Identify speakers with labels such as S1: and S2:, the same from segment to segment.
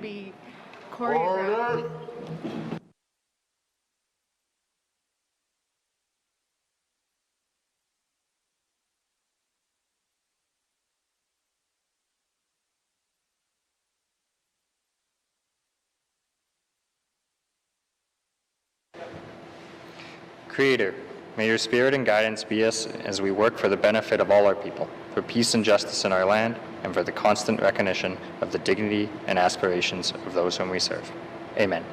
S1: be choreographed.
S2: Creator, may your spirit and guidance be us as we work for the benefit of all our people, for peace and justice in our land, and for the constant recognition of the dignity and aspirations of those whom we serve. Amen.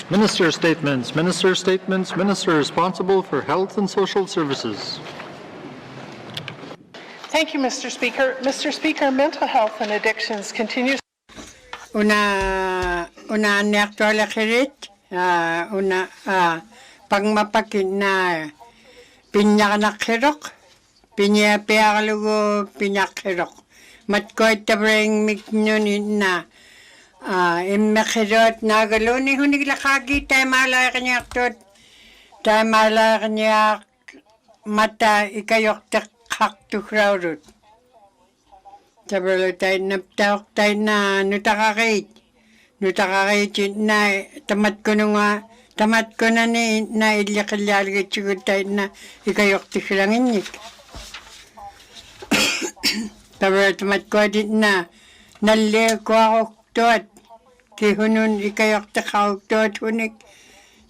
S3: Minister statements. Minister statements. Minister responsible for Health and Social Services.
S4: Thank you, Mr. Speaker. Mr. Speaker, mental health and addictions continues.
S5: Una actual kirit. Pagmapakin na pinyakirok. Pinyapiakalugo pinyakirok. Matkoy tabreng miknunin na. Immekirot nagaluni huniglakagi tayo malay kanyak tot. Tayo malay kanyak mata ikayok kaktukraurut. Tabalo tayo naptawak tayo na nutakakit. Nutakakit na tamat ko na ni na ilyakalyalagit siguro tayo na ikayok tikrangin. Tabalo tamat ko din na naliw ko ako tot. Kihunun ikayok takawag tot hunik.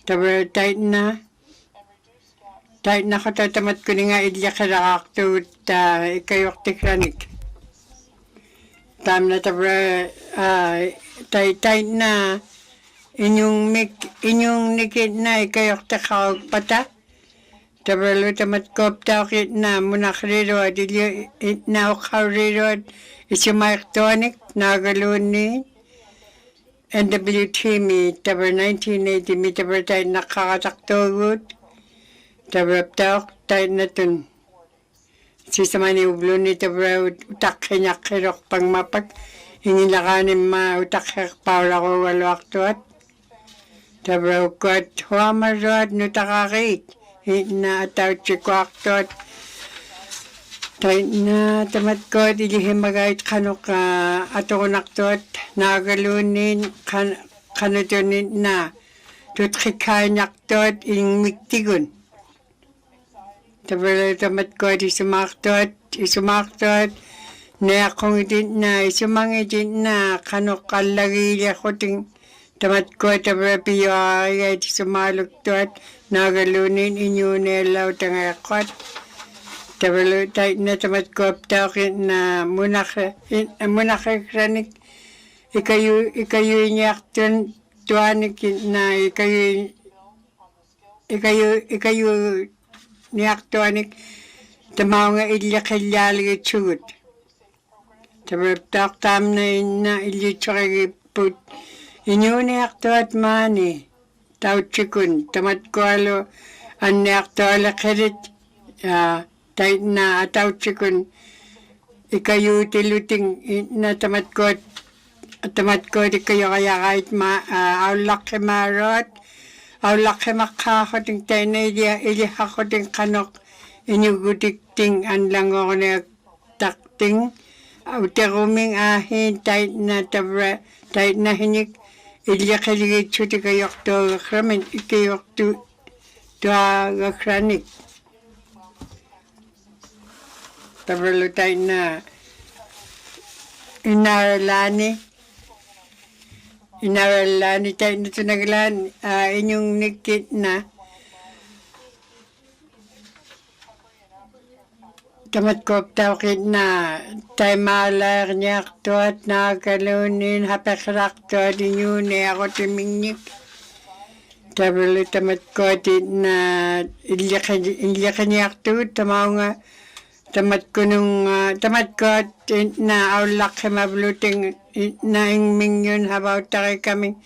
S5: Tabalo tayo na. Tayo na ko tatamat ko nga ilyakarakak tot ikayok tikranik. Tam na tabalo tayo na inyong nikit na ikayok takawag pata. Tabalo tamat ko ptawakit na munakrirod na ukawrirod isumaiktonik nagaluni. NWT mi tabar 1980 mi tabar tayo nakakataktogut tabar ptawak tayo na tun sisamani ublo ni tabar utak kinyakirok pang mapag hingilakanin ma utak paula ko walwak tuat tabar ukot huamarod nutakakit na ataw chikwak tuat tayo na tamat ko dilihim magayit kanok ato kunaktot nagalunin kanutunin na tutkikay naktot ing miktigun. Tabalo tamat ko isumaktot na akong din na isumangidin na kanok alagili ako ting tamat ko tabalo piyo ay isumaluktot nagalunin inyo nelaw tangakot. Tabalo tayo na tamat ko aptakin na munakakranik ikayo niyak tuanik na ikayo niyak tuanik tamaw nga ilyakalyalagit sugot. Tabalo tak tam na ilyachakagiput inyo niyak tuat mani tau chikun tamat ko alo an niyak tualakirit tayo na ataw chikun ikayo tiluting na tamat ko di kayo kaya kahit aulak kimarot aulak kimakakot ting tayo na ilihakot ting kanok inyugutik ting anlang ako na takting uteruming ahin tayo na tabra tayo na hinik iliyakaligit suti kayok to kramin ikayok to agakranik. Tabalo tayo na inaralani tayo na tunaglan inyong nikit na tamat ko tawakit na tayo malar niyak to at nakalunin hapakrak to at inyo na ako timingnik. Tabalo tamat ko din na ilyakan niyak to tamaw nga tamat ko na aulak mabluting na ingming yun habaw takay kami.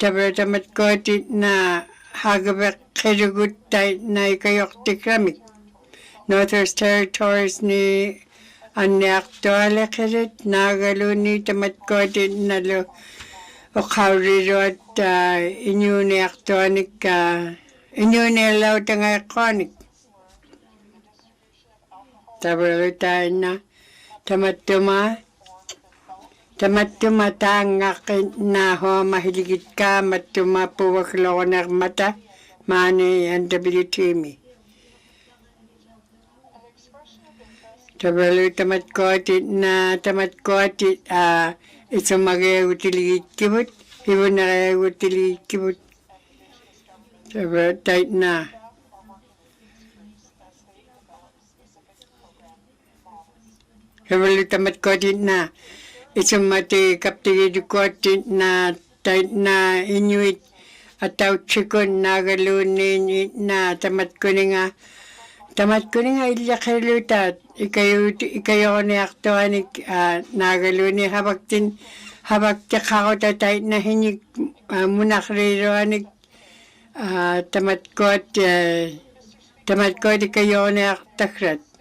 S5: Tamat ko na hagabak kirugut tayo na ikayok tikramik. Northwest Territories ni Anaktuala kirit nagaluni tamat ko din na lo Okarirot Inuvialuktun Inuvialuktun Tabalutan na tamatuma tangak na ho mahiligit ka matuma puwak lokonak mata mani ang WTMI. Tabalu tamatkotit isumagay utiligit kibut ibu na utiligit kibut tabalu tait na Tabalu tamatkotit na isumati kaptigidikotit na tait na Inuit ataw chikon nagalunin na tamatkuninga ilyakilutat ikayo ni aktuanik nagaluni habak kakao tatay na hinik munakriroanik tamatkot ikayo ni aktakrat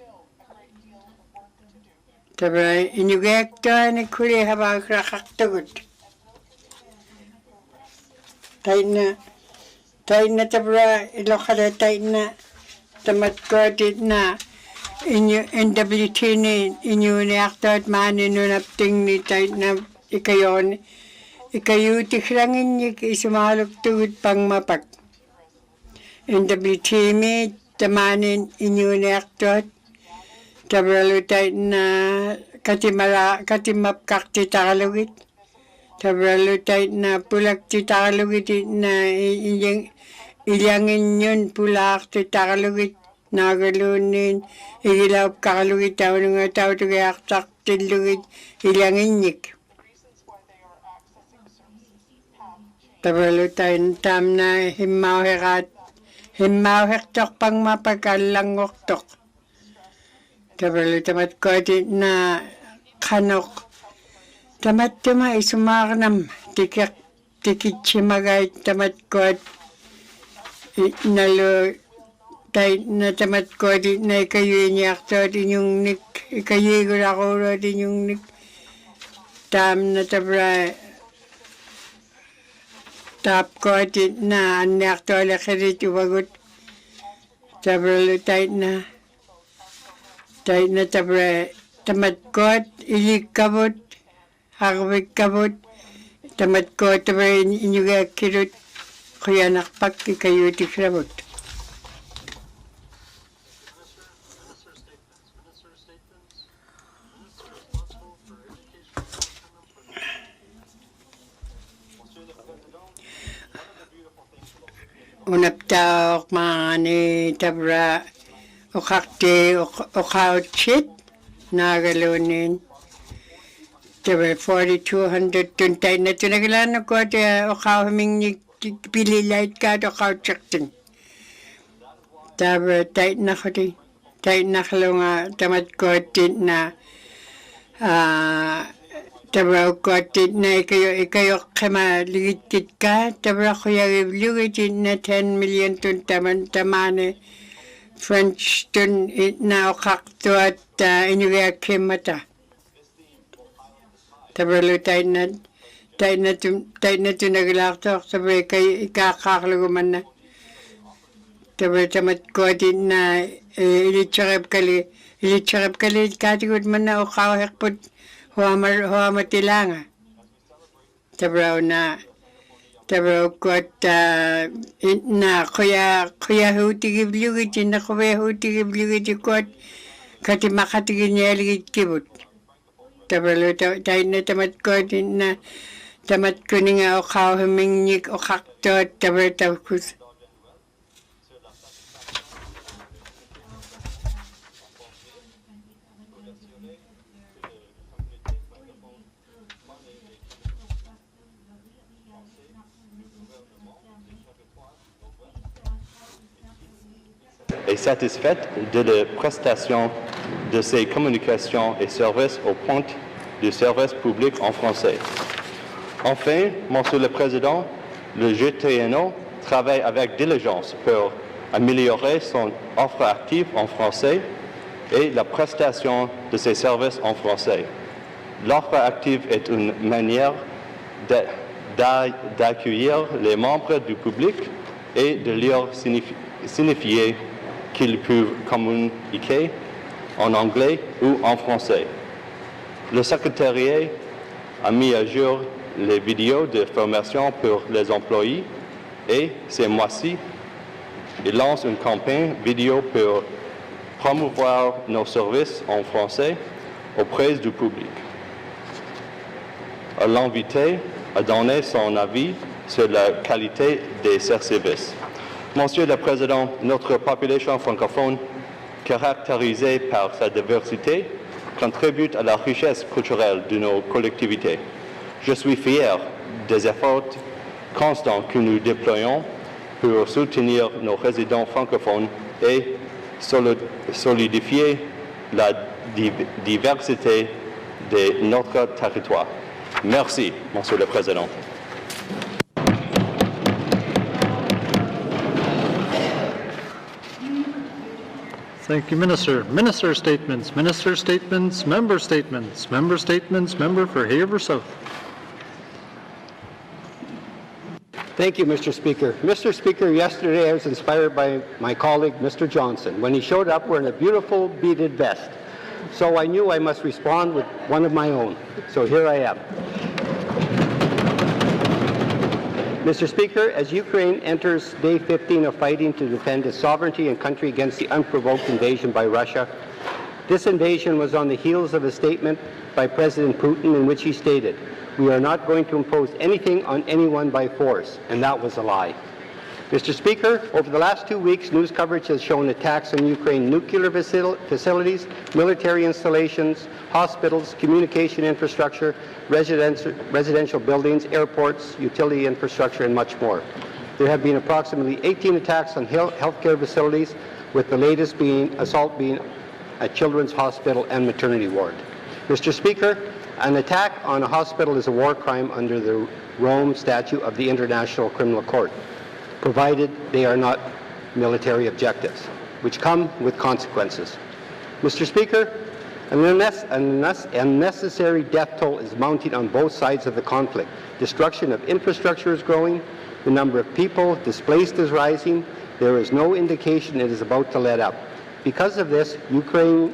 S5: tabra Inuvialuktun kuli habak rakaktagut tay na tabra ilokada tay na tamatkotit na NWT ni Inuvialuktun mani nunapting ni tay na ikayuti krangin ni isumaluktugut pang mapak NWT mi tamanin Inuvialuktun tabralu tay na katimap kakti takalugit tabralu tay na pulak ti takalugit na ilyangin yun pulak ti takalugit nagalunin igilap kakalugit tao nga tao tugayak tilugit ilyanginyik tabralu tay tam na himmawhek tok pang mapagkalangok tok tabralu tamatkotit na kanok tamatuma isumaknam tikitsimagay tamatkot nalo tay na tamatkotit na ikayuinyaktot inyong nik ikayigurakurot inyong nik tam na tabra tapkotit na anyaktola kirit uwagut tabralu tay na tabra tamatkot ilikabot hakawik kabot tamatkot tabra inyugakirut kuya nakpak ikayuti krabot unaptaok mani tabra ukakti ukauchit nagalunin tabra 4,200 tuntay na tunagalan ko ukaw huming pililait ka ukauchaktin tabra tait na koti tait na kalunga tamatkotit na tabra ukotit na ikayo kama ligitit ka tabra kuya ligitit na 10 million tuntaman tamane French tun na ukaktuat Inuvialuktun mata tabralu tay na tunagalaktok tabra ikakakluguman na tabra tamatkotit na ilitsarap kali katigud man na ukawhekput huamatilanga tabra ukot na kuya hutigibligit na kuya hutigibligit ikot katimakatiginyalgit kibut tabralu tay na tamatkotit na tamatkuninga ukaw humingnyik ukaktot tabra tawkus
S6: est satisfaite de la prestation de ces communications et services au point de service public en français. Enfin, Monsieur le Président, le GTNO travaille avec diligence pour améliorer son offre active en français et la prestation de ses services en français. L'offre active est une manière d'accueillir les membres du public et de leur signifier qu'ils peuvent communiquer en anglais ou en français. Le secrétariat a mis à jour les vidéos de formation pour les employés et ce mois-ci, il lance une campagne vidéo pour promouvoir nos services en français auprès du public. L'invité a donné son avis sur la qualité de ces services. Monsieur le Président, notre population francophone, caractérisée par sa diversité, contribue à la richesse culturelle de nos collectivités. Je suis fier des efforts constants que nous déployons pour soutenir nos résidents francophones et solidifier la diversité de notre territoire. Merci, Monsieur le Président.
S3: Thank you, Minister. Minister statements, Minister statements, Member statements, Member statements, Member for Haver South.
S7: Thank you, Mr. Speaker. Mr. Speaker, yesterday I was inspired by my colleague, Mr. Johnson, when he showed up wearing a beautiful beaded vest. So I knew I must respond with one of my own. So here I am. Mr. Speaker, as Ukraine enters day 15 of fighting to defend its sovereignty and country against the unprovoked invasion by Russia, this invasion was on the heels of a statement by President Putin in which he stated, "We are not going to impose anything on anyone by force," and that was a lie. Mr. Speaker, over the last 2 weeks, news coverage has shown attacks on Ukraine nuclear facilities, military installations, hospitals, communication infrastructure, residential buildings, airports, utility infrastructure, and much more. There have been approximately 18 attacks on healthcare facilities, with the latest assault being a children's hospital and maternity ward. Mr. Speaker, an attack on a hospital is a war crime under the Rome Statute of the International Criminal Court, provided they are not military objectives, which come with consequences. Mr. Speaker, an unnecessary death toll is mounting on both sides of the conflict. Destruction of infrastructure is growing, the number of people displaced is rising, there is no indication it is about to let up. Because of this, Ukraine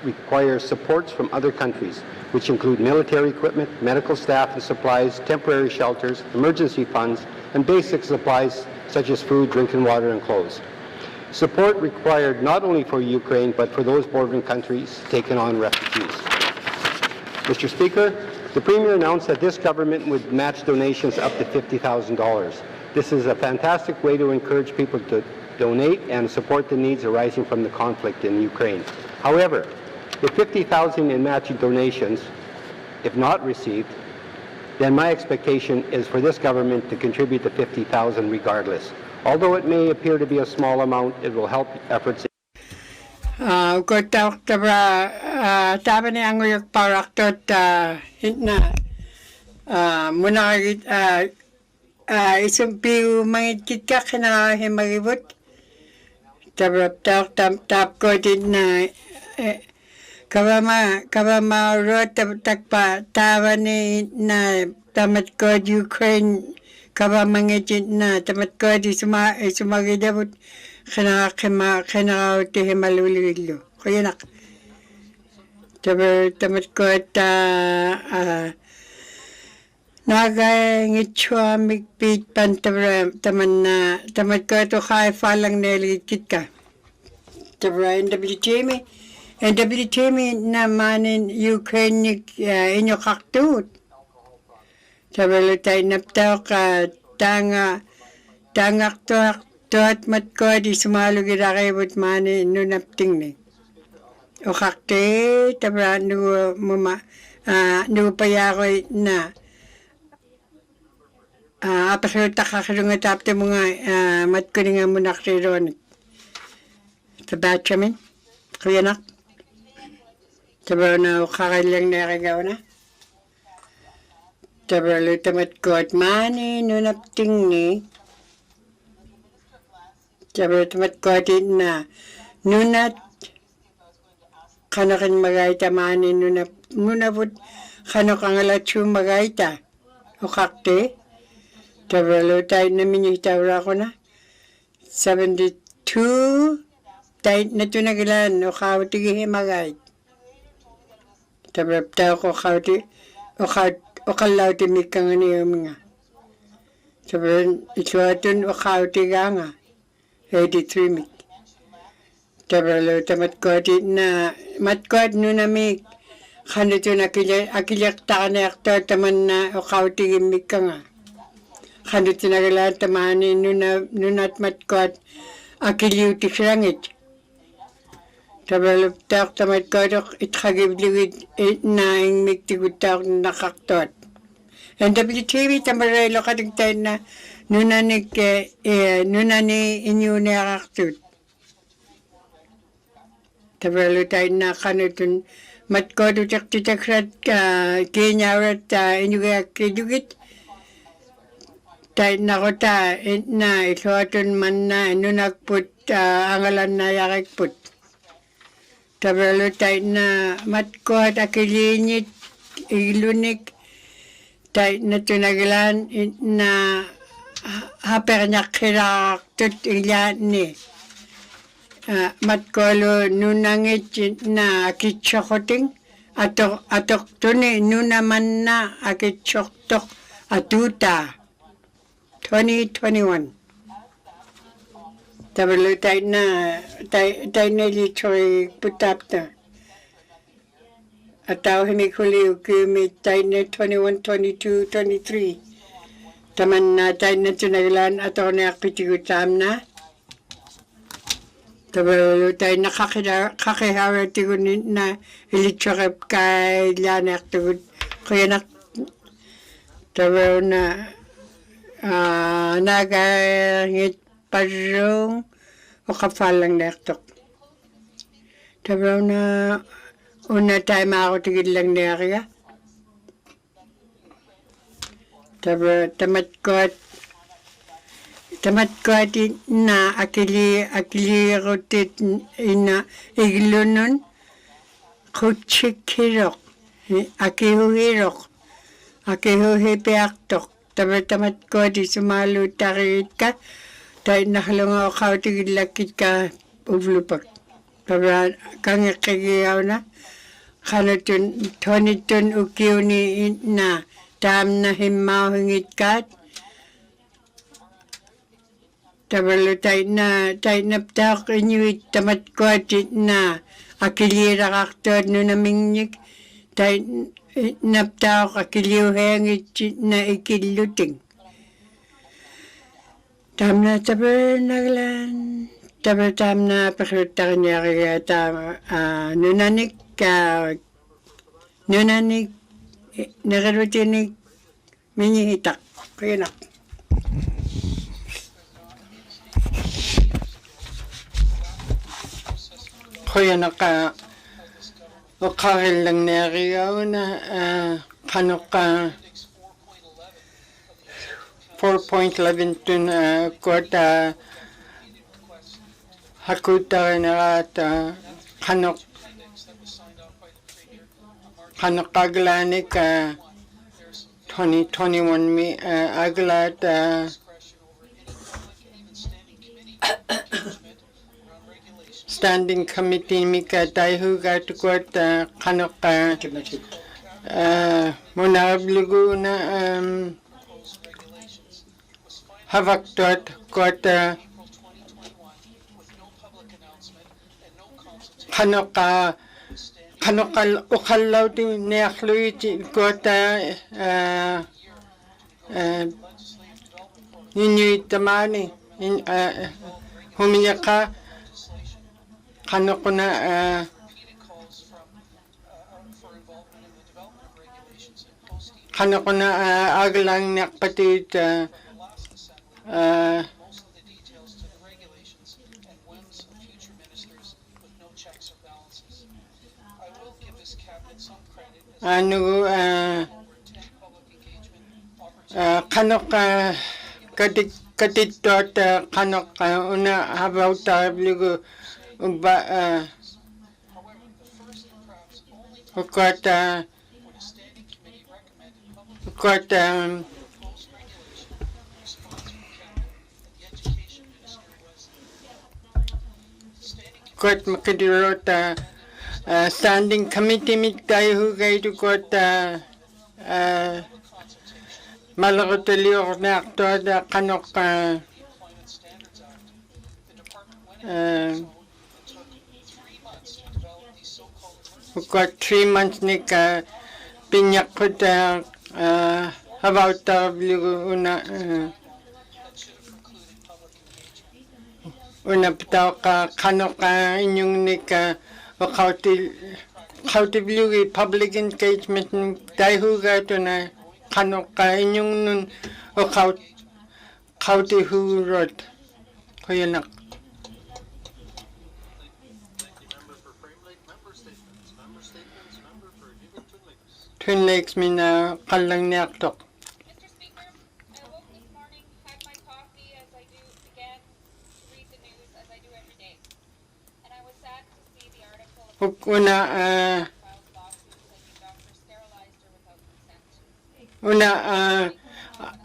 S7: requires supports from other countries, which include military equipment, medical staff and supplies, temporary shelters, emergency funds, and basic supplies such as food, drinking water, and clothes. Support required not only for Ukraine, but for those bordering countries taking on refugees. Mr. Speaker, the Premier announced that this government would match donations up to $50,000. This is a fantastic way to encourage people to donate and support the needs arising from the conflict in Ukraine. However, if $50,000 in matching donations, if not received, then my expectation is for this government to contribute the $50,000 regardless. Although it may appear to be a small amount, it will help efforts.
S5: Kotak tabra tabani anguyok paraktot hitna muna isang piu mangit kita kena hemagibut tabra tap ko din na Kavama wrote takpa tawani na tamat ko Ukraine kavamangit na tamat ko di sumagidabut kena uti himalulilo kaya nak tamat ko nagangitchwa migpit pan tamat ko to kaya falang neligit ka tabra NWTMI naman Ukraine inyo kaktut. Tabalo tayo naptaw ka tangak tuat matko di sumalo girakay but mani nunapting ni. O kakte tabra nu payakoy na apasyo takakirunga tapte mga matko ni nga munaksironik. Tabachamin, kuyanak. Tabra na kakailang nakagaw na. Tabra lutamat ko at mani nunapting ni. Tabra lutamat ko at na nunat kanakin magaita mani nunaput kanakang alatsu magaita. O kakte Tabalo tayo na minitawra ko na. 72 tayo na tunagilan o kauti himagay. Tabrap tao ko kauti o kalaw ti mikang niyo mga. Tabalo isuatun o kauti nga. 83 mik. Tabalo tamat ko na matkot no na mik. Kano to akilyak ta na akto taman na o kauti mikang nga. Kano to nagala tamani nunat matkot akiliw ti krangit. Tabalo tak tamat ko itkagib liwid naing miktigut nakaktot. And WTV tamarelo katigtay na nunani Inuvialuktun. Tabalo tayo na kanutun matkodo titakrat kinyarat Inuvialuktun. Tayo na ko na isuatun man na nunagput angalan na yakikput. Tabalo tayo na matkot akilinit ilunik tayo na tunagilan na haper niya kilaktut ilan ni. Matkolo nunangit na akitsokoting atok tuni nunaman na akitsoktok atuta 2021. Tabalo tayo na litsoy putap na. At tao himikuliw kumit tayo na 21, 22, 23. Taman na tayo na tunagilan at ako na akitigutam na. Tabalo tayo na kakihara tigunin na ilitsorep kay lanak tigun. Kaya na tabalo na nagangit parong o kapalang nektok. Tabalo na una tayo makakutigil lang na kaya. Tabalo tamat ko na akili rotit ina iglunon kuchikirok akihuhirok akihuhipiaktok tamat ko sumalo tarit ka tayo nakalunga o kautigil lakit ka uvlupak. Tabalo kang ikigiyaw na kanutun tonitun ukiw ni na tam na himaw hingit kat. Tabalo tayo na ptak inyuit tamat ko na akilira kaktot no namingnik tayo naptak akiliw hangit na ikiluting. Tam na tabalo naglan tabalo tam na pakrutak niya kaya nunanik nakarutinik minihitak kaya na. Kaya ukakil lang nariyaw na kanok 4.11 tun kota hakuta na kanok aglanik 2021 mi aglat standing committee mika tayo gatukot kanok munablugo na havaktot kot kanokal ukalaw ti neakluy kot ninyo itamani humiyak ka kanok na aglang nakpatit kanok katitot kanok una about tabligo ba got makidirot standing committee mit tayo hugay to got malakotaliok na akto da kanok got 3 months nik pinyak ko about una pitaw ka kanok inyong nik kauti public engagement tayo hugay to na kanok inyong nun kauti hurot kuya nak. Twin Lakes mina kalang niaktok.
S1: Mr. Speaker, I woke this morning, had my coffee as I do, began to read the news as I do every day. And I was sad to see the article about
S5: Una
S1: filed lawsuits claiming doctors sterilized her without consent.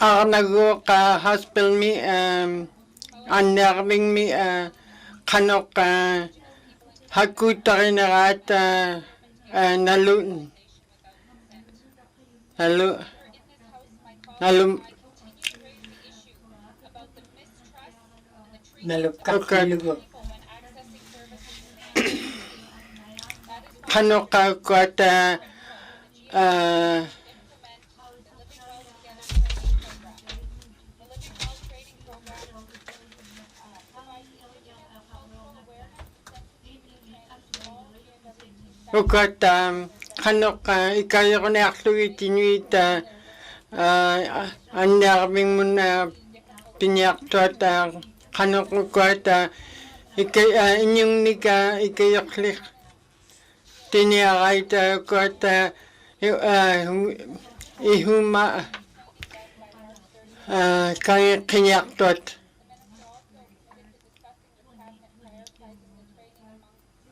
S5: ako nago ka hospital mi annerving mi kanok hakuta kinarat nalu
S1: In this House, my colleagues continue to raise the issue about the mistrust and the treatment of people when accessing services in the NHS. That is why
S5: kanok got
S1: implement the Living Well Together training program. The Living Well training program provides Indigenous cultural awareness, sensitivity training to all Inuvialuktun staff.
S5: ukat kanok ikayo ko na actually tinuit annerving mo na pinyaktot kanok ukat inyong nika ikayoklik tiniyakay ukat ihuma kanyaktot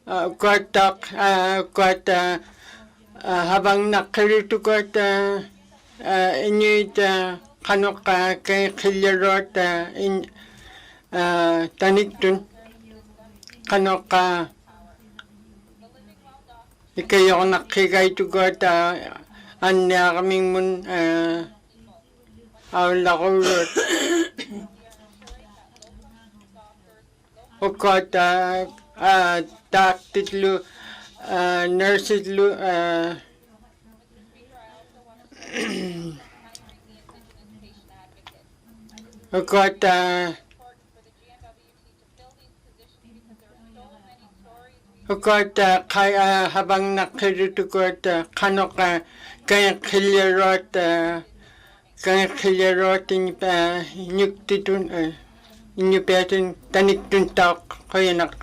S5: ukat habang nakirito ukat inyuit kanok kay kilyarot taniktun kanok ikayo nakikay tugot anya kaming mun awla ko ukot titlu nurses lu ukot ukot habang nakirito ko kanok kaya kilyarot inyuktitun inyupiatin taniktun taok kaya nak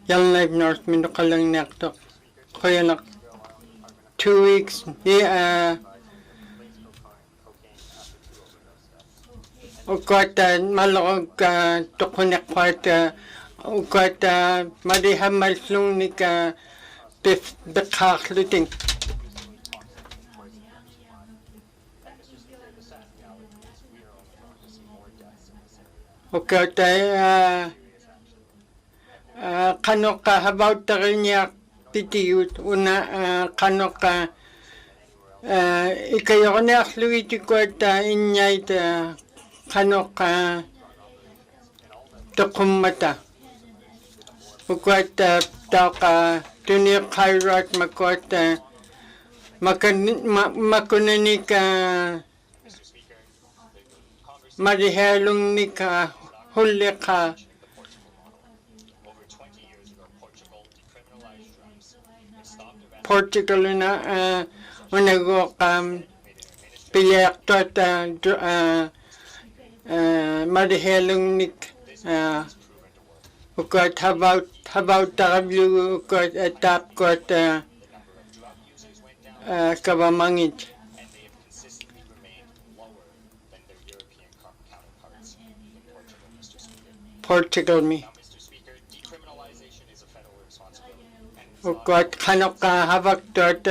S5: Young Life North minukalang naktok kaya nak 2 weeks ukot malokog tukunek kwat ukot madihamal slung ni ka bekakluting ukot kanok habawt takinyak titiyut una kanok ikayo ko na akluiti kwat inyay kanok tukumata ukwat taka tunik kairat makwat makunanik marihelong nika huli ka Portugal na unago piyak tot marihelong nik ukot habaw takablu ukot tap kot kabamangit Portugal mi ukot kanok habak tot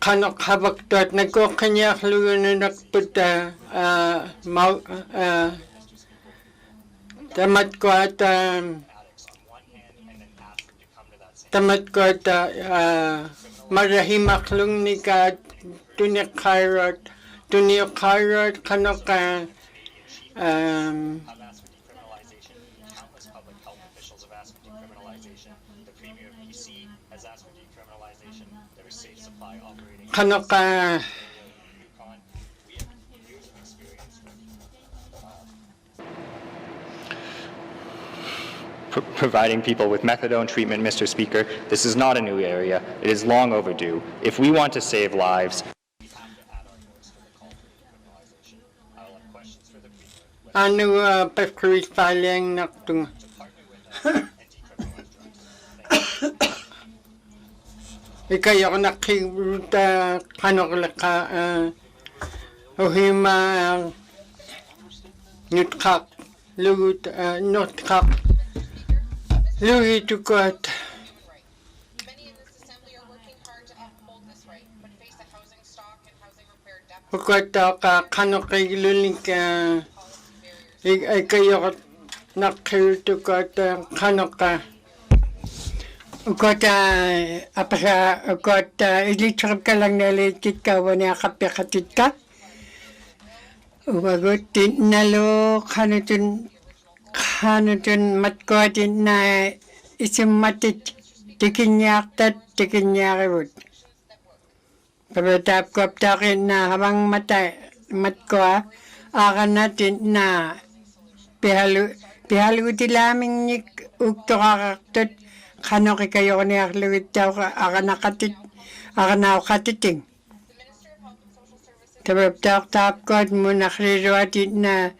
S5: kanok habaktot nagkukanyak lugan na nakputa tamat ko at marahimak lung ni ka tunik kairot kanok
S2: Countless public health officials have asked for decriminalization. The Premier of BC has asked for decriminalization. There is safe supply operating.
S5: kanok
S2: We have years of experience providing people with methadone treatment, Mr. Speaker. This is not a new area. It is long overdue. If we want to save lives, we have to add our voice to the call for decriminalization. I will have questions for the Premier.
S5: pagkripalyang naktung ikayo nakibuta kanok laka ohima nutkak lugut nutkak lugitukot
S8: Many in this assembly are working hard to uphold this right, but face a housing stock and housing repair deficit
S5: ukot ka kanok ilulik ikayo nakibutukot kanok ukot ilitrap ka lang nalitit ka wala kapikatit ka uwagot nalo kanutun matkotin na isimatit tikinyaktat tikinyakibut pagkatap ko aptakin na habang matko akan natin na pihalu tilaming nik uktokaktot kanok ikayo niyak luwit daw akan nakatiting tap ko munakriruatit na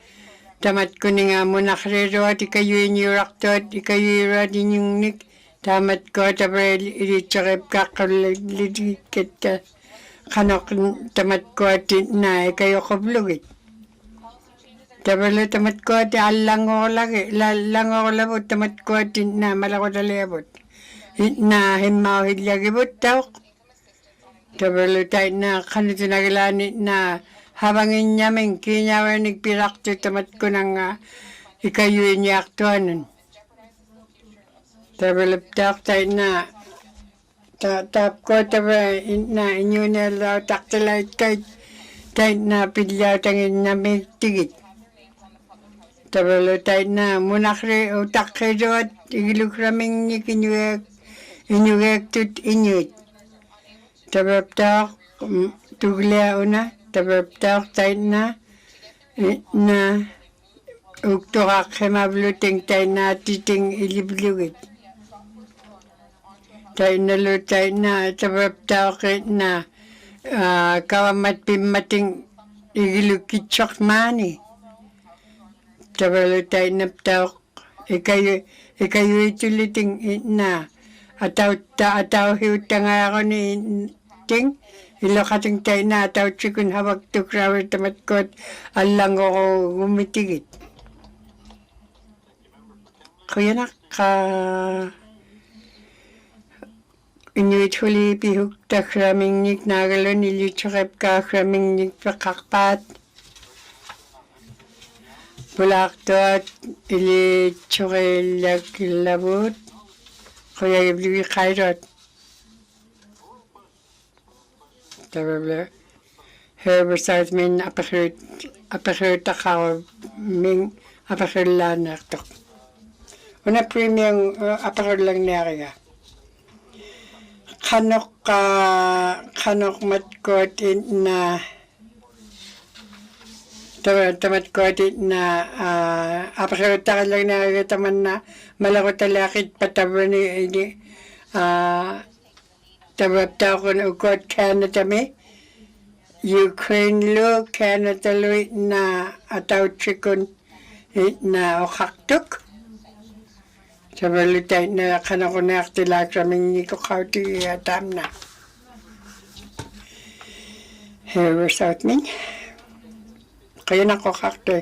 S5: tamat ko nga munakriruat ikayo inyuraktot ikayo iradin yung nik tamat ko tabre ilichakip kakalidikit kanok tamat ko atit na ikayo kablugit tabre tamat ko atit alangor labot tamat ko atit na malakot alabot na himaw hilyagibot daw tabre tayo na kanutunagilani na habangin namin kinyawan nagpirakto tamat ko ng ikayo inyaktuanan. Tabalaptak tayo na tap ko tabi na inyo nalaw taktalay kahit tayo na pidlaw tangin na may tigit. Tabalo tayo na munakri o takredo at igilukraming inyuek tut inyuit. Tabalaptak tugla una. Tabaptak tayo na ukturak hemabluting tayo na titing iliblugit. Tayo na lutay na tabaptak na kawamat pimating igilukitsak mani. Tabalutay na ptak ikayo ituliting na ataw hiutang ako ni ting ilo kating tayo na ataw chikun hawag tukrawi tamat kot alang ako gumitigit. Kaya na inuit huli pihuk ta kraming nik nagalon ilichakip ka kraming nik pakakpat. Bulak tot ilichakil labot. Kaya ibli kairot. Tabla herbicide min apakirut akaw min apakirlan naktok. Una premium apakir lang niya. Kanok matkotin na tamat kotin na apakirut lang niya taman na malakot talakit patabon ni tabapta ko na ukot Canada me. Ukraine lo Canada lo na ataw chikon na okaktok. Sabalitay na kanako na aktilak raming ni ko kauti atam na. Here was out me. Kaya na ko kakto.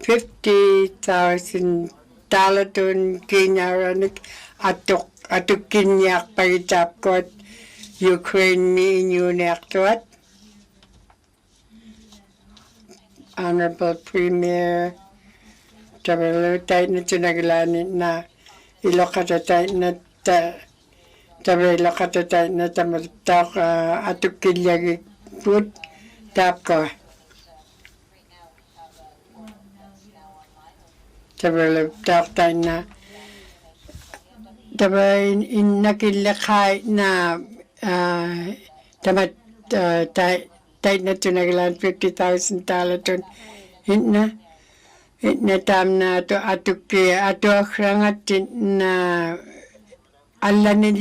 S5: 50,000 $50,000 dun kinyaranik atok atukkinniaq pagitaapkuat Ukraine inuuniartuat. Honorable Premier, tabalutayna tunagilani na ilokataitna tabalokataitna tamataq atukkillagiput taapkoa. Tabalutaqtaitna tabain innakillaqai na tamat taitna tunagilani $50,000 Itna tamna atukki atuakrangatin na allanin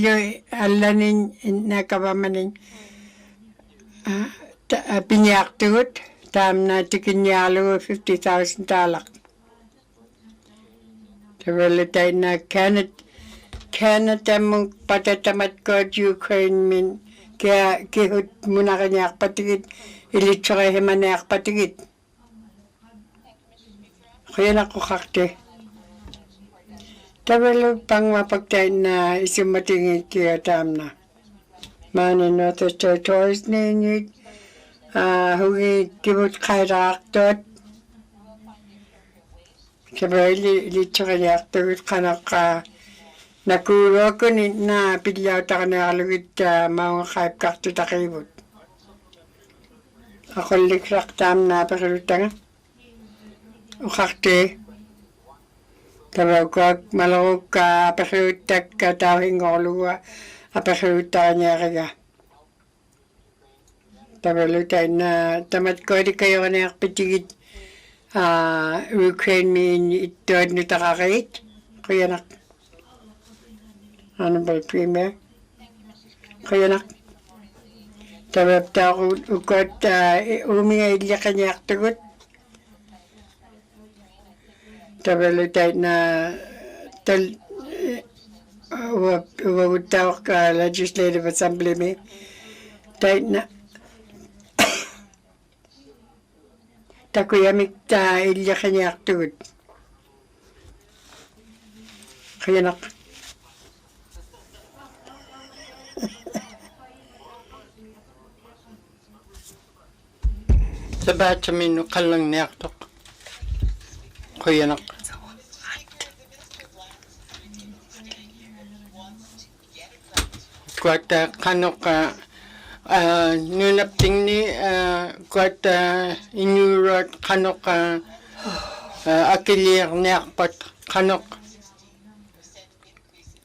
S5: na kabamanin pinyaktut tamna tikinyalu $50,000. Tabalitay na Canada mong patatamat ko at Ukraine min kaya kihut muna kanyak patigit ilitsura himanayak patigit. Kaya nakukakte. Tabalo pang mapagtayin na isumatingin kaya tamna. Mani Northern Territories ningit, hugi kibut kairaktot. Sabay litsura yaktot kanaka nakuro ko na pidlaw ta kanakalugit mga kaipkakto takibut. Ako likrak tamna pakalutanga. Ukakte, tabawag malawag ka pakiutak ka tawing oluwa apakiutak niya kaya. Tabalutay na tamat ko di kayo na akpitigit Ukraine min itod ni takakait. Kaya nak. Honorable Premier. Kaya nak. Tababta ko ukot umingay liya kanya aktagot. Tabalutay na wawutawak Legislative Assembly mi tayo na takuyamik ta ilya kanyak tugod kaya nak sabat sa minu kalang niyaktok kaya nak kuat kanok nunapting ni kuat inurat kanok akilir nekpat kanok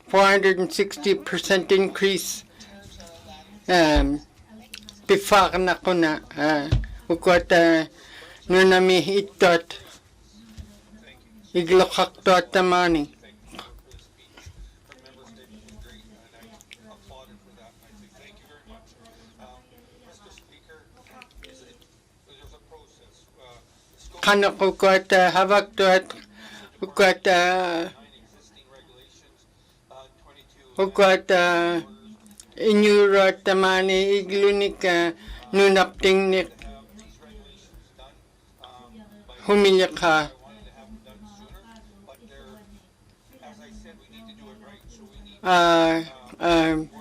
S5: 460% increase bifak na ko na kuat nunami itot iglokak to tamani kanok kuat habak to kuat inyurat tamani iglunik nunapting nik humilya ka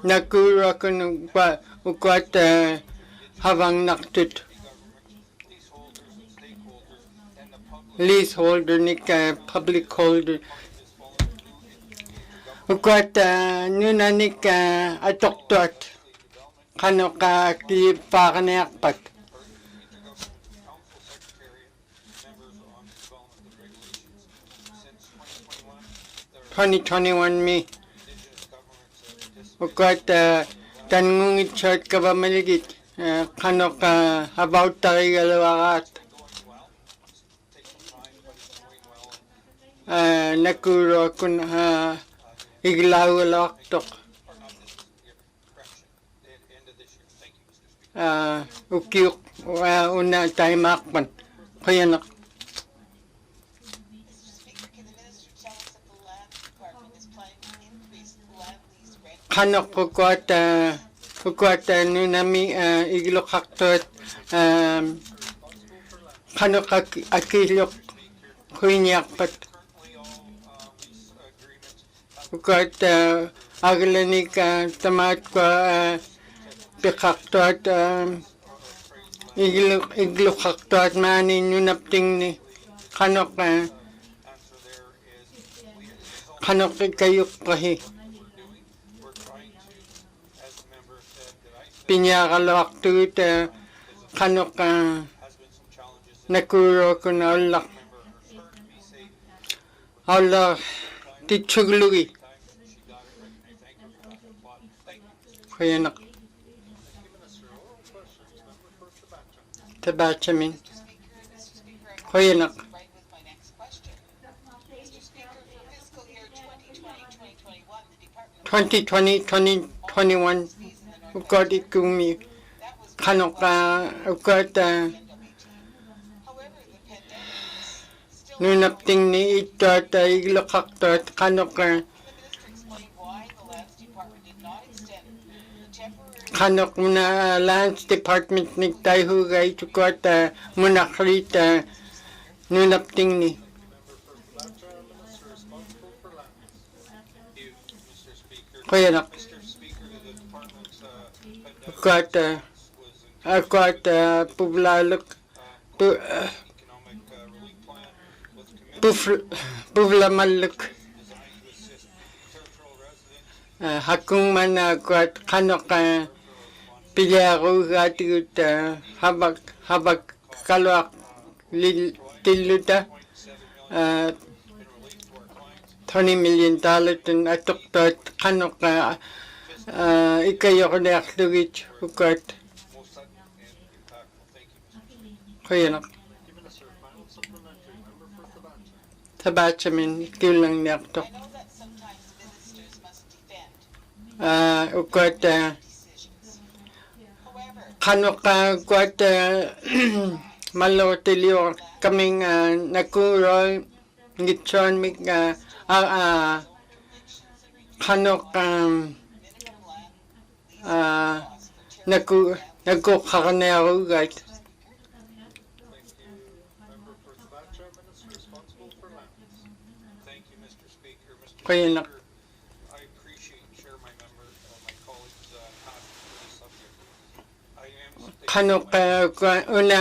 S5: nakura ko nung kuat habang naktut leaseholder ni public holder kuat nuna ni atoktot kano ka klipa kanayakpat 2021 mi kuat tanungit short ka ba maligit kano ka about tarigalawakat nakuro kun iglawalaktok ukiuk una time akpan kaya nak kanok kuat nunami iglokaktot kanok akilok kuinyakpat kuat aglanik tamat ko pikaktot iglukaktot manin yunapting ni kanok kanok kayuk kahi pinyakalwaktut kanok nakuro ko na Allah titsuglugi kaya nak tabachamin kaya nak
S8: Right with my next question. Mr. Speaker, for fiscal year 2020-2021, the Department
S5: 2020-2021 ukod ikumi kanok ukod
S8: However, the pandemic is still
S5: nunapting ni itot iglukaktot kanok
S8: Can the minister explain why the Lands Department did not extend the temporary
S5: kanok muna Lands Department nagtayhugay tukot munakrit nunapting ni kaya nak ukot publalok puvlamalok hakung man ukot kanok pilyaru gatigut habak kalwak tiluta $20 million tun atuktot kanok ikayok na aklugit ukot kaya nak tabachamin kilang niyaktok
S8: I know that sometimes ministers must defend
S5: ukot
S8: decisions. However,
S5: kanok ukot malotilyo kaming nakuro ngitson mig kanok nagkukakanero guys
S9: Thank you, Mr. Speaker. Mr.
S5: kaya nak
S9: I appreciate and share my colleagues' passion for this subject. I am
S5: kanok una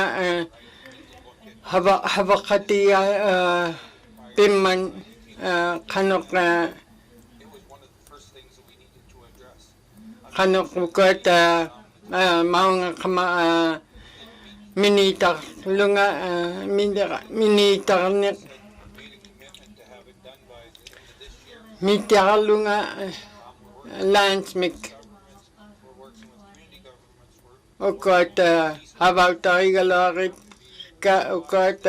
S5: habakati pimman kanok
S9: it was one of the first things that we needed to address.
S5: kanok ukot maunga kama minitak lunga minitak nik
S9: Made a commitment to have it done by the end of this year.
S5: mitak lunga lands mik
S9: We're working with community governments.
S5: ukot habak taigalorit ka ukot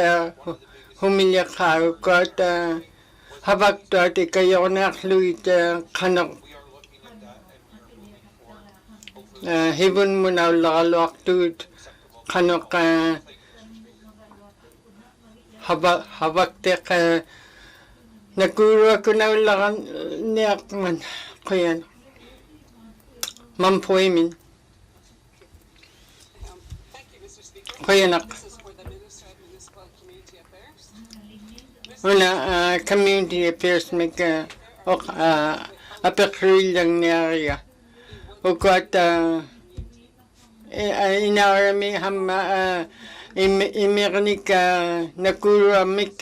S5: humilya ka ukot habak tot ikayo nakluit kanok
S9: We are looking at that and we are moving forward. Hopefully,
S5: hibun mo na lakalwak tut kanok habak tek nakuro ko na lakan niyak man kaya mampoy min
S10: Thank you, Mr. Speaker.
S5: kaya nak
S10: This is for the Minister of Municipal and Community Affairs.
S5: una community affairs mig apekril lang niya ukot inarami hama imirnik nakuro mig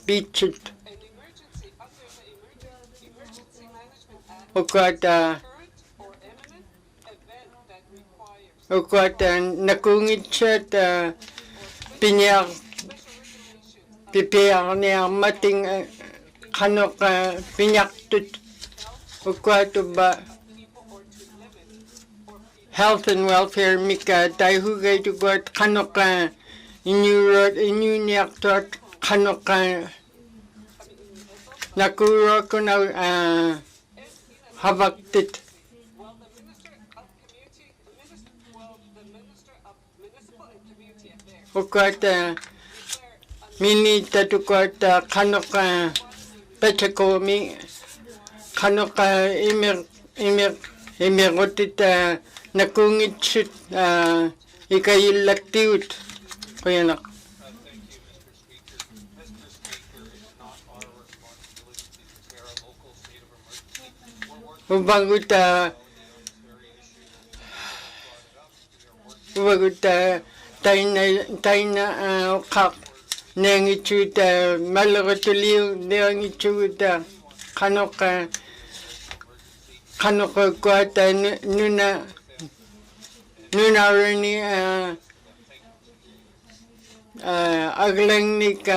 S5: bichut
S10: An emergency under the Emergency Management Act,
S5: ukot
S10: current or imminent event that requires
S5: ukot nakungit siya pinyak
S10: special regulations
S5: pipiyak niya mating kanok pinyak tut ukot ba
S10: people or to limit or people
S5: health and welfare mika dahugay tugot kanok inyu niyak tot kanok nakuro ko na habaktit
S10: well the Minister of Municipal and Community Affairs
S5: ukot mini tatukot kanok pechakomi kanok imirotit nakungit sit ikayilaktiut kaya nak
S9: thank you, Mr. Speaker. Mr. Speaker, it's not our responsibility to declare a local state of emergency. We're working
S5: ubaguta taina kak nengichuta malagatuliu nengichuta kanoka kuata nuna rini aglangnik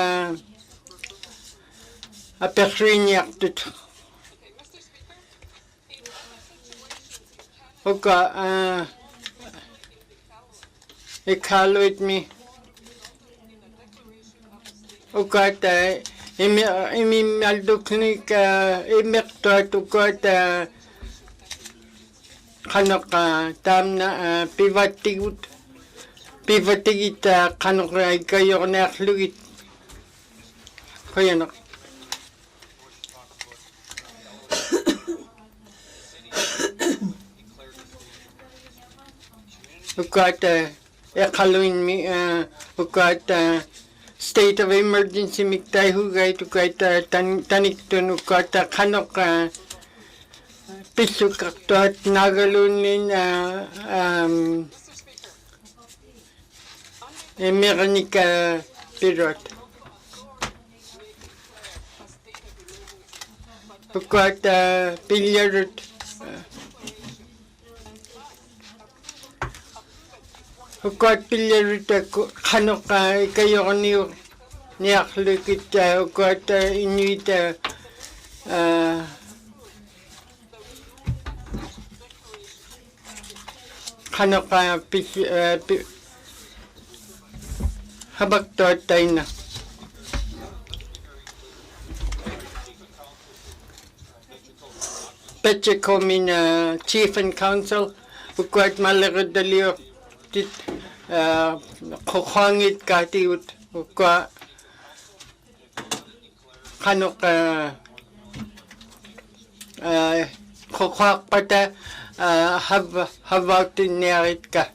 S5: apekrinyaktut oka ikaluit mi ukata imi malduknik imektuat ukata kanaka tamna pivatigit kanaka kayo naklugit kayanak ukata ekaluin mi ukata state of emergency miktay hugay ukata taniktun ukata kanaka pisukaktuat nagalunin mekanika pirot ukata pilyarut ukat pilyarut kanoka kayo niyaklukit ukata inuita kanoka habaktot tayo na. Pechekomin Chief and Council, ukwat malagad daliyo kukhangit katiut, ukwa kanoka kukhak pata habautin niyarit ka.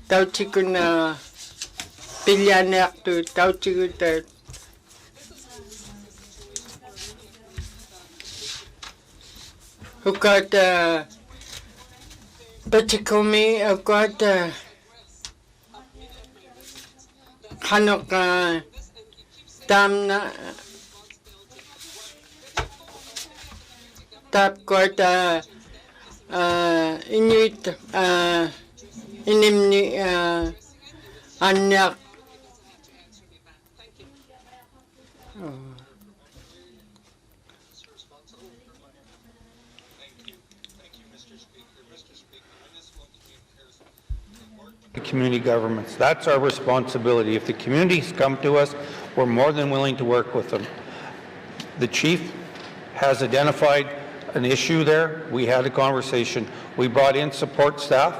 S5: Tau chikun pilyanak tu tau chikun ukat pachikomi ukat kanok tamna tap kot inuit inimni anyak
S11: the community governments. That's our responsibility. If the communities come to us, we're more than willing to work with them. The chief has identified an issue there. We had a conversation. We brought in support staff,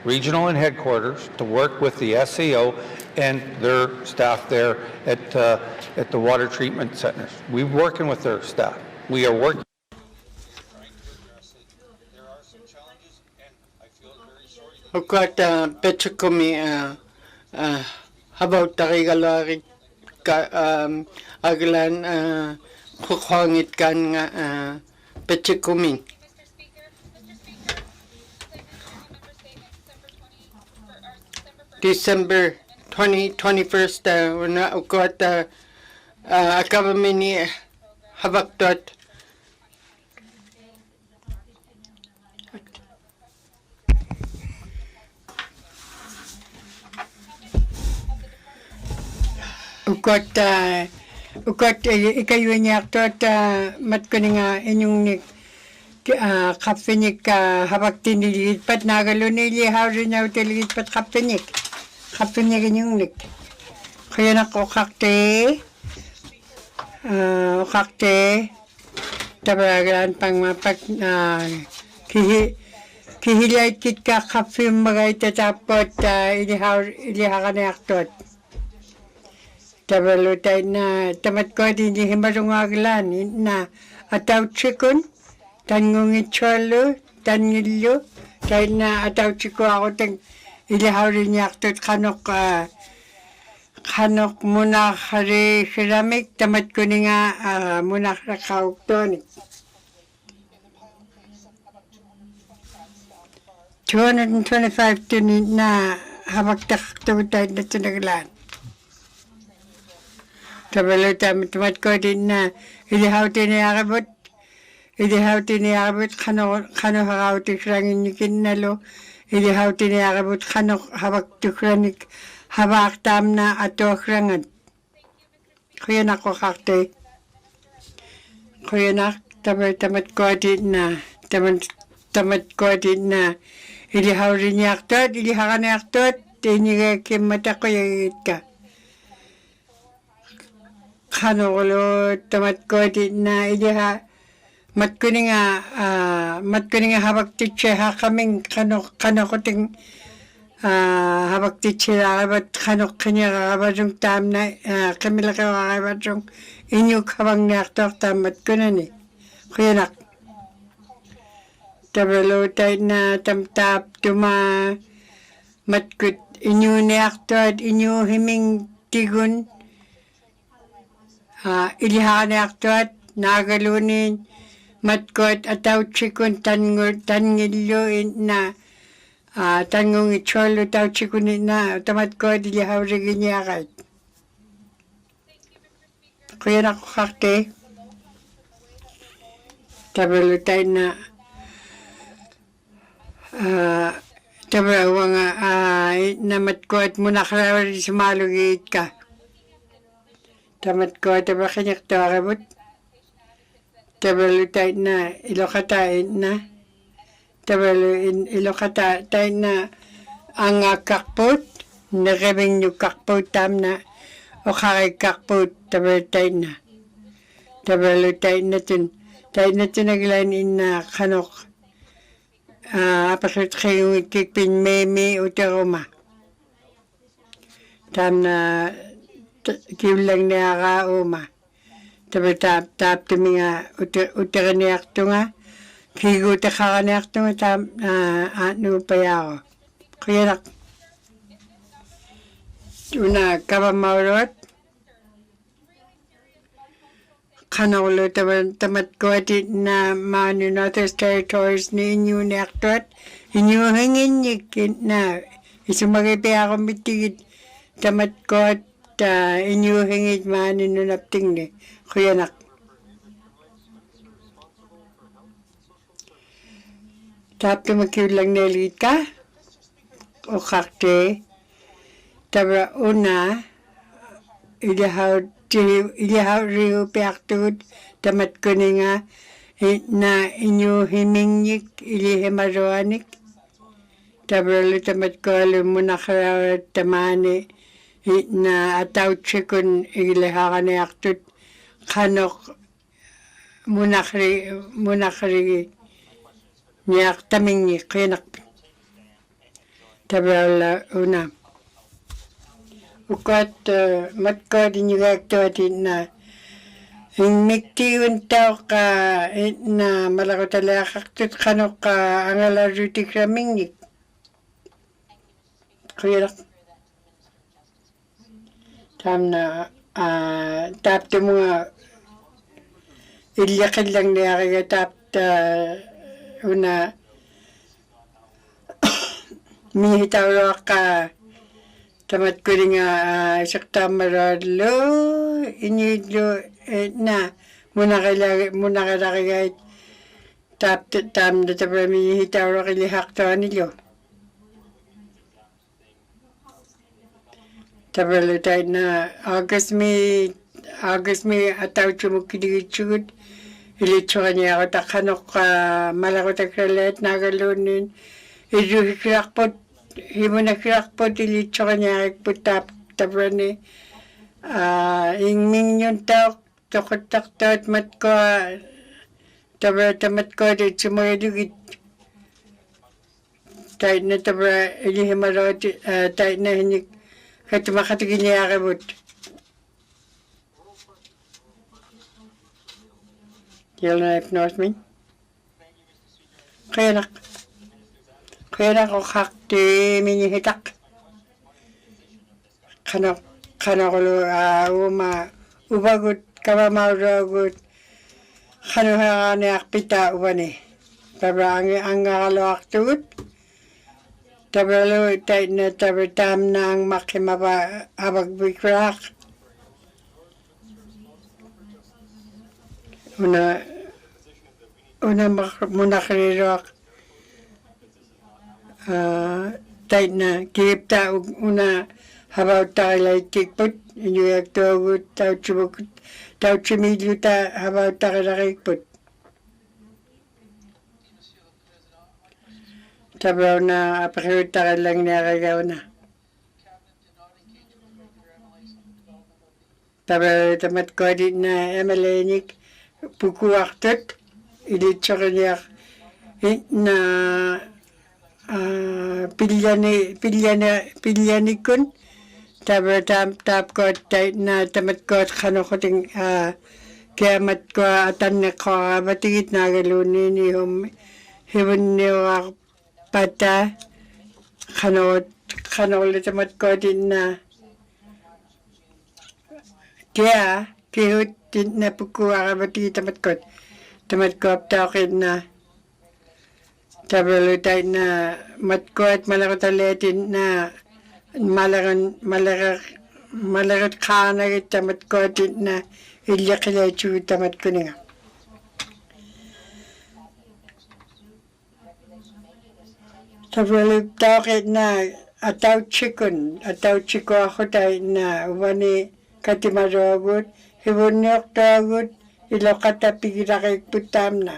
S11: regional and headquarters, to work with the SAO and their staff there at the water treatment centers. We're working with their staff. We are working.
S5: ukat pachikomi habau takigalari aglan kukhangit kan nga pachikomi. December 21st na ukat akabami ni habaktot ukat ikayo niya tot mat ko nga inyong kapfinik habak tiniligid pat nagalo nili hawri na utiligid pat kapfinik inyong nik kaya na ko kakte tabagalan pang mapak kihilay kit ka kapfim magay tatapot ilihakan na aktot tabalutay na tamat ko din himarungaglan na ataw chikun tangungi cholo tanilyo dahil na ataw chiko ako tang ilihaw rin niya aktot kanok muna kari keramik tamat ko nga muna kakawtonik 225 tunit na habagtak-tawitay na tunaglan. Tabalo tamat ko din na ilihaw tiniyakabot. Ilihaw tiniyakabot kano hakaw tikrangin ni kinalo. Ilihaw tiniyakabot kano habak tikranik habak tam na ato krangan. Kuya na ko kakte. Kuya na tamat ko din na tamat ko din na ilihaw rin yaktot, ilihakan yaktot, tiniga kimata ko yung ka. Kano ulo tamat ko din na iliha, matkuninga habak titse ha kaming kano ko ting habak titse hakabat kano kanya hakabat tam na kamila ka hakabat yung inyuk habang yaktot tamat ko na ni. Kuya nak. Tabalo tayo na tamtap tuma matkut inyo neaktod inyo himing tigun ilihakan neaktod nagalunin matkut ataw chikun tangilyo na tangong icholo taw chikun na tamatkod ilihaw rigin yakay. Kuya na ko kakte. Tabalo tayo na tabawang namat ko at muna ka rin sumalugit ka. Tamat ko at abakanyak to akabot. Tabalo tayo na ilokatain na. Tabalo ilokata tayo na ang kakpot. Nakabing yung kakpot tam na o kakay kakpot tabalo tayo na. Tabalo tayo na tun. Tayo na tun naglanin na kanok. Apasot kayo tikpin meme o taroma. Tam na kiwlang niya ka uma. Tabi tap tuminga utara niya akto nga. Kigo taka ka niya akto nga tam ano pa ako. Kaya nak una kabamaurot. Kanaulo tamat ko at na mga Northwest Territories ni inyo nektot, inyo hangin na isumagay ako mitigit tamat ko at inyo hangin mga ninunapting ni kuya nak. Tapos makiulang nalit ka o kakte, tabra una ilihaw riyo piaktut tamat ko nga na inyo himingik ilihemaroanik tabralo tamat ko alam mo nakarawat tamani na ataw chikun ilihakan ni aktut kanok munakri niyak tamingik kinak tabralo una. Ukat matka din yung aktuatin na yung miktiyon tao ka na malako talaga kaktut kanok ka ang alarutik ramingik. Kaya tam na tapte mga ilyakin lang niya kaya tapta una mihitaw ka tamat ko rin nga sakta maralo, inyo na muna kalakagay tam na tabra mihitaw rin kilihakta nilo. Tabra tayo na August mi ataw chumukiligitsugod, ilitso kanya ako takanok malako takralet nagalunin, iduhikrakpot himo na krakpot ilitso kanya putap tabrani ingming yung tao takot taktot mat ko tabra tamat ko di sumayadugit tayo na tabra ilihimarot tayo na hinik katumakatugin niya akabot You'll know if North me? Kaya nak Kaya ko kakti minihitak. Kana ko ubagut kabamauragut. Kano hakane akpita ubani. Tabra ang akalo aktut. Tabalo tayo na tabatam na ang makimaba abagbikrak. Una munakrirok tayo na kipta una habaw tayo lay kikput. Inuyak togut tayo chubukut tayo chumidyo ta habaw tayo nakikput. Tabaw na apakita ka lang nakagaw na. Tabaw tamat ko din na emalenik pukuwaktot. Ilitso ka niya na pilyanikun. Tabaw tap ko na tamat ko kanokoting kaya mat ko atan na ko batigit na galunin ni hibun niyo pata kanot tamat ko din na kaya kihut din na pukuha ka bati tamat ko aptakin na tabalutay na matko at malakotaletin na malakat kanagit tamat ko din na ilyakilachu tamat ko niya. Tabalip takit na ataw chiko ako tayo na wani katimarogut, hibuniyok tagut, ilokata pigirakik putam na.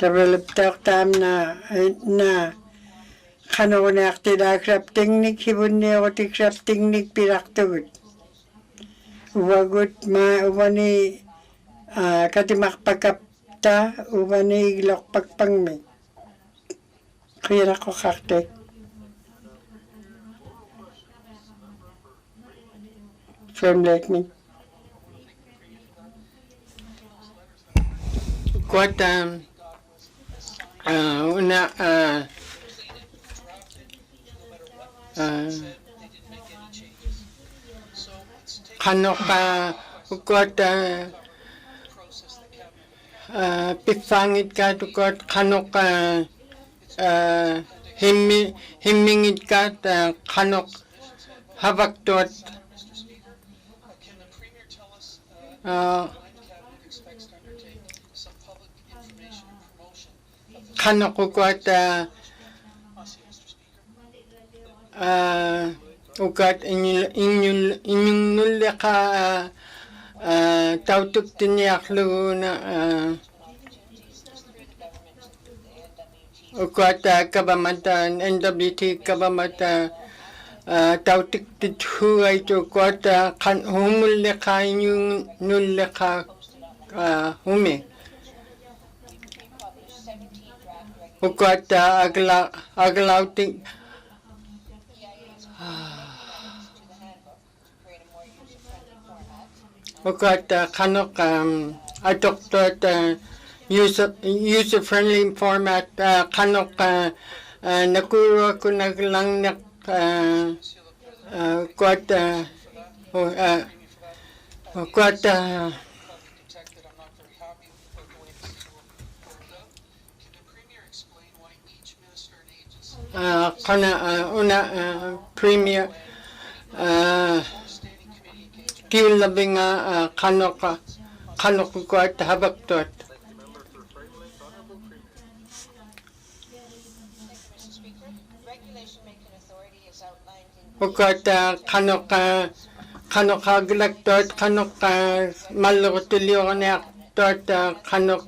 S5: Tabalip tam na kanokonak tilakrap tingnik, hibuniyok tikrap tingnik piraktugut. Wagut wani katimakpagkap ta ubani ilok pagpangmi. Kaya ako kakte. From like me. Kuat una kanok kuat pipangit ka tukot kanok himingit ka kanok habaktot kanok kuat ukat inyong nulya ka tautuk tiniyak na ukat kabamatan NWT kabamata tautik tithu ay to ukat humulya ka inyong nulya ka humi ukat aglauting ukat kanok adopted user-friendly format kanok nakuro ko naglang ukat premier kiulabing kanok ko at habaktot. Ukat kanok haglaktot, kanok malutulyo na aktot, kanok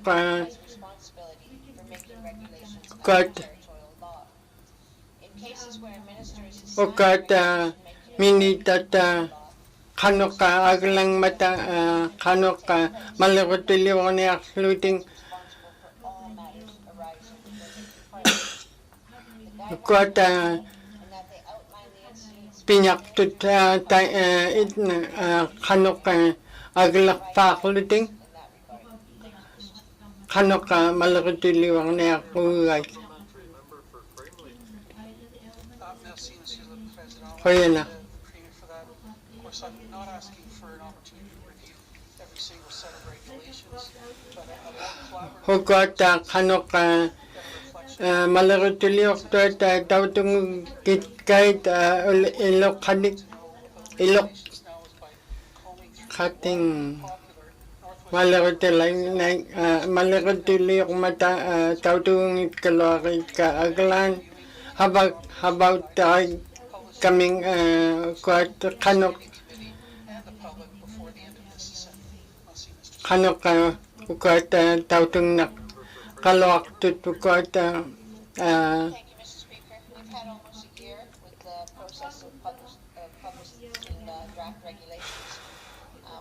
S5: ukat minitat kanok aglang mata kanok malutulyo na akluting ukat pinyaktut kanok aglak pakluting kanok malutulyo na akluting kaya na.
S9: For that. Of course, I'm not asking for an opportunity to review every single set of regulations.
S5: Hugot kanok malagutiliok tautung kitkait ilok kadik ilok kating malagutiliok mata tautung kalori ka aglan habang kaming kuat kanok kuat tautung nak kalok tut kuat
S8: Thank you, Mr. Speaker. We've had almost a year with the process of publishing draft regulations.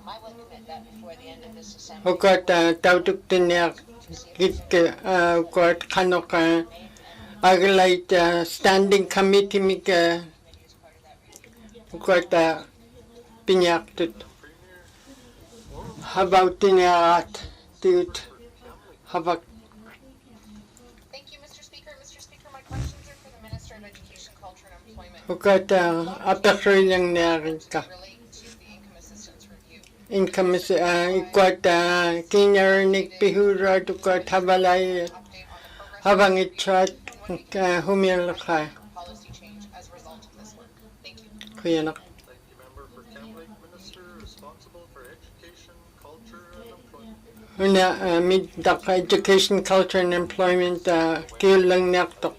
S8: I will commit that before the end of this assembly.
S5: kuat tautuk tinak kit kuat kanok aglait standing committee mika kuat pinyak tut habang tinarat tut habang.
S8: Thank you, Mr. Speaker. Mr. Speaker, my questions are for the Minister of Education, Culture and Employment.
S5: Kuat apakri lang narin ka.
S8: Relate to the income assistance review.
S5: Income kuat kinarnik pihura kuat habalay habang itchat humil ka.
S8: Policy change as a result of this work. Thank you.
S5: Kuyanak.
S3: Thank you, member for Cambridge. Minister responsible for education, culture, and employment.
S5: Una mid education, culture, and employment kil lang naktok.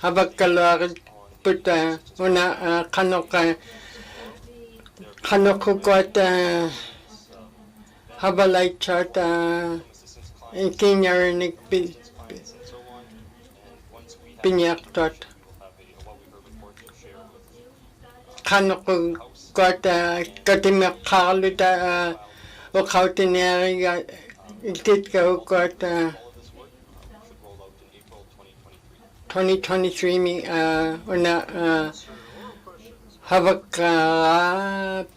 S5: Habag kalawag put una kanok kuat habalay chat kinarnik pinyak tot. Kanok kuat katimak kaluta o kautineri itit ka kuat 2023 mi una habak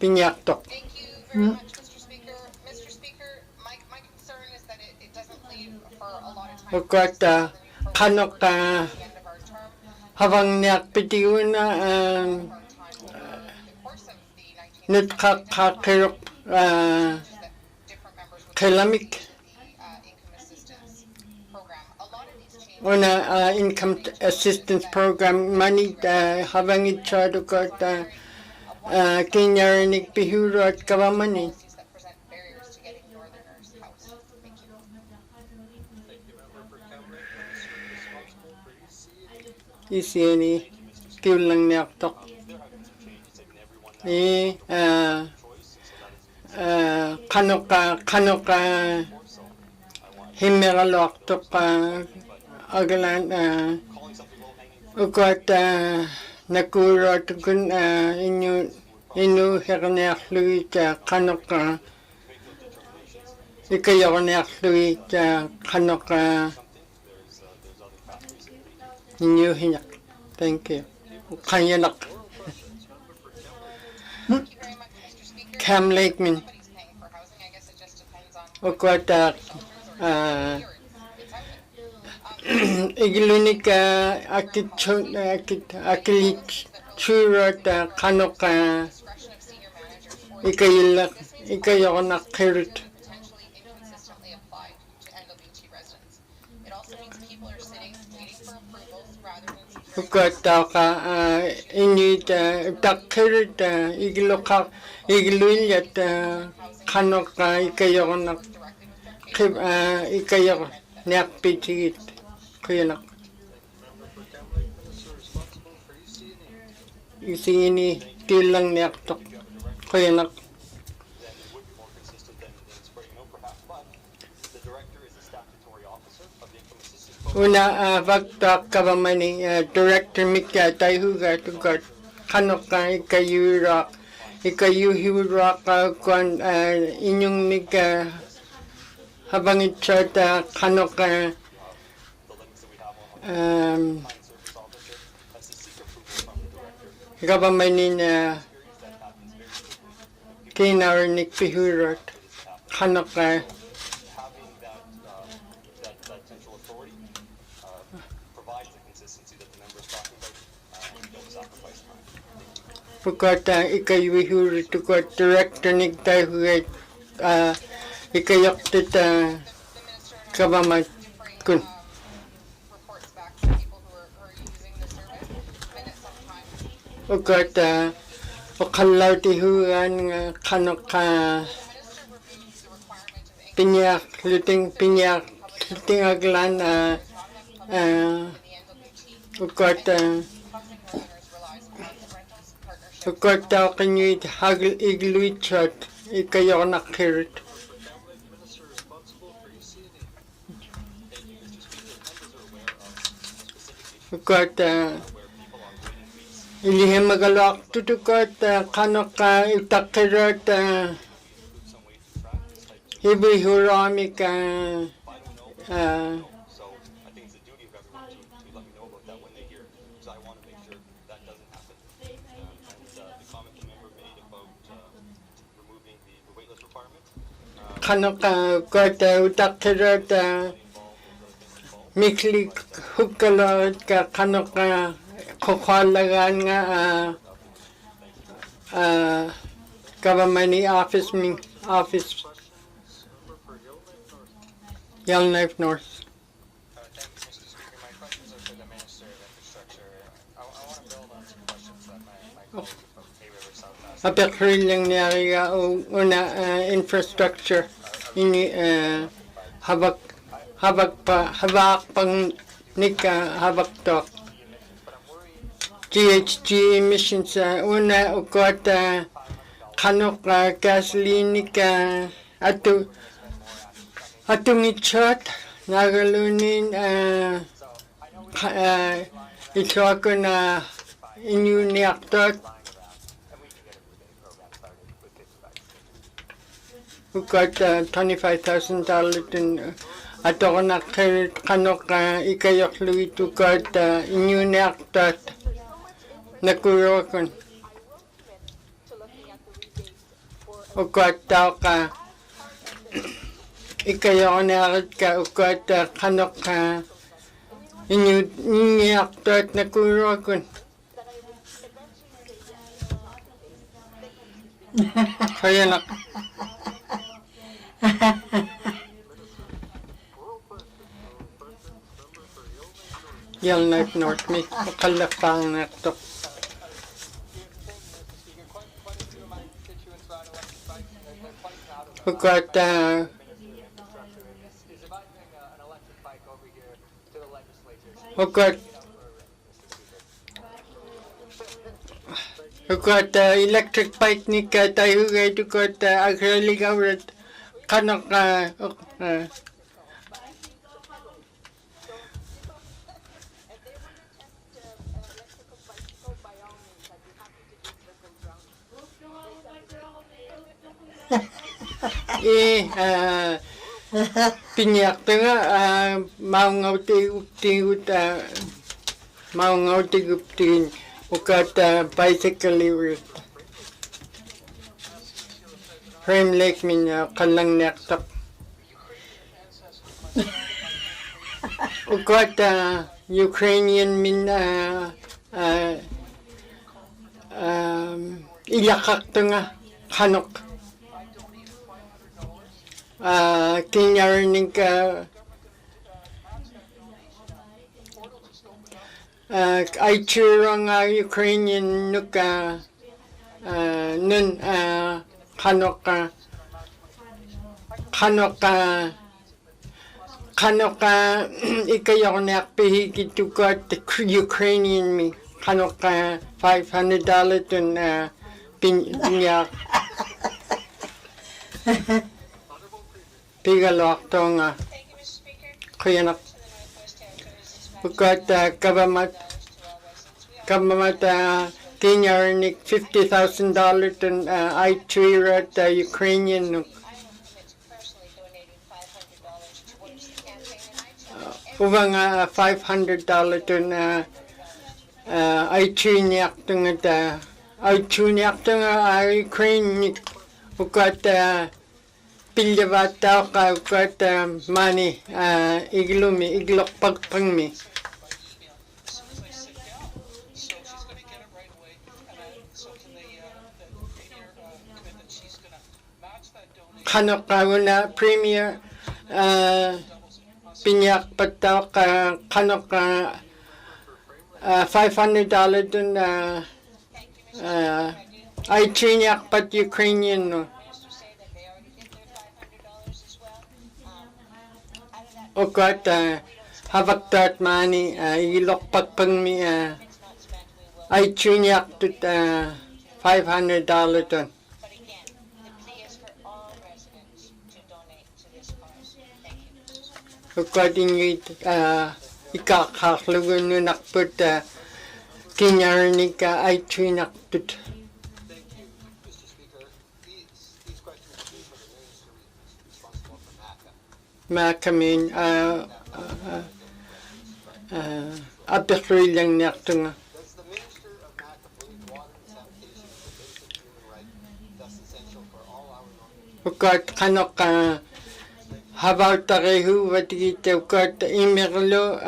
S5: pinyak tok.
S8: Thank you very much, Mr. Speaker. Mr. Speaker, my concern is that it doesn't leave for a lot of time.
S5: Kuat kanok
S8: At the end of our term,
S5: habang nakpitiun
S8: the course of the 19th
S5: nutkakakirok
S8: that different members would
S5: kilamik
S8: the income assistance program. A lot of these changes
S5: una income assistance program money habang itchado kuat kinarnik pihuro at kawamani.
S8: that present barriers to getting Northerners housed. Thank you.
S3: Thank you, member for Cambridge. Minister responsible for
S5: Isiani kil lang naktok. Kanok himeralok tok agalan ukat nakurot kun inu hernek luit kanok ikayarnek luit kanok inu hinak. Thank you. Kanyanak.
S8: Thank you very much, Mr. Speaker.
S5: Cam Lakeman.
S8: Nobody's paying for housing. I guess it just depends on
S5: Ukat
S8: shelters or here it's housing.
S5: igilunik akilit churot kanok
S8: Discretion of senior managers for
S5: ikayanak kirut.
S8: potentially inconsistently applied to NWT residents. It also means people are sitting waiting for approvals rather than securing
S5: Ukat inuit takirut igiluilyat kanok ikayanak
S8: directly with their kids.
S5: ikayanak pitigit. Kuyanak.
S3: member for Cambridge. Minister responsible for EC&E.
S5: Isini tilang naktok. Kuyanak.
S6: Then it would be more consistent than spreading out perhaps, but the director is a statutory officer of the income assistance program.
S5: Una vakta kavamani director mikya taihuga tukat kanok ikayuhura kwan inyong mikya habang itchat kanok
S6: Service officer has to seek approval from the director.
S5: kavamanin kinarnik pihurot kanok
S6: Having that central authority provides the consistency that the member is talking about, and we don't sacrifice time.
S5: Ukat ikayuhuri tukat director nigtahugat ikayaktit kabamat kun.
S10: Reports back to people who are using the service, and at some time,
S5: Ukat ukalaw tihuan kanok
S10: minister reviews the requirement of
S5: pinyak luting aglan ukat
S10: housing owners relies upon the rentals partnership.
S5: ukat kanyuit hagl igluit chat ikayo nakirit. Ukat ilihim magalak tutukat kanok itakirat hibi huramik
S6: So I think it's the duty of everyone to let me know about that when they hear it, because I want to make sure that doesn't happen. And the comment the member made about removing the waitlist requirement,
S5: kanok ukat itakirat mikli hukalot kanok kukwalagan nga government office Yellowknife North.
S2: Thank you, Mr. Speaker. My questions are for the Minister of Infrastructure. I want to build on some questions that my colleague from Hay River South asked.
S5: Apekrin lang niya una infrastructure ini habak pang nika habak tok GHG emissions una ukot kanok gasoline nika atong ichot nagalunin ito ako na Inuvialuktun ukat $25,000 din ato ko na kanok ikayok luit ukat Inuvialuktun nakurokon ukat tao ka ikayok na ka ukat kanok Inuvialuktun nakurokon kaya na Yellowknife North may kalapang na ito. Ukat electric bike ni tayo gay ukat agrali gawrat kanok pinyak nga maungauti ukat bicycle liwit frame lake min kalang nektak ukat Ukrainian min ilakak nga kanok kinyarinig ay churang Ukrainian nuka nun kanok ikayaw na pihigit ukat Ukrainian mi kanok $500 dun pinyak pigalok to nga kaya na ukat government kinyarinig $50,000 dun ay churang Ukrainian Ubang $500 dun ay chuniak tunga ay chuniak tunga ay Ukraine ukat pilyavata ka ukat money iglumi iglok pagpangmi
S9: So she's going to get it right away, and so can
S5: kanokawuna premier pinyak patok kanok $500 dun ay chinyak pat Ukrainian no. Okat havak tat mani ilok pat pang mi ay chinyak tut $500 dun. According ikakaklugan nung nakput kinyarnik ay chinak tut.
S12: Thank you, Mr. Speaker. These questions will be for the minister responsible for MACA.
S5: Makamin abekri lang naktunga.
S12: Does the minister of MACA believe water and sanitation is a basic human right, thus essential for all our Northern
S5: Ukat kanok habaw tarehu watigite ukat imerlo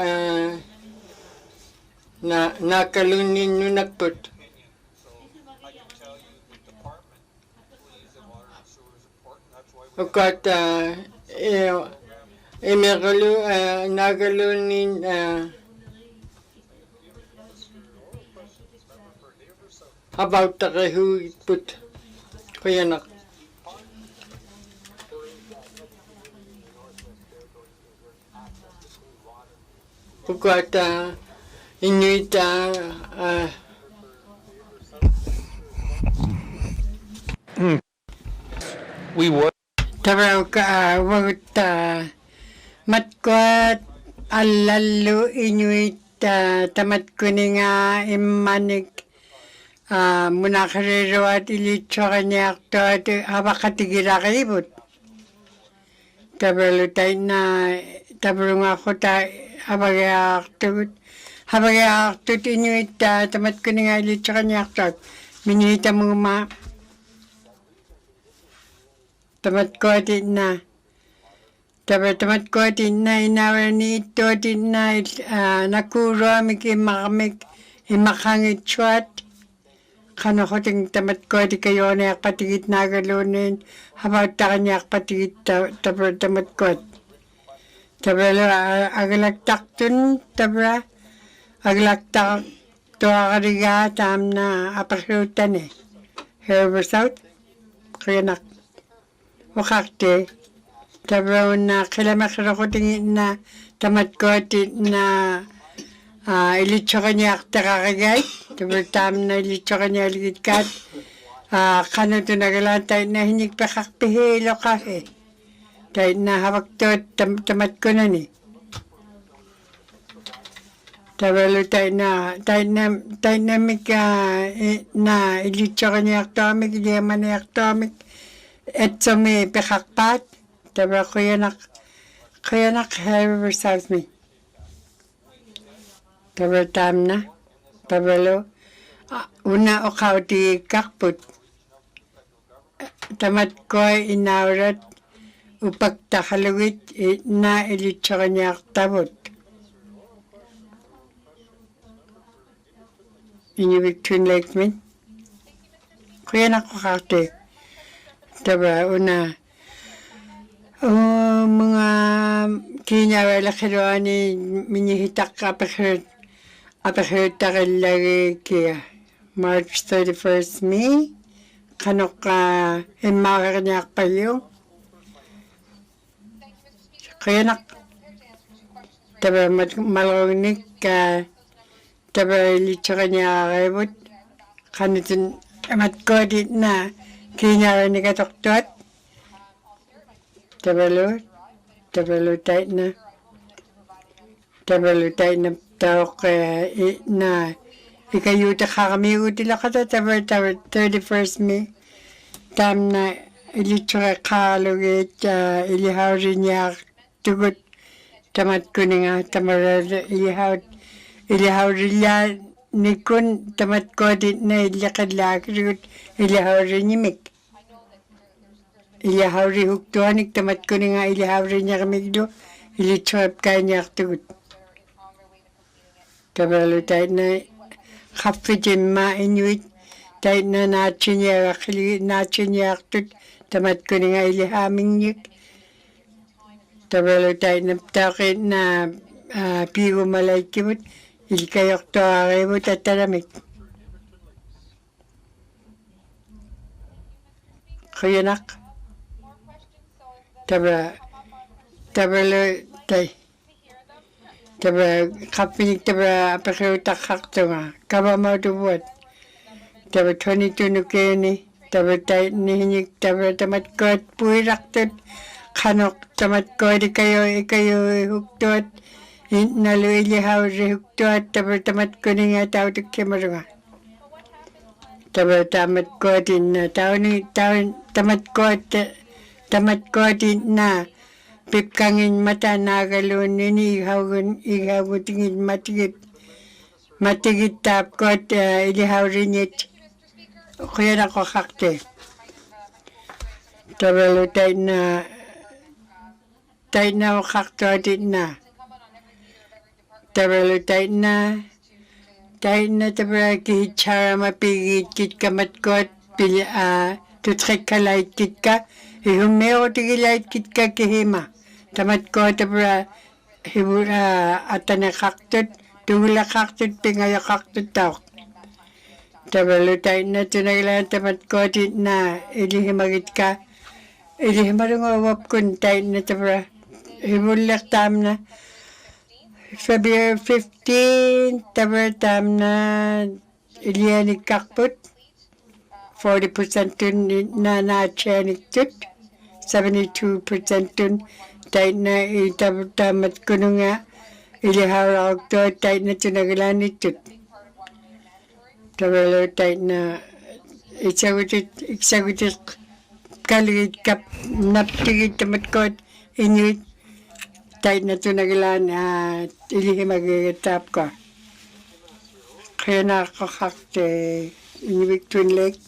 S5: na nakalunin nung nakput.
S9: So I can tell you the department believes that water and sewer is important. That's why we
S5: Ukat imerlo nakalunin habaw tarehu put. Kaya nak. Ukat Inuit
S11: We work.
S5: taraw ka wagut matkwat alalu Inuit tamat kuninga imanik munakarero at ilitsura to at habakatigiraribut. Tabralo tayo na tabrong ako habagaktut Inuit tamat kuninga ilitsura to minita mo ma tamat ko na tamat ko na inawa ni ito na nakuro amik imakangit chwat kano ko ting tamat ko kayo na patigit nagalunin habat takanyak patigit tamat ko tabra aglaktaktun tabra aglaktak to akariga tam na apakrutan herbert kaya nak wakakte tabra na kilamakro ko tingin na tamat ko na ilitsura niya takakagay tabra tam na ilitsura niya ligitkat kano to nagalantay na hinig pakakpihilo kasi dahil na hawak to tamat ko na ni tabra tayo na mika na ilitsura niya aktomik iliyaman niya aktomik etso me pekakpat tabra kaya nak herbert me tabra tam na tabra lo una o kauti kakput tamat ko inaurat upagtakalawit na ilitsura niya aktabot Inuvialuktun Lakeman kaya nakakate tabra una mga kinyawala kiroani minihitak apakhirt takilagi kia March 31st me kanoka imakarnyak payong kaya nak tabra malawnik tabra ilitsura niya kaibot kanutun matkodit na kinyawa ni katoktot tabalo tayo na tawak na ikayuta kakami utila kata tabra 31st me tam na ilitsura kalugit ilihawri niya tugot tamat kuninga tamara ilihawri niya nikun tamat kodit na ilakadlakirut ilihawri nimik ilihawri huktuanik tamat kuninga ilihawri niya kamigdo ilitsura kaya niya tugot tabalo tayo na kapitid ma Inuit tayo na nachinyakakili nachinyakakut tamat ko nga ilihaming yik. Tabalo tayo naptakit na pigo malay kimot, ilikayok to akibot at talamik. Kuyanak. Tabalo tayo. Taba kapinik taba apakautak hakto nga. Kaba mau tubuat. Taba 22 nukeni. Taba tayo nihinik taba tamat kot puiraktot. Kanok tamat kot ikayo huktot. Nalo ilihaw ri huktot. Taba tamat ko nga tao tukimarunga. Taba tamat kot na tao ni tamat kot na. Pipkangin mata nagalun nini ihaw tingin matigit tap kot ilihaw rinit. Kuya na ko kakte. Tabalo tayo na kakto atin na. Tabalo tayo na tabalo kihitsara mapigit kit kamat kot tutrek kalait kit ka. Ihumeo tigilait kit ka kihima. Tamat ko tabra atana kaktot, tugula kaktot, pingaya kaktot tau. Tabalo tayo na tunaglan tamat ko na ilihimagit ka. Ilihimarunga wap kun tayo na tabra. Himulak tam na. February 15, tabra tam na ilihanik kakput. 40% tun na nachanik tut. 72% tun. Tayo na itamat ko nga ilihaw to tayo na tunagalan ito. Tabalo tayo na isagutit kaligit kap naptigit tamat ko inuit tayo na tunagalan ilihimagitap ko. Kaya na ako kakte Inuvialuktun Lake.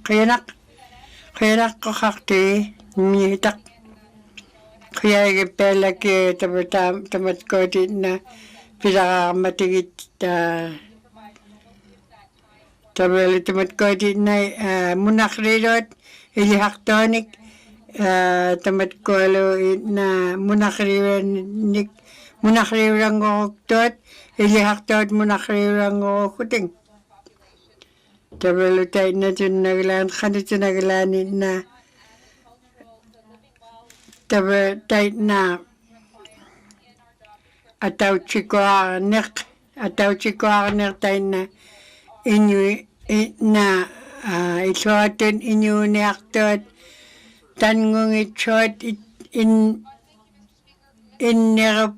S5: Kaya na ako kakte mihitak. Kaya pala ke tamat ko na pinakamatigit tabalo tamat ko na munakrirot ilihaktonik tamat ko na munakrirang oktot ilihaktot munakrirang okuting. Tabalo tayo na tunaglan na taba tayo na ataw chiko arnek tayo na isuotin inyo ni aktot tangung isuot nirap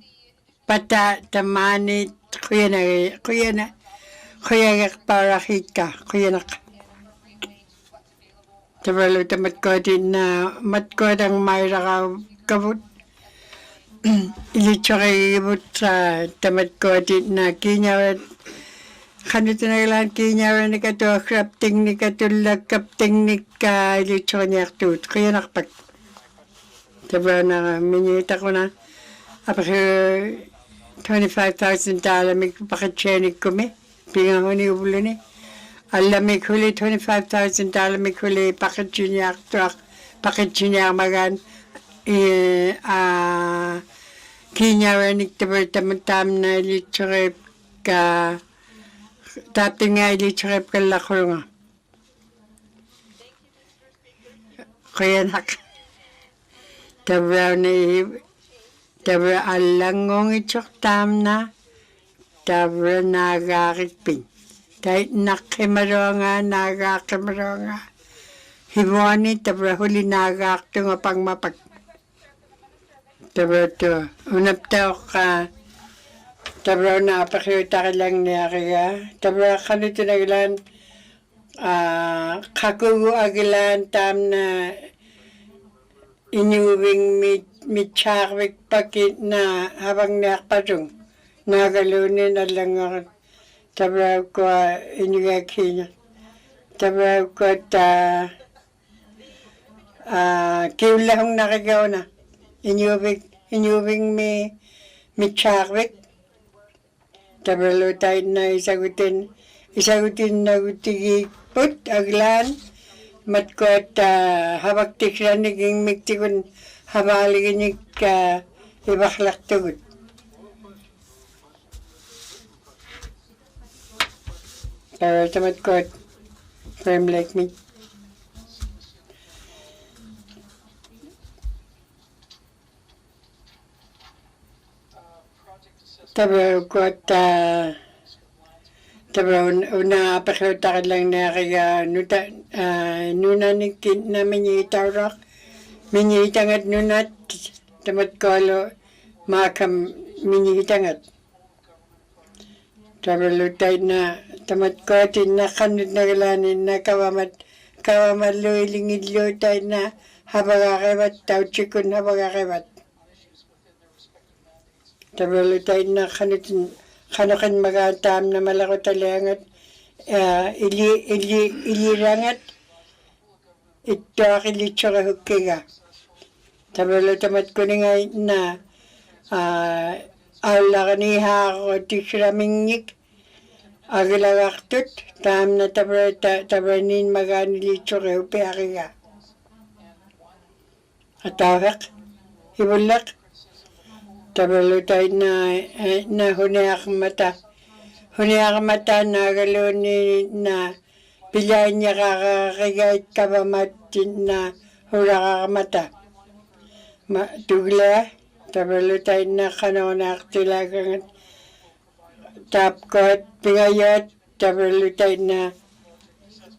S5: pata tamanit kuya parakit ka kuya na tabalo tamat ko na matkot ang mayra ka kabut. Ilitsaka ibut sa tamat ko na kinyawan. Kanito na ilan kinyawan ni kato crafting ni kato lagkapting ni ka ilitsaka niya tut. Kaya nakapag. Tabalo na minita ko na. Apakir $25,000 may pakitsenik ko me. Pinga ko ni ubulo ni. Alam may kuli $25,000 may kuli pakit junior magan kinyawanik tamat na ilitsarip ka dati nga ilitsarip ka lakol nga. Kaya tabra alangong itsok na tabra nagakikpin. Dahil nakakimaronga. Hiwani, tabra huli nagakto nga pangmapag. Tabra to. Unap tao ka. Tabra na apakita ka lang niya kaya. Tabra ka nito nagilan. Kakugu agilan tam na inuwing mitsakwik pakit na habang nakpadong. Nagalunin na lang ako. Tabra ko Inuvialuktun. Tabra ko kiulahong nakagaw na. Inuwing mitsakwik. Tabra lo tayo na isagutin na utigipot aglan. matkot hawak tikla naging miktikun habaliginik ibaklak tugut. Pero matkot frame like me. Pero kot pero una pakita lang na kaya nuna nikin na minyita rak minyitangat nunat tamat kalo makam minyitangat. Pero lutay na tamat kotin na kanut na galanin na kawamat luilingid lutay na habagakibat tau chikun habagakibat. Tabalutay na kanakan magatam na malako talangat ilirangat ito akilitsura hukiga. Tabalutamat ko ngay na awla kaniha ako tisramingik agilagaktut tam na tabanin maganilitsura hupi akiga. Atawak, ibulak. Tabalutay na huniak mata na galoni na pilay niya kakakigait kabamatin na hula kakamata. Tugla, tabalutay na kanonak tilagang tapkot pingayot, tabalutay na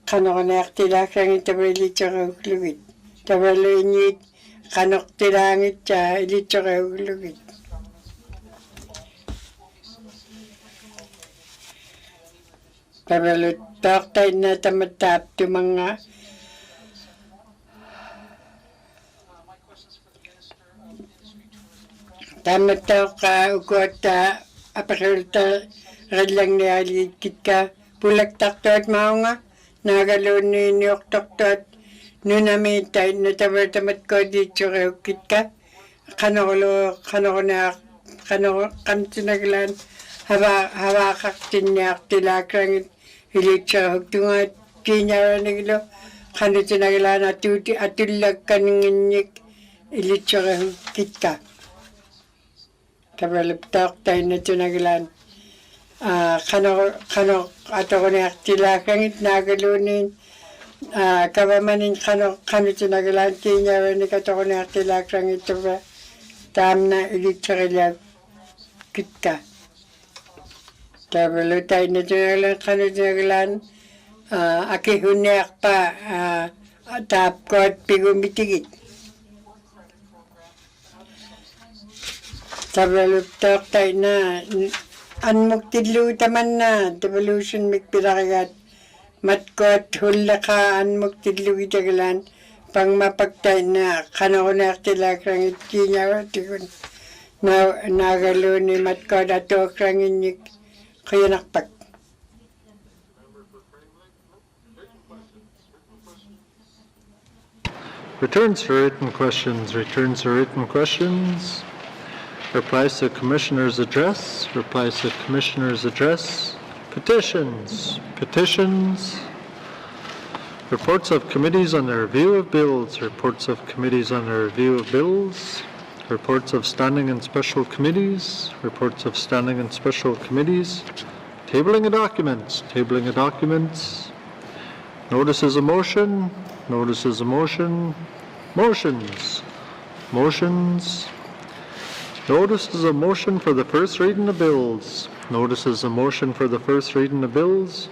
S5: kanonak tilagang tabalitsaka uklugit. Tabalunyit kanok tilangit siya ilitsaka uklugit. Pero taktay na tamatap to mga tamatak ukot apakilta radlang ni alikit ka pulak taktot maunga nagalon ni niyok taktot nunamitay na tamat ko dito kit ka kanoko sinaglan hawakak tinyak tilakrangit ilitsa hugtunga kinyara nagilo kanu sinaglan atulag kaninginyik ilitsa kitka kabalaptak tayo na sinaglan kanu ato ko niyak tilakrangit nagalunin kabamanin kanu sinaglan kinyara nikato ko niyak tilakrangit tam na ilitsa kitka tabalutay na sinaglan kanu sinaglan akihunyak pa tapkot pigumitigit. Tabaluptak tayo na anmuktidlu taman na devolution mikpirakat matkot hula ka anmuktidlu itagalan pang mapagtay na kanakunak tilakrang itkinya tikun na nagalo ni matkot ato krangin kaya nakpak.
S3: Returns for written questions. Returns for written questions. Replies to Commissioner's address. Replies to Commissioner's address. Petitions. Petitions. Reports of committees on the review of bills. Reports of committees on the review of bills. Reports of standing and special committees. Reports of standing and special committees. Tabling of documents. Tabling of documents. Notices of motion. Notices of motion. Motions. Motions. Notices of motion for the first reading of bills. Notices of motion for the first reading of bills.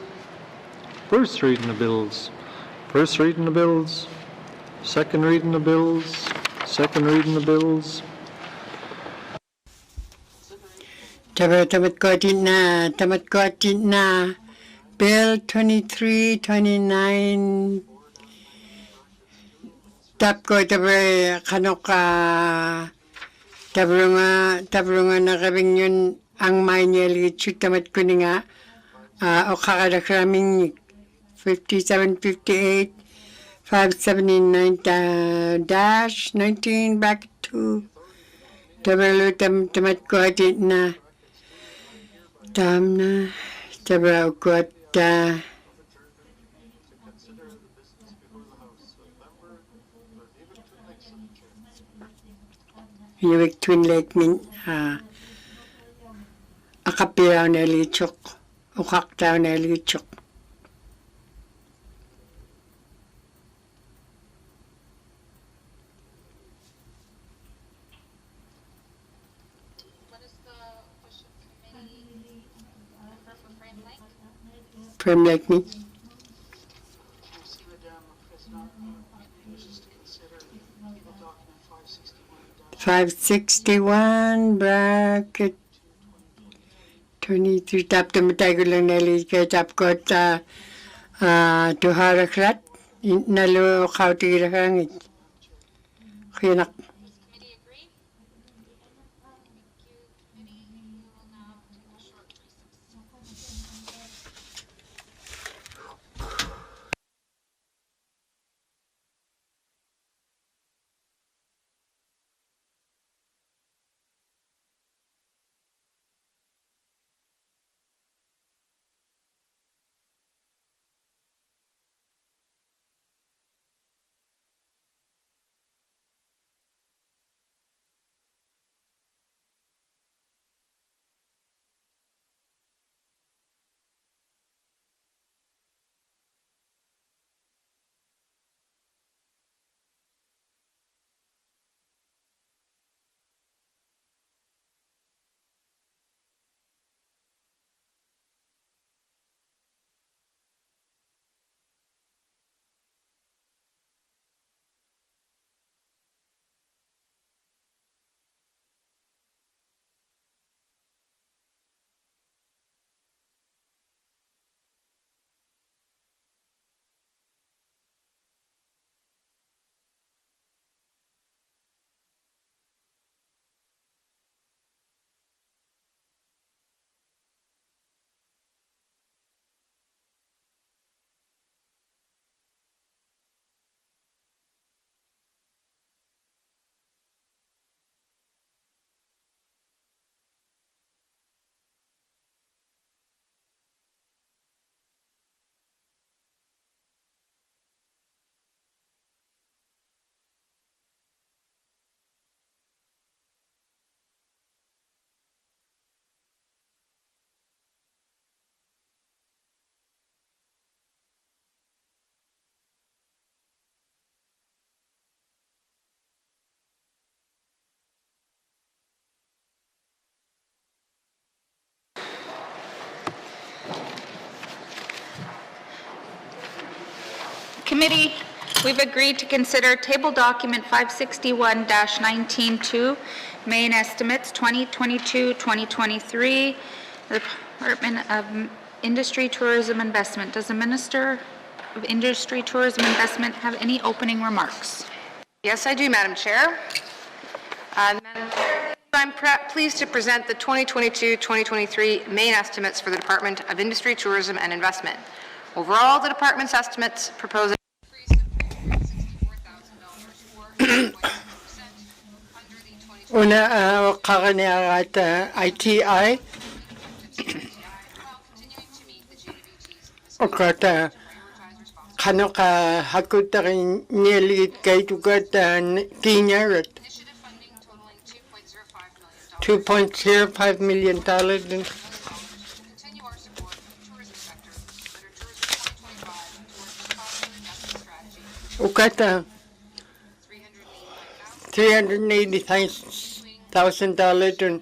S3: First reading of bills. First reading of bills. Second reading of bills. Second reading of bills.
S5: Tamat ko na Bill 2329 tap ko tabi kanoka tabrunga na kabing yun ang mainyel gitsu tamat ko nga o kakadakraming 5758 579-19 back to tabralo tamat ko na tam na tabrao ko Inuvialuktun twin lake min akapiraw na lichok. Ukaktaw na lichok.
S10: What is the wish of committee for Frame Lake?
S5: From like me.
S12: Merci, Madame President. Wishes to consider table document
S5: 561 bracket 23 tap to matay ko lang naligay tap ko tuharakrat nalo kautira hangit kinak
S10: Does committee agree? Thank you, committee. We will now take a short recess. Committee, we've agreed to consider table document 561-19-2, main estimates 2022-2023, the Department of Industry, Tourism, Investment. Does the Minister of Industry, Tourism, Investment have any opening remarks?
S13: Yes, I do, Madam Chair. Madam Chair, I'm pleased to present the 2022-2023 main estimates for the Department of Industry, Tourism, and Investment. Overall, the department's estimates propose an increase of $364,000 or 4.6% under the 2022
S5: una kakaniagat ITI
S13: while continuing to meet the GWT's
S5: okata
S13: prioritize responsible
S5: kano ka hakutarin niligit kay tugat kinyarat
S13: initiative funding totaling $2.05 million
S5: $2.05 million
S13: will continue our support of the tourism sector under Tourism 2025 towards the cost investment strategy.
S5: ukata $380,000 dun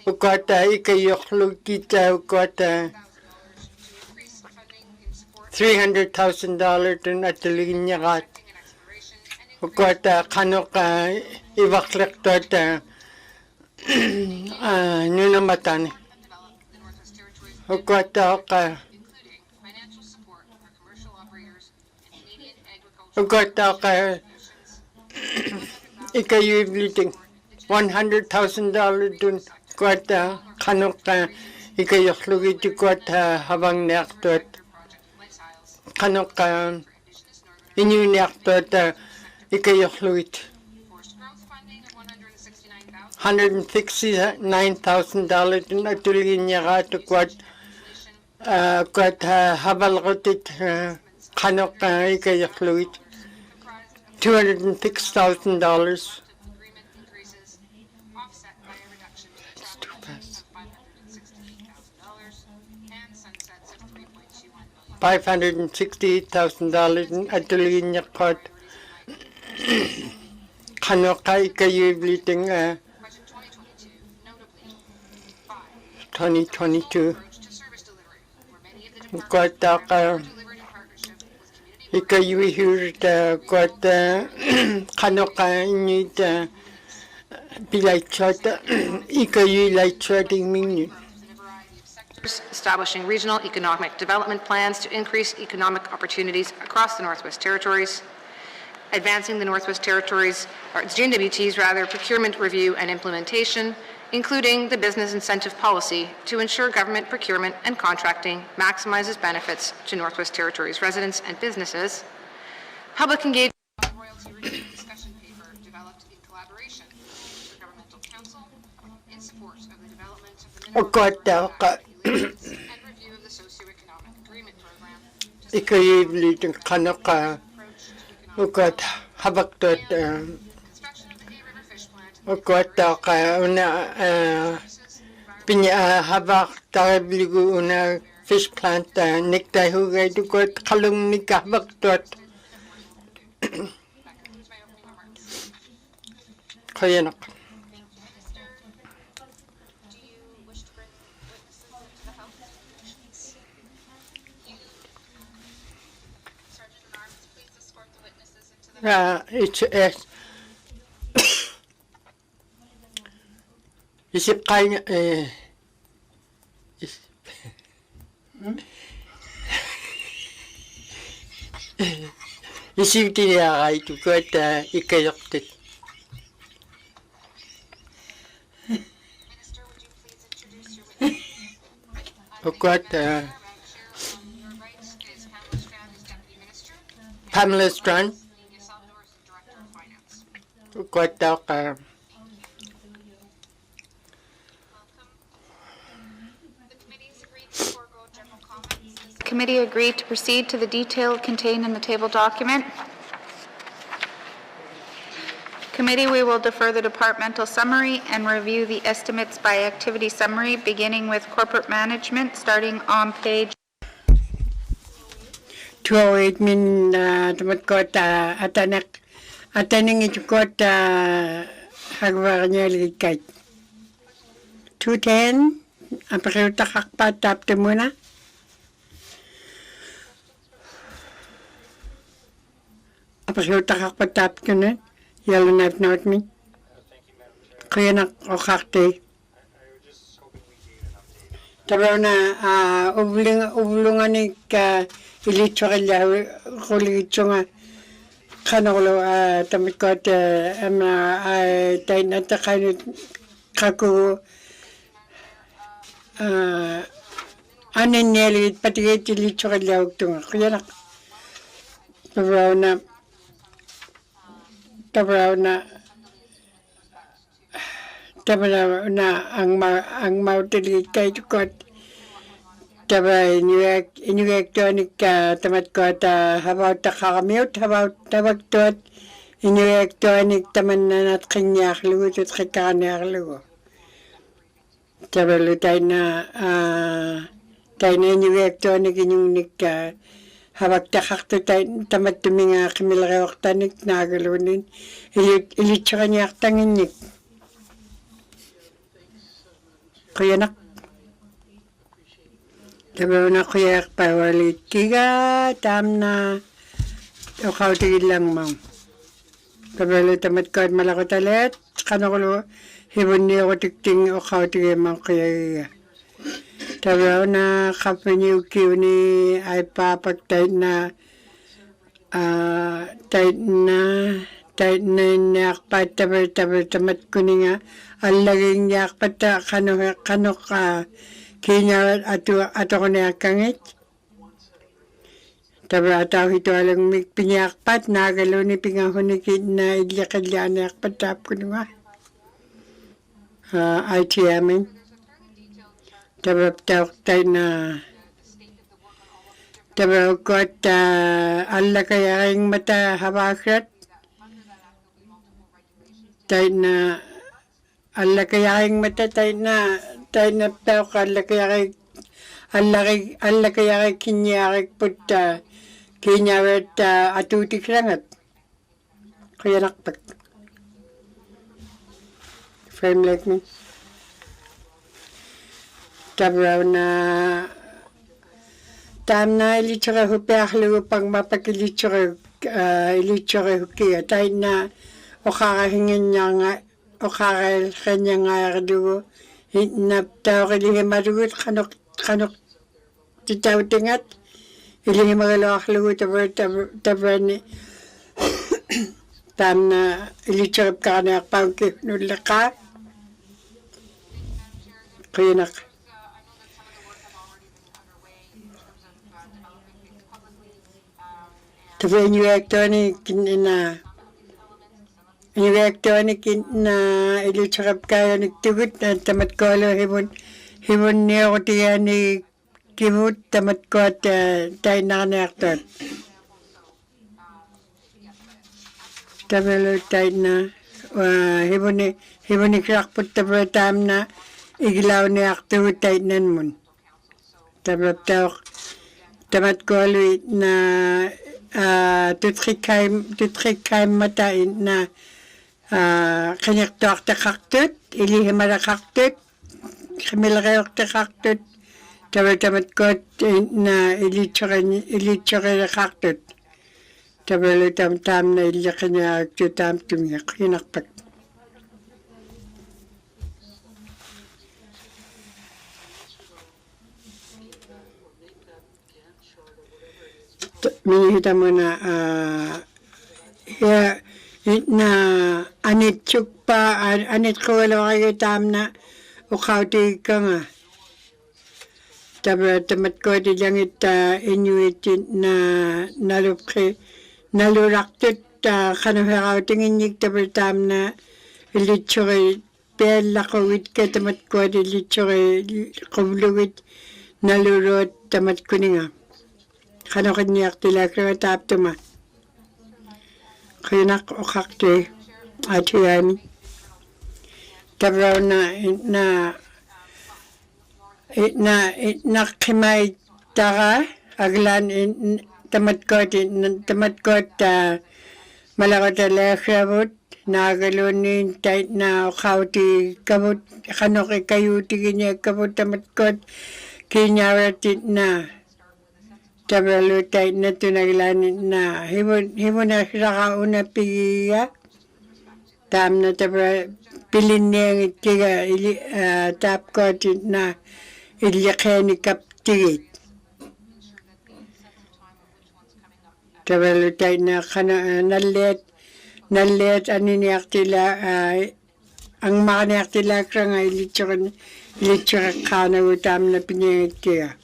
S5: ukata ikayoklu kita ukata $300,000 dun atliginyagat ukata kanoka iwaklektot nunamatan ukata ka
S13: Financial support for commercial operators and Canadian agricultural
S5: ukata ka ikayubliting $100,000 dun ukata kanoka ikayoklugit ukata habang nektot kanoka inyunektot ikayoklugit
S13: forced growth funding of $169,000
S5: $169,000 dun atuliginyagat ukwat habalgotit kanoka ikayoklugit $206,000
S13: agreement increases
S5: $560,000 at tuloyin niya kot kano kay kayo bliting 2022 kota ka ikayo hirta kota kano ka nita pilay chota ikayo like choting minyo
S13: establishing regional economic development plans to increase economic opportunities across the Northwest Territories, advancing the Northwest Territories, or GNWT's rather, procurement review and implementation, including the business incentive policy to ensure government procurement and contracting maximizes benefits to Northwest Territories residents and businesses, public engagement royalty review discussion paper developed in collaboration with the Governmental Council in support of the development of the minimum and review of the socio-economic agreement program.
S5: ikayo bliting kano ka ukat habaktot ukat ka una pinya habak tabligo una fish plant nikta hugay dukot kalung nikabaktot kaya nak it's isip kaya isip tiniya kay tukot ikayoktit ukot Pamela Strand ukot ka
S10: Committee agreed to proceed to the detail contained in the table document. Committee, we will defer the departmental summary and review the estimates by activity summary, beginning with corporate management, starting on page
S5: 208 min temat kota ataning itu kota hagwarnya likat 210 apa kau tak patap temuna apa kau tak patap kena yalan not me kaya nak okakte tabana ubulungan ka ilitsorilla kuliitsunga kanolo tamikot tainata kanut kaku anenyelit patiget ilitsorilla uktunga kaya nak tabrauna ang mautilit kay tukot tabay inuelectronic tamat kot habaut takamute habaut tabagtot inuelectronic taman nanat kinyak lugo tut kikanyak lugo tabay tayo na inuelectronic inunik habak takakto tamat tuminga kimilreoktanik nagalunin ilitsakanyak tanginik kaya nak tabaw na kuya pawalit tiga tamna okaw tigil lang mo tabaw tamat ko at malako talit kanakulo hibon niya ko tikting okaw tigil mo kuya tabaw na kapaniw kiw ni ay papagtay na tayo na nakpat tabaw tamat ko ni nga alaging yakpat kano ka kanya ato ko na kangit tabra ataw hito alang pinyakpat nagalo ni pingahunikid na idlakadya na yakpat tap ko nga ITM tabra tayo na tabra ko at ala kayaring mata habakrat tayo na ala kayaring mata tayo na pero kala kaya alla kaya kinyarik putta kinyaret atutik langat kaya nakpak frame like me tabraw na tamna ilitsura hupiaklu pang mapakilitsura ilitsura hukia tayo na okakahingin niya nga okakahil kanya nga ardugo naptaw kilihin madugot kanok titaw tingat ilihin magalawaklu tabra ni tamna ilitsura ka na pangki nulaka kaya nak Tapi Inuvialuktun na ilutsarap kayo nagtugot na tamat ko alo hibon niya ko tiya ni kimut tamat ko at tayo nakanakton. Tapi tayo na hibon ni krakpot tabi tam na iglaw ni aktugot tayo nan mon. Tapi tayo tamat ko alo na tutrik matain na kanyak tuak ta kaktut ili himara kaktut kimilrayok ta kaktut tamat ko na ili tsura kaktut tabalo tam na ili kanya tutam tumyak hinakpak minihita mo na na anit chukpa anit ko wala kayo tam na ukauti ka nga tamat ko di langit inuit na naluraktut kanaharaw tingin yik tam na ilitsure pela kawit ka tamat ko di ilitsure kawluwit nalurot tamat ko nga Kano kanyak tila kaya tap tuma. Kaya okakte at yan. Tabraw na kimay taka aglan tamat ko malakot alakabot nagalunin tayo na okauti kabot kano kayuti kanya kabot tamat ko kinyaratit na Tabalo tayo na tunaglanin na hibon na sakauna pigiya. Tam na tabra pilin niya ng itiga tap ko na ilyakay ni kaptigit. Tabalo tayo na nalet aniniyak tila ang makaniyak tila kaya nga ilitsura ka na utam na pinyangit kaya.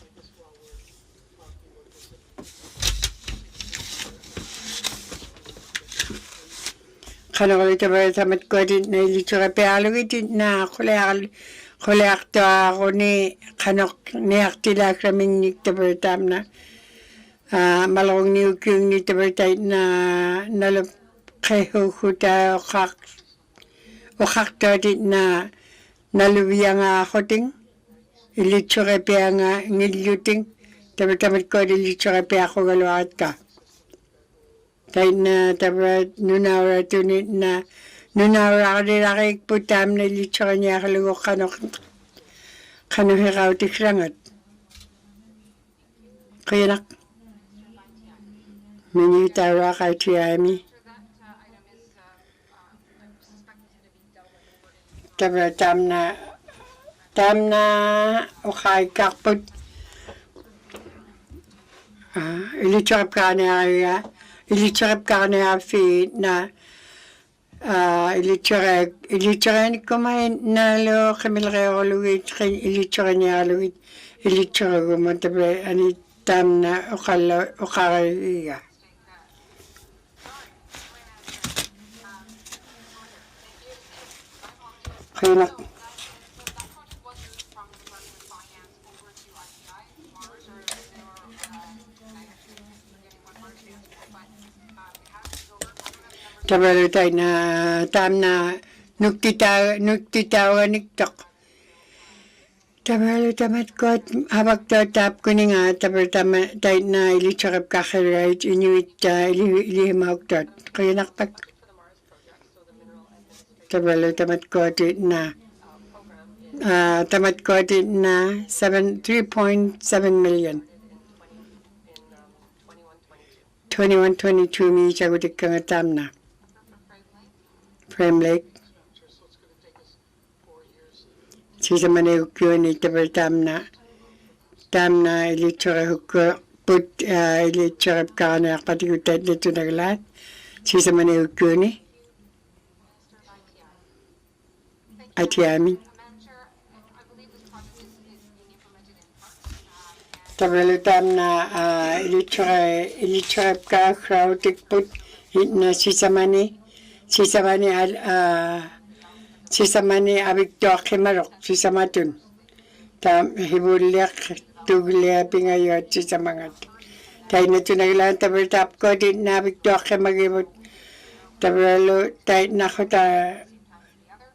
S5: Kano ko ito ba tamat ko din na ilitsura pero ito na kuleak to ako ni kanok niyak tila kraming ito ba tam na malakong niukyong nito ba tayo na nalup kay hukuta okak to din na nalubiyang ako ting ilitsura pa nga ngilyuting tamat ko din ilitsura pa ako galawat ka. Tayo na tabra nunawra tunit na nunawra ka nila kay putam na ilitsura niya kalugo kanong hiraw tikrangat. Kaya nak minitawa kay tiyami. Tabra tam na okay kakput. Ilitsura ka niya ilitsura ka niya fi na ilitsura ni kumain na lo kamilre o luwit ilitsura niya luwit ilitsura gumantabre ani tam na okariya. Kaya Tabalo tayo na tam na nuktitawa niktok. Tabalo tamat kot habak tap kuninga tabal tamat tait na ili charap kakhirait inuit ili mauktot kaya nakpak tabalo tamat kot na tamat kot na 3.7 million 21-22 mi chagutik kang tam na Frame Lake Sisa mani hukyo ni tabal tam na ili charap put ili charap kakana patikutat nito naglahat Sisa mani hukyo ni Atiami Tabalo tam na ili charap ka crowdik put na sisa mani abik doke marok sisa matun tam hibuliak tuglia pingayot sisa mangat tay na tunaglan tabalo tap ko din na abik doke magibot tabalo tay na kota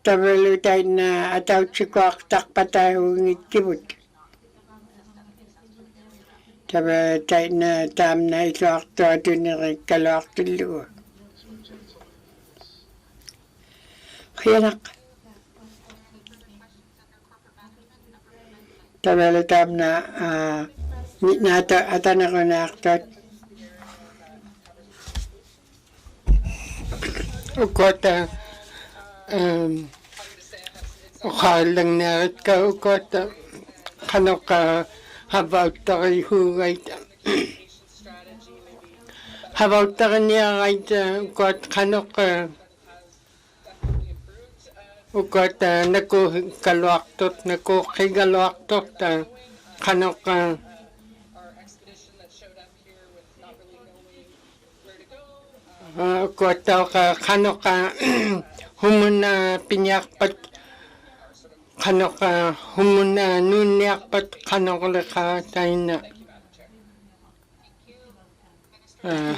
S5: tabalo tay na ataw chikwak takpatay ungit kibut tabalo tay na tam na ituak to atunirin kalak tuluwa Khiyanak tabalo tam na atana ko na aktot ukota ukalang narat ka ukota kanok ka habaut takay hugay habaut takay niya kay ukot kanok ka ukot naku kalwaktot naku kigalwaktot kanok ukot ka kanok humuna pinyakpat kanok humuna nunyakpat kanok leka tayo na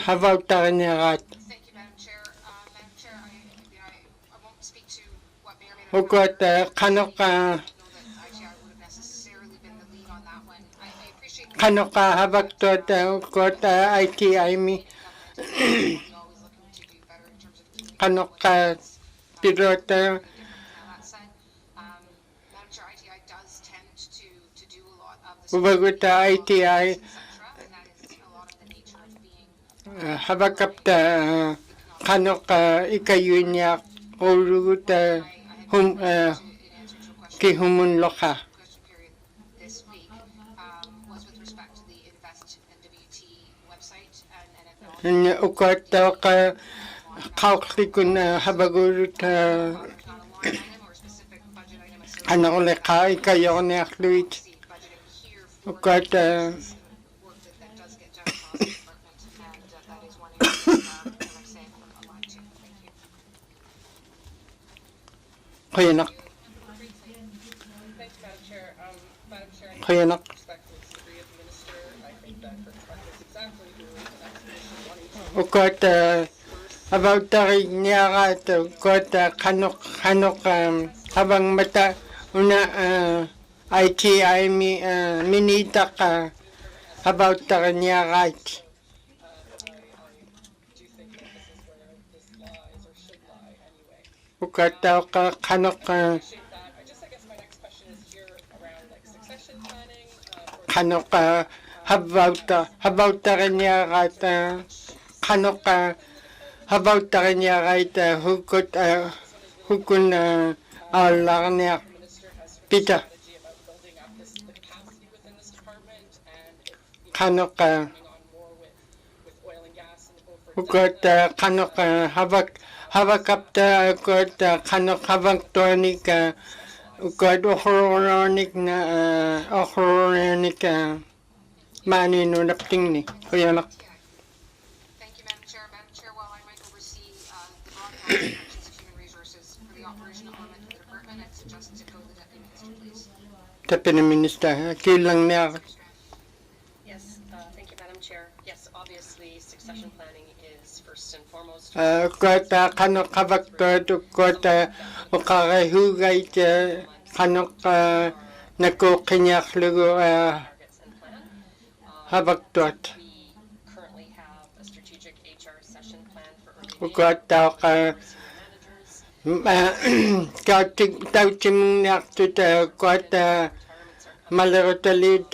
S5: habaw tayo niya kat ukot kanok habaktot ukot ITIMI kanok pirot ubagot ITI habakapta kanok ikayunyak urugut kihumun loka ukot ka kauklikun habagurut ano leka ikayo ni akluit ukot Kayanak. Kayanak. Ukot about tarig niya ka ukot kanok habang mata una ITI minita ka about tarig niya ka ukot ka kanok kanok about tarig niya ka kanok about tarig niya ka hukun alar niya pita kanok ukot kanok habakapta ukot kanok habaktonik ukot ohronic maninunapting ni kuyanak.
S13: Thank you, Madam Chair. Madam Chair, while I might oversee the broadcast functions of human resources for the operational element of the department, I'd suggest to go to the Deputy Minister, please.
S5: Deputy Minister, kilang niya.
S14: Yes, thank you, Madam Chair. Yes, obviously, succession planning is first and foremost.
S5: Ukot kanok habaktot ukot ukakahugay kanok nakukinyaklugu
S14: targets and plan.
S5: habagtuat.
S14: We currently have a strategic HR session plan for early May.
S5: Ugat tau ka tautimungnaktut kuat malarutalit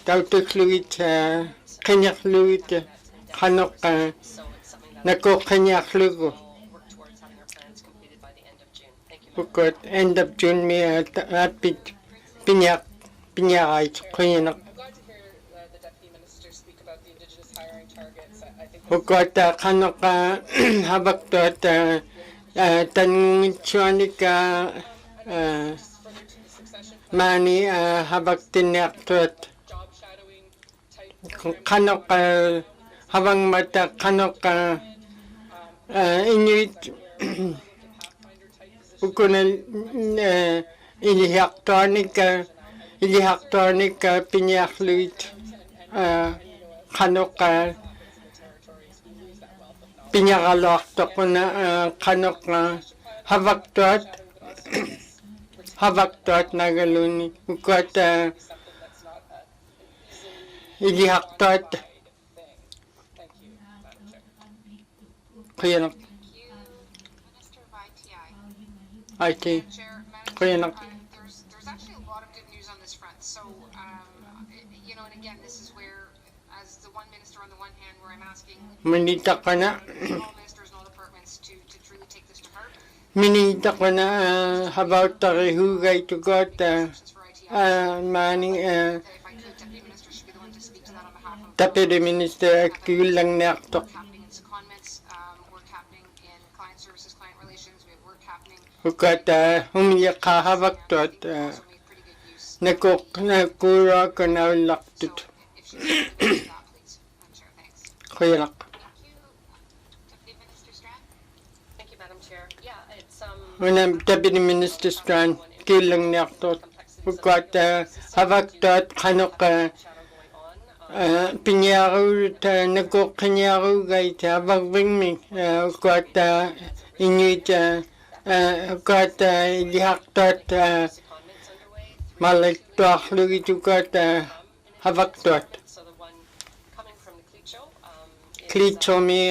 S5: tautukluit kinyakluit kanok nakukinyaklugu.
S14: Work towards having our plans completed by the end of June. Thank you.
S5: Ugat end of June mi pinyakay kuyanak.
S4: I'm glad to hear the Deputy Minister speak about the Indigenous hiring targets. I think
S5: Ugat kanok habagtuat tanungitsuanik
S4: further to the succession
S5: mani habagtinaktuat
S4: job shadowing type
S5: kanok habang mata kanok inuit ukunal ilihaktonik pinyakluit kanok pinyakalokto ko na kanok habagtuat nagaluni ukat ilihaktuat kuyanak
S13: Minister of ITI.
S5: IT
S13: Chair,
S5: kuyanak
S13: there's actually a lot of good news on this front. So, and again, this is where, as the one minister on the one hand, where I'm asking
S5: manita ka na
S13: all ministers and all departments to truly take this to heart.
S5: minita ko na about tarihugay tugot maning
S13: If I could, Deputy Minister should be the one to speak to that on behalf of
S5: Deputy Minister kulang naktok
S13: work happening in secondments, work happening in client services, client relations. We have work happening.
S5: ukat humiyak kahabagtot
S13: Also made pretty good use.
S5: nakura ko na laktut
S13: If she could do that, please. I'm sure. Thanks.
S5: kuyanak
S13: Thank you. Deputy Minister Strand.
S14: Thank you, Madam Chair. Yeah, it's
S5: unang Deputy Minister Strand kulang naktot ukat habagtot kanok pinyaru nakukinyaru gay habagbingmi ukat inuit ukat ilihaktot maliktuak lugit ukat habagtot
S14: so the one coming from the Clicho,
S5: klito mi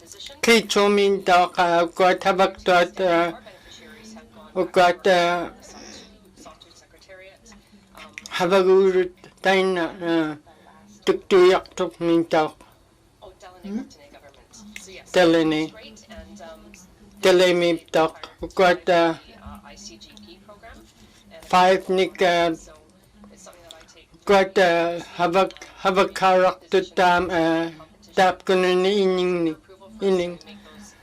S14: position.
S5: klito mi daw ukat habagtot
S14: Beneficiaries have gone
S5: ukat
S14: Sawtooth Secretariat.
S5: habagurut tayo na tuktuyak tuk mi daw
S14: Oh, Delaney government. So yes,
S5: Delaney.
S14: great. And
S5: tele mi daw ukat
S14: the ICGP program. And
S5: 5 nik
S14: so it's something that I take
S5: ukat habag karakter tam tap ko na ni ining
S14: make those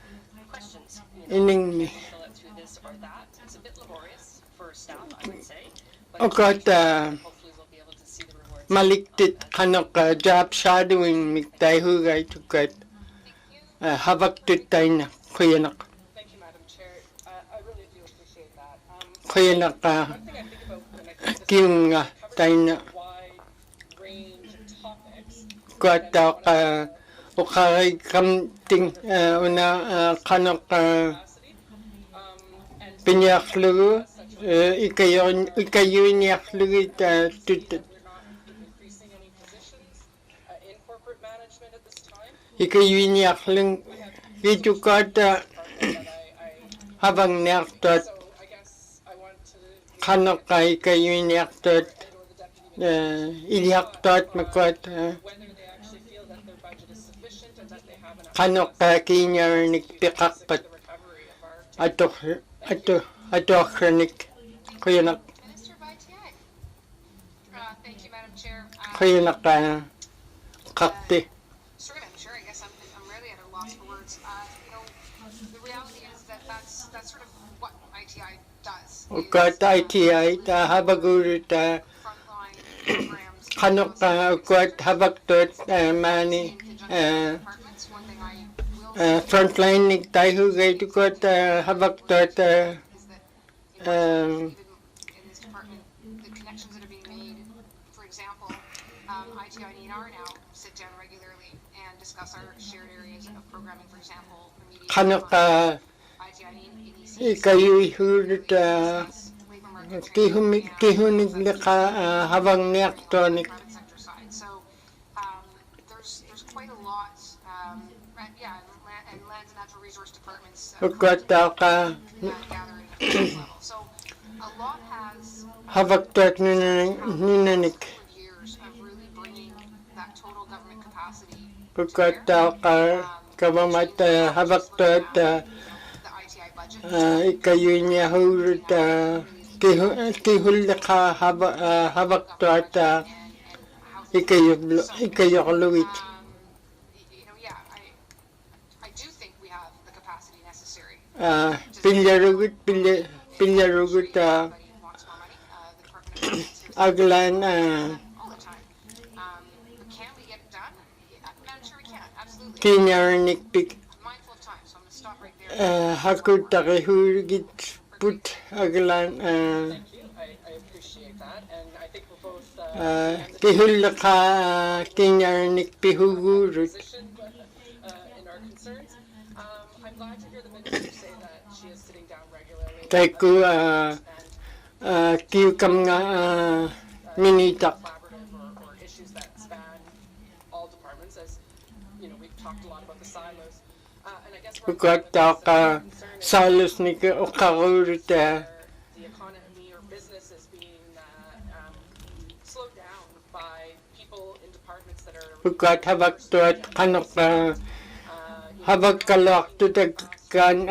S14: questions.
S5: ining ni
S14: Fill it through this or that. It's a bit laborious for staff, I would say. But
S5: ukat
S14: hopefully we'll be able to see the rewards.
S5: maliktit kanok job shadowing miktay hugay tukat habagtut tayo na kuyanak
S4: Thank you, Madam Chair. I really do appreciate that.
S5: kuyanak
S4: One thing I think about when I think this
S5: kiyong tayo na
S4: wide range of topics,
S5: ukat ukay kamting una kanok
S4: and
S5: pinyaklugu ikayo niyaklugu tut
S4: we're not increasing any positions in corporate management at this time.
S5: ikayo niyaklugu itukat habang niyaktot
S4: So I guess I want to
S5: kanok ikayo niyaktot ilihaktot makwat
S4: whether they actually feel that their budget is sufficient and that they have enough
S5: kanok kinyar nikpikakpat
S4: recovery of our
S5: atokhranik kuyanak
S13: Minister of ITI. Thank you, Madam Chair.
S5: kuyanak kakti
S13: Sorry, Madam Chair, I guess I'm really at a loss for words. The reality is that that's sort of what ITI does.
S5: ukat ITI habagurut
S13: Frontline programs.
S5: kanok ukat habagtot mani
S13: Departments. One thing I will
S5: frontline nik tayo hugay tukot habagtot
S13: is that even in this department, the connections that are being made, for example, ITI and ENR now sit down regularly and discuss our shared areas of programming, for example, remediation.
S5: kanok
S13: ITI and EC
S5: ikayo ihulot kihunig lika habang niaktonik.
S13: So there's quite a lot, and lands and natural resource departments
S5: Ugkata ka
S13: gathering at this level. So a lot has
S5: habagtot ninanik.
S13: years of really bringing that total government capacity.
S5: Ugkata ka kabamat habagtot ikayo niya hulot kihul lika habagtot ikayo kaluwit.
S13: I do think we have the capacity necessary.
S5: Pilyarugut aglan
S13: All the time. But can we get it done? I'm sure we can. Absolutely.
S5: kinyarnik pik
S13: I'm mindful of time, so I'm going to stop right there.
S5: hakut takihulgit put aglan
S14: Thank you. I appreciate that, and I think we're both
S5: kihul lika kinyarnik pihugurut.
S14: positioned in our concerns. I'm glad to hear the minister say that she is sitting down regularly.
S5: Kaiku kiukam nga minitak.
S14: Collaborative or issues that span all departments, as you know, we've talked a lot about the silos. And I guess
S5: Ugkata ka salos ni ka ukarurut
S14: the economy or business is being slowed down by people in departments that are
S5: ukat habagtot kanok habag kalak tutagkan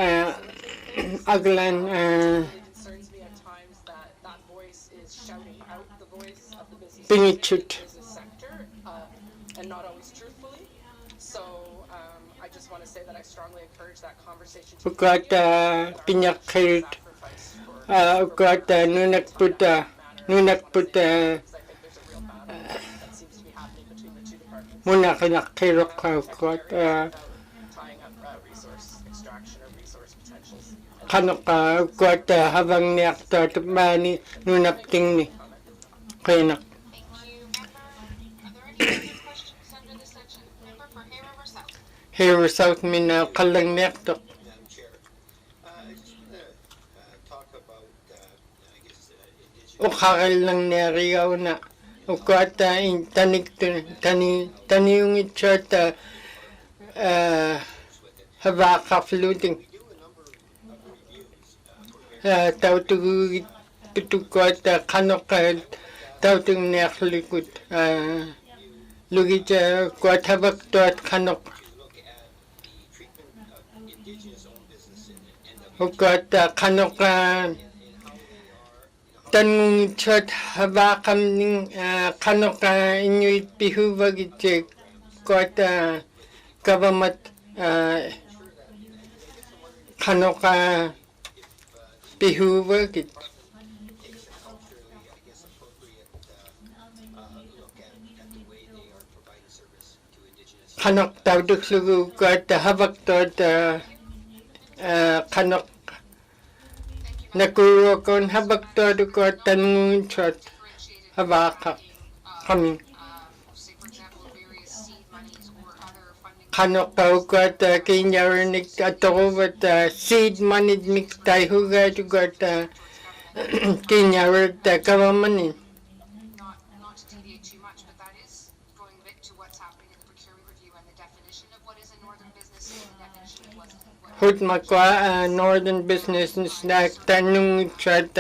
S5: aglan
S14: concerns me at times that that voice is shouting out the voice of the
S5: pingichut.
S14: business sector and not always truthfully. So I just want to say that I strongly encourage that conversation to
S5: Ukat pinyakilt ukat nunakput
S14: that seems to be happening between the two departments,
S5: munakilakirok ukat
S14: tying up resource extraction or resource potentials.
S5: kanok ukat habang niaktot mani nunapting ni kainak.
S13: Thank you, member. Are there any other questions under this section? Member for Hay River South.
S5: Here South mina kalang niaktok.
S12: Madam Chair, I just want to talk about, I guess, indigenous.
S5: Ukakal lang nariyaw na ukat tani yung itchat habaka floating. Tautugugit pitukot kanok tautug neklikut lugit kwat habak tuat kanok ukat kanok tanung itchat habakam ning kanok inuit pihuvagit kwat kabamat kanok pihuvagit kanok tauduk sugu kwat habak tuat kanok nakurokon habak tuat kwat tanung itchat habaka kami kanok kwat kinyarnik atovat seed manid miktay hugat kwat kinyarat kawamanin.
S13: Not to deviate too much, but that is going a bit to what's happening in the procurement review and the definition of what is a northern business and the definition of what
S5: Hud makwa northern business na tanung chat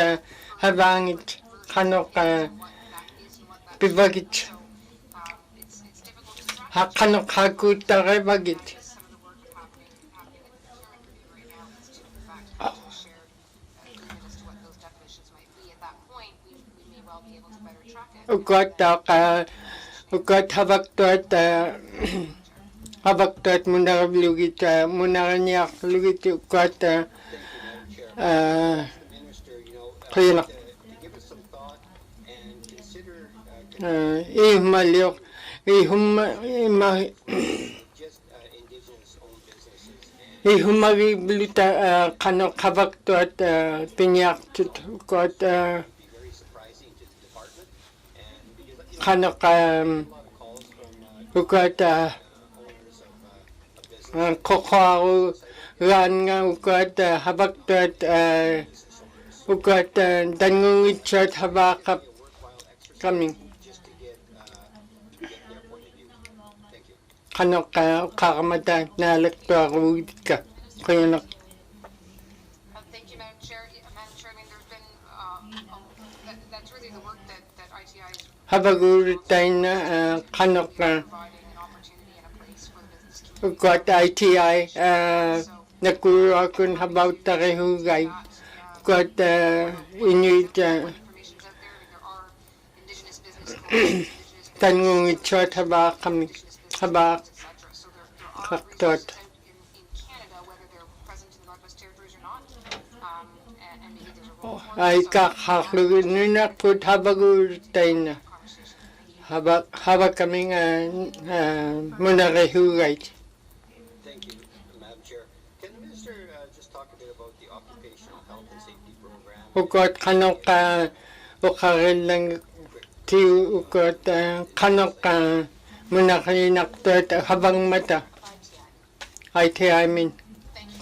S5: habangit kanok pivagit kanok hakut bagit. Ukat habaktot munarlugit munarniak lugit ukat kainak ihmaliok ihumagi bluta kanok habaktot pinyak tut ukat kanok ukat kokharu ran nga ukat habaktot ukat dangungitsot habakap kami. Kanok kakamata na elektor ka. Kaya nak.
S13: Thank you, Madam Chair. Madam Chair, I mean, there's been, that's really the work that ITI is
S5: Habaguritay na kanok
S13: providing an opportunity and a place for the business community.
S5: ukat ITI nakuro akon habaw tarihugay. Ukat inuit
S13: Information's out there. There are indigenous business codes,
S5: dangungitsot habak kami. Habak
S13: etc. So there are
S5: kaktot.
S13: resources out in Canada, whether they're present in the Northwest Territories or not. And maybe there's a role for
S5: Ay kakaklugan nuna put habaguritay na. Habak kami munarihugay.
S12: Thank you, Madam Chair. Can the Minister just talk a bit about the occupational health and safety program?
S5: Ukot kanok ukarin lang ti ukot kanok munakalinaktot habang mata. ITI mean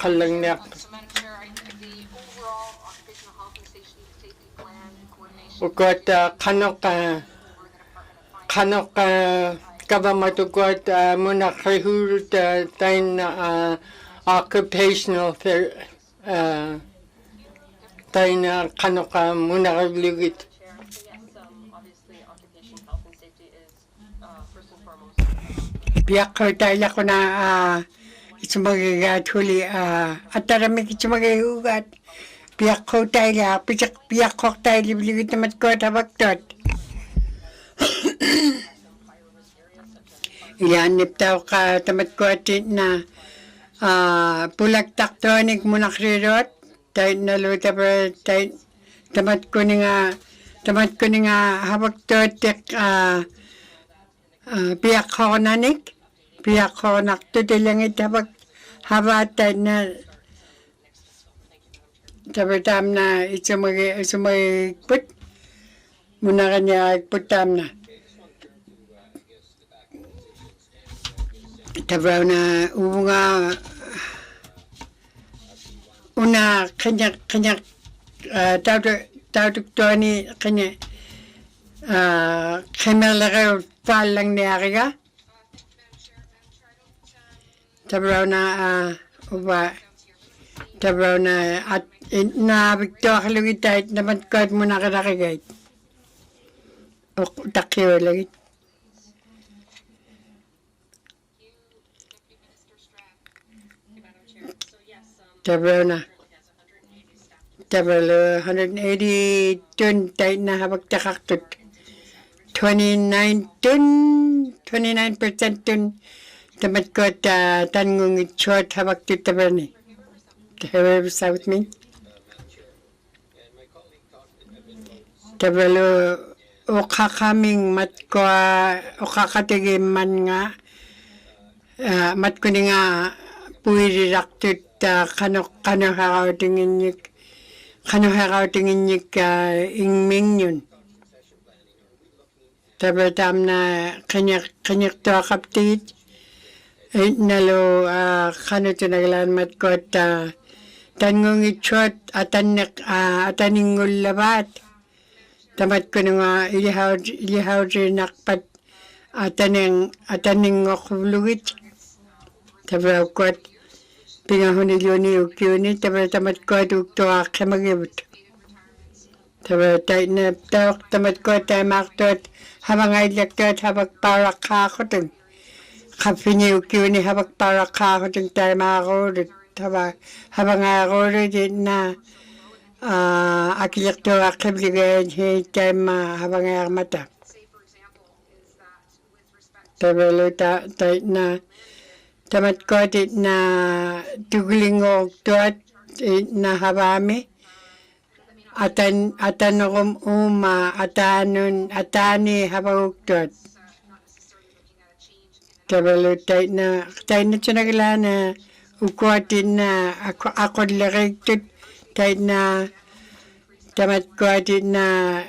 S5: kalang niyak.
S13: So, Madam Chair, the overall occupational health and safety plan coordination
S5: Ukot kanok kabamatukot munakahurut tayo occupational tayo na kanok munakalugit.
S14: Obviously, occupational health and safety is first and foremost.
S5: Biyak ko tayo ko na itsumagagat huli at taramik itsumagagat. Biyak ko tayo biyak ko tayo libligot na matkot habagtot. Yan niptaw ka tamatkot na pulag taktonik munakrirot. Tayo naluta pa tayo tamat ko nga habagtot biyak ko nanik. Biyak ko naktutilang itabag habata na tabatam na itsumagput muna kanya putam na tabaw na ubunga una kanya tawag ni kanya kemelere palang niya tabraw na tabraw na at nabigto kalugitay naman kahit mo nakakagay o takyo lagi tabraw na 180 tun tayo na habagtakaktot 29 tun tamat ko tanong itchot habak titabani. Have South me? Tabalo okakaming mat ko okakatigim man nga mat ko nga puiriraktot kano hakaw tingin yik ingming yun. Tabatam na kanyak to kaptit. Nalo kano tinaglan mat ko tanong itchot ataningul labat. Tamat ko nga ilihaw rin nakpat ataning okulugit. Tabaw ko pinahunilyo ni ukyuni tamat ko tukto akimagibot. Tamat ko maktot habang ailaktot habang para kakotong. Kapiniukyuni habang para kakotong tayo makakulit. Habang akulit na akilakto akibligan tayo habang mata. Tabalo tayo na tamat ko na tuglingo tuat na habami. Atanukum atani habaguktot. Tabalo tayo na tsinagla na ukwatin na ako lagigtot tayo na tamat ko na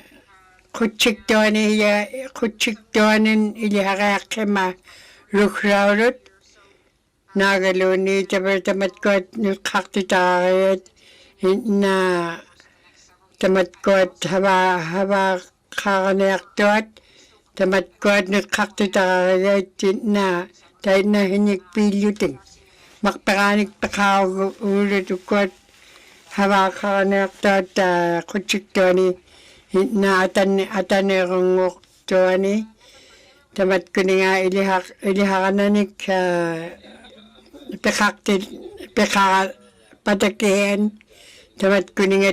S5: kutsik doanin ilihakakima lukrawrot nagaluni tamat nutkhaktitaariat na tamat hava kharaniartuat tamat nutkhaktitaariat na taina hinik piluting makparanik pakaugu ulutukot hava kharaniartuat kutsiktuani na atanerunguk tuani tamat kuninga iliharanik pekha patakihan tamat kuninga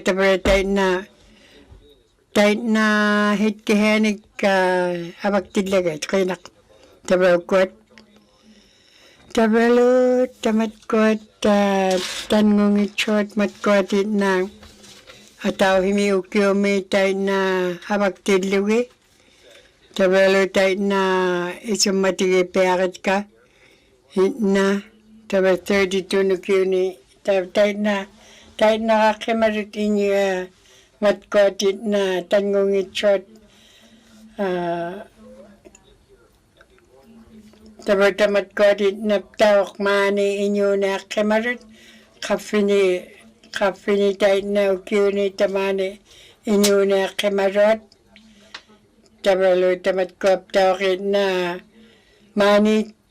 S5: taina hitkihanik abaktilagat kainak tabakot tabalu tamat kot tangungichot matkot na ataw himi ukyomi taina abaktilugi tabalu taina isumatige peagat ka na taba 32 nukyuni taina kakimarit inyo matkotit na tangungichot taba tamatkotit na tawak mani inyo na kakimarit kafini taina ukyuni tamani inyo na kakimarot tabalu tamatkop tawakit na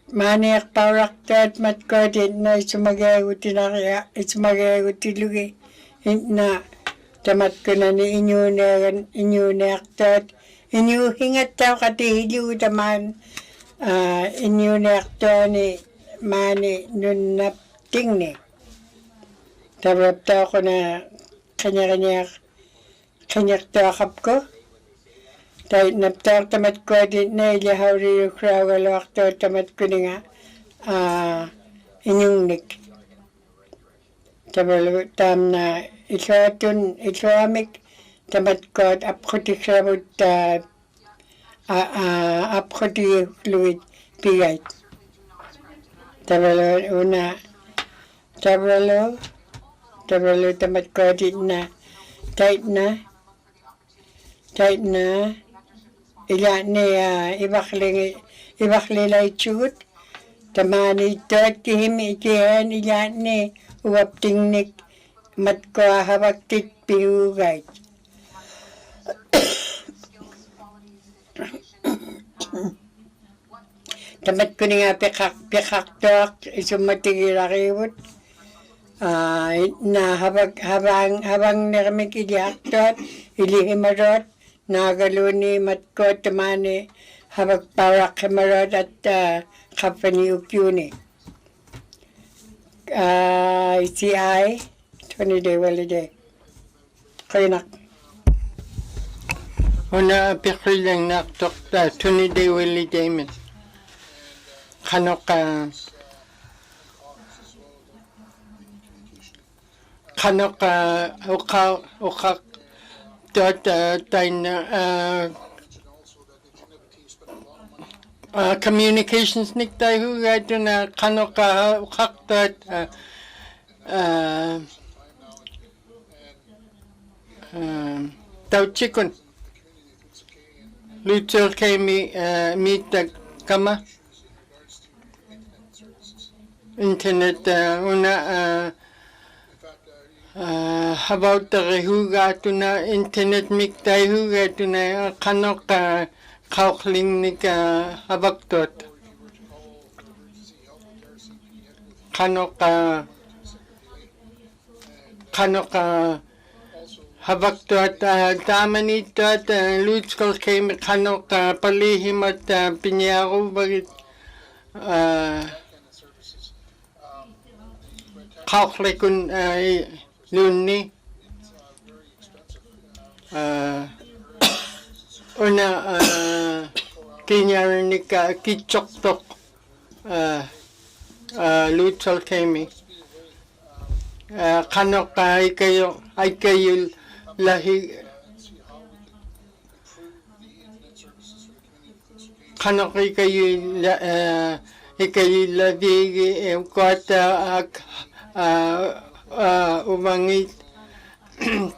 S5: mani akpawraktat matkotit na isumagayagutilugi na tamat ko na ni inyo na aktat inyo hingat taw katihiliw taman inyo na aktat ni mani nun napting ni tabab taw ko na kanyak takap ko tayo naptak tamat ko din na ilahawri yung krawalo akto tamat ko nga inyong nik tabalo tam na isoamik tamat ko apkoti krabot apkoti fluid pigait tabalo una tabalo tamat ko din na tight na ilani ibakhlilay chut tamani tot kihimi kihan ilani uwaptingnik matko habaktik piugay tamat ko nga pikaktok isumatigirakiwot na habang naramik ilihaktot ilihimarot nagaluni matko tamani habag parak himarot at kapani ukyuni ICI 20-day holiday kainak una pikilang naktok 20-day holiday min kanok ukak tot communications nik tayo gato na kanok ukak tot tau chikun lutsol kay mitag kama internet una about the huga to na internet mik tay huga to na kanok kaukling nik habaktot kanok habaktot tamani tot lutskol kay kanok palihimat pinyago bagit kauklikun lunni una kinyarinik kichoktok lutsol kemi kanok ay kayo lahi kanok ay kayo labigi kota umangit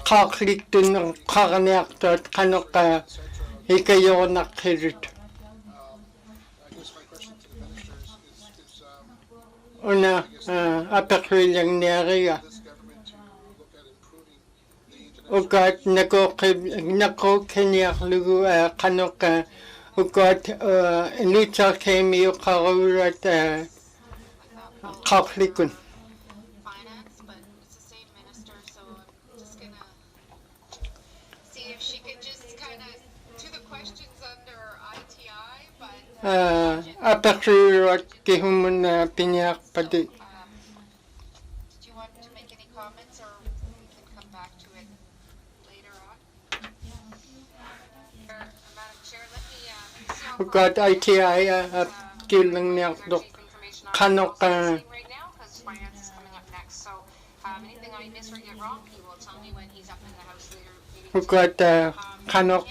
S5: kaklik dun karaniaktot kanok ikayo nakhirit. una apakrilang niya ugat nako kanya lugu kanok ugat nita kemi ukarurat kaklikun.
S8: Finance, but it's the same minister, so I'm just gonna see if she could just kind of to the questions under ITI, but
S5: Apakrilat kihumun pinyak padi.
S8: did you want to make any comments, or we can come back to it later on? Madam Chair, let me see how far
S5: Ugat ITI kilang niya dok kanok
S8: right now, because finance is coming up next. So anything I miss or get wrong, he will tell me when he's up in the House later.
S5: ugat kanok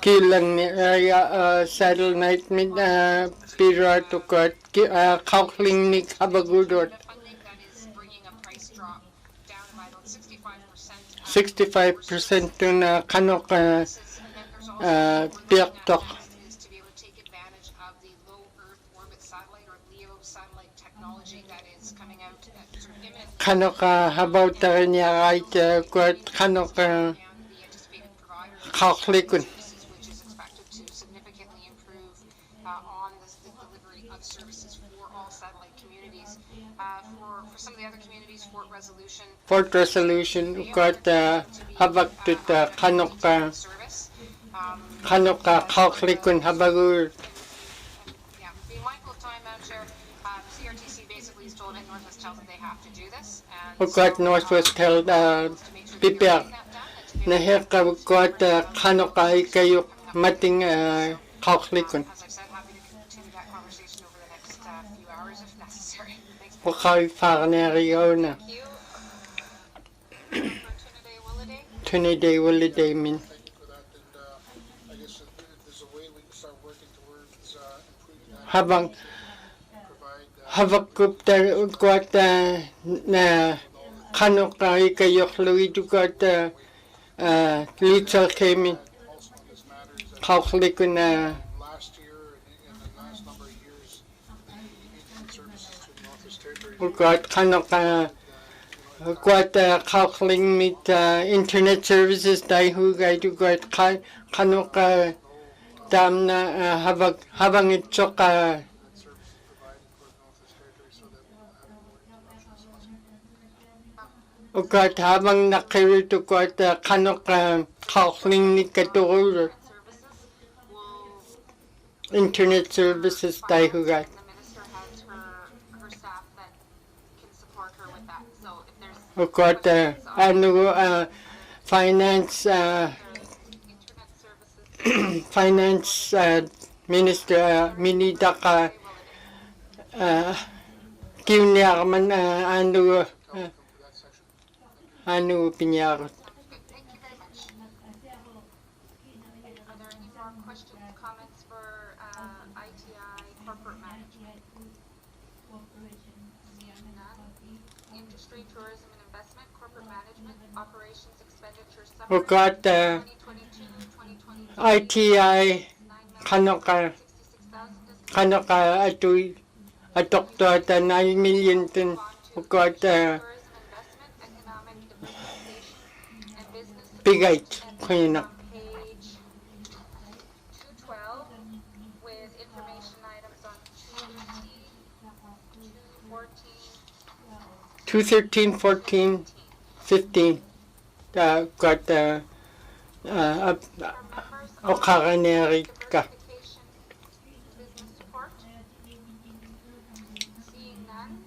S5: kilang niya saddle night mid pirat ugat kakling ni kabagudot. 65% to na kanok piaktok. Kanok about niya right ugat kanok kaklikun.
S8: Which is expected to significantly improve on the delivery of services for all satellite communities. For some of the other communities,
S5: Fort Resolution ugat habag tut kanok kaklikun habagur.
S8: Yeah, being mindful of time, Madam Chair, CRTC basically is told at Northwest Health that they have to do this.
S5: Ugat Northwest Health pipiak. Naheka ugat kanok kayo mating kaklikun.
S8: As I've said, happy to continue that conversation over the next few hours if necessary. Thanks.
S5: Wakay farneriyo na. Tuniday Williday min. Habang habak ugat na kanok kayo Louis ugat little kemi kaklikun na ugat kanok ugat kakling mit internet services dahil ugat kanok dam na habang itok ugat habang nakirit ugat kanok kakling ni katulog internet services dahil ugat. Ugat finance finance minister minidaka kiunyar man anu pinyar.
S8: Are there any more questions, comments for ITI corporate management? Seeing none. Industry, tourism and investment, corporate management, operations, expenditures,
S5: Ugat
S8: 2022-2023.
S5: ITI kanok atoy atokto 9 million tin ugat bigait kuyinak.
S8: Page 212 with information items on
S5: 213, 14, 15. Got okaraneri ka.
S8: business support. Seeing none.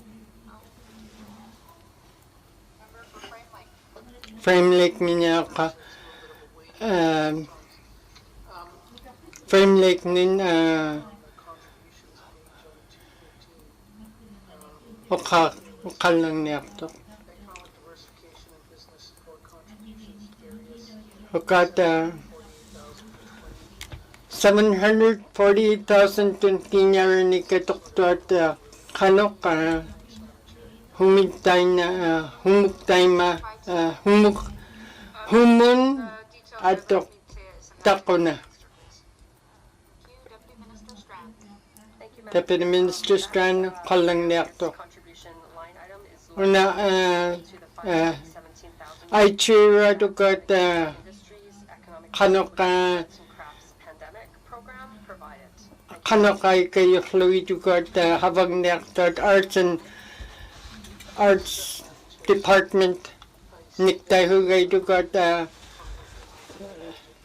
S8: Member for Frame Lake.
S5: Frame Lake minya ka. Frame Lake nin okalang niya to. Ugat 748,000 tun kinyar ni katukto at kanok humugtay ma humun atok tako na. Tapi the minister strand kallang niakto. Una I cheer to got kanoka kanoka kay fluid to got habang niakto arts department niktay hugay to got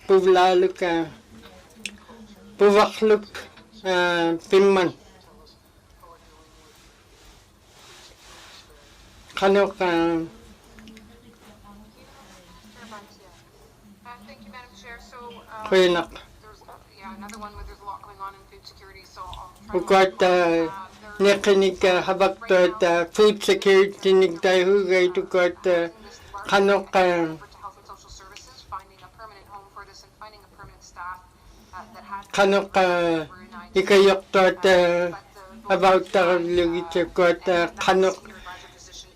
S5: puvlaluk puvakluk pimman kanoka
S8: Thank you, Madam Chair. So,
S5: kuinak
S8: there's another one where there's a lot going on in food security, so I'll try
S5: ugat nekinig habaktot food security niktay hugay to got kanoka
S8: Health and Social Services, finding a permanent home for this and finding a permanent staff that has
S5: kanoka ikayoktot about lugit got kanok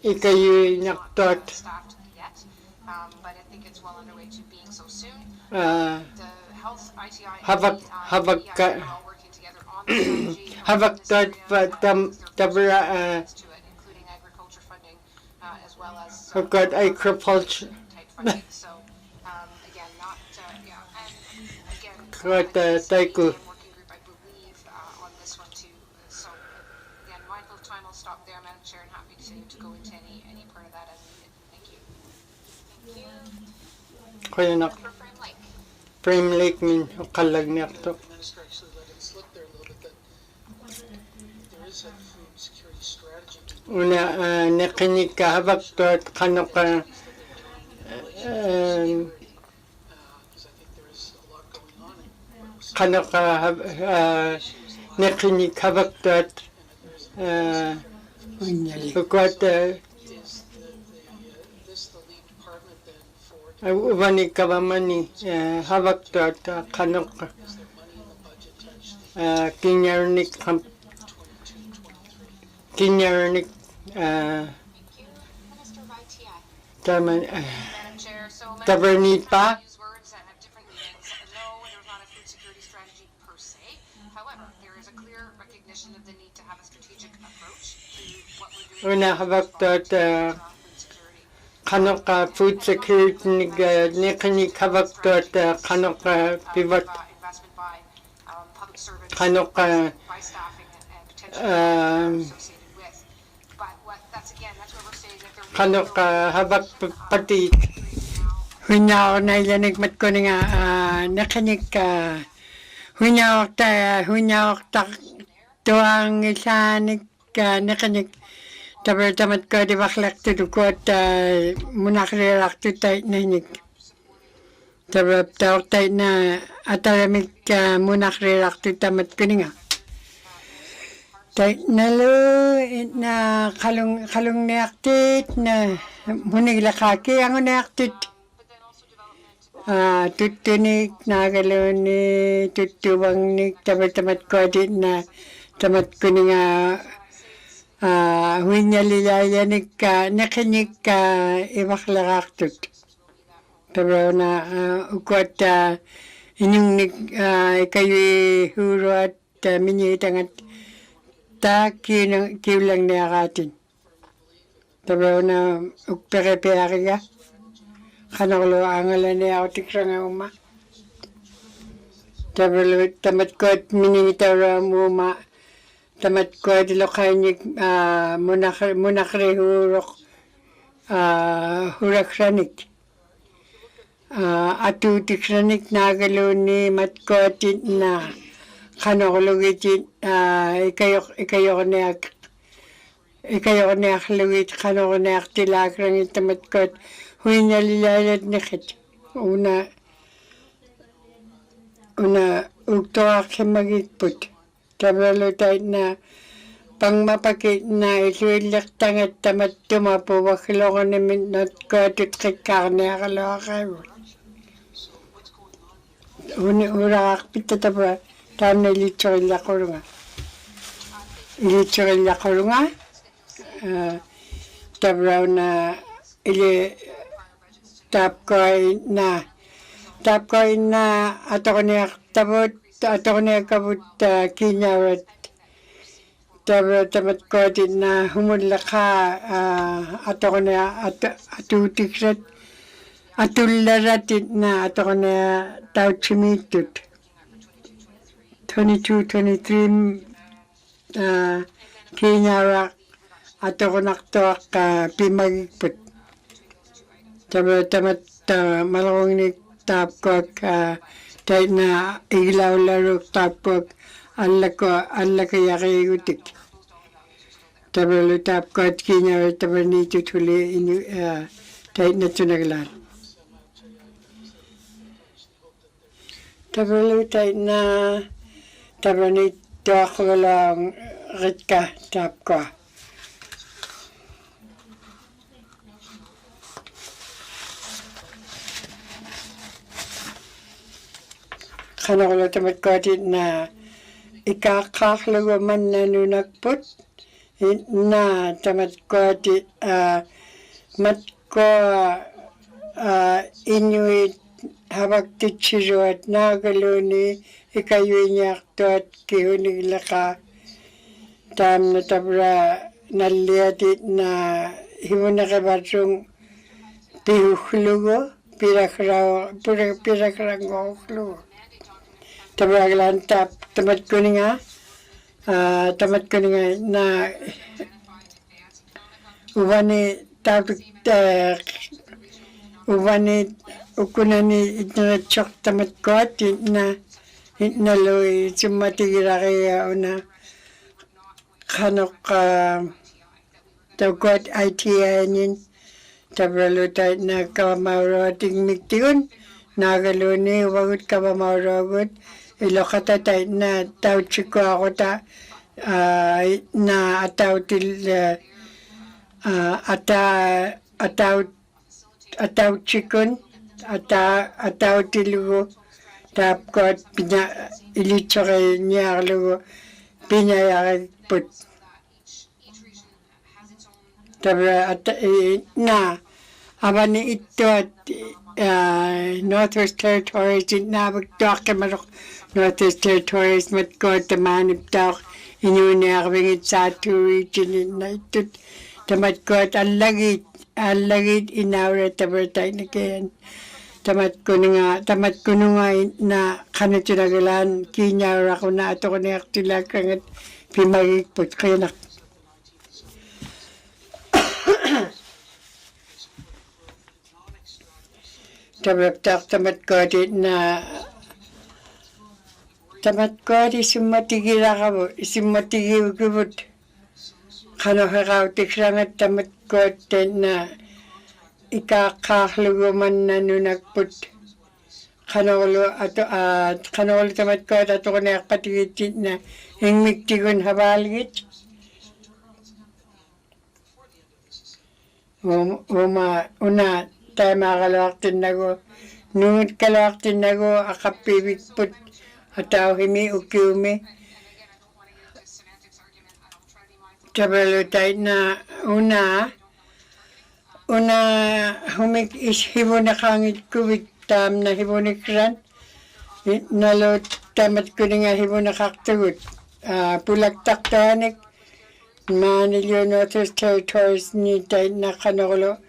S5: ikayu nyaktot
S8: staffed yet, but I think it's well underway to being so soon.
S5: Uh,
S8: The health ITI
S5: Havak
S8: are all working together on the strategy.
S5: havak tot tabra
S8: Including agriculture funding as well as
S5: got agriculture
S8: type funding. So again, not and again,
S5: got taiku
S8: working group I believe on this one too. So again, mindful of time, I'll stop there, Madam Chair, and happy to go into any part of that as needed. Thank you. Thank you.
S5: kuinak
S8: For Frame Lake.
S5: frame lake min kalag niakto
S12: The minister actually let it slip there a little bit that there is a food security strategy.
S5: una nekinig habak tot kanoka
S12: Because I think there is a lot going on.
S5: kanoka nekinig habak tot got
S12: Is this the lead department then for,
S5: wani kawamani habak tot kanoka
S12: is there money in the budget to actually
S5: kinyarnik
S12: 22, 23?
S5: kinyarnik
S8: Thank you. Minister of ITI.
S5: taman
S8: Madam Chair, so
S5: tabernit pa
S8: use words that have different meanings. No, there's not a food security strategy per se. However, there is a clear recognition of the need to have a strategic approach to what we're doing
S5: una habak tot kanoka food security nekinig habak tot kanoka pivot
S8: investment by public servants,
S5: kanoka
S8: by staffing and potentially associated with. But that's where we're saying that there
S5: kanoka habak pati hunyaw na ilanig mat ko nga nekinig hunyaw ta tuang isanik nekinig tabar tamat ko di baklak tu dukot munakrirak tu tay nahinig tabar tawag tay na ataramik munakrirak tu tamat ko nga tay nalo na kalung neaktit na munigilakaki ang neaktit tutunik nagaloni tutubangnik tabar tamat ko di na tamat ko nga huinyalilayanik nekinig ibaklaraktut pero na ukot inyong kayo huro at minyitangat ta kiulang niyakatin pero na ukpere-pere ka kanaklo angala niya ako tikra nga uma pero tamat ko at minitara mo tamat ko at lokanyik munakre hurak-ranik atutik-ranik nagaluni mat ko at na kanoklugit ikayok niyak lugit kanok niyak tilakrang tamat ko at huinyalilayad nikit una uktoak magigput tabalo tayo na pang mapakit na isuilak tangat tamat tumapo wakilo ko namin not ko tutkikak niya kalawa kayo urak pita taba tam na ilitsokilak ko nga tabraw na ili tap ko na ato ko niya kabut kinyawat tamat ko din na humulaka ato ko na atutikrat atularatit na ato ko na tao chimitut 22-23 kinyarak ato ko naktoak pimagiput tamat malawang ni tapkok tayo na iglaw larok tapkok alla kaya utik tabalo tapkok kinyarak tabanito tuli tayo na tunaglan tabalo tayo na tabanito ako lang ritka tapkok kanakula tamat ko na ikakakalawa man na nunagput na tamat ko mat ko inuit habag tichiro at nagaluni ikayoy niya to at kihunig laka tam na tabra naliatit na himo na kabatsong pihuklugo pirakrang uklugo tabaglan tamat ko nga na ubani ukunani itnachok tamat ko na itnaloy sumatigira kaya una kanok tawkot ITI nin tabralo tayo na kamarating miktiun nagaluni wagut kamaragot ilokata tayo na tao chiko ako na ataw til ataw chikon ataw tilugo tapkot pinya ilichore nyarlugo pinya put tabra na abani ito Northwest Territories nabagdok kamarok Northwest Territories matko tamanip tak inunyarwingit sa two region na ito tamatko at alagit inawra tabertay na kayan tamatko nga na kanatulagalan kinyara ko na ato ko na aktilag kangat pimagikpot kaya na tabraktak tamat ko di sumatigila ka mo, sumatigil kubot. Kano hakaw tikrangat tamat ko na ikakahlugo man na nunagput. Kano ulo tamat ko at ato ko na patigit na hingmiktigon habaligit. Una tayo makalawaktin na ko. Nungit kalawaktin na ko, akapibigput. Ataw himi ukiumi. Tabalo tayo na una humik is hibo na kangit kubit tam na hibo ni kran. Nalo tamat ko nga hibo na kaktagot. Pulaktak tanik. Manilyo Northwest Territories ni tayo na kanolo.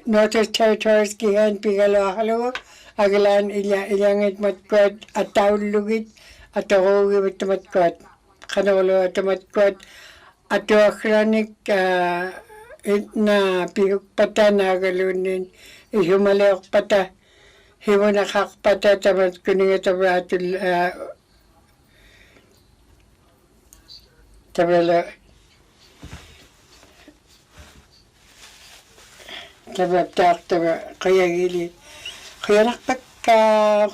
S5: Northwest Territories kihan pigalo halo agalan ilyangit matkwad ataw lugit ataw gibit matkwad kanolo matkwad ataw akranik na pihuk pata na galunin ihumaleok pata hiwo nakak pata tamat kuning tabratul tabralo tabrak kaya gili kaya nakpagka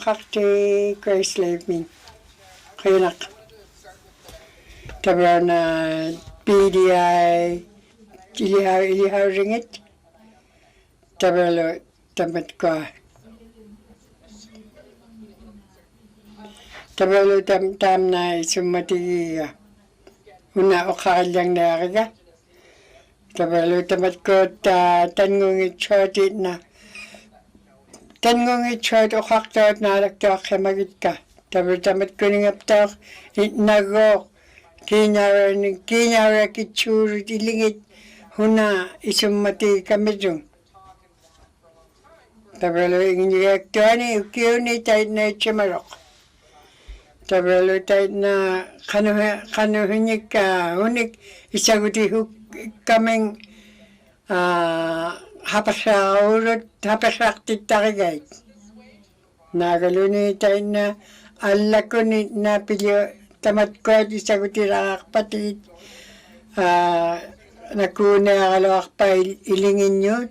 S5: kakti slave min kaya nak tabra na PDI ilihaw ringit tabra tamat ko tabra tam na sumati una okalyang na kaga tabalo tamat ko tanngungit chotit na tanngungit chot o kaktot na lakto kamagit ka tabalo tamat ko ningaptok itnagok Kinyara kichuru ilingit huna isumati kamidung. Tabalo ingiyaktuani ukiuni tait na chimarok. Tabalo tait na kanuhunik hunik isaguti huk kaming hapasakti tarigay. Nagaluni tait na allakuni na pilyo tamat ko isaguti rakakpatit. Nakuna akalawak pa ilingin yun.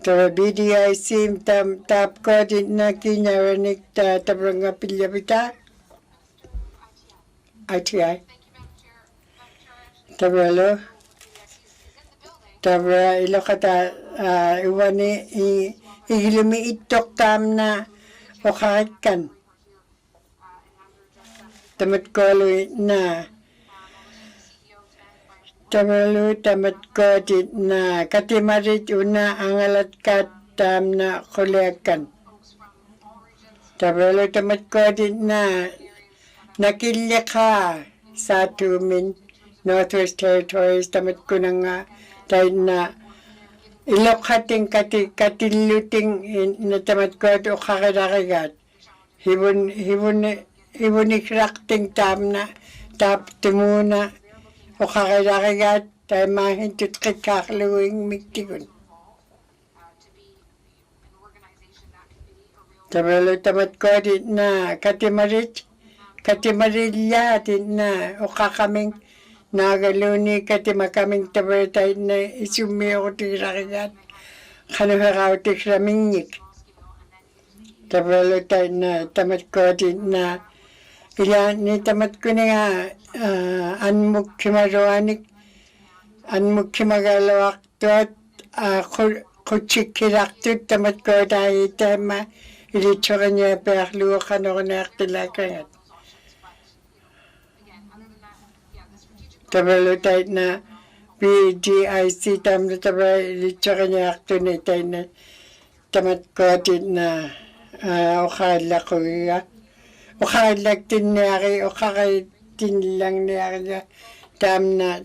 S5: Tara BDIC tap ko din na kinyaranik tabrang pilya bita. ITI. Tabralo. Tabra ilokata iwani igilumi itok tam na okarikan. Tamat ko na Tamalu tamat ko na katimarit una angalat katam na kuliakan. Tamalu tamat ko na nakilya ka sa tumin Northwest Territories tamat ko na nga dahil na ilokhating katiluting na tamat ko o kakadakagat. Hibunikrakting tam na tap timuna o kakadakagat tayo mahintut kakakluwing miktigun. Tabalo tamat ko na katimarilya din na o kakaming nagaluni katimakaming tabalo tayo na isumi o tikakagat kanuharaw tikramingik. Tabalo tayo na tamat ko na ilan ni tamat ko na nga anmukkimagalawak tuat kutsikilaktut tamat ko tayo tema ilitsuran niya perlukan ako na aktilakangat. Tabalo tayo na BGIC tamna tabalo ilitsuran niya aktunay tayo na tamat ko na ukala ko iya. Ukalag tinari, ukakay tinlang niyari tam na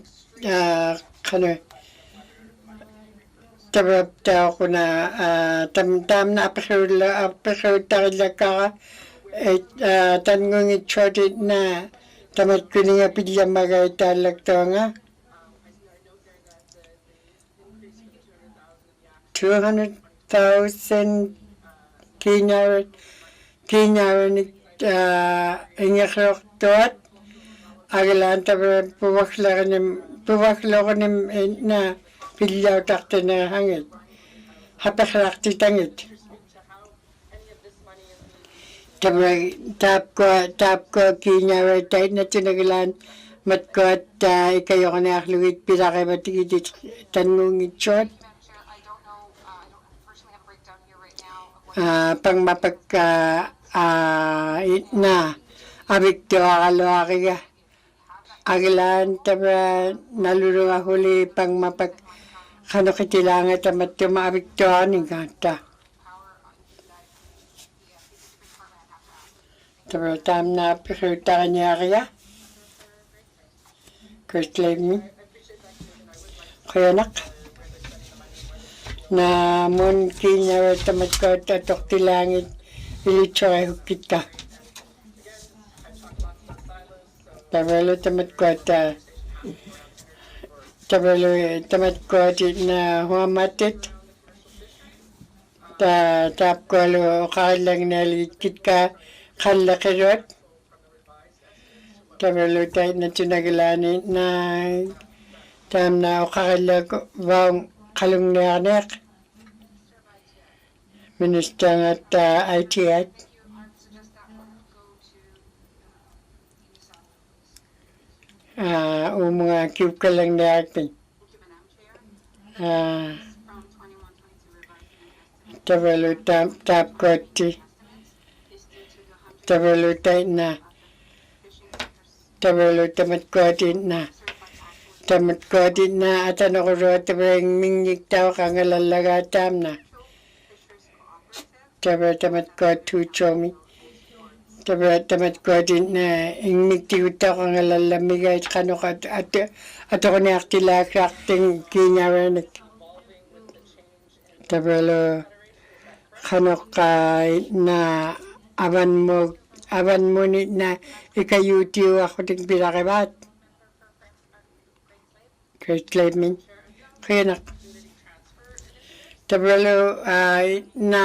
S5: tabab tao ko na tam na apasol tarila ka tanong itsotit na tamat ko nga pilya magay talag to nga 200,000 kinyaran ingakrok tuat agalan tabi puwaklakonim na pilyaw takti na hangit hapasrakti tangit tabi tap ko kinyaran tayo na tinagalan mat ko at ikayo ko na akluwit pilakay matigit tanungit shot pang mapagka na abikto akalo akiga agilan tabra nalulunga huli pang mapag kano kitilangan tamat tumabikto aning kanta tabra tam na pikita kanya akiga kirtlay mo kaya nak na mun kinya tamat ko tatok tilangit ilitsoy hukit ka. Tabalo tamat ko na huamatit. Tap ko kalang nalikit ka kalakirot. Tabalo tayo na tinagilani na tam na kalag wang kalung nayanak. Minister at ITI. Mga cube ka lang na atin. Tabalo tap koti. Tabalo tayo na. Tabalo tamat koti na. Tamat koti na at ano ko ro tabrang mingyik tao kang alalaga tam na. Tamat ko tu chomi tamat ko din na ingmigtiguta ko nga lalamigay kanukat at ako ni aktila kakting kinyawanik. Tabalo kanuka na awan mo ni na ikayutiw ako ting pinakibat. Great Claiming. Kaya na. Tabalo na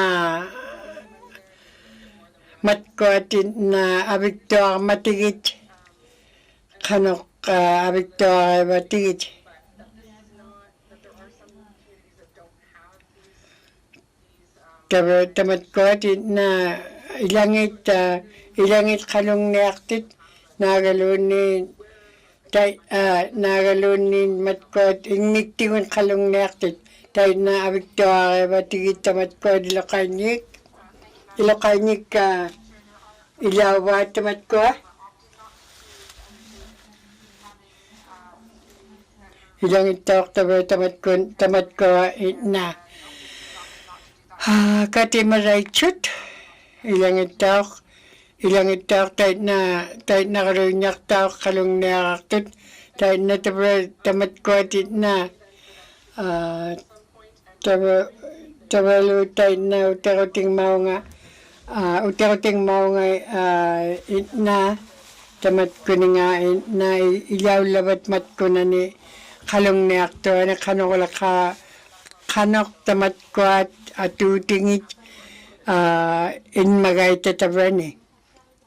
S5: matkotin na abikto matigit. Kanok abikto matigit. Tamatkotin na ilangit kalong neaktit nagalunin nagalunin matkot ingmiktingon kalong neaktit tayo na abikto matigit tamatkot ilokanyik ilawa tamatko ilangit tamatko na kati maraichut ilangit tayo na karunyak tayo kalong neaktit tayo na tamatko na tabalo tayo na utaroting mau nga na tamat ko nga na ilaw labat mat ko na ni kalong ni akto na kanok tamat ko at atutingit in magay tatabani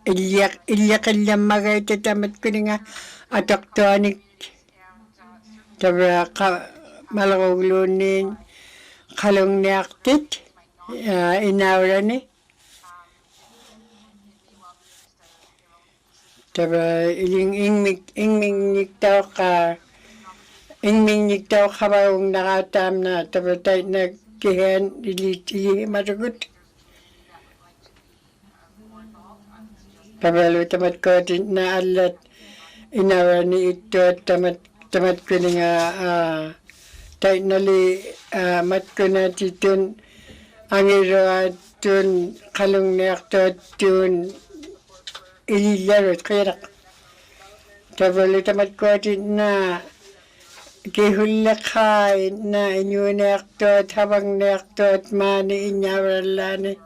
S5: ilyak ilyam magay tatamat ko nga at aktoanik tabra malagulunin kalong ni aktit inawra ni tabra ingming niktaw kabawang nakatam na tabra tayo nagkihan ili maragut tabra tamat ko na alat inawra ni ito tamat ko nga tayo nali mat ko na titun ang iro tun kalong nekto tun ililarot kaya tabali tamat ko na kihulakay na inyo nekto habang nekto at mani inyawalani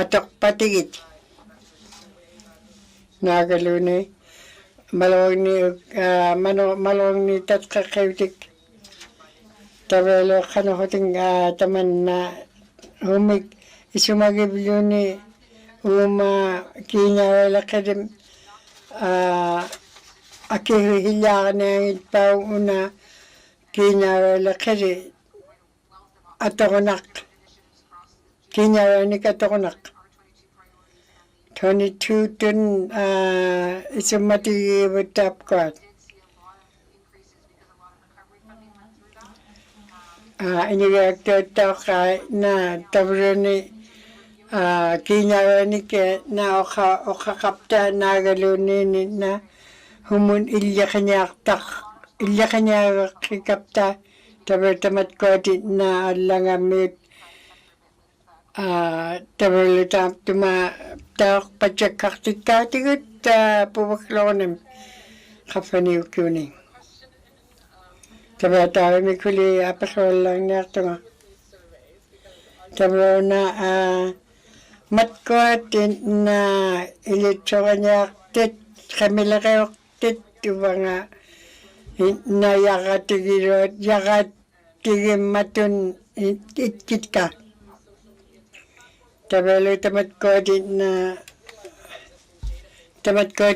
S5: atok patigit nagaluni malawang ni tatkakautik tabalo kanokoting taman na humig isumagiblo ni kinyawala kadim akihihila na yung itaw una kinyawala kadi atokonak kinyawanik atokonak 22 tun isumati watap ko inigagto na tabro ni kinyawanik na okakapta nagalunin na humun ilya kanya kikapta tabro tamat ko na alangamit tabro tak pachakaktikatigut pubaklonim kapaniw kuning tabro tayo mikuli apasol lang niya ito nga tabro na matko na ilitso kanya tit kamila kayo tit diba nga na yakatigirot yakatigim itkit ka tabalo tamat ko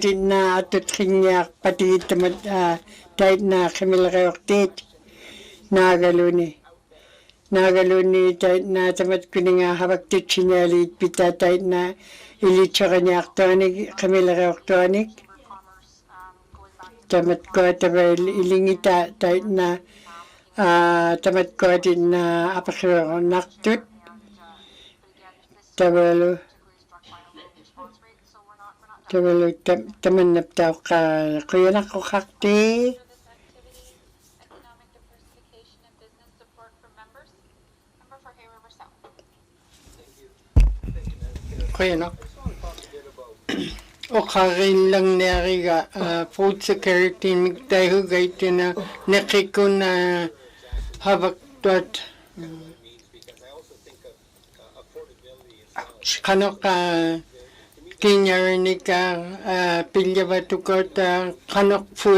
S5: din na atutrinyak pati tamat dahil na kamila kayo tit nagaluni dahil na tamat ko nga habak tit sinyalit pita dahil na ilitso kanya aktonik kamila kayo aktonik tamat ko tabal ilingita dahil na tamat ko din na apasiro naktut tabalo taman naptaw ka kuya na ko kakti kuya na Okarin lang nariga food security migtayo gaito na nakiko na habak tot kanok kinyar ka pilya batukot kanok fu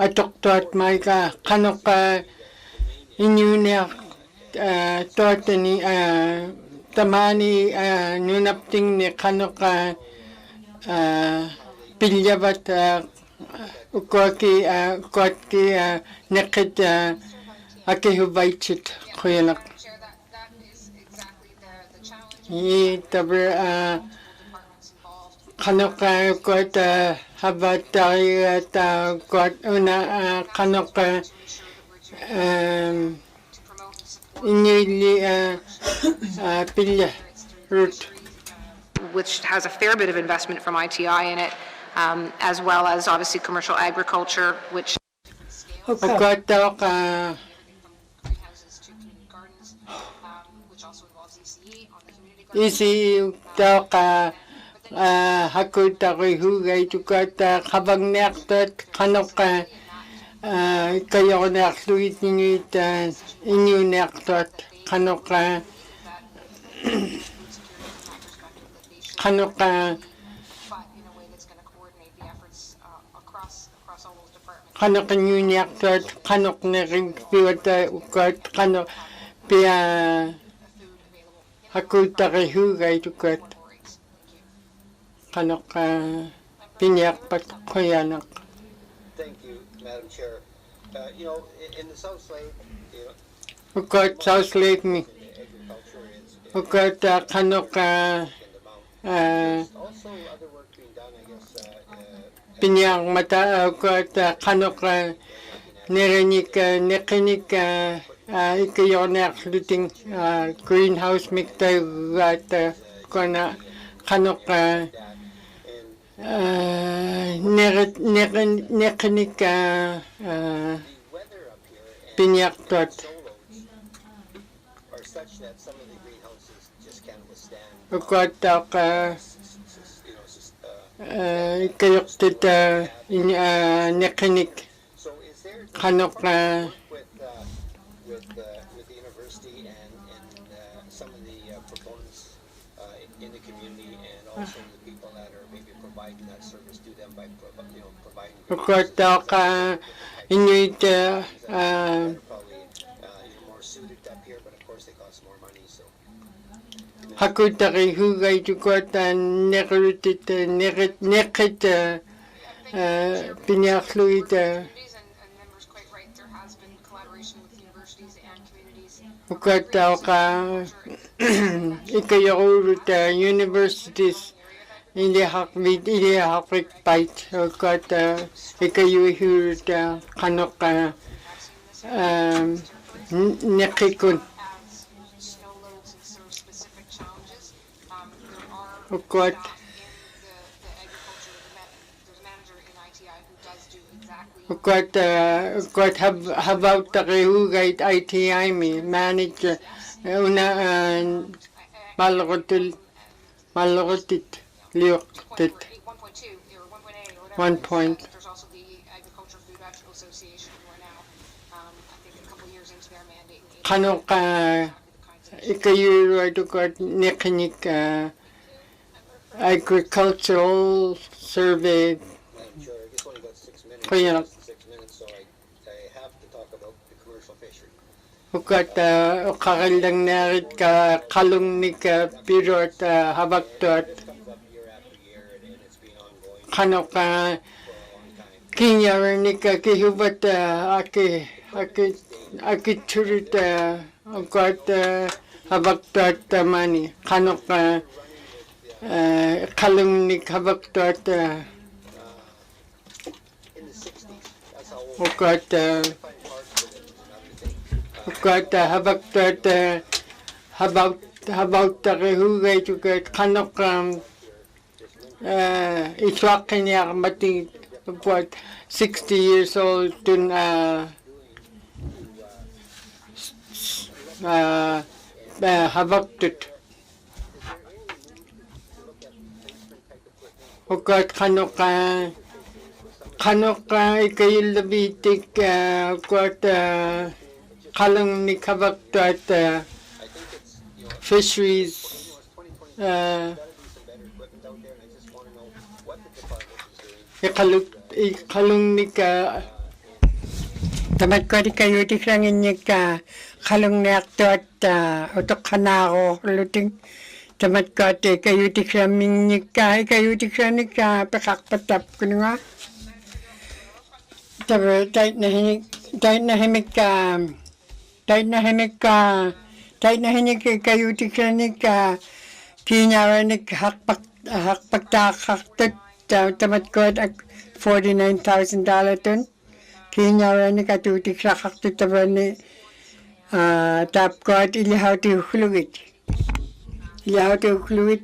S5: atok tot mai ka kanok inyunya tot ni tamani nunapting ni kanok pilyabat ukoti nekit akihubaichit kuyanak. Ye taber kanok kot habatay kot una kanok inyili pilya root.
S13: Which has a fair bit of investment from ITI in it, as well as obviously commercial agriculture, which
S5: isi taka hakutaki hugay tukata kabang nektot kanok kayo nektuit ninyit inyo nektot kanok kanok inyo nektot kanok nekigpiwata ukot kanok pia hakutaki hugay tukot kanok pinyak kuyanak.
S12: Thank you, Madam Chair. You know, in the South Lake,
S5: ukot South Lake mi ukot kanok
S12: also other work being done, I guess.
S5: pinyak mata ukot kanok nirinik nekinik ikayonak luting greenhouse mikta at kona kanok nekinik pinyak tot
S12: Are such that some of the greenhouses just can't withstand.
S5: ukot ikayoktit nekinik kanok
S12: With the university and some of the proponents in the community, and also the people that are maybe providing that service to them by providing.
S5: ukot inuit
S12: Probably more suited up here, but of course they cost more money. So.
S5: hakutaki hugay tukot nekrutit nekit pinyakluit ukot ikayurut universities ili hakvit bait ukot ikayurut kanok nekikun ukot ukot habaut takihugay ITI mi manage una malakotit lioktit 1 point.
S13: there's also the Agriculture Food Association who are now, I think, a couple years into their mandate.
S5: Kanok ikayurut ukot nekinik agricultural survey.
S12: Sure, I just only got 6 minutes.
S5: Kaya
S12: 6 minutes, so I have to talk about the commercial fishery.
S5: ukot kakailang narit ka kalung ni ka pirot habaktot kanok kinyar ni ka kihubat akichurit ukot habaktot mani kanok kalung ni habaktot ukot ukot habaktot about takihugay tukot kanok itwakin niya mati about 60 years old dun habaktot Ukat kanuka ikayul labitik ukat kalong ni kabaktat fisheries ikalong ni ka tamat ko di kayo di krangin niya ka kalong ni aktot utok kanako luting tamat ko di kayo di krangin niya ka kayo di krangin ka pakakpatap ko nga tabi dahil na himik kayo di krangin ka kinyawanik hakpagtakaktot tamat ko at $49,000 ton kinyawanik at utik sakaktot tabi tap ko at ilihaw ti hulugit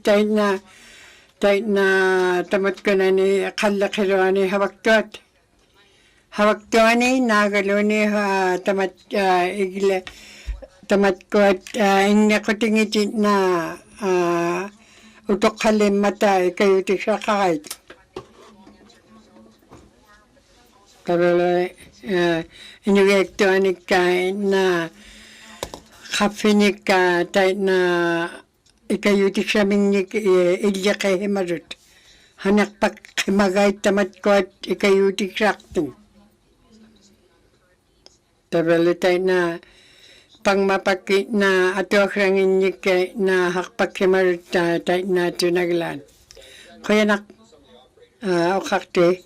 S5: dahil na tamat ko na ni kalakiro ni hawaktot nagalo ni tamat ko at ingya ko tingit na utok kalim mata kayo ti sakakait karolo inuvialuktun na kafinik dahil na ikayo ti saming ilya kay himarut hanak pakimagay tamat ko at ikayo ti sakting tabalo tayo na pangmapakit na ato akrangin niya na hakpakimarut tayo na tunaglan kaya nak ukakti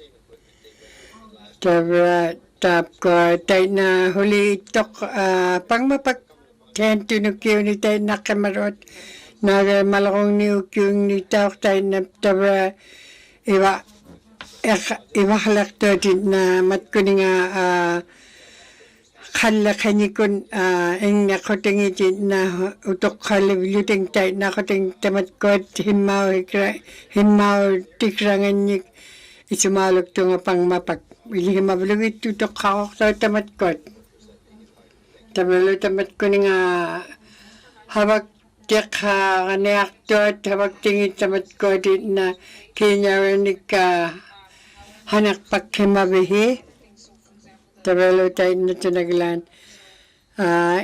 S5: tap ko tayo na huli itok pangmapak tinukiw ni tayo na kamarot na malakong ni ukyong ni tao tayo na tabra iwa halakto din na matkuning kalakanikon ang nakotingit na utok kalibluting tayo nakoting tamat ko himaw tikrangan ni isumalog to nga pangmapak ili mablugit utok kakok tayo tamat ko tamat ko nga hawak tiyak kaniaktot hawak tingit tamat ko din na kinyawanik hanak pagkimabihi tabalo tayo na tunaglan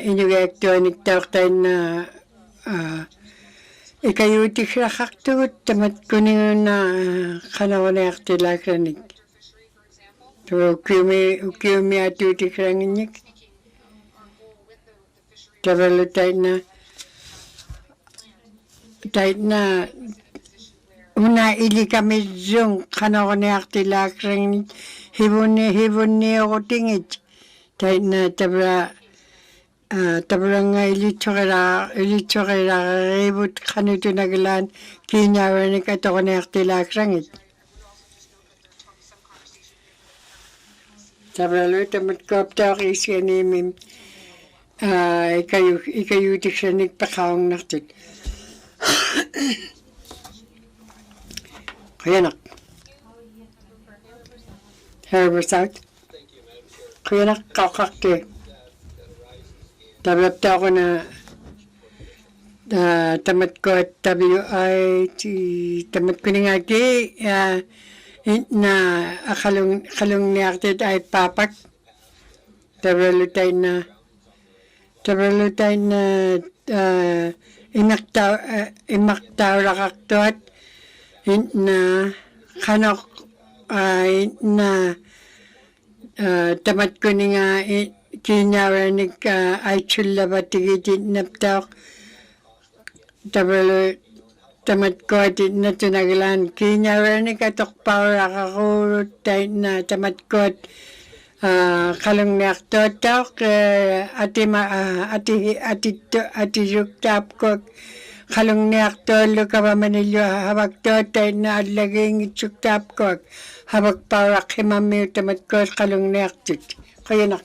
S5: inuvialuktun tayo na ikayutik sa kaktot tamat ko na kanawanak tilakranik ukiyumi atutik ranginik tabalo tayo na una ili kami zung kanawanak tilakranik hibun ni ako tingit tayo na tabra nga ilitsukira ribut kanuto naglan kinyawanik at ako na aktilakrangit tabra lo tamat ko apta ako isyanimim ikayutik siya nagpakaong naktit kaya nak herbicide kaya nakakakti tablat ako na tamat ko at tamat ko nga di na kalong niaktit ay papak tabalutay na imaktaw rakaktot na kanok na tamat ko nga kinyawanik ay chula batigitin naptak tamat ko at na tunaglan kinyawanik atok pawra kakurut na tamat ko at kalong nakto tak ati yuktap ko kalong nakto luka manilyo habak to na adlaging yuktap ko habak pawra kimami tamat ko kalong nakto kaya nak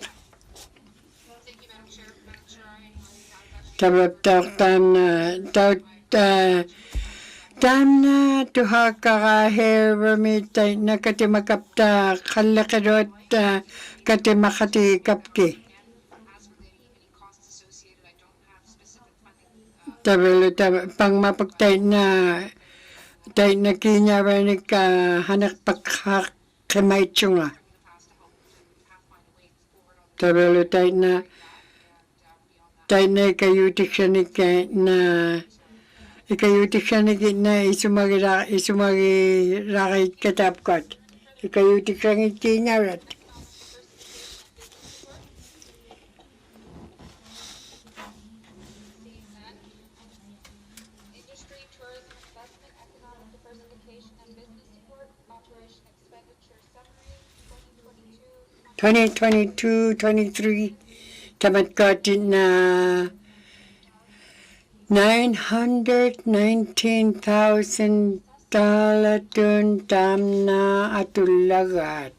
S5: Tana tuha kakahermitay na katimakapta kalakirot katimakati kapki. Pang mapagtay na Tay na kinyawanik hanak pakhak kemay chunga. Tabelo tay na ikayutik siya na ikayutik siya na isumagi rakit katapkot. Ikayutik siya kinyawat.
S8: Seeing none. Industry, tourism, investment, economic diversification, and business support, operation expenditure summary, 2022.
S5: 2022-23 tamatkotin na $919,000 tun tam na atulagat.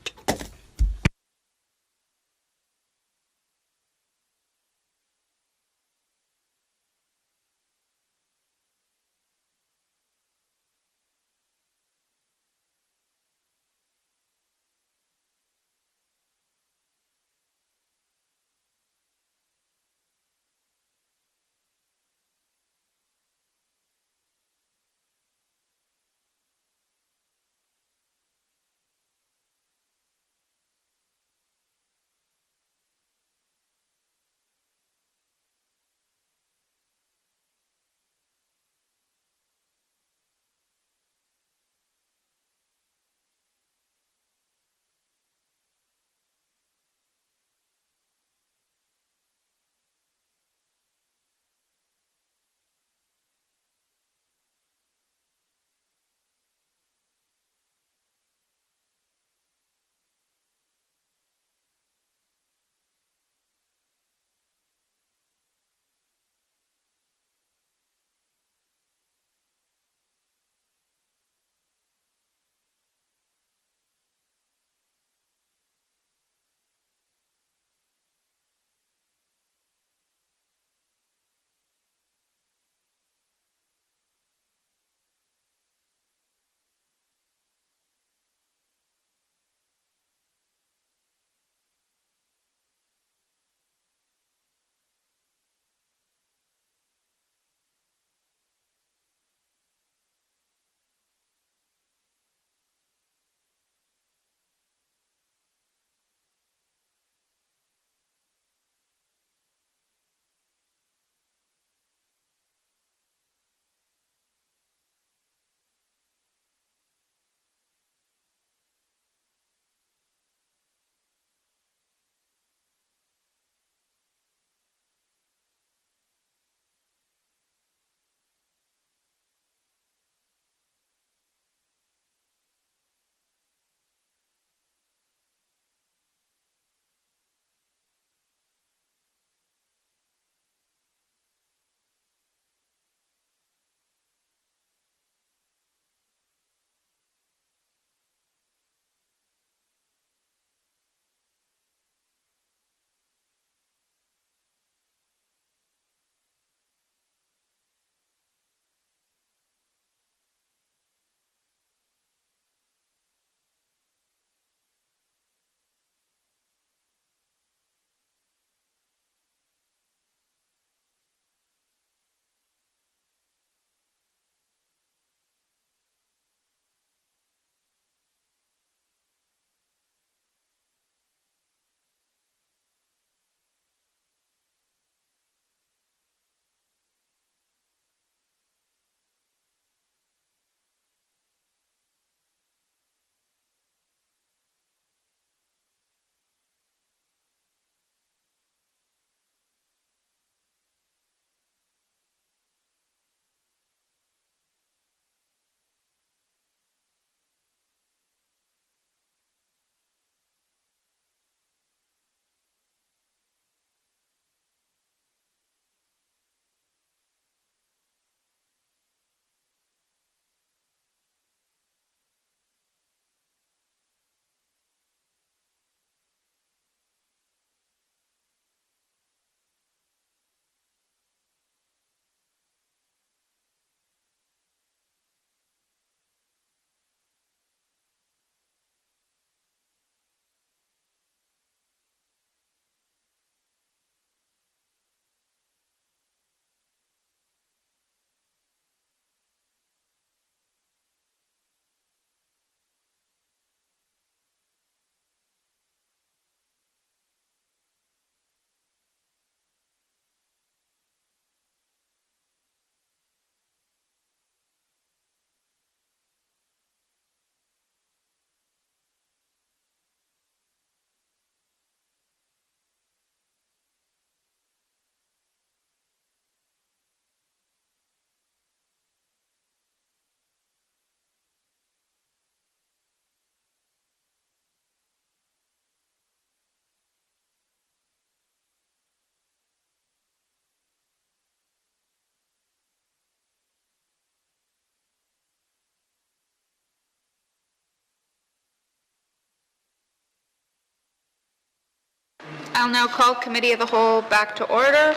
S10: I'll now call Committee of the Whole back to order.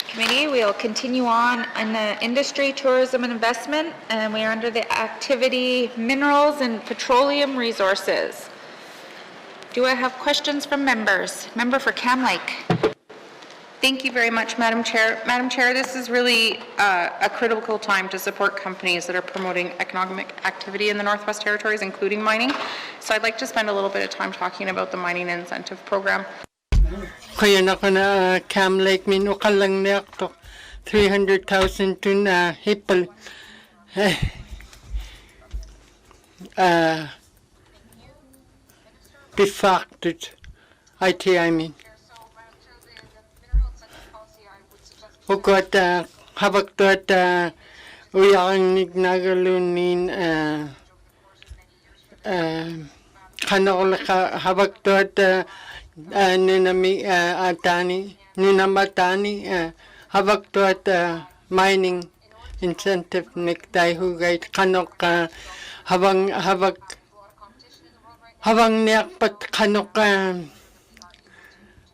S10: Committee, we'll continue on in industry, tourism, and investment, and we are under the activity minerals and petroleum resources. Do I have questions from members? Member for Cam Lake.
S14: Thank you very much, Madam Chair. Madam Chair, this is really a critical time to support companies that are promoting economic activity in the Northwest Territories, including mining. So I'd like to spend a little bit of time talking about the mining incentive program.
S5: Kaya na ko na Cam Lake minukal lang niya to 300,000 to na hipal. Defacted ITI mean. Ugot habak tot uyang nagnagalunin kanol habak tot ninami atani ninamatani habak tot mining incentive niktai hugay kanok habang niyak pat kanok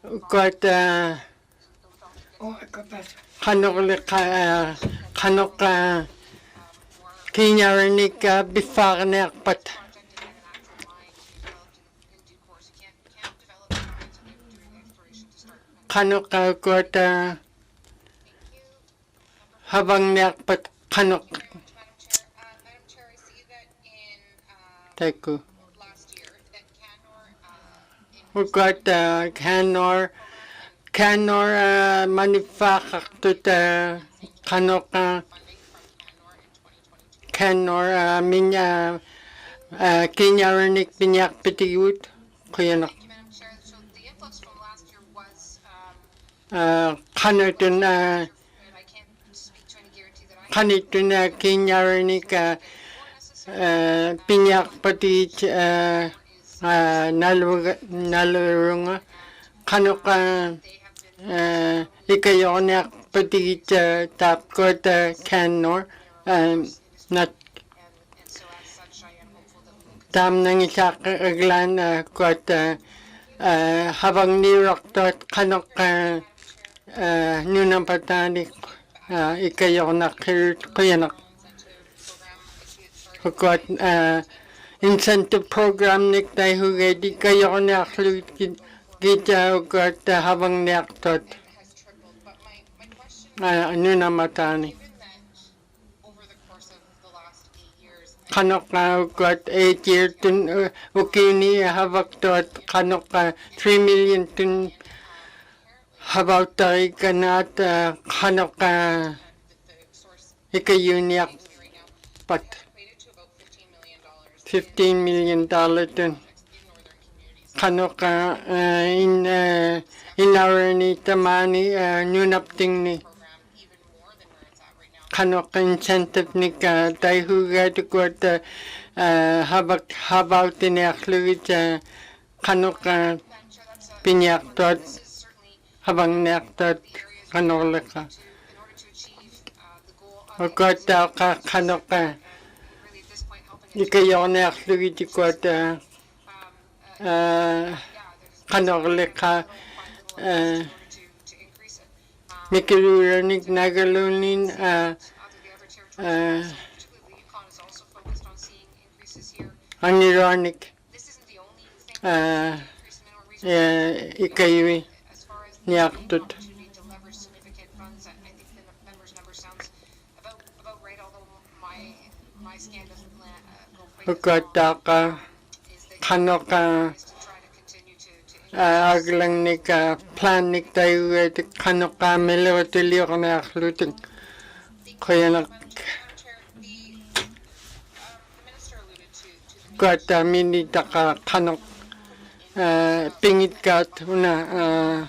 S5: ugot kanok kinyarinik bifar niyak pat kanok got habang niyak pat kanok Teku we got Canor manufactured kanok Canor minya kinyarinik binyak pitiyut kuyanak kanitun kinyarinik binyak patij nalurunga kanok ikayonak patij tapkot Canor not tam nang isak aglan kot habang niroktot kanok nunang patanik ikayonak kuyanak kot incentive program nik tayo hugay di kayonak kita kot habang niyaktot nunang matani kanok got 8 years tun ukini habak tot kanok 3 million tun habak tayo kanat kanok ikayuniak pat $15 million tun kanok inarani tamani nunapting ni kanok incentive ni tayo hugay tukot habak tiniaklugit kanok pinyaktot habang niyaktot kanolaka ukot kanok ikayonaklugit tukot kanolaka mikiluranik nagalunin ironic ikayu niyaktot ukotaka kanok aglang nik plan nik tayo kanok melotili ko na akluting kaya nak kata minita ka kanok pingit kat una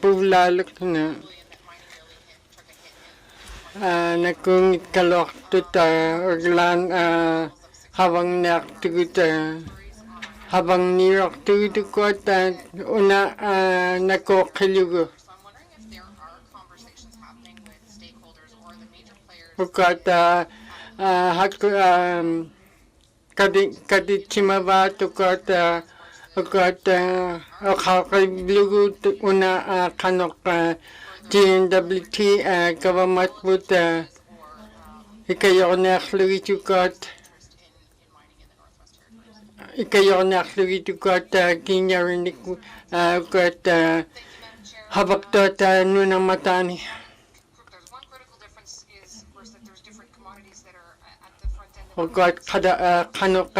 S5: puvlalok na nakungit kalok tuta orlan habang naktugut habang nirok tugut ko una nakokilugo ukat kaditsimava tukot ukot akakiblugut una kanok GNWT government would ikayornaklugi tukot ikayornaklugi tukot kinyarinik ukot habaktot nunamatani. Ukot kanok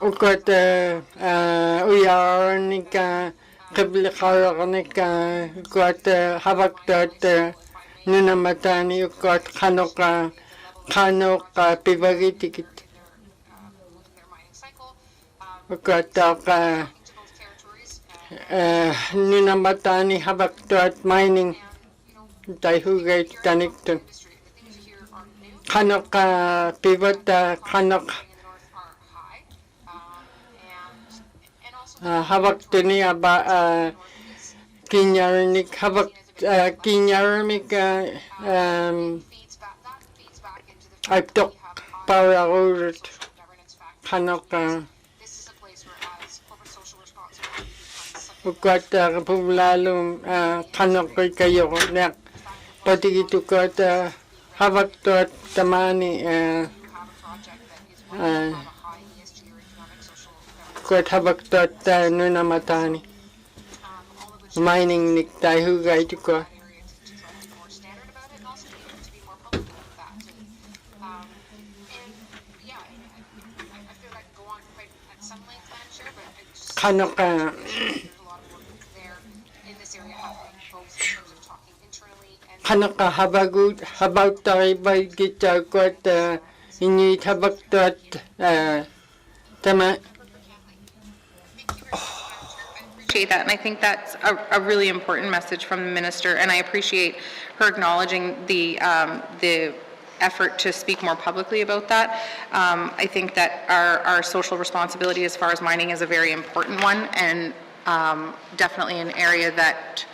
S5: ukot uyarnik qiblikharnik ukot habaktot nunamatani ukot kanok pivagitikit ukot nunamatani habaktot mining taihugay tanikton kanok pivot kanok habaktoni aba kinyarnik habak kinyarmik aiptok para urut kanok ukot populalum kanok kayo nek patigitukot habaktot tamani ukot habaktot nunamatani mining nik taihugay tukot. Kanok habag taribay kita kot inuit habaktot tama.
S14: Appreciate that, and I think that's a really important message from the minister, and I appreciate her acknowledging the effort to speak more publicly about that. I think that our social responsibility as far as mining is a very important one, and definitely an area that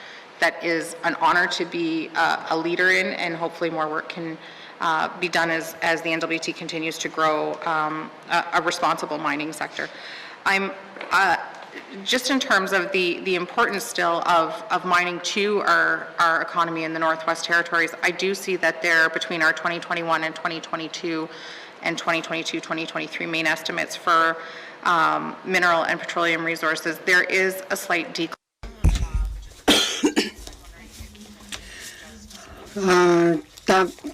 S14: is an honor to be a leader in, and hopefully more work can be done as the NWT continues to grow a responsible mining sector. I'm just in terms of the importance still of mining to our economy in the Northwest Territories, I do see that there, between our 2021 and 2022 and 2022-2023 main estimates for mineral and petroleum resources, there is a slight decline.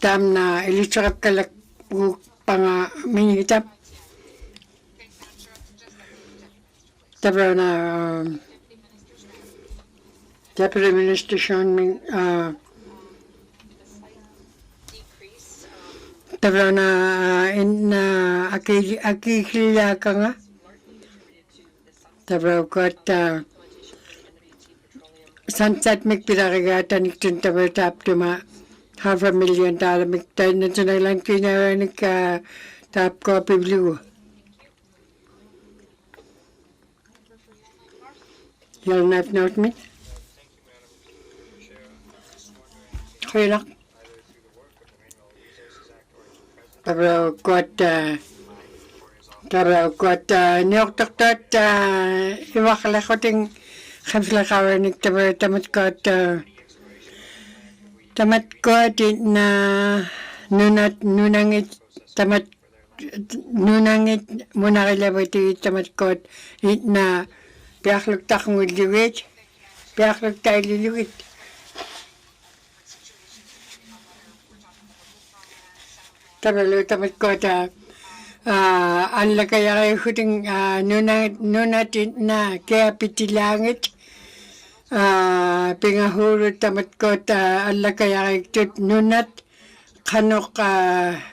S5: Tam na ilisarap kalak panga minitap. Tabra na Deputy Minister Sean Ming tabra na akikila ka nga tabra kot sunset mikpirariga taniktin tabra tap tuma $500,000 miktain na tunalang kinaranik tap ko piblu. You'll not note me? Khilak. Tabra kot nyok tat iwakala koting khamsla kawaranik tabra tamat kot na nunangit tamat nunangit munakilabati tamat kot na piakluk takngul liwit piakluk tayo liwit tabalo tamat kot anla kaya huting nunatit na kaya pitilangit pingahurut tamat kot anla kaya tut nunat kanok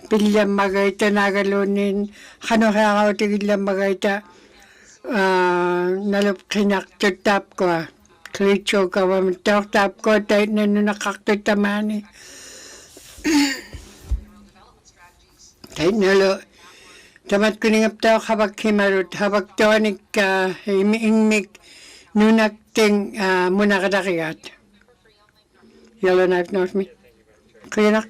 S5: pilyam magaita nagalunin kanok kaya tigilam magaita nalup kinak tut tap ko klitso ka wamantok tap ko tayo na nunakaktot tamani tayo nalo tamat kuningap tao habak himarut habak tonik imik nunak ting munakadakiyat. Yellow knife knows me. Clear.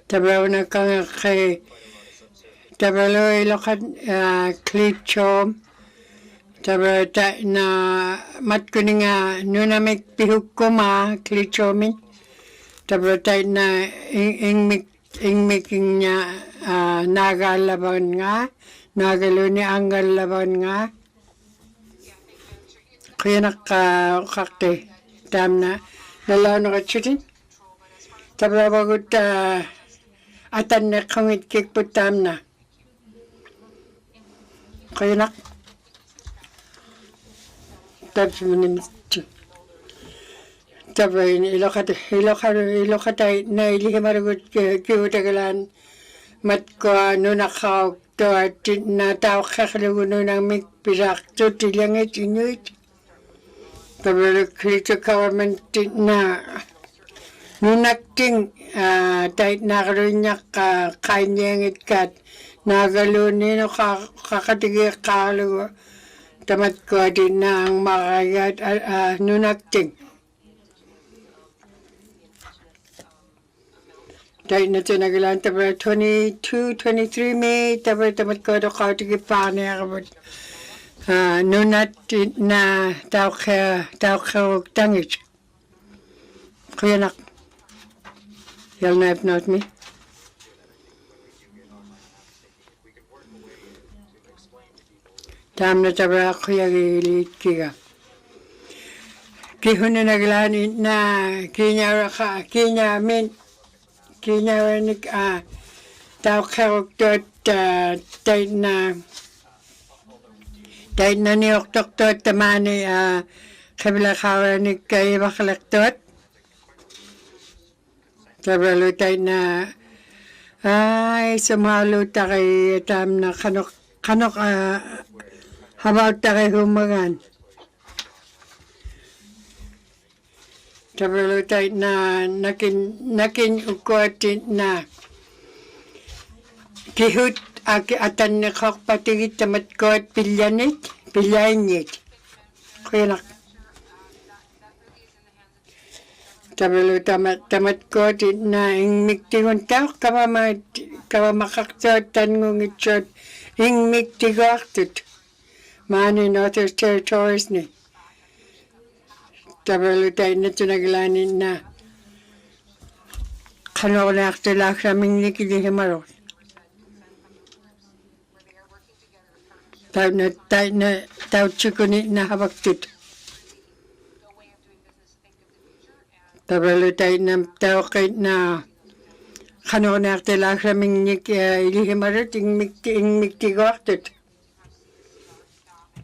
S5: Tabalo kang kay tabalo ilokat klitchom. Tabalo na matkuninga nunamik pihukuma klitchomin. Tabalo na ingmiking niya nagalaban nga. Nagaluni anggal laban nga. Kaya nakakakte. Tam na nalaw na kachutin. Tabla bagut atan na kangit kik putam na. Kaya nak. Tabs manimit. Tabla ilokat na ilihimaragut kiutagalan. Mat ko nunakaw to na tao kakalaguno ng mikpirak to tilangit inuit. Tabla krito government na nunakting tahit nakaroonyak kanyangit kat nagalunin o kakatigil kalago tamat ko din na ang makayat nunakting. Tahit na tinagalan tabla 22-23 May tabla tamat ko do kakatigil panayakabot nunat na tao kawag tangit. Kuya nak. You'll not note me. Tam na tabra kuya gilit kiga. Kihuna naglani na kinya nik tao kawag tot tayo na niyok tot tamani kabila kawa nik kay bakalak tot. Tabalo tayo na ay sumalo tayo tam na kanok habaw tayo humagan. Tabalo tayo na nakin ukwatin na kihut atan na kakpatigit tamat ko at pilyanit. Kuya nak. Tabalo tamat ko na ing miktigon tao kama makaktot tanong itchot ing miktigaktot mani Northern Territories ni. Tabalo tayo na tunaglanin na kanok na aktilak raming nikilihimarot. Tao chukunit na habaktot. Tabalo tayo na tao kahit na kanok na aktilak raming nikilihimarot ing miktigaktot.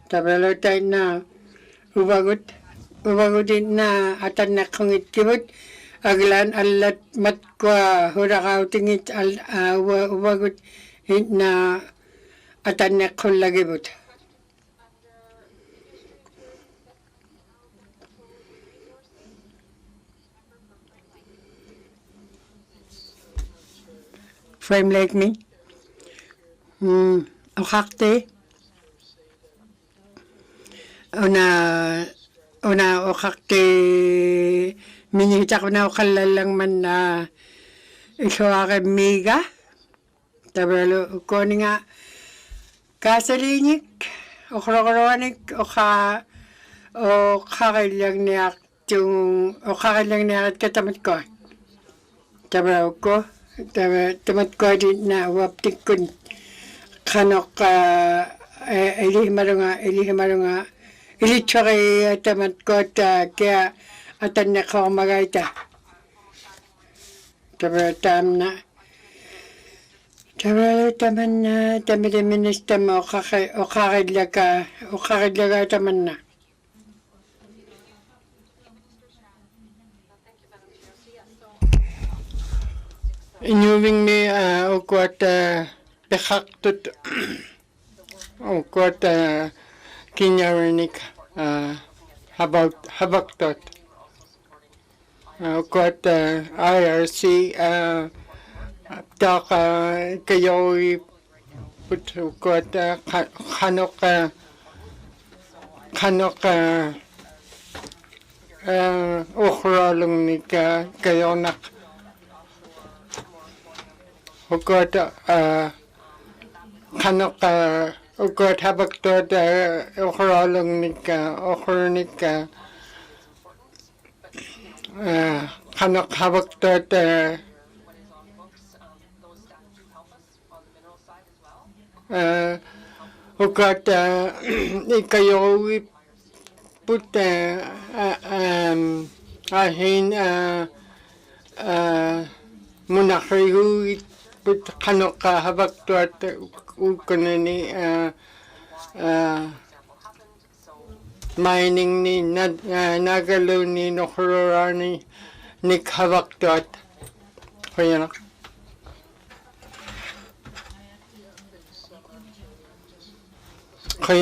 S5: Tabalo tayo na ubagot din na atan na kungit kibot aglan alat mat kwa hurakaw tingit ubagot na atan na kulagibot. Frame like me. Okakte. Una okakte minita ko na okalalang man na isuwake miga. Tabalo ko nga kasalinik okrokronik okakailang niyak katamat ko. Tabalo ko tamat ko din na waptik kun kanok ilihimarunga ilitswaki tamat ko kaya atan na ko magayta. Tabalo taman na tamidaminista mo okakidlaga taman na. Inyuving mi ukwat pekhaktut ukwat kinyarinik habaktot ukwat IRC tak kayo put ukwat kanok ukhralong nik kayo nak ugot kanok ugot habagtod ukrolong nik kanok habagtod ugot ikayo put ahin munakrihu put kanok habagtod ukunani mining ni nagalo ni nokrorani ni habagtod kaya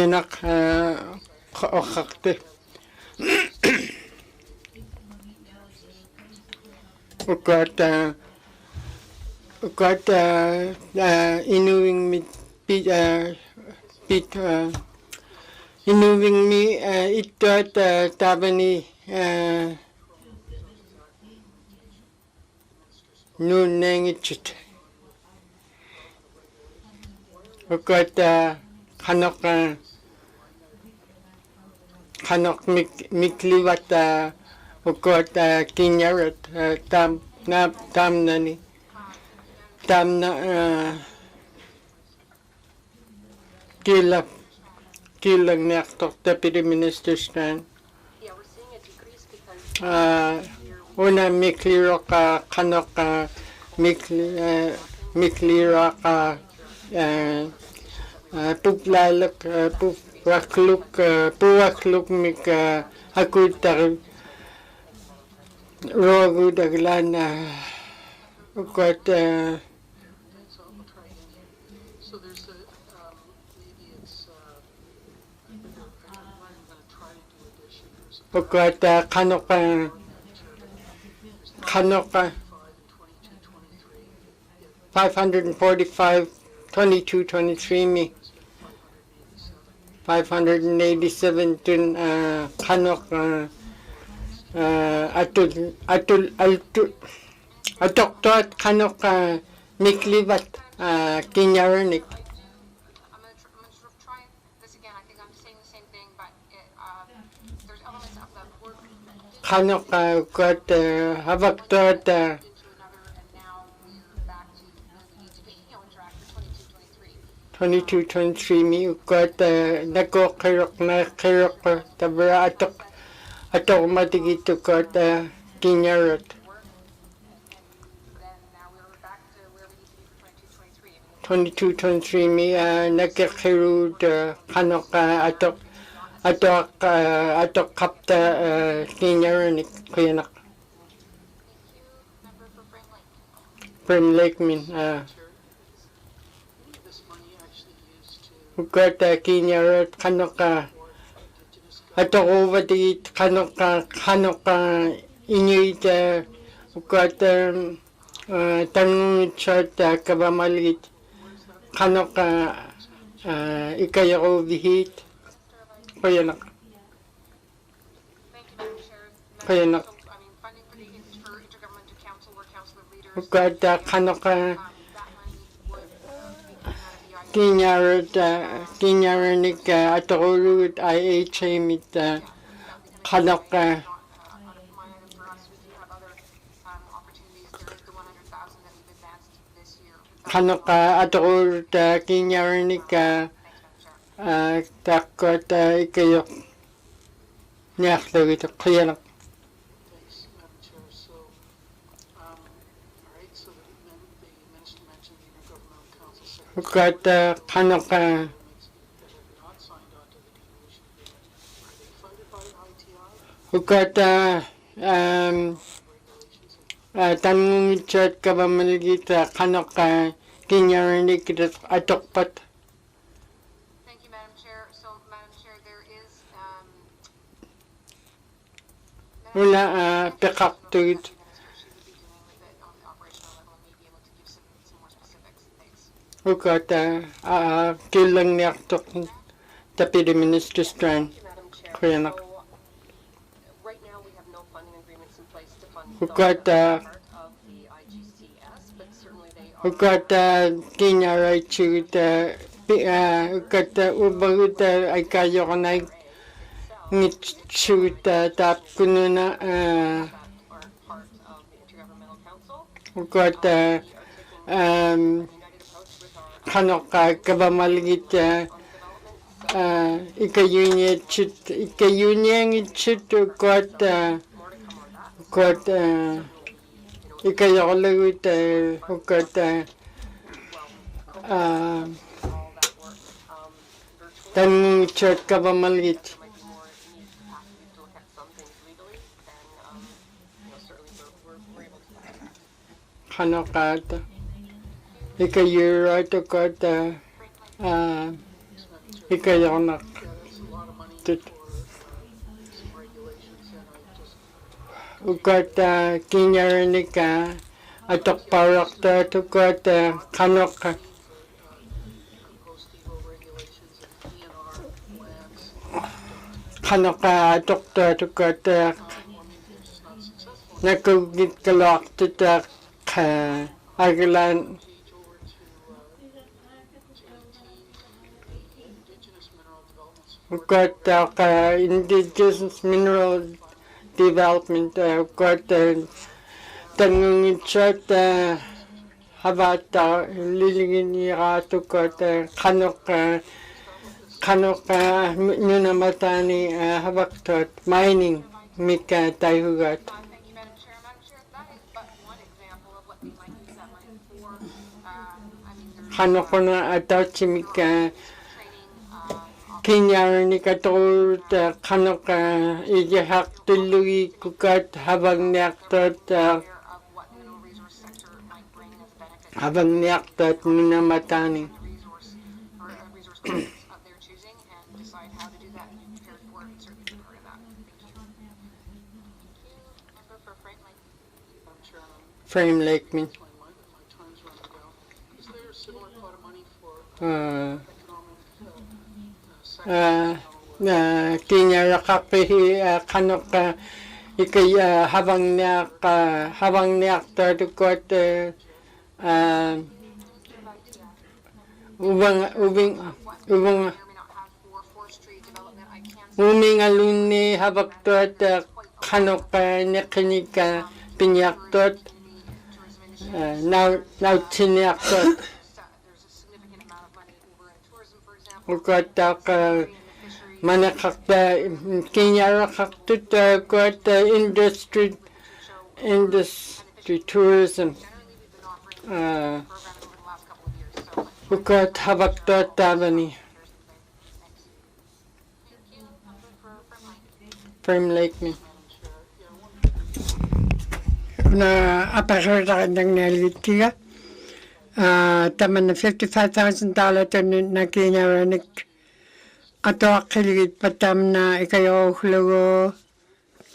S5: nak kakte ukat inuving mi inuving mi itot tabani nun nengichit ukat kanok mikliwat ukat kinyarat tam na kilang nektok Deputy Minister Stan. Una mikliro ka kanok mikliro ka puplalak puwakluk mik akutar rogu daglan ukot ukot kanok 545 22-23 mi 587 tun kanok atoktot kanok miklibat kinyaranik kanok kot habagtot 22-23 mi ukot nako kirok tabra atok matigit ukot kinyarat 22-23 mi nakikirud kanok atok kapta kinyaranik kuyanak Prim Lake min ukot kinyarat kanok atok overdigit kanok inuit ukot tanungitsot kabamalit kanok ikayako vihit kuyanak ukot kanok kinyaranik atokuluit IHA mit kanok atokuluit kinyaranik takot ikayok niaklawit kuyanak ukot kanok ukot tanungitsot kabamaligit kanok kinyaranik atokpat.
S13: Thank you, Madam Chair. So, Madam Chair, there is
S5: wala pekak tuit ukot kilang niaktok Deputy Minister Strand kuyanak
S15: Right now, we have no funding agreements in place to fund
S5: ukot
S15: part of the IGCS, but certainly they
S5: ukat kinyara chut ukat ubagut ay kayo ko na ngit chut tap kununa ukat kanok kabamaligit ikayunya chut ukat ikayakalagut ukat tanong chut kabamaligit kanokata ikayura ukat ikayanak ukat kinyaranika atok parakta ukat kanok atok ukat nakugit kalak tutak agalan ukat indigenous mineral development ukat tanungin chat habata liligin irat ukat kanok nunamatani habaktot mining mika tayhugat kanok na atachimika kinyarani katol kanok ijahak tulugi kukat habang niaktot minamatani. Frame Lake me. Kinyara kapihi kanok ikay habang niak tukot uming aluni habaktot kanok nekinika pinyaktot now tiniaktot ukatak manakakta kinyara kaktut kot industry tourism ukat habaktot tabani Frame Lake me na apasarta kandang nalitiga taman na $55,000 na kinyaranik ato akiligit patam na ikayo hulugo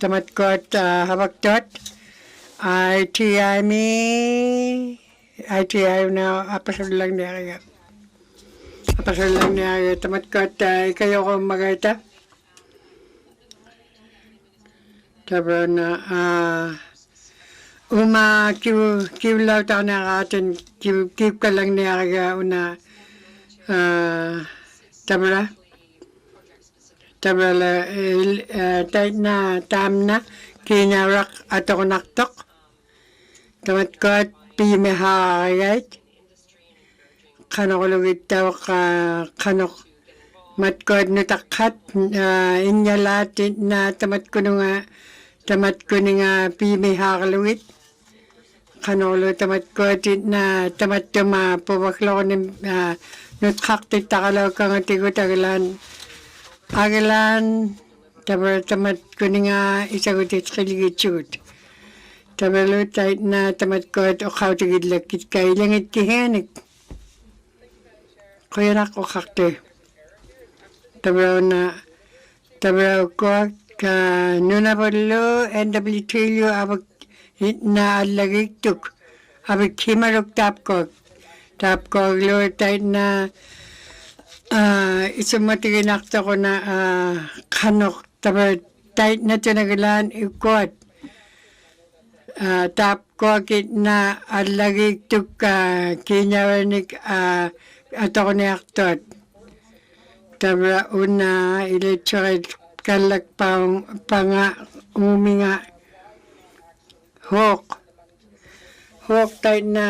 S5: tamat kot habaktot ITI na apasar lang niya tamat kot ikayo ko magayta tabra na uma kiulaw ta na atin kiw ka lang niya una tabra na tamna kinyarak ato naktok tamat kot pimehagayt kanokulugit taw kanok matkod nutakhat inyalat na tamat ko nga pimehagluit kanolo tamat ko na tamat tuma pabaklo ni nutkak titakalaw kang atigot agalan tamat ko nga isagot kiligitsut tabalo tait na tamat ko o kautigid lakit kay langit kihenik kuyanak o kakte tabalo ko ka nuna palo NWTU abag na alagituk abag kimarok tapko lo tait na isumatiginak nakta ko na kanok tabalo tait na tinagalan ikot tapkokit na alagik tuk kinyawanik atorniaktot. Tabra una ilitsurit kalak panga uminga hawk. Hawk tayo na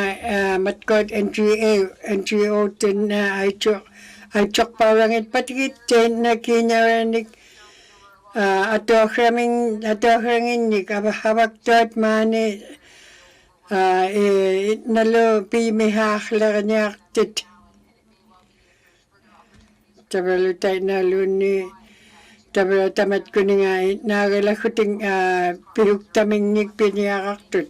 S5: matkot NGO tin na ay chok parangit patikit tin na kinyawanik atohrangin ni habaktot mani nalo pimihak laganyak tit. Tabalo tayo na luni tabalo tamat ko nga nagalakuting pihuk taming nik piniyakak tut.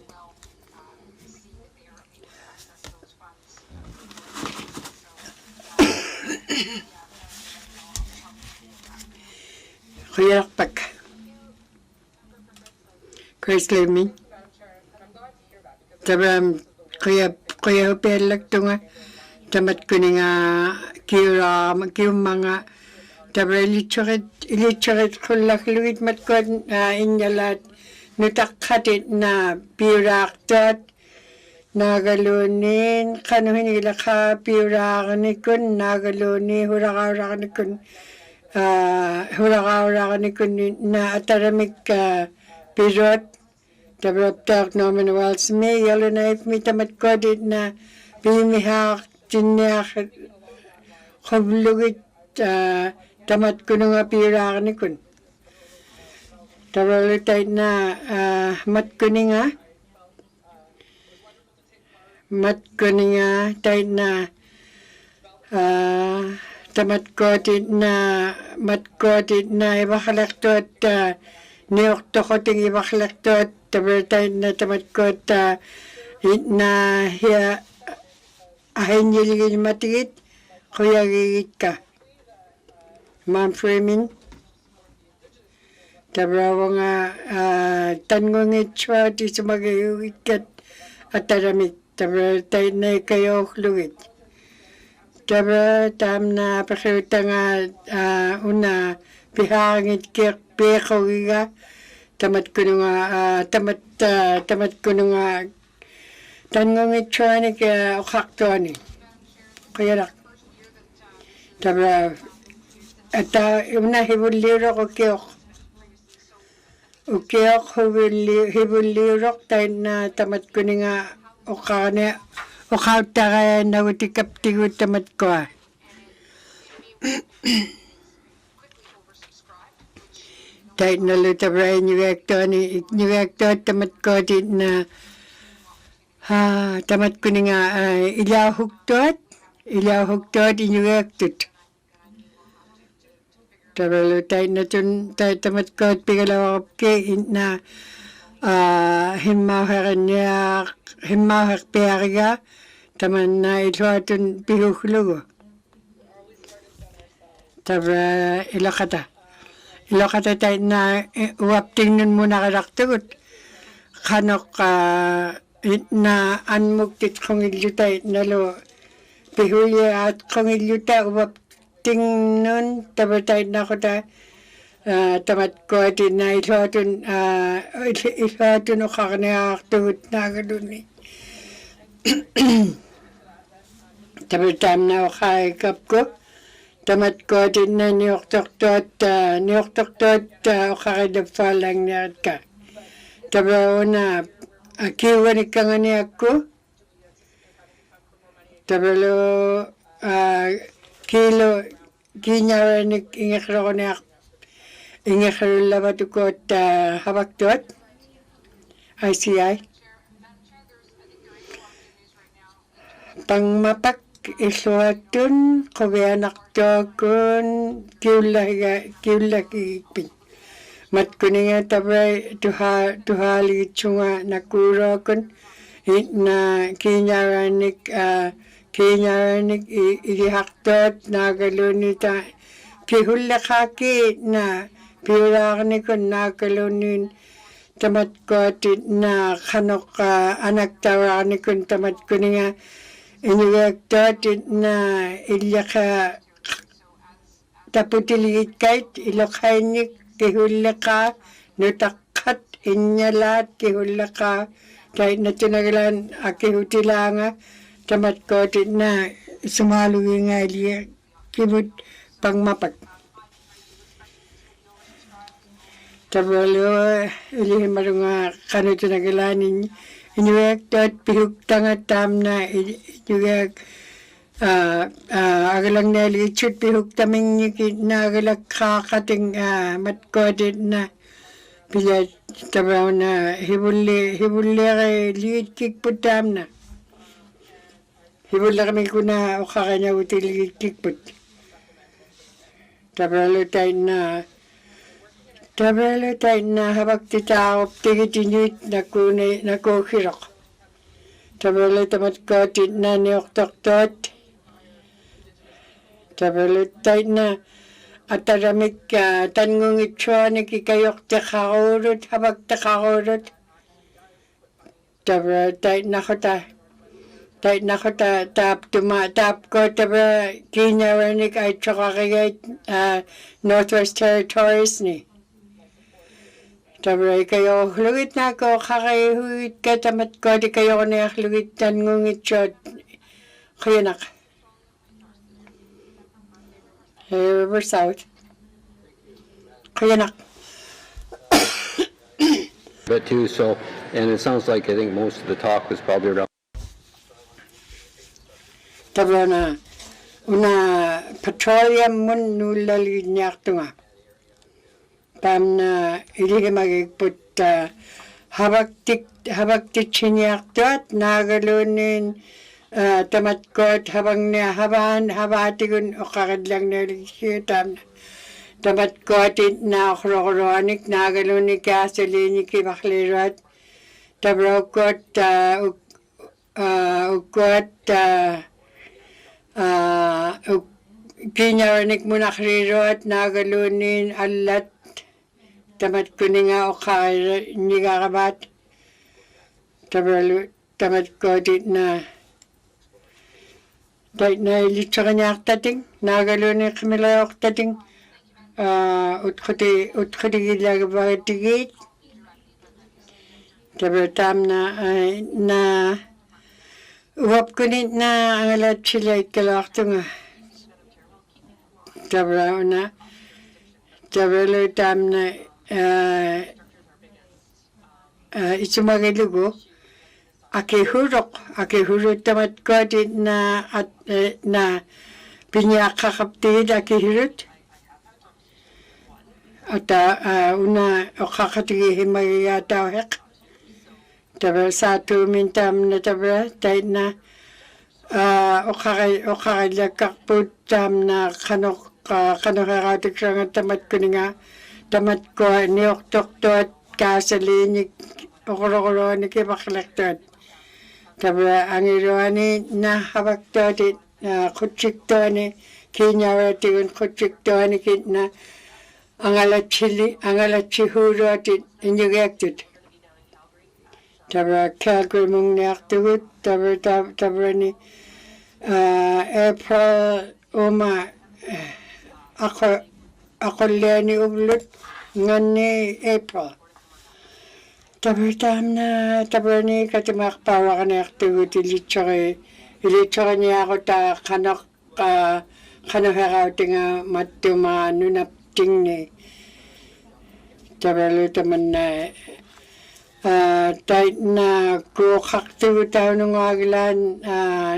S5: Kuyakpak. Chris Lemmy. Tabam kuya hupelak tunga. Tamat ko nga kiumanga. Tabra ilitsurit kulak luit matkon inyalat. Nutakhatit na piraktat. Nagalunin kanuhin ilaka pirakanikun. Nagaluni hurakawrakanikun. Hurakawrakanikun na ataramik pirot. Tabraptak nomen wals me. Yalo na if mi tamat kodit na pimihak tinyak kublugit tamat ko nga pirakanikun. Tabralitay na matkuni nga. Matkuni nga tayo na tamat kodit na ibakalaktot niyoktokoting ibakalaktot tabralitay na tamat kot na hiya ahin niligin matigit kuya gigit ka. Ma'am Freeman. Tabrawa nga tanggungit siya di sumagayugit kat at taramit. Tabra tayo na kayo lugit. Tabra tam na pakita nga una pihangit peko giga. Tamat ko nga tamat ko nga tanggungit siya ni kaya ukakto ni. Kaya rak. Tabra at una hibuliro ko kiyok. Ukiyok hibuliro tayo na tamat ko nga ukawta na utikap tigo tamat ko. Tayo na lutabra inyuwekto tamat ko din na tamat ko nga ilahuktot inyuwektot. Tabalo tayo na tamat ko at pigalawak ke na himahak piyariga taman na ituatun pihuklugo. Tabra ilokata tayo na uwapting nun muna karaktugot. Kanok na anmuktit kong ilyutay nalo pihulya at kong ilyutay uwapting nun tabra tayo na ko tayo tamat ko at na ituatun ukakaniaktugot na gaduni. Tabra tayo na ukakikap ko. Tamat ko din na niyoktok-tot ukakidagfalang niyat ka. Tabra na kiwanik ka nga niyak ko. Tabra lo kinyawanik ingakro ko niyak. Ingakro labatukot habaktot. ICI. Pangmapak isuatun kawayanak kun kiulakipin. Mat kuninga tabay tuhali chunga nakura kun na kinyaranik ilihaktot nagalunita pihulakaki na pihulakanikun nagalunin tamat kotit na kanok anak tawaranikun tamat kuninga inyuwektot na ilyaka taputiligit kahit ilokainik kihulaka nutakkat inyalat kihulaka Kahit na tinagalan akihutilanga, tamat ko na sumalugi nga liya kibut pangmapat. Tabalo ili marunga kanu tinagalan inuyak dot pihuk tangat tamna inuyak agalang nalichut pihuk taming na agalak kakating matkodit na bila tabaw na hibulle kay liit kikput tamna hibulle kami kuna ukakanya uti liit kikput tabalo tayo na habak titaop tigitinit na kuhirok tabalo tamat kotit na nioktok Tabalo tayo na ataramik tangung itsuanik ikayok takaurut, habag takaurut. Tabalo tayo na ko tap ko tabalo kinyawanik ay tsakakagay Northwest Territories ni. Tabalo kayo hlugit na ko kakayhuit katamat ko di kayo na hlugit tangung itsuat kuyanak. River South. Kuyanak.
S7: But too, so, and it sounds like I think most of the talk was probably around.
S5: Tabana, una petroleum mun nulali nyaktunga. Pam na iligi magigput habak tik chinyaktuat nagalunin tamat kot habang na habatigun o kakadlang nalikitam tamat kot na okrokronik nagalunik kasalinik ibaklirat tabraw kot ukot kinyaranik munakrirot nagalunin alat tamat kuninga o kakadnigakabat tamat kot na Dahil na ilitsaka niya aktating, nagalo niya kamila aktating, utkuti gilag bagitigit. Tabi tam na uwap kunit na ang alat sila ikalakto nga. Tabi lo tam na itsumagalugo. Akihurok tamat kodit na pinyakakaptid akihurut. At una okakatigihim magigataw tabi sa tumintam na tabi tayo na okakilagkakput tam na kanokakatik siya nga tamat ko nga tamat ko nioktok at kasalinik okorokoronik ibakalaktot. Tabi ang iroani na habaktotit kutsiktoni kinyawatigun kutsiktoni na ang alatsihuro inyugektot. Tabi Calgary mong niyaktugut tabi ni April ako leni ublot ngani April. Tabi ni katimak pawa ka na yaktugut ilitsaka niya ako ta kanokakaw tinga matuma nunapting ni. Tabi taman na tayo na kukaktugut tayo nung aglan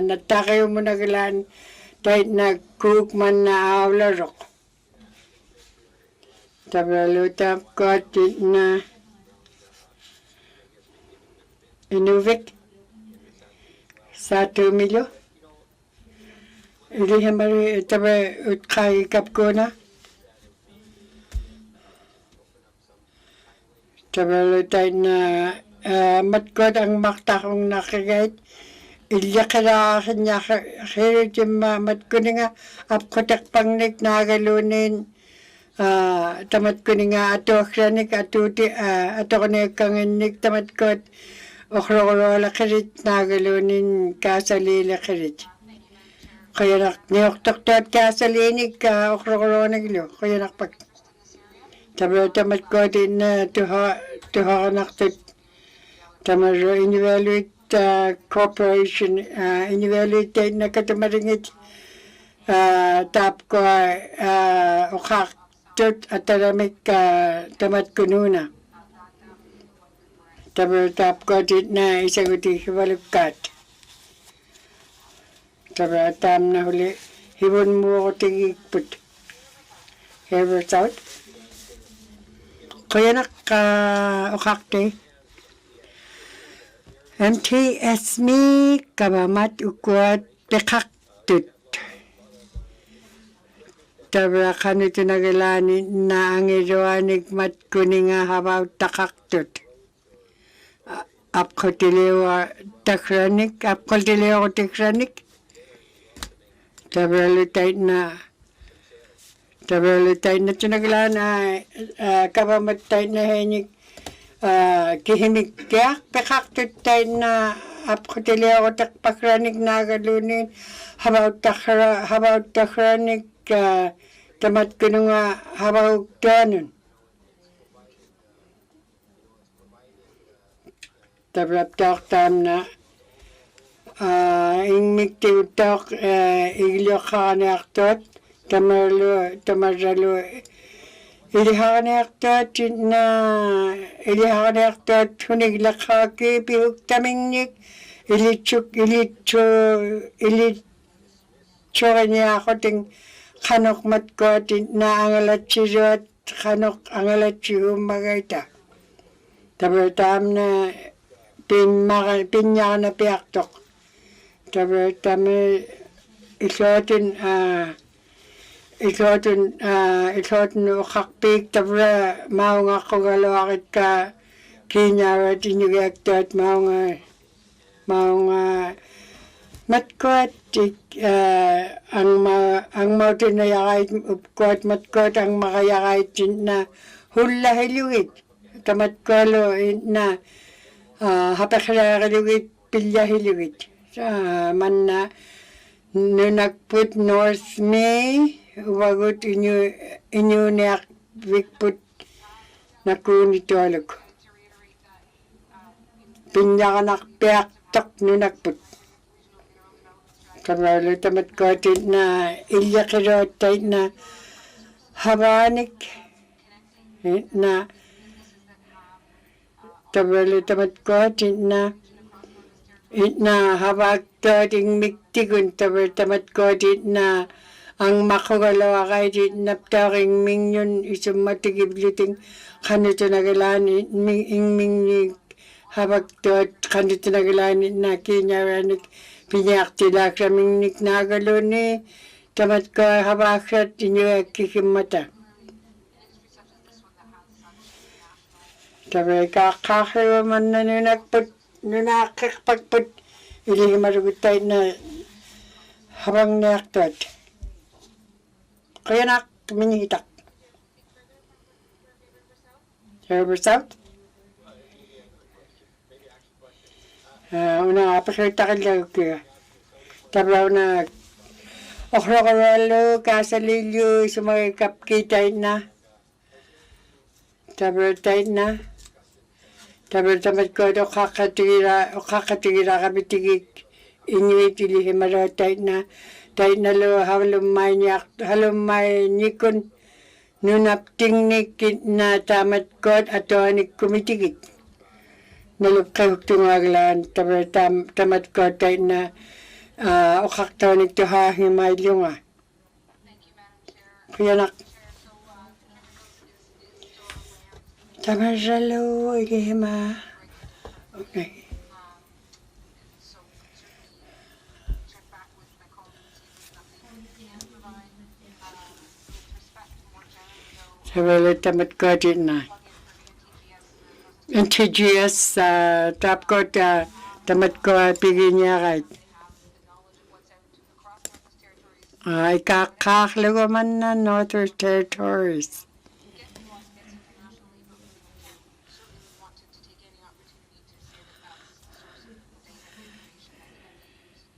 S5: natakayo mo naglan tayo na kukman na awlarok. Tabi lutap ko na Inuvik, 1 milyon. Ili hamari tabi utkay kapkuna. Tabi lutay na matkod ang maktakong nakagayt. Ilya kaya kanya khirit yung matkod nga apkotak pangnik nagalunin. Tamat ko nga ato akranik atuti ato ko na kanginik tamat ko okrokorola kirit nagalunin kasalila kirit. Kaya niyoktok kasalinik okrokorola naglo. Kaya nakpag. Tabi tamat ko din na tuha naktot Tamaro Inuvialuktun Corporation, Inuvialuktun na katumaringit tap ko ukaktut at talamik tamat kununa. Tamaro tap ko dit na isaguti hiwalukat. Tamaro tam na huli hibun mo ko tingikput. Ever thought? Kaya ukakte. MTS mi kabamat ukwat pekaktut. Tabra kanito nagalani na ang iroanig mat kuninga habaw takaktut. Apkotilewa takranik, apkotilewa takranik. Tabra lutay na tinagalan kabamat tayo na henik kihimik kaya pekaktut tayo na apkotili ako takpakranik nagalunin habaw takranik tamat ko nga habaw tanon. Tabrap tak tam na ingmik tiutok iglo kakanaktot tamaralo ilihakanaktot hunig lakaki pihuk tamingnik ilitsukanya ako ting kanok matko na angalat sirot kanok angalat sihumagayta tabertam na pinya na piaktok tabertam Isotin ukakpik tabra maunga ko galawakit ka kinyara tinyugektot maunga matkot ang mautin na yakait upkot matkot ang makayakait na hula hilugit tamatkolo na hapakala hilugit pilya hilugit man na nunagput North May wagut inyo niyak wikput na kunitolog. Pinyakanak piaktok nunagput. Karalo tamat kotin na ilyakirotay na habanik na karalo tamat kotin na habag toting miktigun tamat kotin na ang makagalawa kay di naptaring mingyon isumatigibluting kanito nagalani mingning habagtot kanito nagalani na kinyaranik pinyaktilak sa mingnik nagaluni tamat ko habaksat inyo kikimata. Tabi kakakawaman na nunakakpagput ilihimarugutay na habang naktot. Kaya nak minihitak. Server South? Una pasarita ka lang kaya. Tabraw na okrokoralo, kasalilyo, sumagay kapkitay na. Tabraw tayo na. Tabraw tamat ko ito kakatira kami tigik. Inuit ilihimaraw tayo na. Tayo na lo halumay nikon nunapting nikit na tamat kot ato anik kumitigit. Nalupkay tungaglan tamat kot tayo na ukakto anik tuhahimay lunga. Kaya nak tamaralo ilihima. Okay. Sabali tamat ko din na. NTGS, tap ko tamat ko pigin niya kahit. Ikakakalago man na Northern Territories.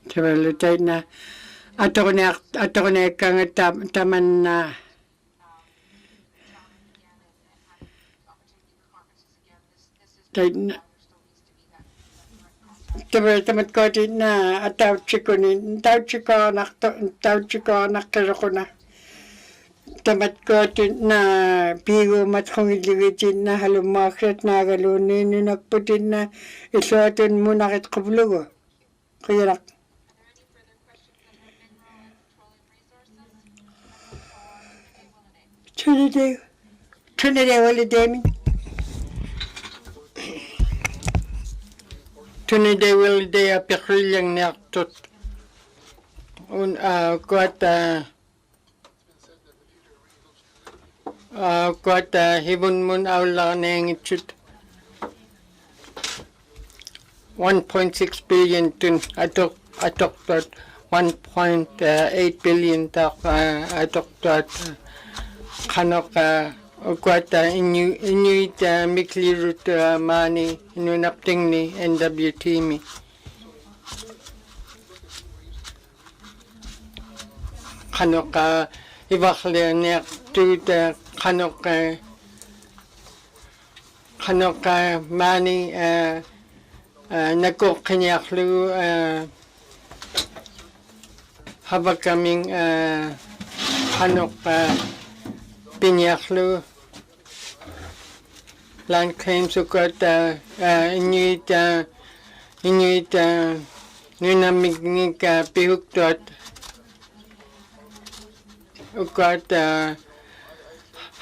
S5: Sabali tayo na. Ato ko na kang taman na tamat ko din na ataw chikonin, taw chiko nakiro ko na. Tamat ko din na pigo mat kong iligidin na halumakit na galunin nagputin na isuatin mo nakit kublugo. Kaya Trinidad holiday mi. Trinidad holiday apikrilyang niyaktot. Kuat hibun mun awla na yung itchut. 1.6 billion tun atok tot 1.8 billion tak atok tot kanok kuat inuit miklirut mani inunapting ni NWT mi. Kanok ibakle niyak tut kanok mani nagkukanyaklu habang kaming kanok pinyaklu land claims ukot inuit nunamignig pihuktot ukot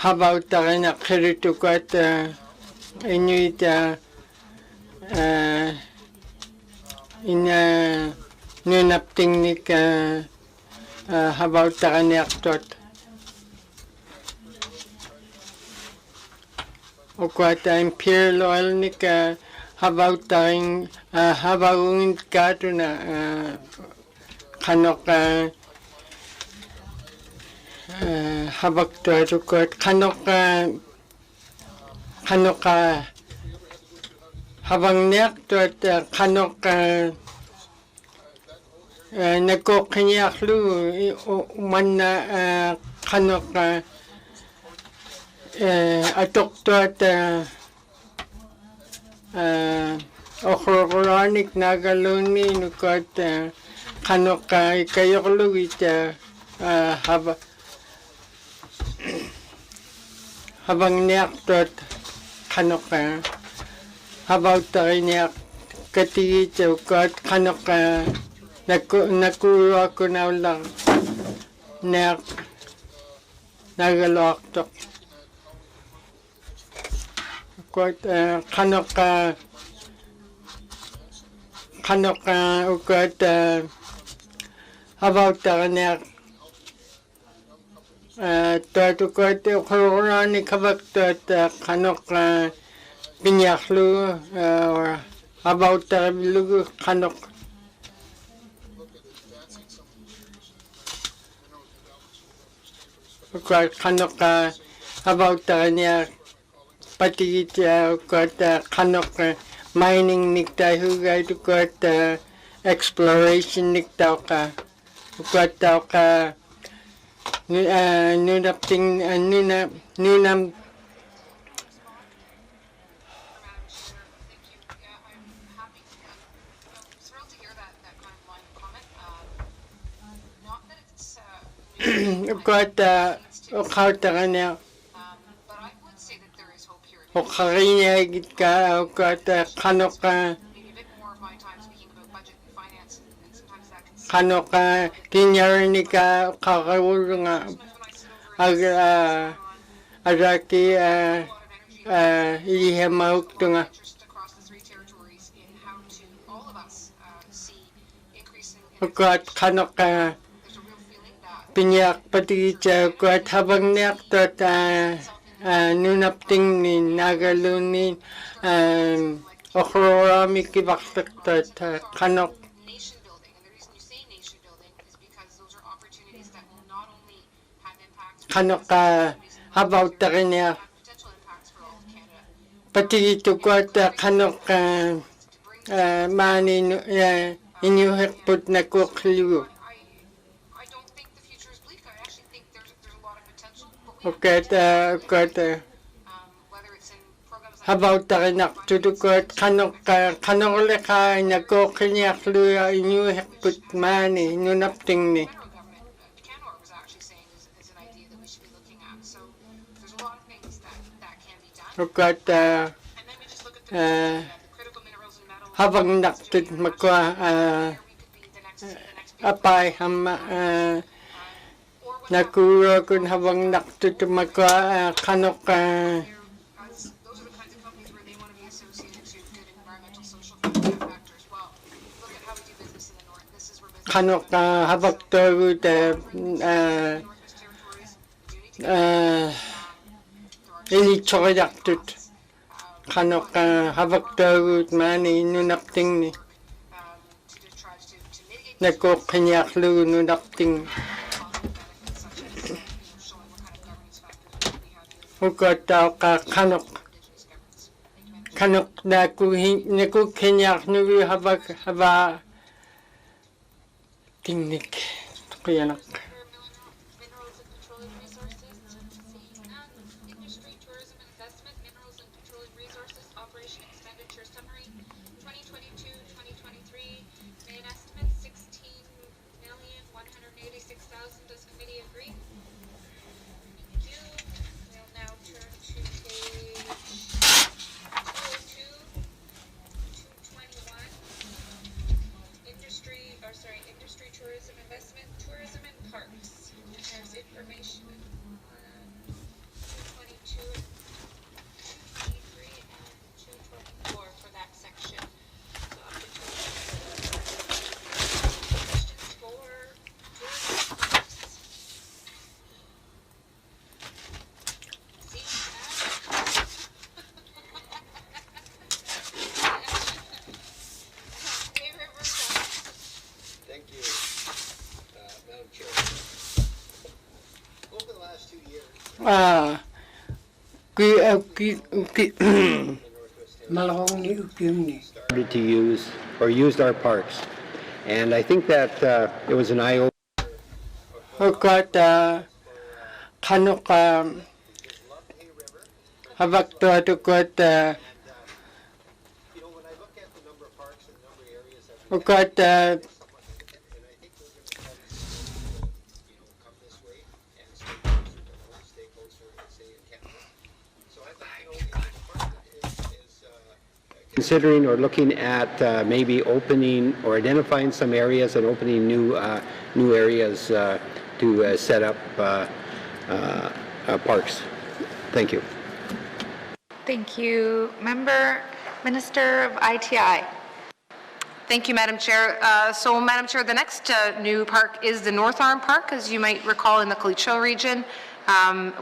S5: habaw takin akirit ukot inuit nunapting nik habaw takin yaktot ukot imperial oil nik habaw takin habawin kato na kanok habak tot ukot kanok habang niyak tot kanok nagkukanyaklu man na kanok atok tot okroronik nagaluni nukot kanok kayoklu ita habang niyak tot kanok habaw tayo niyak katigit ukot kanok nakuro ako na ulang niyak nagalok tok ukot kanok ukot habaw tayo niyak tot ukot ukururani kabak tot kanok pinyaklu or about lugu kanok kanok about niya patigit kanok mining nikta hugay tukot exploration nikta ka ukot ka nunapting nunam ukot ukot niya ukarinya git ka ukot kanok kinyarni ka kakawul nga agaki ihemauk to nga ukot kanok pinyak pati ukot habang niyak tot nunapting ni nagalunin okrorami kibaktak tot kanok kanok habaw takin niya pati tukot kanok mani inuhekput na kukliw ukot About the renak to the court, Kanorleka, and a go Kenyak Lua, you have put money, no nothing.
S8: Canor was actually saying is an idea that we should be looking at. So there's a lot of things that can be done.
S5: We've got
S8: And then we just look at the critical minerals and metals.
S5: havang naktit makwa apay ham nakuro kun havang naktit makwa kanok
S8: Those are the kinds of companies where they want to be associated to good environmental, social factor as well. Look at how we do business in the north. This is where business
S5: kanok havak to ini choyak tut kanok havak to mani nunapting ni nako kanyak lu nunapting ugot ka kanok naku kanyak nu hava tingnik kuyanak
S8: Industry, tourism, and investment, minerals and petroleum resources, operation expenditure summary, 2022-2023, main estimate $16,186,000. Does committee agree? Thank you. We'll now turn to page 202, 221. Industry, tourism, investment, tourism and parks. And there's information on 222, 223, and 224 for that section. So up to 224. Questions for tourism and parks? See,
S12: Thank you, Madam Chair. Over the last 2 years,
S7: started to use or used our parks. And I think that it was an eye-opener.
S5: ugot kanok havak to ugot
S12: you know, when I look at the number of parks and the number of areas that we
S5: ugot
S12: and I think we're going to come this way and stay closer to say in Canada. So I think, the department is
S7: Considering or looking at maybe opening or identifying some areas and opening new areas to set up parks. Thank you.
S10: Thank you. Minister of ITI.
S13: Thank you, Madam Chair. So, Madam Chair, the next new park is the North Arm Park, as you might recall, in the Colecho region,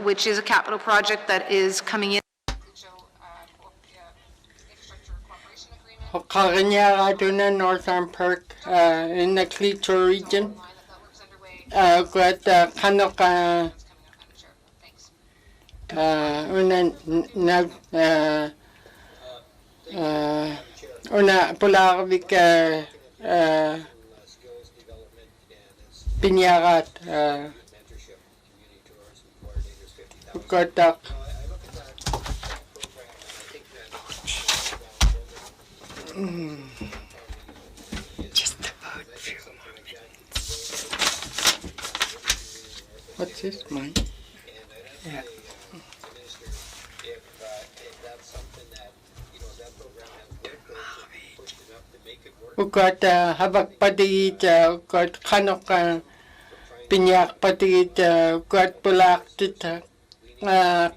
S13: which is a capital project that is coming in.
S5: Kaganya Aduna Northern Park in the Colecho region. Ugot kanok una Pularvik Pinyarat ugot just about a few more minutes. What's this, mine? Yeah. Ugot habak patigit, ugot kanok pinyak patigit, ugot pulak tita,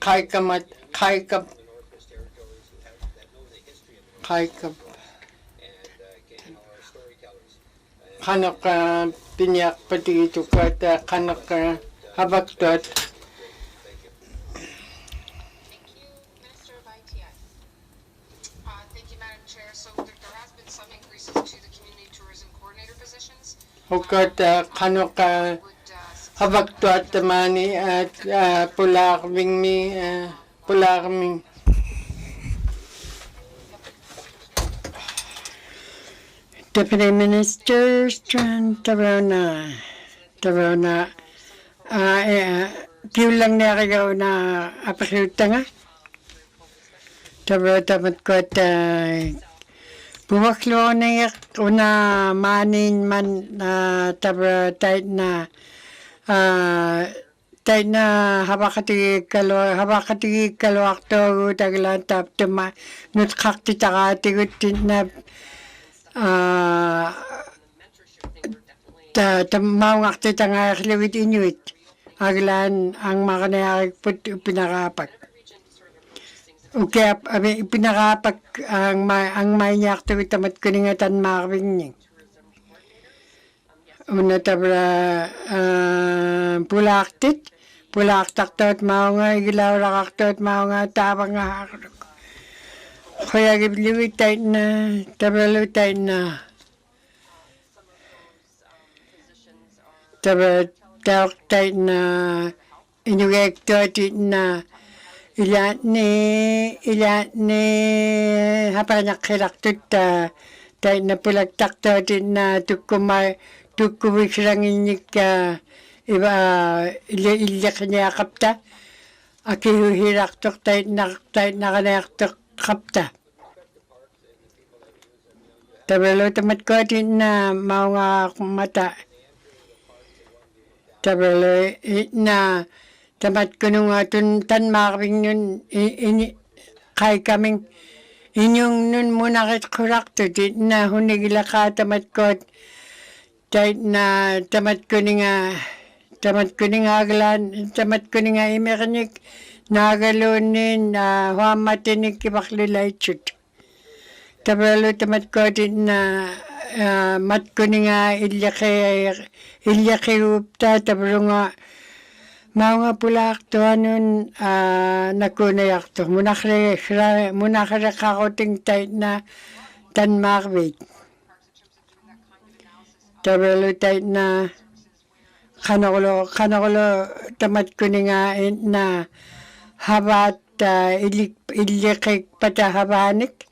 S5: kaikap, kanok pinyak patigit, ugot kanok habak dot. Ugot kanok habak dot mani at pularming mi pularming. Deputy Minister Tarona, kiulang na kayo na apakita nga. Tabra tamat ko at bumaklo na una manin man tabra tayo na habakati kalo akto taglan tap tuma nut kakti takati gutin na mau ngakti tanga klewit Inuit aglan ang makanayakik put pinakapak. Okay, pinakapak ang may niyak to itamat kuningatan makawing una tabra pulaktak tot mau nga ilaw rakak tot mau nga tabang nga kaya gibliwit tayo na tabra lu tayo na tabra tawag tayo na inuwek tot na ilan ni hapanak kilaktot tayo na pulaktak tot na tukuwik lang inyik iba ilyak niya kapta akihuhirak tok tayo nakanayak tok kapta tabalo tamat ko din na mga mata tabalo na tamat ko nung tan makawing yun kay kaming inyong nun muna kitkurak to din na hunigila ka tamat ko tayo na tamat ko nga aglan tamat ko nga imekanik nagalunin huamatinik kibaklilay chut tabalo tamat ko din na mat ko nga ilyaki upta tabalo nga mga pulak to anun nakunayak to munakare kakoting tayo na tan makwit tabalo tayo na kanakolo tamat ko nga na habat ilikik patahabanik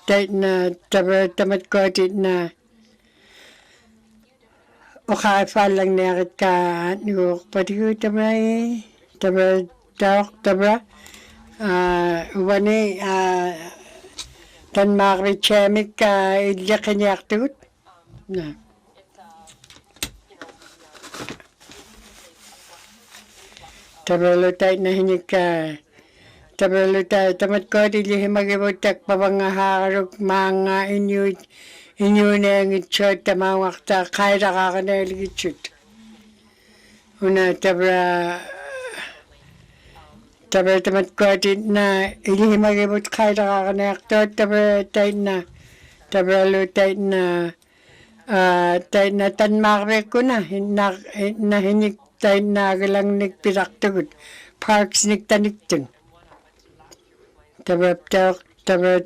S5: tayo na tamat ko na ukafal lang nakit ka pati ko tabra wani tan makwit chemik ilyakin yaktot na tabalo tayo na hinik tabalo tayo tamat ko dili magibutak pabangaharok mga Inuit na ang itchot tamawakta kaya kakanalig itchot una tabra tamat ko din na ili magibut kaya kakanayak to tabra tayo na tabalo tayo na tan makwe ko na hinik tayo na galang nagpiraktagot parks nagtaniktun tabra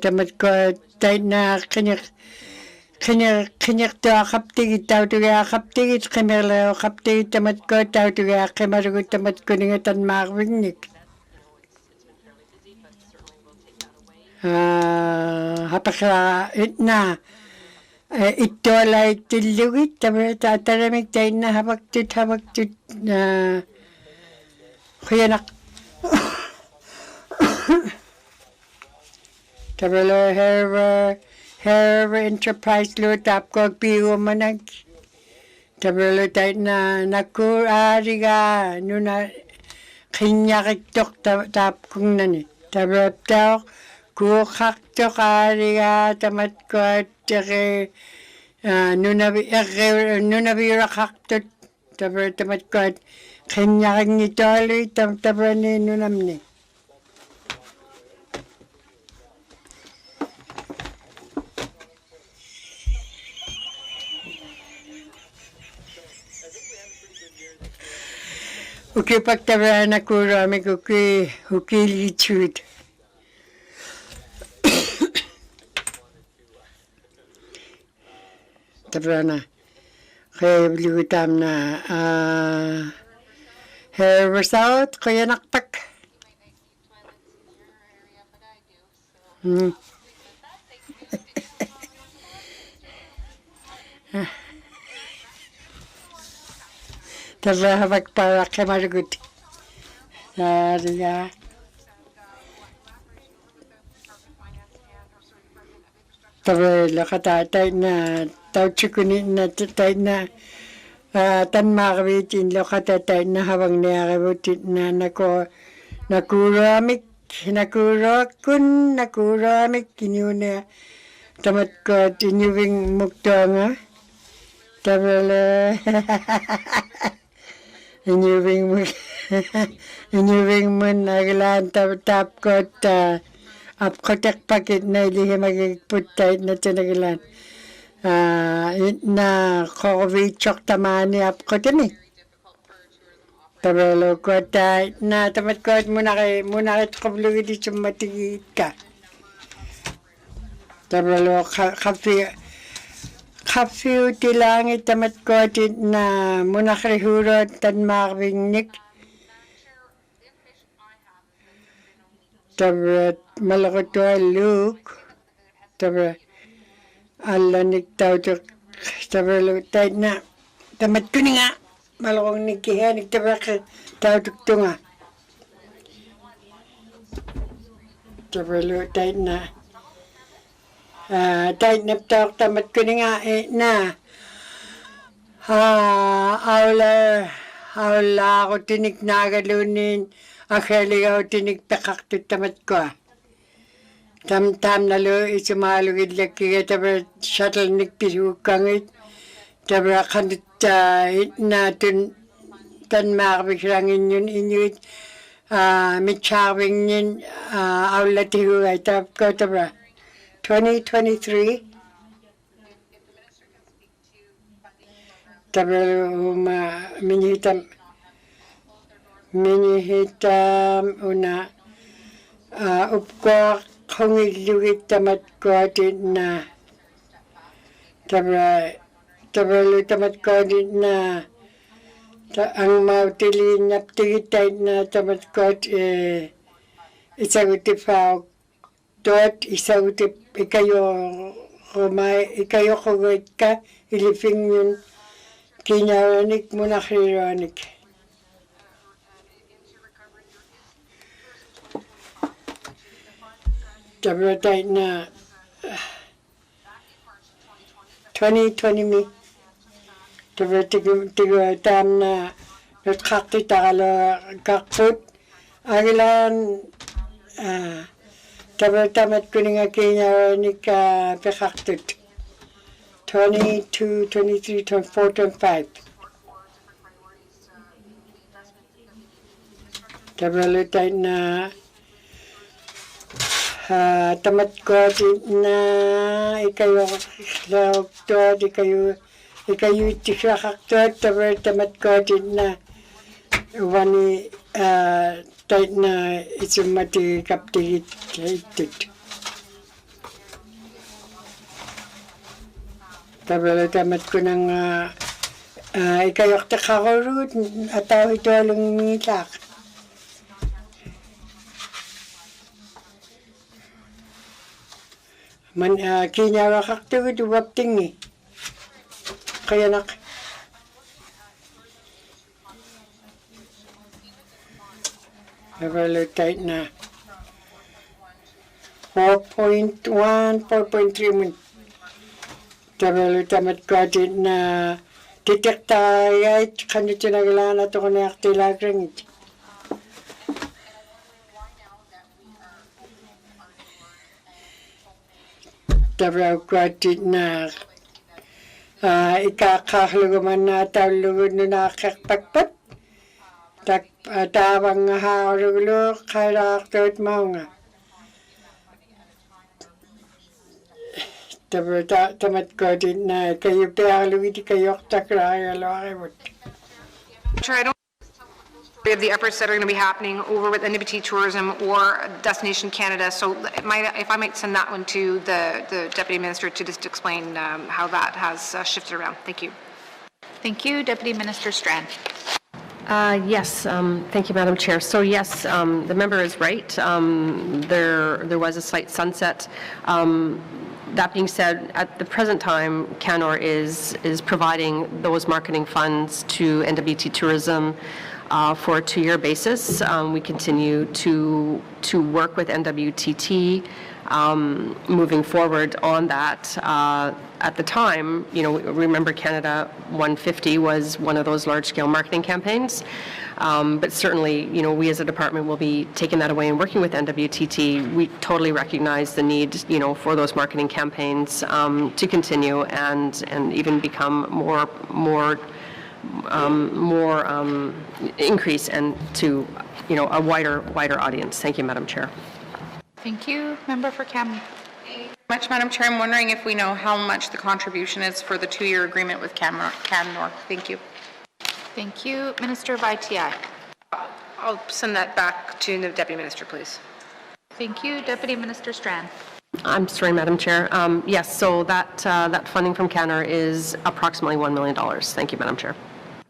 S5: tamat ko tayo na kinyak to akaptigit tao to kaya akaptigit kimerleo akaptigit tamat ko tao to kaya kimarugot tamat ko ningatan makwingnik hapakra na ito alay tilugit tataramig tayo na habaktut kuyanak tabalo Her enterprise lo tap ko piwo manag tabalo tayo na nakurari ka nuna kinyakitok tap kong nani tabalo tayo kukaktok ari ka tamat ko at nuna bira kaktot tabalo tamat ko at kinyakin nito aloy tabalo ni nunam ni Okay, pagtabahan ako rami ko hukilitude. Tabahan na. Kaya biligutam na hair result, kaya nakpak. Tabahan para kamarugot. Nariya. Tabi lokatatay na tauchikunin na tatay na tan makawitin lokatatay na habang niyakabutit na nakuramik kinyuna tamat ko tinyubing muktonga tabala inyubing mun aglan tap ko apkotek pakit na ilihi magigputay na tinaglan na kokovichok tamani apkotin eh tabalo ko na tamat ko muna kay tukablugi di sumatigit ka tabalo kafi utilangit tamat ko na muna kay hurot tan makabingnik tabalo malakot to look tabalo alanik tao tabalo tayo na tamat ko nga malakong nikihanik tabalo tao tuktunga tabalo tayo na tayo naptawak tamat ko nga na awla ako tinik nagalunin akali ako tinik pekaktit tamat ko tam nalo isumalugid laki tabra shuttle nik pisukangit tabra kandit na tan makabisrangin yun inyuit mitchawing yun awla tihuay tab ko tabra 2023 tabra minihitam una upko kongilugit tamat ko na tabra tamat ko na ang mautilin naptigitay na tamat ko isaguti pa dot isaguti ikayo kugit ka iliping yun kinyawanik muna kiranik tabra tayo na 2020 mi tabra tigo tam na natkakti takalo kakput agilan tabra tamat kuninga kenya nika pekaktut 22, 23, 24, 25 tabra tayo na tamat ko na ikayo laktot ikayo tikakaktot tamat ko na wani tait na isumati kaptigit haitit tamat ko ng ikayo takakaroot ataw ito along nilak man kinyawa kakto ito wapting eh kaya nak level tight na 4.1 4.3 mun level tamat ko na titikta ay kanito naglaan ato ko na aktilagrang ito tabraw ko na ikakahuluguman na tawlugod na nakakpagpat tawang hauluglo karaktot maunga tamat ko na kayo pihalugid kayo takraya lakimot
S13: Sure, I don't we have the efforts that are going to be happening over with Inuvialuktun Tourism or Destination Canada. So if I might send that one to the Deputy Minister to just explain how that has shifted around. Thank you.
S10: Thank you. Deputy Minister Strand.
S15: Yes, thank you, Madam Chair. So yes, the member is right. There was a slight sunset. That being said, at the present time, Canor is providing those marketing funds to NWT Tourism for a 2-year basis. We continue to work with NWTT moving forward on that. At the time, remember Canada 150 was one of those large-scale marketing campaigns, but certainly, we as a department will be taking that away and working with NWTT. We totally recognize the need, for those marketing campaigns to continue and even become more increase and to, a wider audience. Thank you, Madam Chair.
S10: Thank you. Member for Cam.
S14: Much, Madam Chair. I'm wondering if we know how much the contribution is for the 2-year agreement with Can North. Thank you.
S10: Thank you. Minister of ITI.
S13: I'll send that back to the Deputy Minister, please.
S10: Thank you. Deputy Minister Strand.
S15: I'm sorry, Madam Chair. Yes, so that funding from CANR is approximately $1 million. Thank you, Madam Chair.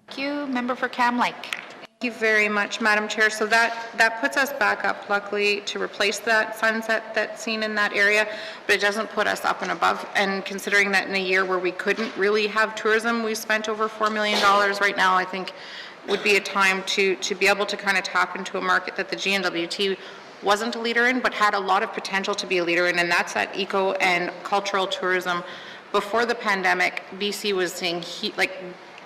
S10: Thank you. Member for Cam Lake.
S14: Thank you very much, Madam Chair. So that puts us back up, luckily, to replace that sunset that's seen in that area, but it doesn't put us up and above. And considering that in a year where we couldn't really have tourism, we spent over $4 million right now, I think would be a time to be able to kind of tap into a market that the GNWT wasn't a leader in, but had a lot of potential to be a leader in, and that's that eco and cultural tourism. Before the pandemic, BC was seeing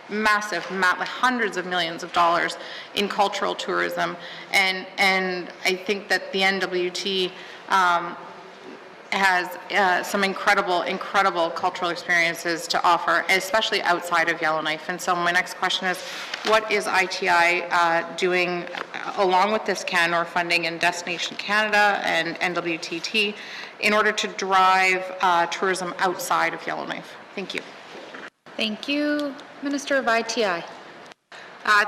S14: massive, hundreds of millions of dollars in cultural tourism, and I think that the NWT has some incredible cultural experiences to offer, especially outside of Yellowknife. And so my next question is, what is ITI doing along with this CanNor funding and Destination Canada and NWTT in order to drive tourism outside of Yellowknife? Thank you.
S10: Thank you. Minister of ITI.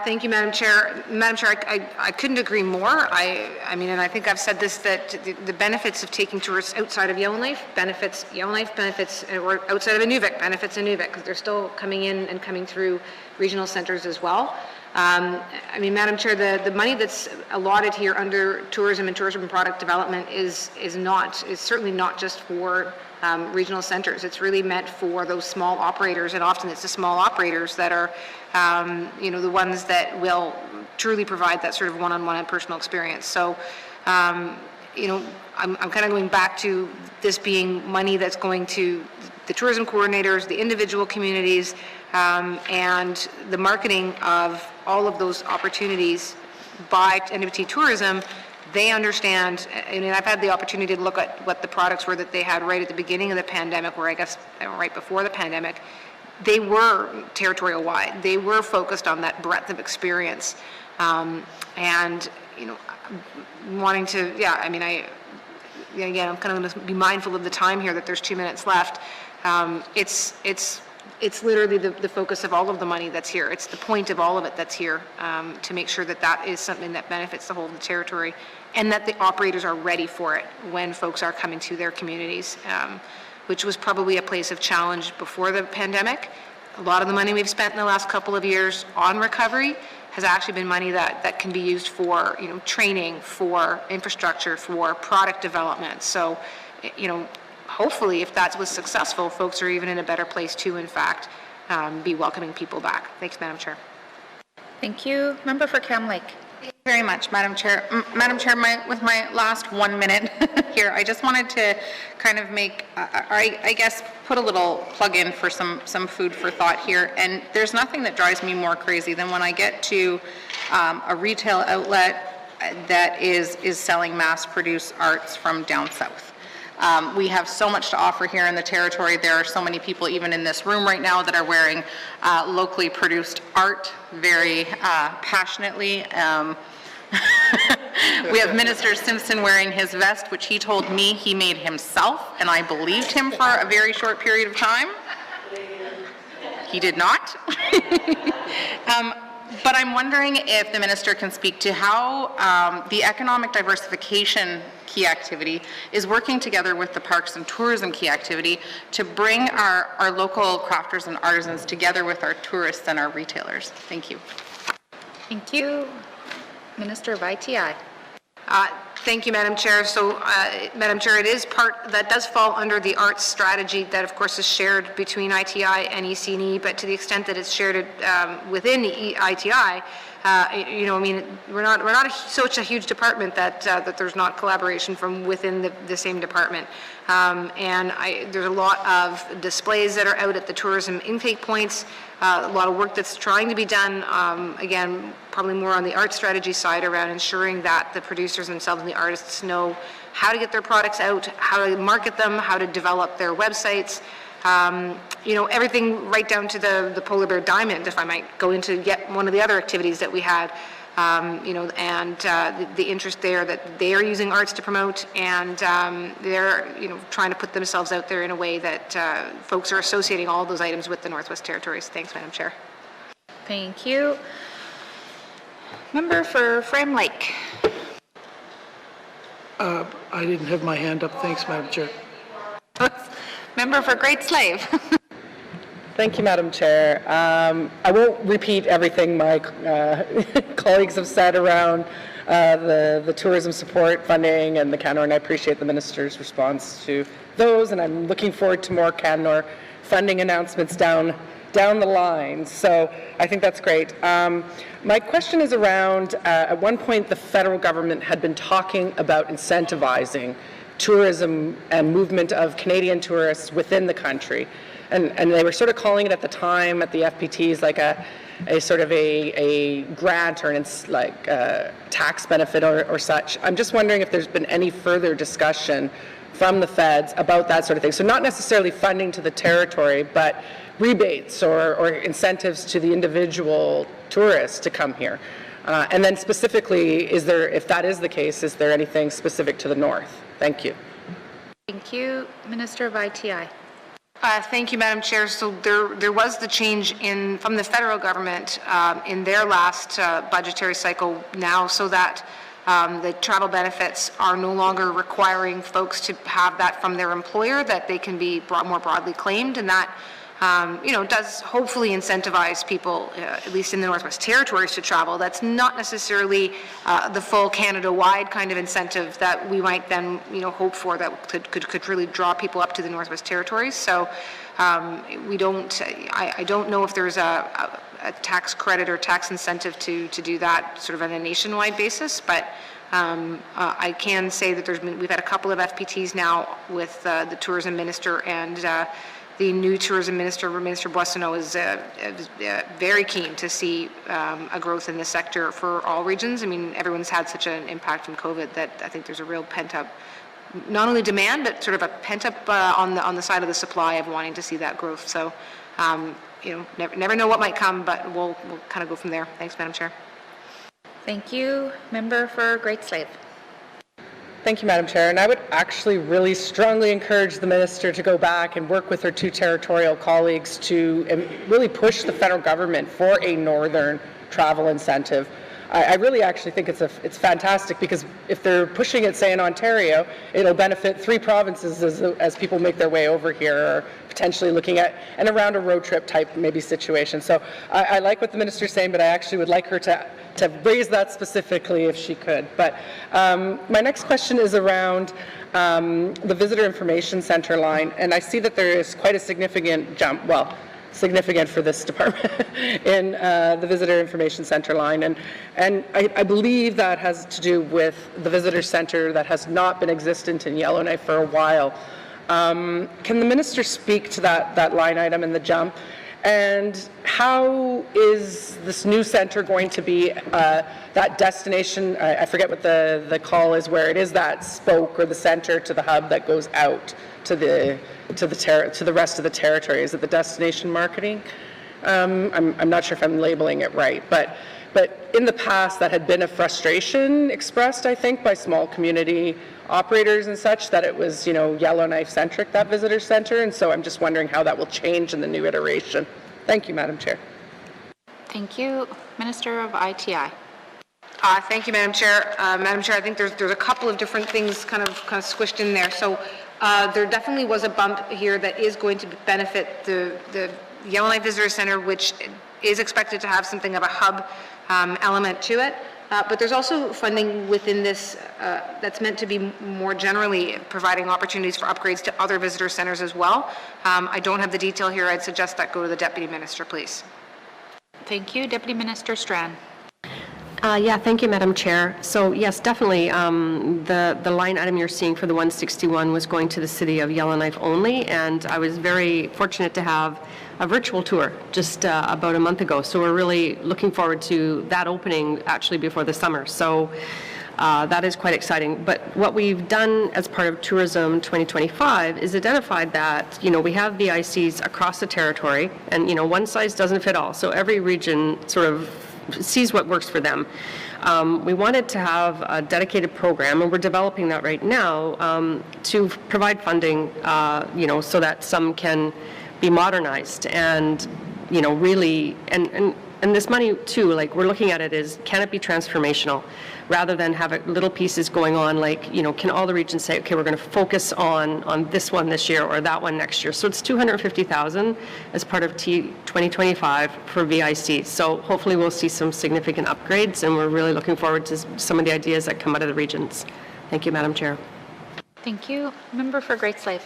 S13: Thank you, Madam Chair. Madam Chair, I couldn't agree more. I mean, and I think I've said this, that the benefits of taking tourists outside of Yellowknife benefits, or outside of Inuvik benefits Inuvik, because they're still coming in and coming through regional centres as well. I mean, Madam Chair, the money that's allotted here under tourism and tourism product development is certainly not just for regional centres. It's really meant for those small operators, and often it's the small operators that are, the ones that will truly provide that sort of one-on-one and personal experience. So, I'm kind of going back to this being money that's going to the tourism coordinators, the individual communities, and the marketing of all of those opportunities by NWT Tourism. They understand, and I've had the opportunity to look at what the products were that they had right at the beginning of the pandemic, or I guess right before the pandemic. They were territorial wide. They were focused on that breadth of experience. And, wanting to, again, I'm kind of going to be mindful of the time here, that there's 2 minutes left. It's literally the focus of all of the money that's here. It's the point of all of it that's here, to make sure that that is something that benefits the whole of the territory, and that the operators are ready for it when folks are coming to their communities, which was probably a place of challenge before the pandemic. A lot of the money we've spent in the last couple of years on recovery has actually been money that can be used for, training, for infrastructure, for product development. So, hopefully, if that was successful, folks are even in a better place to, in fact, be welcoming people back. Thanks, Madam Chair.
S10: Thank you. Member for Cam Lake.
S14: Thank you very much, Madam Chair. Madam Chair, with my last 1 minute here, I just wanted to kind of make, I guess, put a little plug in for some food for thought here. And there's nothing that drives me more crazy than when I get to a retail outlet that is selling mass-produced arts from down south. We have so much to offer here in the territory. There are so many people, even in this room right now, that are wearing locally produced art very passionately. We have Minister Simpson wearing his vest, which he told me he made himself, and I believed him for a very short period of time. He did not. But I'm wondering if the minister can speak to how the economic diversification key activity is working together with the parks and tourism key activity to bring our local crafters and artisans together with our tourists and our retailers. Thank you.
S10: Thank you. Minister of ITI.
S13: Thank you, Madam Chair. So, Madam Chair, it is part that does fall under the arts strategy that, of course, is shared between ITI and EC&E, but to the extent that it's shared within ITI, you know, I mean, we're not such a huge department that that there's not collaboration from within the same department. And there's a lot of displays that are out at the tourism intake points, a lot of work that's trying to be done, again, probably more on the art strategy side around ensuring that the producers themselves and the artists know how to get their products out, how to market them, how to develop their websites, you know, everything right down to the polar bear diamond, if I might go into yet one of the other activities that we had, you know, and the interest there that they are using arts to promote, and they're, you know, trying to put themselves out there in a way that folks are associating all those items with the Northwest Territories. Thanks, Madam Chair.
S10: Thank you. Member for Frame Lake.
S16: I didn't have my hand up. Thanks, Madam Chair.
S10: Member for Great Slave.
S17: Thank you, Madam Chair. I won't repeat everything my colleagues have said around the tourism support funding and the CanNor, and I appreciate the Minister's response to those, and I'm looking forward to more CanNor funding announcements down the line. So I think that's great. My question is around, at one point the federal government had been talking about incentivizing tourism and movement of Canadian tourists within the country. And they were sort of calling it at the time at the FPTs like a sort of a grant or like a tax benefit or such. I'm just wondering if there's been any further discussion from the feds about that sort of thing. So not necessarily funding to the territory, but rebates or incentives to the individual tourists to come here. And then specifically, if that is the case, is there anything specific to the north? Thank you.
S10: Thank you. Minister of ITI.
S13: Thank you, Madam Chair. So there was the change from the federal government in their last budgetary cycle now, so that the travel benefits are no longer requiring folks to have that from their employer, that they can be more broadly claimed, and that you know, does hopefully incentivize people, at least in the Northwest Territories, to travel. That's not necessarily the full Canada-wide kind of incentive that we might then, you know, hope for, that could really draw people up to the Northwest Territories. So I don't know if there's a tax credit or tax incentive to do that sort of on a nationwide basis, but I can say that we've had a couple of FPTs now with the tourism minister, and the new tourism minister, Minister Boissonneau, is very keen to see a growth in this sector for all regions. I mean, everyone's had such an impact from COVID that I think there's a real pent-up, not only demand, but sort of a pent-up on the side of the supply of wanting to see that growth. So, you know, never know what might come, but we'll kind of go from there. Thanks, Madam Chair.
S10: Thank you. Member for Great Slave.
S17: Thank you, Madam Chair. And I would actually really strongly encourage the Minister to go back and work with her two territorial colleagues to really push the federal government for a northern travel incentive. I really actually think it's fantastic, because if they're pushing it, say, in Ontario, it'll benefit 3 provinces as people make their way over here, or potentially looking at and around a road trip type maybe situation. So I like what the Minister's saying, but I actually would like her to raise that specifically if she could. But my next question is around the Visitor Information Center line, and I see that there is quite a significant jump, well, significant for this department, in the Visitor Information Center line. And I believe that has to do with the Visitor Center that has not been existent in Yellowknife for a while. Can the Minister speak to that line item and the jump? And how is this new center going to be that destination? I forget what the call is, where it is that spoke or the center to the hub that goes out to the rest of the territory. Is it the destination marketing? I'm not sure if I'm labeling it right, but in the past that had been a frustration expressed, I think, by small community operators and such, that it was, you know, Yellowknife centric, that visitor center, and so I'm just wondering how that will change in the new iteration. Thank you, Madam Chair.
S10: Thank you. Minister of ITI.
S13: Thank you, Madam Chair. Madam Chair, I think there's a couple of different things kind of squished in there. So there definitely was a bump here that is going to benefit the Yellowknife Visitor Center, which is expected to have something of a hub element to it. But there's also funding within this that's meant to be more generally providing opportunities for upgrades to other visitor centers as well. I don't have the detail here. I'd suggest that go to the Deputy Minister, please.
S10: Thank you. Deputy Minister Strachan.
S15: Yeah, thank you, Madam Chair. So yes, definitely, the line item you're seeing for the 161 was going to the city of Yellowknife only, and I was very fortunate to have a virtual tour just about a month ago. So we're really looking forward to that opening actually before the summer. So that is quite exciting. But what we've done as part of Tourism 2025 is identified that, we have VICs across the territory, and, one size doesn't fit all. So every region sort of sees what works for them. We wanted to have a dedicated program, and we're developing that right now, to provide funding, so that some can be modernized and, really, and this money too, like we're looking at it is, can it be transformational? Rather than have little pieces going on, like, can all the regions say, okay, we're going to focus on this one this year or that one next year. So it's $250,000 as part of T2025 for VIC. So hopefully we'll see some significant upgrades, and we're really looking forward to some of the ideas that come out of the regions. Thank you, Madam Chair.
S10: Thank you. Member for Great Slave.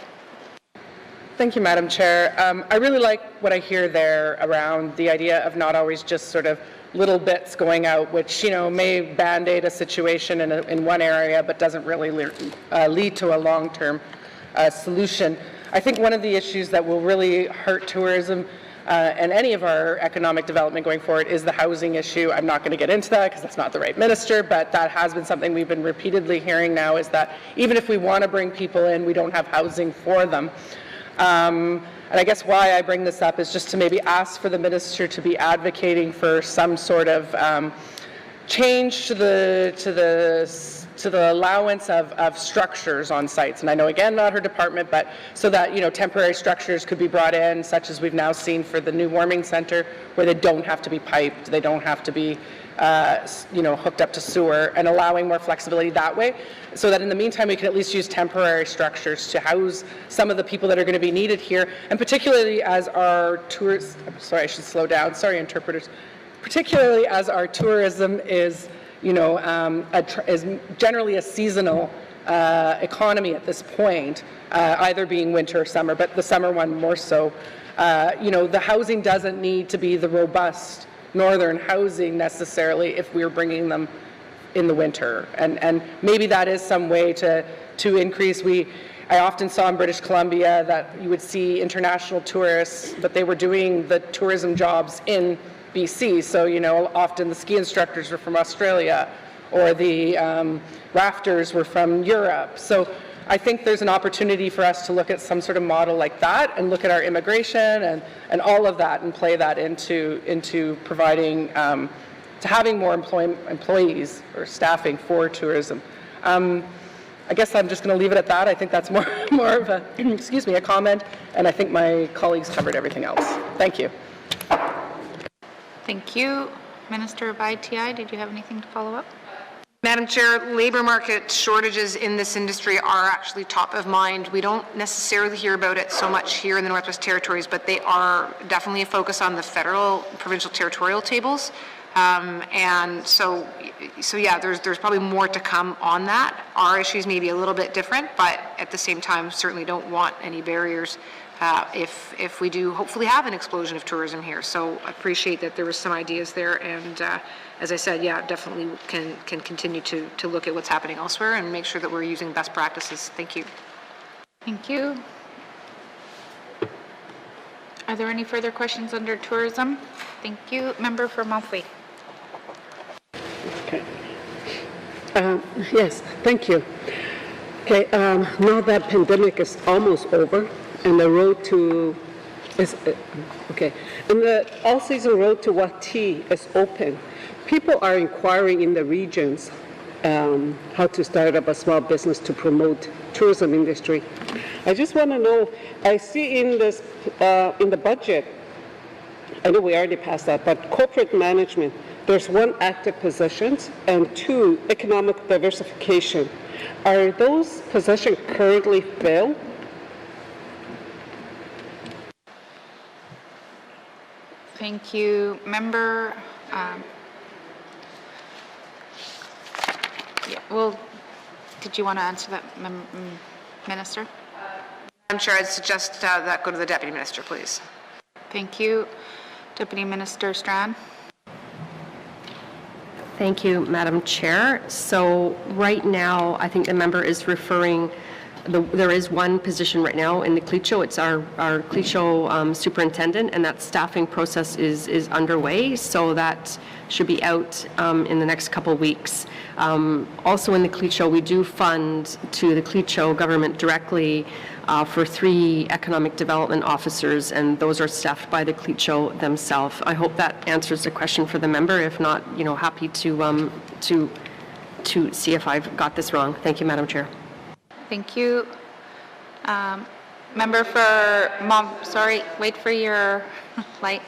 S17: Thank you, Madam Chair. I really like what I hear there around the idea of not always just sort of little bits going out, which, may Band-Aid a situation in one area, but doesn't really lead to a long-term solution. I think one of the issues that will really hurt tourism and any of our economic development going forward is the housing issue. I'm not going to get into that because that's not the right minister, but that has been something we've been repeatedly hearing now, is that even if we want to bring people in, we don't have housing for them. And I guess why I bring this up is just to maybe ask for the minister to be advocating for some sort of change to the allowance of structures on sites. And I know, again, not her department, but so that, temporary structures could be brought in, such as we've now seen for the new warming center, where they don't have to be piped, they don't have to be hooked up to sewer, and allowing more flexibility that way, so that in the meantime we can at least use temporary structures to house some of the people that are going to be needed here, and particularly as our tourists, sorry, I should slow down, sorry, interpreters, particularly as our tourism is, is generally a seasonal economy at this point, either being winter or summer, but the summer one more so. The housing doesn't need to be the robust northern housing necessarily if we're bringing them in the winter, and maybe that is some way to increase. I often saw in British Columbia that you would see international tourists, but they were doing the tourism jobs in BC. So often the ski instructors were from Australia, or the rafters were from Europe. So I think there's an opportunity for us to look at some sort of model like that, and look at our immigration and all of that, and play that into providing, to having more employees or staffing for tourism. I guess I'm just going to leave it at that. I think that's more of a, a comment, and I think my colleagues covered everything else. Thank you.
S10: Thank you. Minister of ITI, did you have anything to follow up?
S13: Madam Chair, labor market shortages in this industry are actually top of mind. We don't necessarily hear about it so much here in the Northwest Territories, but they are definitely a focus on the federal, provincial, territorial tables. And so yeah, there's probably more to come on that. Our issues may be a little bit different, but at the same time, certainly don't want any barriers if we do hopefully have an explosion of tourism here. So I appreciate that there was some ideas there, and as I said, yeah, definitely can continue to look at what's happening elsewhere and make sure that we're using best practices. Thank you.
S10: Thank you. Are there any further questions under tourism? Thank you. Member for Montfleet.
S18: Okay. Yes, thank you. Okay, now that pandemic is almost over, and the road to and the all-season road to Wati is open. People are inquiring in the regions how to start up a small business to promote tourism industry. I just want to know, I see in this in the budget, I know we already passed that, but corporate management, there's 1 active positions and 2 economic diversification. Are those positions currently filled?
S10: Thank you. Member, yeah, well, did you want to answer that, Minister?
S13: I'm sure I'd suggest that go to the Deputy Minister, please.
S10: Thank you. Deputy Minister Strand.
S15: Thank you, Madam Chair. So right now, I think the member is referring, there is one position right now in the CLECHO. It's our CLECHO superintendent, and that staffing process is underway. So that should be out in the next couple weeks. Also in the CLECHO, we do fund to the CLECHO government directly for 3 economic development officers, and those are staffed by the CLECHO themselves. I hope that answers the question for the member. If not, happy to see if I've got this wrong. Thank you, Madam Chair.
S10: Thank you. Member for wait for your light.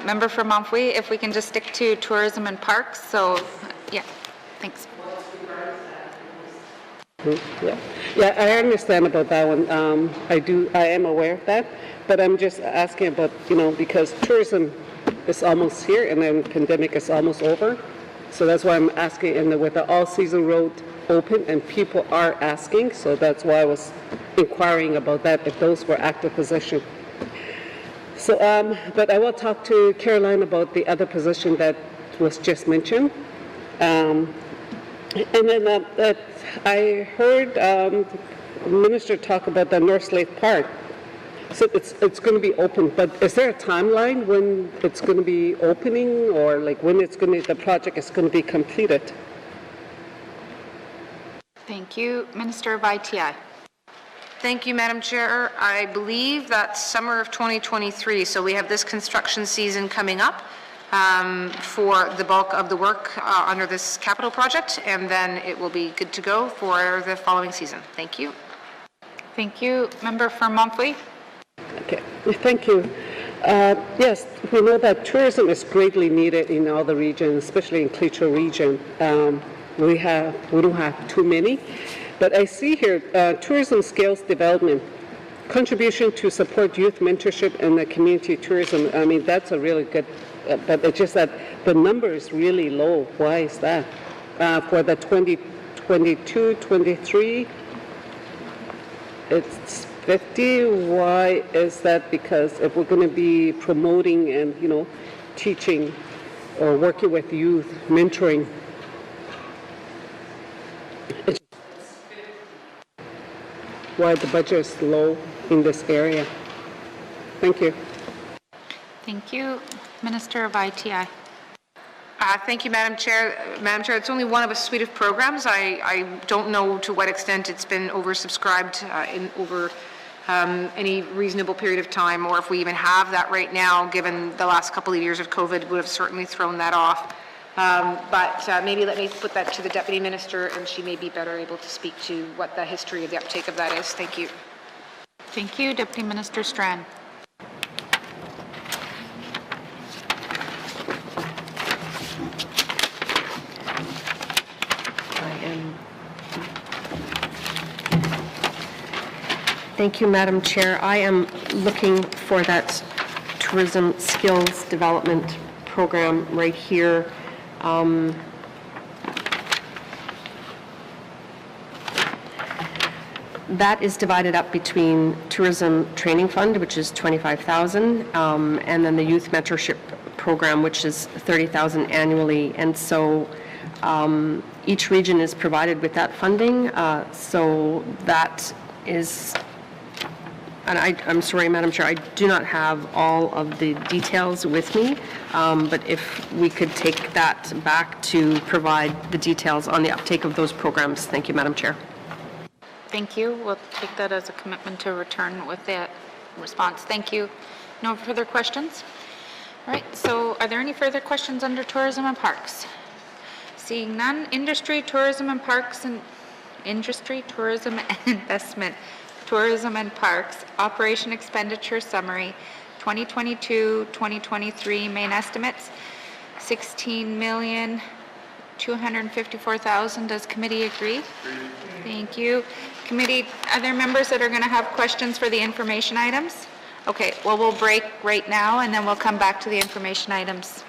S10: Member for Montfouille, if we can just stick to tourism and parks. So, yeah, thanks.
S18: Yeah, I understand about that one. I am aware of that, but I'm just asking about, because tourism is almost here and then pandemic is almost over. So that's why I'm asking, and with the all-season road open and people are asking, so that's why I was inquiring about that, if those were active positions. So, but I will talk to Caroline about the other position that was just mentioned. And then I heard the minister talk about the North Slave Park. So it's going to be open, but is there a timeline when it's going to be opening, or like when the project is going to be completed?
S10: Thank you. Minister of ITI.
S13: Thank you, Madam Chair. I believe that's summer of 2023, so we have this construction season coming up for the bulk of the work under this capital project, and then it will be good to go for the following season. Thank you.
S10: Thank you. Member for Montfouille.
S18: Okay, thank you. Yes, we know that tourism is greatly needed in all the regions, especially in CLECHO region. We don't have too many, but I see here tourism skills development, contribution to support youth mentorship and the community tourism. I mean, that's a really good, but it's just that the number is really low. Why is that? For the 2022-23, it's 50. Why is that? Because if we're going to be promoting and teaching or working with youth, mentoring, why the budget is low in this area. Thank you.
S10: Thank you. Minister of ITI.
S13: Thank you, Madam Chair. Madam Chair, it's only one of a suite of programs. I don't know to what extent it's been oversubscribed over any reasonable period of time, or if we even have that right now, given the last couple of years of COVID, would have certainly thrown that off. But maybe let me put that to the Deputy Minister, and she may be better able to speak to what the history of the uptake of that is. Thank you.
S10: Thank you. Deputy Minister Strand.
S15: Thank you, Madam Chair. I am looking for that tourism skills development program right here. That is divided up between Tourism Training Fund, which is $25,000, and then the Youth Mentorship Program, which is $30,000 annually. And so each region is provided with that funding. So that is, and I'm sorry, Madam Chair, I do not have all of the details with me, but if we could take that back to provide the details on the uptake of those programs. Thank you, Madam Chair.
S10: Thank you. We'll take that as a commitment to return with that response. Thank you. No further questions? All right, so are there any further questions under tourism and parks? Seeing none, industry, tourism and parks, and industry, tourism and investment, tourism and parks, operation expenditure summary, 2022-2023 main estimates, $16,254,000. Does committee agree? Thank you. Committee, are there members that are going to have questions for the information items? Okay, well, we'll break right now and then we'll come back to the information items.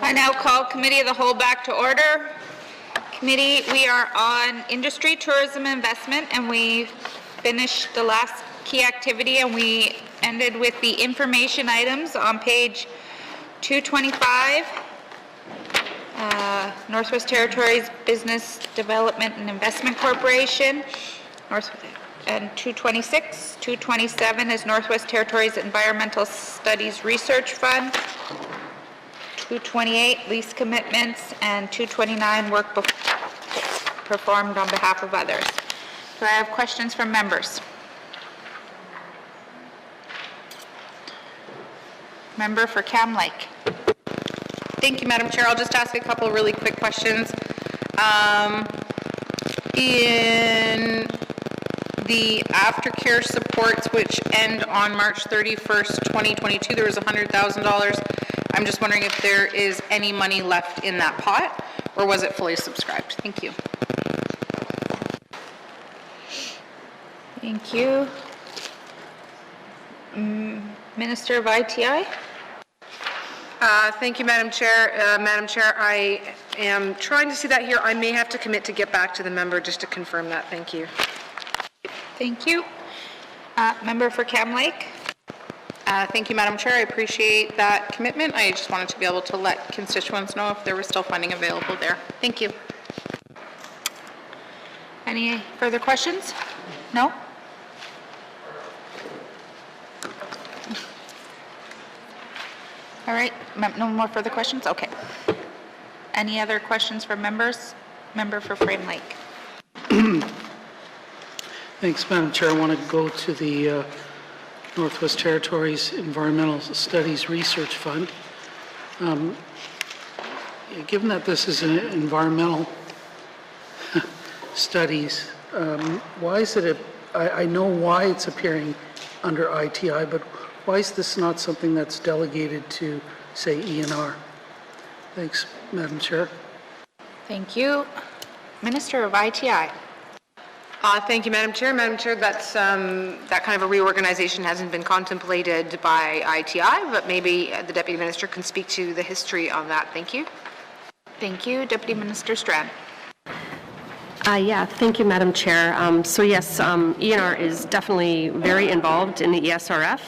S10: I now call Committee of the Whole back to order. Committee, we are on industry, tourism, and investment, and we finished the last key activity, and we ended with the information items on page 225. Northwest Territories Business Development and Investment Corporation, and 226. 227 is Northwest Territories Environmental Studies Research Fund. 228, lease commitments, and 229, work performed on behalf of others. Do I have questions from members? Member for Cam Lake.
S14: Thank you, Madam Chair. I'll just ask a couple really quick questions. In the aftercare supports, which end on March 31st, 2022, there was $100,000. I'm just wondering if there is any money left in that pot, or was it fully subscribed? Thank you.
S10: Thank you. Minister of ITI.
S13: Thank you, Madam Chair. Madam Chair, I am trying to see that here. I may have to commit to get back to the member just to confirm that. Thank you.
S10: Thank you. Member for Cam Lake.
S14: Thank you, Madam Chair. I appreciate that commitment. I just wanted to be able to let constituents know if there was still funding available there. Thank you.
S10: Any further questions? No? All right, no more further questions? Okay. Any other questions from members? Member for Frame Lake.
S16: Thanks, Madam Chair. I want to go to the Northwest Territories Environmental Studies Research Fund. Given that this is an environmental studies, why is it, I know why it's appearing under ITI, but why is this not something that's delegated to, say, ENR? Thanks, Madam Chair.
S10: Thank you. Minister of ITI.
S13: Thank you, Madam Chair. Madam Chair, that's, that kind of a reorganization hasn't been contemplated by ITI, but maybe the Deputy Minister can speak to the history on that. Thank you.
S10: Thank you. Deputy Minister Strand.
S15: Yeah, thank you, Madam Chair. So yes, ENR is definitely very involved in the ESRF.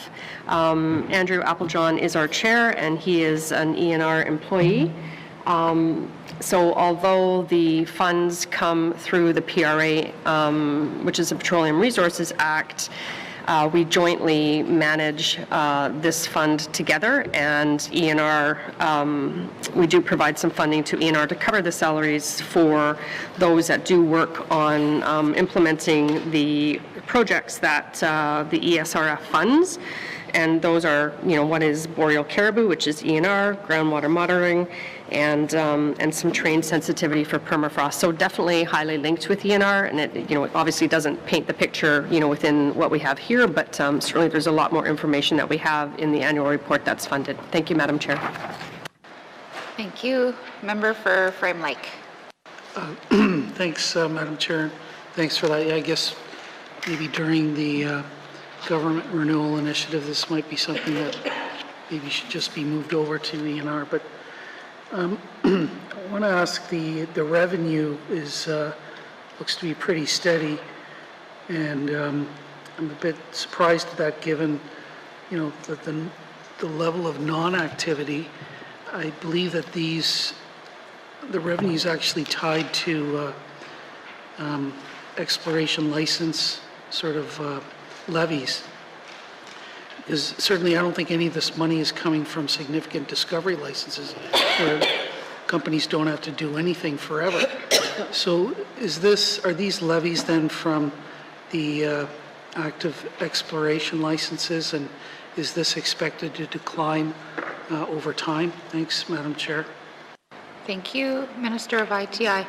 S15: Andrew Applejohn is our chair, and he is an ENR employee. So although the funds come through the PRA, which is the Petroleum Resources Act, we jointly manage this fund together, and ENR, we do provide some funding to ENR to cover the salaries for those that do work on implementing the projects that the ESRF funds. And those are, one is boreal caribou, which is ENR, groundwater monitoring, and some terrain sensitivity for permafrost. So definitely highly linked with ENR, and it, it obviously doesn't paint the picture, within what we have here, but certainly there's a lot more information that we have in the annual report that's funded. Thank you, Madam Chair.
S10: Thank you. Member for Frame Lake.
S16: Thanks, Madam Chair. Thanks for that. Yeah, I guess maybe during the government renewal initiative, this might be something that maybe should just be moved over to ENR. But I want to ask, the revenue is looks to be pretty steady, and I'm a bit surprised at that, given that the level of non-activity. I believe that the revenue is actually tied to exploration license sort of levies. Because certainly I don't think any of this money is coming from significant discovery licenses where companies don't have to do anything forever. So are these levies then from the active exploration licenses, and is this expected to decline over time? Thanks, Madam Chair.
S10: Thank you. Minister of ITI.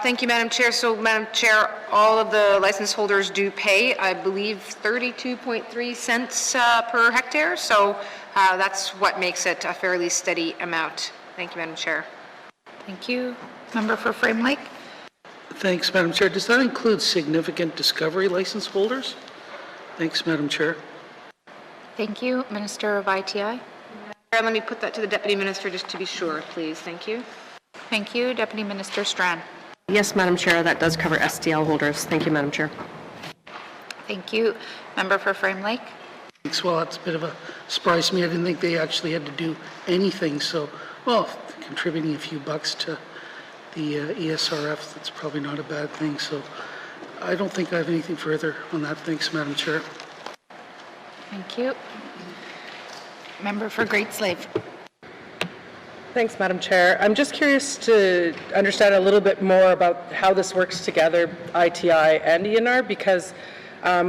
S13: Thank you, Madam Chair. So, Madam Chair, all of the license holders do pay, I believe, 32.3 cents per hectare. So that's what makes it a fairly steady amount. Thank you, Madam Chair.
S10: Thank you. Member for Frame Lake.
S16: Thanks, Madam Chair. Does that include significant discovery license holders? Thanks, Madam Chair.
S10: Thank you. Minister of ITI.
S13: Let me put that to the Deputy Minister just to be sure, please. Thank you.
S10: Thank you. Deputy Minister Strand.
S15: Yes, Madam Chair, that does cover SDL holders. Thank you, Madam Chair.
S10: Thank you. Member for Frame Lake.
S16: Thanks. Well, that's a bit of a surprise to me. I didn't think they actually had to do anything. So, well, contributing a few bucks to the ESRF, that's probably not a bad thing. So I don't think I have anything further on that. Thanks, Madam Chair.
S10: Thank you. Member for Great Slave.
S17: Thanks, Madam Chair. I'm just curious to understand a little bit more about how this works together, ITI and ENR, because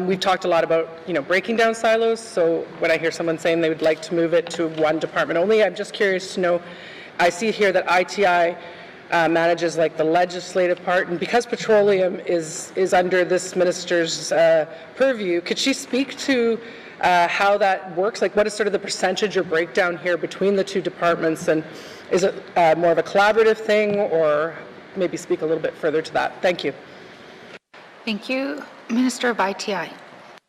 S17: we've talked a lot about, breaking down silos. So when I hear someone saying they would like to move it to one department only, I'm just curious to know, I see here that ITI manages like the legislative part, and because petroleum is under this minister's purview, could she speak to how that works? Like, what is sort of the percentage or breakdown here between the two departments, and is it more of a collaborative thing, or maybe speak a little bit further to that? Thank you.
S10: Thank you. Minister of ITI.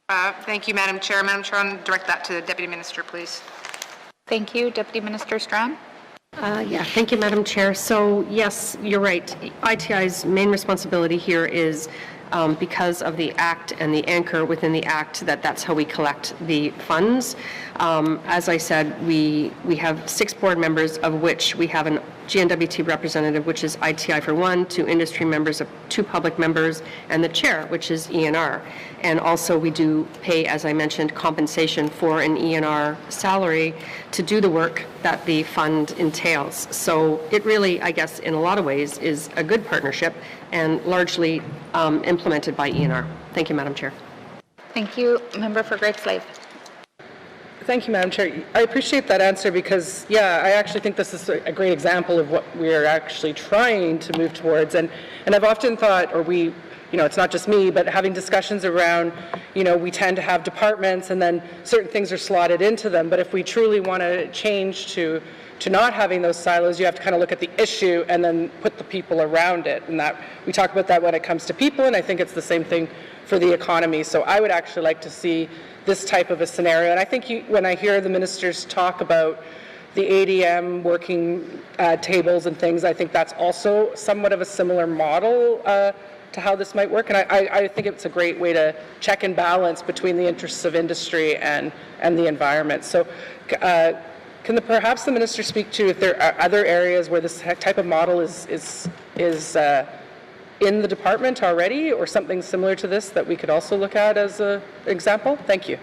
S13: Thank you, Madam Chair. Madam Chair, I'll direct that to the Deputy Minister, please.
S10: Thank you. Deputy Minister Strand.
S15: Yeah, thank you, Madam Chair. So yes, you're right. ITI's main responsibility here is because of the Act and the anchor within the Act, that's how we collect the funds. As I said, we have 6 board members, of which we have an GNWT representative, which is ITI for 1, 2 industry members, 2 public members, and the chair, which is ENR. And also we do pay, as I mentioned, compensation for an ENR salary to do the work that the fund entails. So it really, I guess, in a lot of ways, is a good partnership and largely implemented by ENR. Thank you, Madam Chair.
S10: Thank you. Member for Great Slave.
S17: Thank you, Madam Chair. I appreciate that answer because, yeah, I actually think this is a great example of what we're actually trying to move towards. And I've often thought, or we, it's not just me, but having discussions around, we tend to have departments and then certain things are slotted into them. But if we truly want to change to not having those silos, you have to kind of look at the issue and then put the people around it. And that we talk about that when it comes to people, and I think it's the same thing for the economy. So I would actually like to see this type of a scenario. And I think when I hear the ministers talk about the ADM working tables and things, I think that's also somewhat of a similar model to how this might work. And I think it's a great way to check and balance between the interests of industry and the environment. So can perhaps the minister speak to if there are other areas where this type of model is in the department already, or something similar to this that we could also look at as an example? Thank you.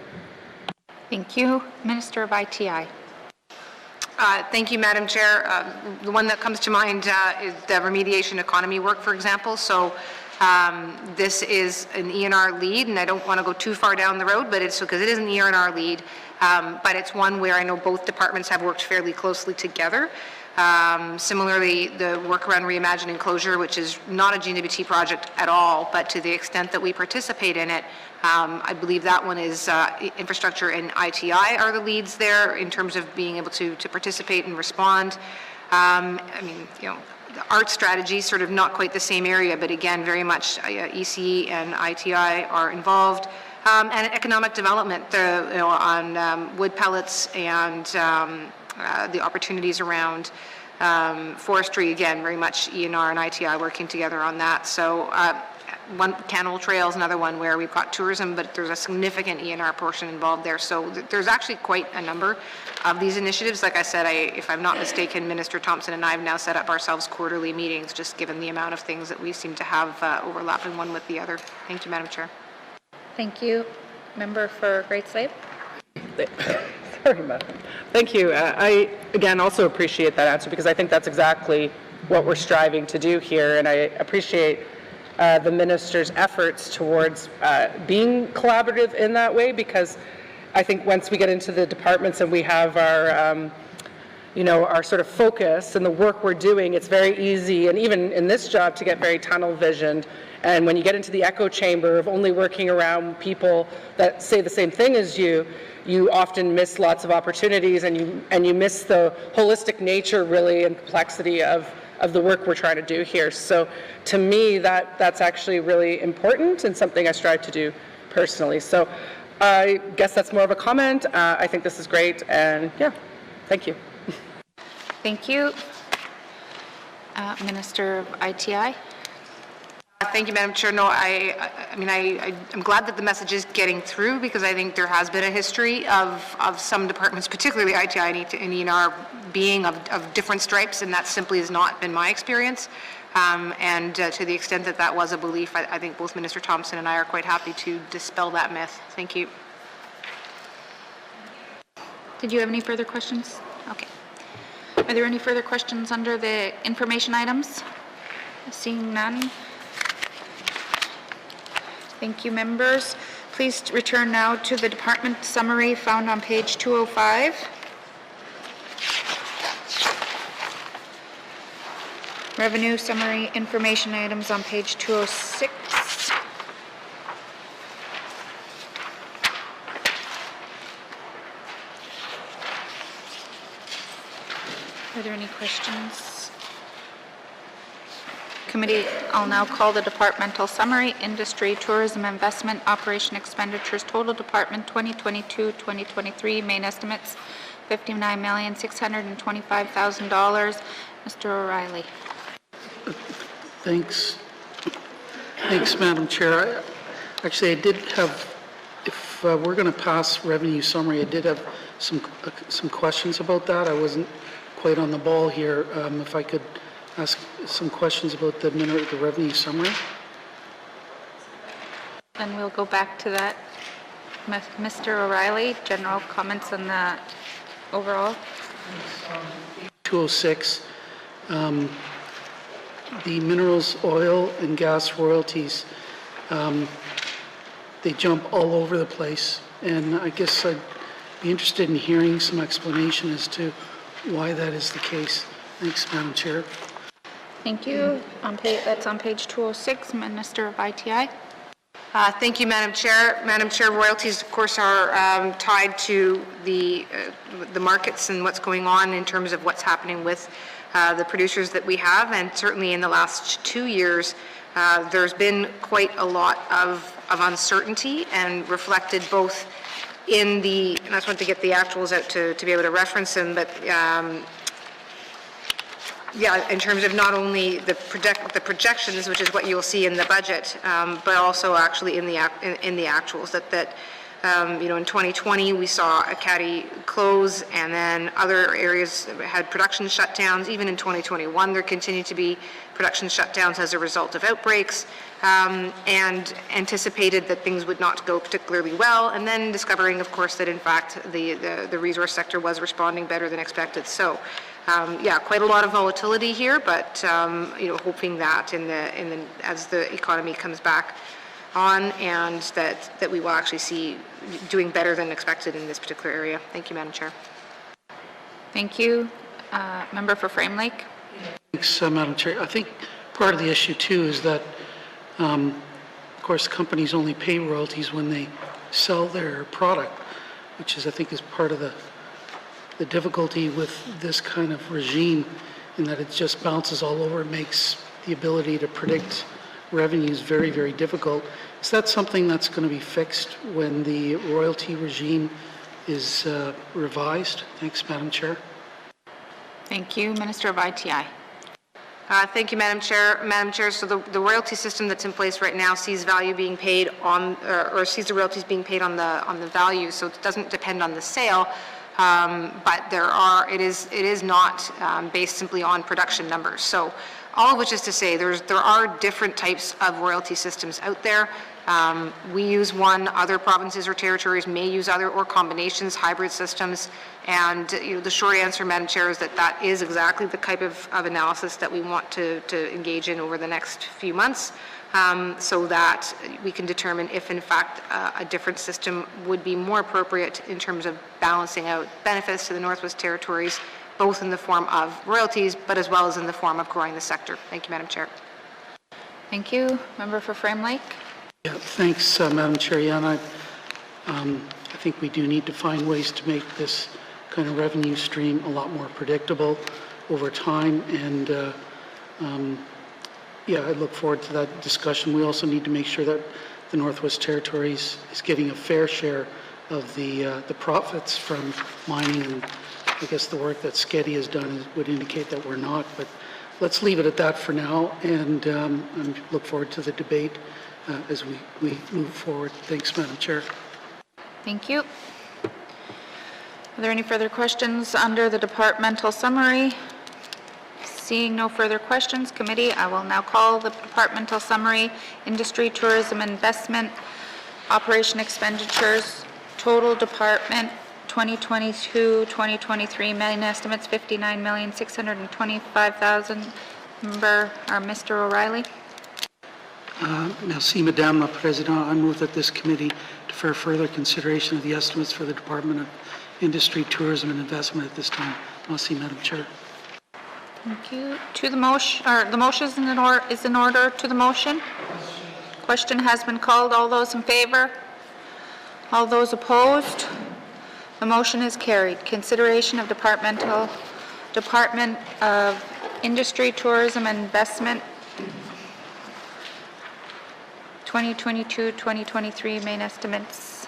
S10: Thank you. Minister of ITI.
S13: Thank you, Madam Chair. The one that comes to mind is the remediation economy work, for example. So this is an ENR lead, and I don't want to go too far down the road, but it's because it is an ENR lead, but it's one where I know both departments have worked fairly closely together. Similarly, the work around reimagining closure, which is not a GNWT project at all, but to the extent that we participate in it, I believe that one is infrastructure and ITI are the leads there in terms of being able to participate and respond. I mean, the art strategy, sort of not quite the same area, but again, very much EC and ITI are involved. And economic development on wood pellets and the opportunities around forestry, again, very much ENR and ITI working together on that. So one, Canal Trail is another one where we've got tourism, but there's a significant ENR portion involved there. So there's actually quite a number of these initiatives. Like I said, if I'm not mistaken, Minister Thompson and I have now set up ourselves quarterly meetings, just given the amount of things that we seem to have overlapping one with the other. Thank you, Madam Chair.
S10: Thank you. Member for Great Slave.
S17: Sorry, Madam. Thank you. I, again, also appreciate that answer because I think that's exactly what we're striving to do here, and I appreciate the minister's efforts towards being collaborative in that way, because I think once we get into the departments and we have our our sort of focus and the work we're doing, it's very easy, and even in this job, to get very tunnel visioned. And when you get into the echo chamber of only working around people that say the same thing as you, you often miss lots of opportunities, and you miss the holistic nature, really, and complexity of the work we're trying to do here. So to me, that's actually really important and something I strive to do personally. So I guess that's more of a comment. I think this is great, and yeah,
S14: Thank you.
S10: Thank you. Minister of ITI.
S13: Thank you, Madam Chair. No, I'm glad that the message is getting through, because I think there has been a history of some departments, particularly ITI and ENR, being of different stripes, and that simply has not been my experience. To the extent that that was a belief, I think both Minister Thompson and I are quite happy to dispel that myth. Thank you.
S10: Did you have any further questions? Okay. Are there any further questions under the information items? Seeing none. Thank you, members. Please return now to the department summary found on page 205. Revenue summary information items on page 206. Are there any questions? Committee, I'll now call the departmental summary, industry, tourism, investment, operation expenditures, total department 2022-2023, main estimates $59,625,000. Mr. O'Reilly.
S16: Thanks, Madam Chair. Actually, I did have, if we're going to pass revenue summary, I did have some questions about that. I wasn't quite on the ball here. If I could ask some questions about the revenue summary.
S10: Then we'll go back to that. Mr. O'Reilly, general comments on that overall.
S16: 206, the minerals, oil, and gas royalties, they jump all over the place, and I guess I'd be interested in hearing some explanation as to why that is the case. Thanks, Madam Chair.
S10: Thank you. That's on page 206, Minister of ITI.
S13: Thank you, Madam Chair. Madam Chair, royalties, of course, are tied to the markets and what's going on in terms of what's happening with the producers that we have, and certainly in the last 2 years, there's been quite a lot of uncertainty, and reflected both in the, and I just want to get the actuals out to be able to reference them, but yeah, in terms of not only the projections, which is what you'll see in the budget, but also actually in the actuals. That you know, in 2020 we saw Acadie close, and then other areas had production shutdowns. Even in 2021, there continued to be production shutdowns as a result of outbreaks, and anticipated that things would not go particularly well, and then discovering, of course, that in fact the resource sector was responding better than expected. So. Yeah, quite a lot of volatility here, but you know, hoping that as the economy comes back on, and that we will actually see doing better than expected in this particular area. Thank you, Madam Chair.
S10: Thank you. Member for Frame Lake.
S16: Thanks, Madam Chair. I think part of the issue too is that, of course, companies only pay royalties when they sell their product, which is, I think, is part of the difficulty with this kind of regime, in that it just bounces all over. It makes the ability to predict revenues very, very difficult. Is that something that's going to be fixed when the royalty regime is revised? Thanks, Madam Chair.
S10: Thank you. Minister of ITI.
S13: Thank you, Madam Chair. Madam Chair, so the royalty system that's in place right now sees value being paid on, or sees the royalties being paid on the value, so it doesn't depend on the sale. But it is not based simply on production numbers. So all of which is to say there are different types of royalty systems out there. We use one, other provinces or territories may use other, or combinations, hybrid systems. And you know, the short answer, Madam Chair, is that is exactly the type of analysis that we want to engage in over the next few months. So that we can determine if, in fact, a different system would be more appropriate in terms of balancing out benefits to the Northwest Territories, both in the form of royalties, but as well as in the form of growing the sector. Thank you, Madam Chair.
S10: Thank you. Member for Frame Lake.
S16: Yeah, thanks, Madam Chair. Yeah, and I think we do need to find ways to make this kind of revenue stream a lot more predictable over time, and yeah, I look forward to that discussion. We also need to make sure that the Northwest Territories is getting a fair share of the profits from mining I guess the work that Sketty has done would indicate that we're not, but let's leave it at that for now, and look forward to the debate as we move forward. Thanks, Madam Chair.
S10: Thank you. Are there any further questions under the departmental summary? Seeing no further questions, committee, I will now call the departmental summary, industry, tourism, investment, operation expenditures, total department 2022-2023 main estimates $59,625,000. Member, Mr. O'Reilly.
S16: Merci, Madame la Présidente. I move that this committee defer further consideration of the estimates for the Department of Industry, Tourism and Investment at this time. Merci, Madam Chair.
S10: Thank you. To the motion, or the motion is in order to the motion. Question has been called. All those in favor? All those opposed? The motion is carried. Consideration of Department of Industry, Tourism and Investment 2022-2023 main estimates,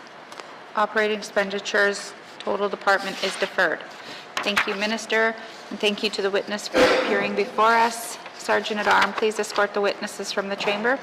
S10: operating expenditures, total department is deferred. Thank you, Minister, and thank you to the witness for appearing before us. Sergeant at Arms, please escort the witnesses from the chamber.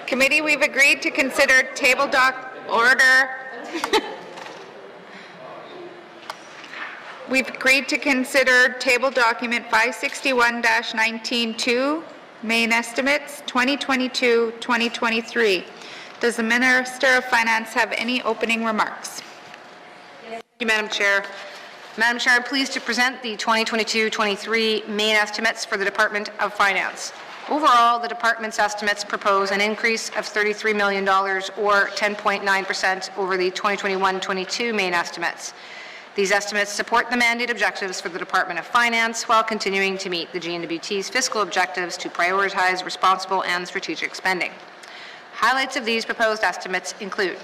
S10: Committee, we've agreed to consider table doc order. We've agreed to consider table document 561-19-2, main estimates 2022-2023. Does the Minister of Finance have any opening remarks?
S13: Thank you, Madam Chair. Madam Chair, I'm pleased to present the 2022-23 main estimates for the Department of Finance. Overall, the department's estimates propose an increase of $33 million or 10.9% over the 2021-22 main estimates. These estimates support the mandate objectives for the Department of Finance while continuing to meet the GNWT's fiscal objectives to prioritize responsible and strategic spending. Highlights of these proposed estimates include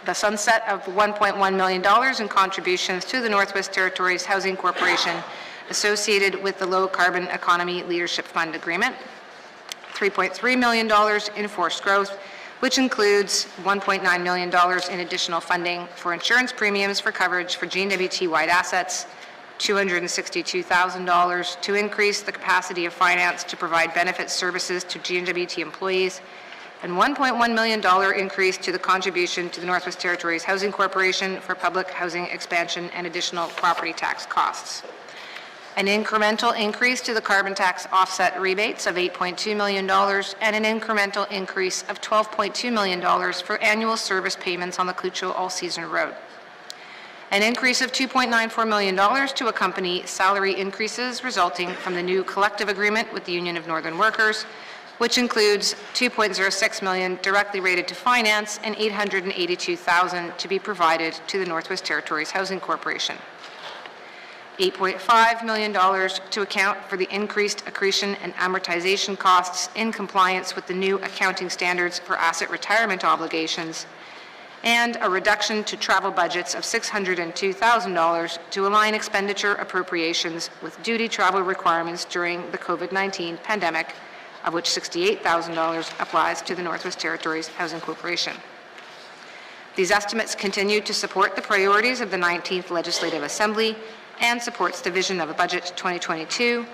S13: the sunset of $1.1 million in contributions to the Northwest Territories Housing Corporation associated with the Low Carbon Economy Leadership Fund Agreement, $3.3 million in forced growth, which includes $1.9 million in additional funding for insurance premiums for coverage for GNWT-wide assets, $262,000 to increase the capacity of finance to provide benefit services to GNWT employees, and $1.1 million increase to the contribution to the Northwest Territories Housing Corporation for public housing expansion and additional property tax costs. An incremental increase to the carbon tax offset rebates of $8.2 million and an incremental increase of $12.2 million for annual service payments on the Clucho All-Season Road. An increase of $2.94 million to accompany salary increases resulting from the new collective agreement with the Union of Northern Workers, which includes $2.06 million directly rated to finance and $882,000 to be provided to the Northwest Territories Housing Corporation. $8.5 million to account for the increased accretion and amortization costs in compliance with the new accounting standards for asset retirement obligations, and a reduction to travel budgets of $602,000 to align expenditure appropriations with duty travel requirements during the COVID-19 pandemic, of which $68,000 applies to the Northwest Territories Housing Corporation. These estimates continue to support the priorities of the 19th Legislative Assembly and supports the vision of a Budget 2022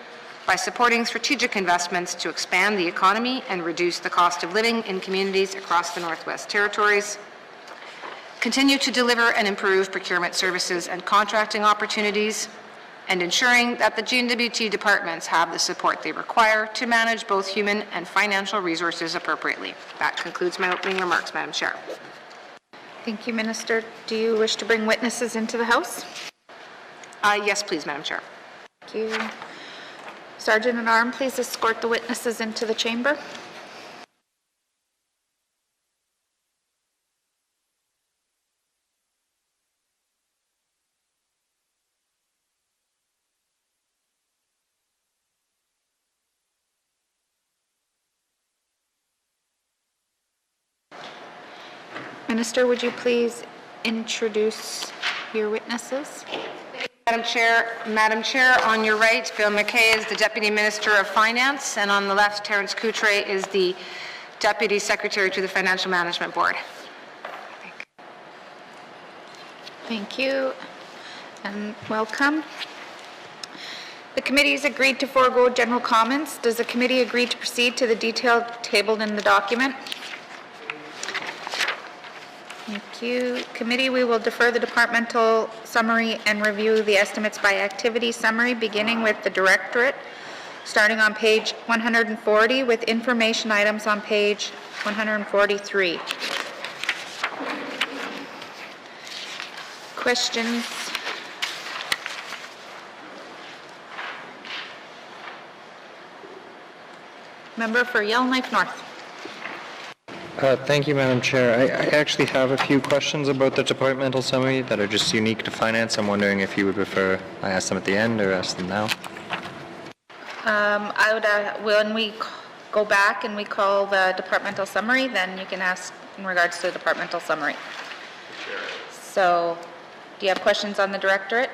S13: by supporting strategic investments to expand the economy and reduce the cost of living in communities across the Northwest Territories, continue to deliver and improve procurement services and contracting opportunities, and ensuring that the GNWT departments have the support they require to manage both human and financial resources appropriately. That concludes my opening remarks, Madam Chair.
S10: Thank you, Minister. Do you wish to bring witnesses into the House?
S13: Yes, please, Madam Chair.
S10: Thank you. Sergeant at Arms, please escort the witnesses into the chamber. Minister, would you please introduce your witnesses?
S13: Madam Chair, on your right, Bill McKay is the Deputy Minister of Finance, and on the left, Terence Coutre is the Deputy Secretary to the Financial Management Board.
S10: Thank you, and welcome. The committee has agreed to forego general comments. Does the committee agree to proceed to the detail tabled in the document? Thank you. Committee, we will defer the departmental summary and review the estimates by activity summary, beginning with the directorate, starting on page 140 with information items on page 143. Questions? Member for Yellowknife North.
S2: Thank you, Madam Chair. I actually have a few questions about the departmental summary that are just unique to finance. I'm wondering if you would prefer I ask them at the end or ask them now.
S10: I would, when we go back and we call the departmental summary, then you can ask in regards to the departmental summary. So, do you have questions on the directorate?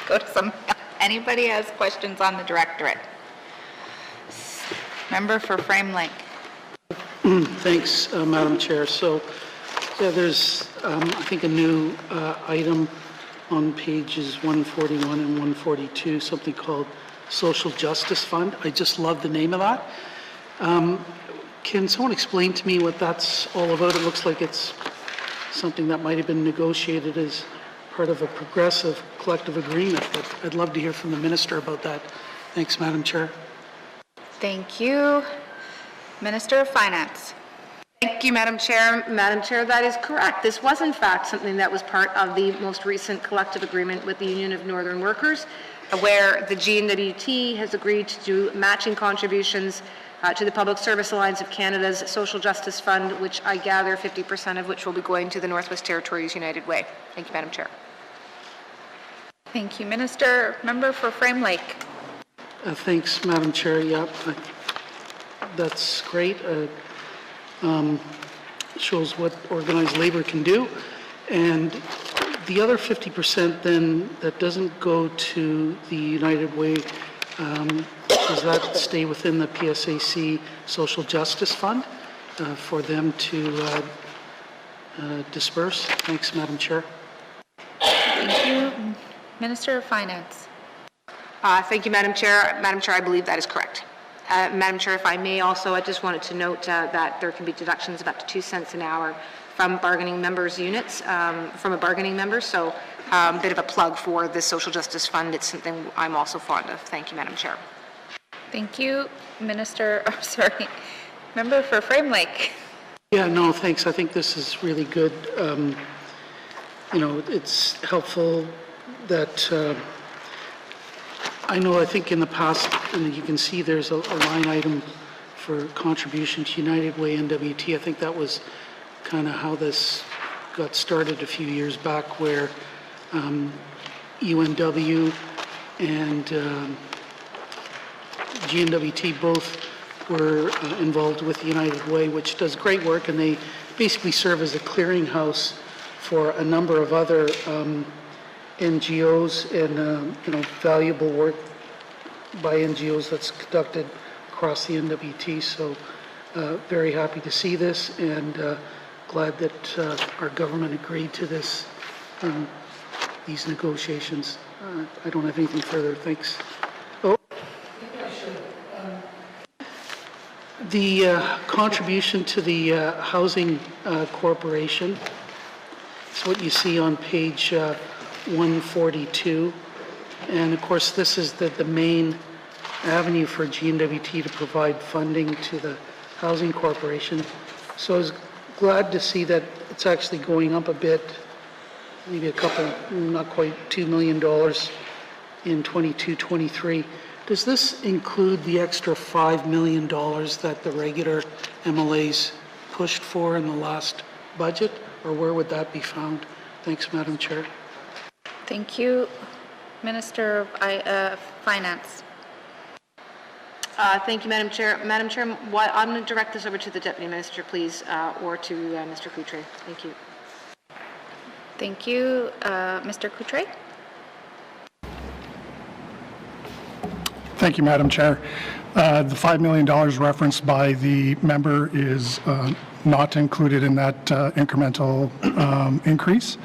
S10: Go to some. Anybody has questions on the directorate? Member for Frame Link.
S16: Thanks, Madam Chair. So, yeah, there's, I think, a new item on pages 141 and 142, something called Social Justice Fund. I just love the name of that. Can someone explain to me what that's all about? It looks like it's something that might have been negotiated as part of a progressive collective agreement, but I'd love to hear from the Minister about that. Thanks, Madam Chair.
S10: Thank you. Minister of Finance.
S13: Thank you, Madam Chair. Madam Chair, that is correct. This was, in fact, something that was part of the most recent collective agreement with the Union of Northern Workers, where the GNWT has agreed to do matching contributions to the Public Service Alliance of Canada's Social Justice Fund, which I gather 50% of which will be going to the Northwest Territories United Way. Thank you, Madam Chair.
S10: Thank you, Minister. Member for Frame Lake.
S16: Thanks, Madam Chair. Yeah, that's great. Shows what organized labor can do. And The other 50% then that doesn't go to the United Way, does that stay within the PSAC Social Justice Fund for them to disperse? Thanks, Madam Chair.
S10: Thank you. Minister of Finance.
S13: Thank you, Madam Chair. Madam Chair, I believe that is correct. Madam Chair, if I may also, I just wanted to note that there can be deductions of up to 2 cents an hour from bargaining members' units, from a bargaining member. So a bit of a plug for the Social Justice Fund. It's something I'm also fond of. Thank you, Madam Chair.
S10: Thank you, Minister, Member for Frame Lake.
S16: Yeah, no, thanks. I think this is really good. You know, it's helpful that I think in the past, and you can see there's a line item for contribution to United Way NWT. I think that was kind of how this got started a few years back, where UNW and GNWT both were involved with United Way, which does great work, and they basically serve as a clearinghouse for a number of other NGOs and valuable work by NGOs that's conducted across the NWT. So very happy to see this, and glad that our government agreed to this, these negotiations. I don't have anything further. Thanks. Oh. The contribution to the Housing Corporation is what you see on page 142. And of course, this is the main avenue for GNWT to provide funding to the Housing Corporation. So I was glad to see that it's actually going up a bit, maybe a couple, not quite $2 million in 22-23. Does this include the extra $5 million that the regular MLAs pushed for in the last budget, or where would that be found? Thanks, Madam Chair.
S10: Thank you. Minister of Finance.
S13: Thank you, Madam Chair. Madam Chair, I'm going to direct this over to the Deputy Minister, please, or to Mr. Coutre. Thank you.
S10: Thank you. Mr. Coutre?
S19: Thank you, Madam Chair. The $5 million referenced by the member is not included in that incremental increase.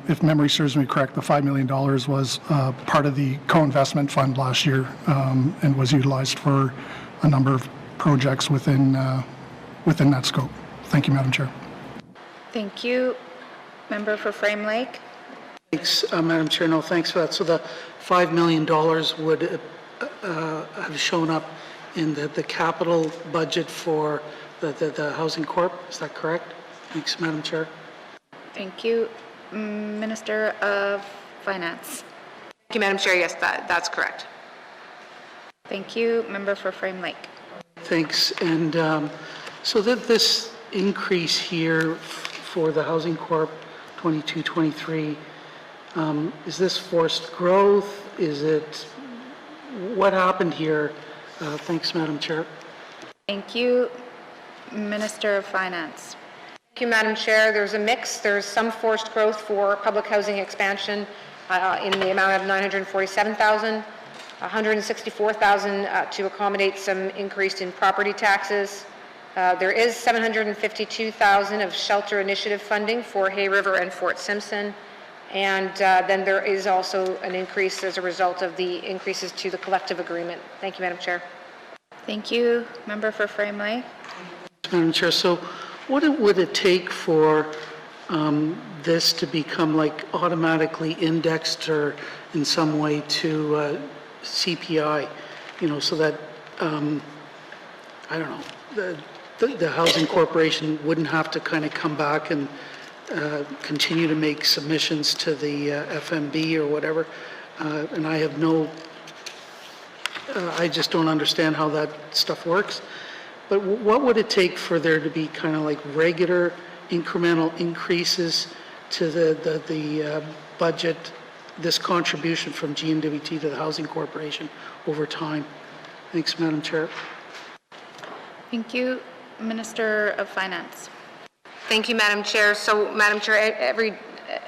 S19: If memory serves me correct, the $5 million was part of the co-investment fund last year and was utilized for a number of projects within that scope. Thank you, Madam Chair.
S10: Thank you. Member for Frame Lake.
S16: Thanks, Madam Chair. No, thanks for that. So the $5 million would have shown up in the capital budget for the Housing Corp. Is that correct? Thanks, Madam Chair.
S10: Thank you. Minister of Finance.
S13: Thank you, Madam Chair. Yes, that's correct.
S10: Thank you. Member for Frame Lake.
S16: Thanks. And so that this increase here for the Housing Corp 22-23, is this forced growth? Is it, what happened here? Thanks, Madam Chair.
S10: Thank you. Minister of Finance.
S13: Thank you, Madam Chair. There's a mix. There's some forced growth for public housing expansion in the amount of $947,000, $164,000 to accommodate some increase in property taxes. There is $752,000 of shelter initiative funding for Hay River and Fort Simpson. And then there is also an increase as a result of the increases to the collective agreement. Thank you, Madam Chair.
S10: Thank you. Member for Frame Lake.
S16: Madam Chair, so what would it take for this to become like automatically indexed or in some way to CPI, so that, I don't know, the Housing Corporation wouldn't have to kind of come back and continue to make submissions to the FMB or whatever. And I have I just don't understand how that stuff works. But what would it take for there to be kind of like regular incremental increases to the budget, this contribution from GNWT to the Housing Corporation over time? Thanks, Madam Chair.
S10: Thank you. Minister of Finance.
S13: Thank you, Madam Chair. So, Madam Chair,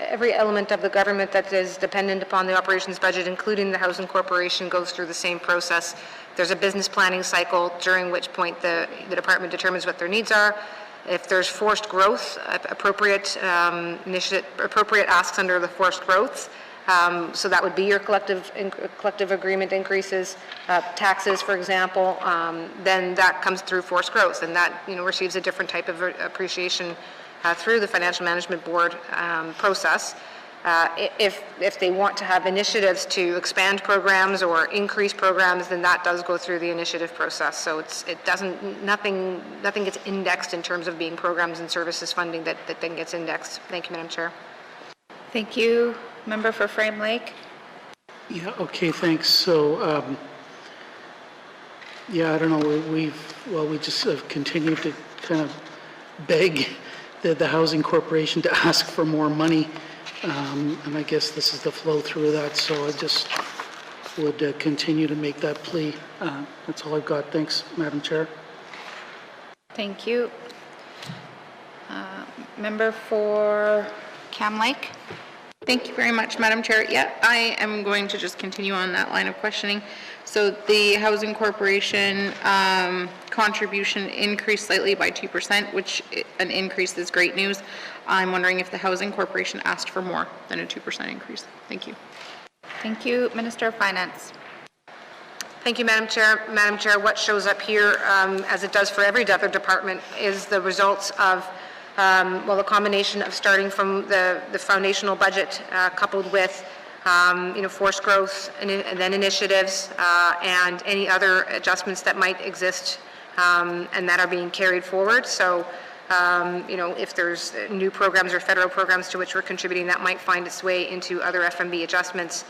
S13: every element of the government that is dependent upon the operations budget, including the Housing Corporation, goes through the same process. There's a business planning cycle, during which point the department determines what their needs are. If there's forced growth, appropriate asks under the forced growth. So that would be your collective agreement increases, taxes, for example. Then that comes through forced growth, and that receives a different type of appreciation through the Financial Management Board process. If they want to have initiatives to expand programs or increase programs, then that does go through the initiative process. So nothing gets indexed in terms of being programs and services funding that then gets indexed. Thank you, Madam Chair.
S10: Thank you. Member for Frame Lake.
S16: Yeah, okay, thanks. So, yeah, I don't know, we just have continued to kind of beg the Housing Corporation to ask for more money, and I guess this is the flow through of that, so I just would continue to make that plea. That's all I've got. Thanks, Madam Chair.
S10: Thank you. Member for Cam Lake.
S14: Thank you very much, Madam Chair. Yeah, I am going to just continue on that line of questioning. So the Housing Corporation contribution increased slightly by 2%, which an increase is great news. I'm wondering if the Housing Corporation asked for more than a 2% increase. Thank you.
S10: Thank you. Minister of Finance.
S13: Thank you, Madam Chair. Madam Chair, what shows up here, as it does for every other department, is the results of the combination of starting from the foundational budget coupled with forced growth and then initiatives and any other adjustments that might exist and that are being carried forward. So, if there's new programs or federal programs to which we're contributing, that might find its way into other FMB adjustments.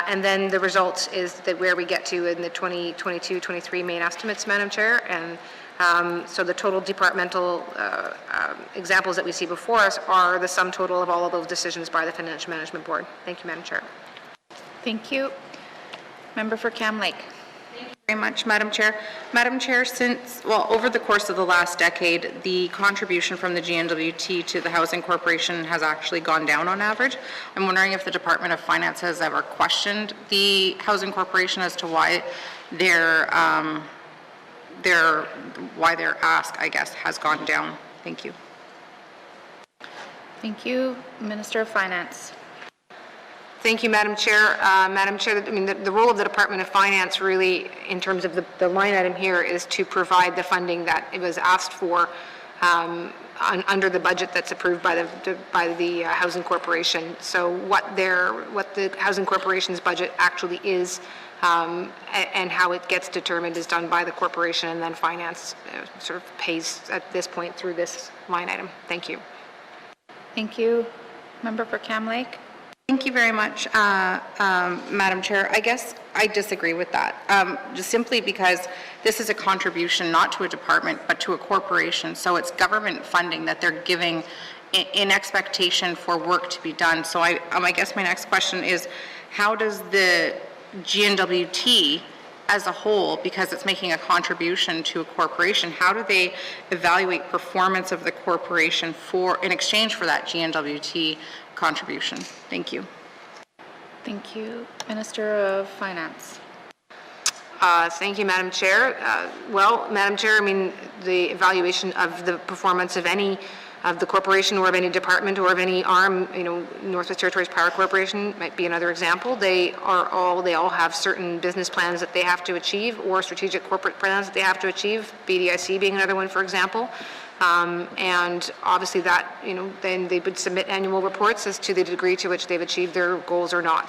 S13: And then the result is that where we get to in the 2022-23 main estimates, Madam Chair. And so the total departmental examples that we see before us are the sum total of all of those decisions by the Financial Management Board. Thank you, Madam Chair.
S10: Thank you. Member for Cam Lake.
S14: Thank you very much, Madam Chair. Madam Chair, over the course of the last decade, the contribution from the GNWT to the Housing Corporation has actually gone down on average. I'm wondering if the Department of Finance has ever questioned the Housing Corporation as to why their ask, I guess, has gone down. Thank you.
S10: Thank you. Minister of Finance.
S13: Thank you, Madam Chair. Madam Chair, I mean, the role of the Department of Finance really, in terms of the line item here, is to provide the funding that it was asked for under the budget that's approved by the Housing Corporation. So what the Housing Corporation's budget actually is and how it gets determined is done by the corporation, and then finance sort of pays at this point through this line item. Thank you.
S10: Thank you. Member for Cam Lake.
S14: Thank you very much, Madam Chair. I guess I disagree with that, just simply because this is a contribution not to a department but to a corporation. So it's government funding that they're giving in expectation for work to be done. So I guess my next question is, how does the GNWT as a whole, because it's making a contribution to a corporation, how do they evaluate performance of the corporation in exchange for that GNWT contribution? Thank you.
S10: Thank you. Minister of Finance.
S13: Thank you, Madam Chair. Madam Chair, I mean, the evaluation of the performance of any of the corporation or of any department or of any arm, Northwest Territories Power Corporation might be another example. They all have certain business plans that they have to achieve, or strategic corporate plans that they have to achieve, BDIC being another one, for example. And obviously that, then they would submit annual reports as to the degree to which they've achieved their goals or not.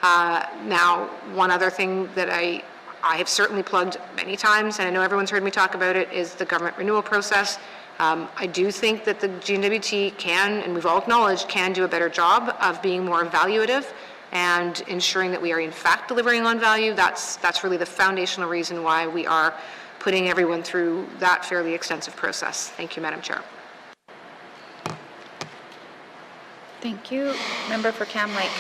S13: Now, one other thing that I have certainly plugged many times, and I know everyone's heard me talk about it, is the government renewal process. I do think that the GNWT can, and we've all acknowledged, can do a better job of being more evaluative and ensuring that we are in fact delivering on value. That's really the foundational reason why we are putting everyone through that fairly extensive process. Thank you, Madam Chair.
S10: Thank you. Member for Cam Lake.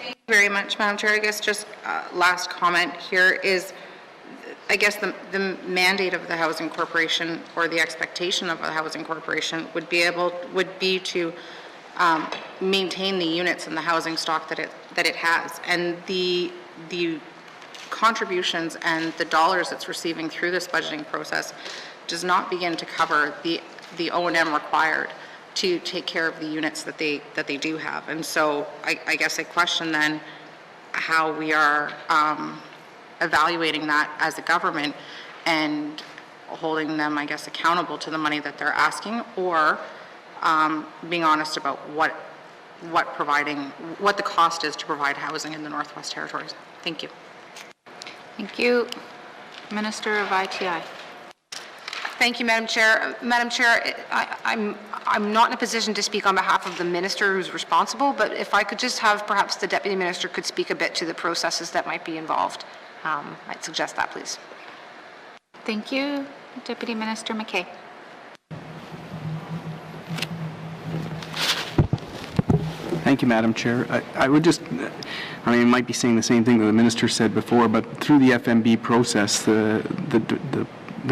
S14: Thank you very much, Madam Chair. I guess just last comment here is, I guess the mandate of the Housing Corporation, or the expectation of the Housing Corporation, would be to maintain the units and the housing stock that it has. And the contributions and the dollars it's receiving through this budgeting process does not begin to cover the O&M required to take care of the units that they do have. And so I guess I question then how we are evaluating that as a government and holding them, I guess, accountable to the money that they're asking, or being honest about what the cost is to provide housing in the Northwest Territories. Thank you.
S10: Thank you. Minister of ITI.
S13: Thank you, Madam Chair. Madam Chair, I'm not in a position to speak on behalf of the minister who's responsible, but if I could just have perhaps the Deputy Minister could speak a bit to the processes that might be involved. I'd suggest that, please.
S10: Thank you. Deputy Minister McKay.
S20: Thank you, Madam Chair. I would just, I might be saying the same thing that the Minister said before, but through the FMB process, the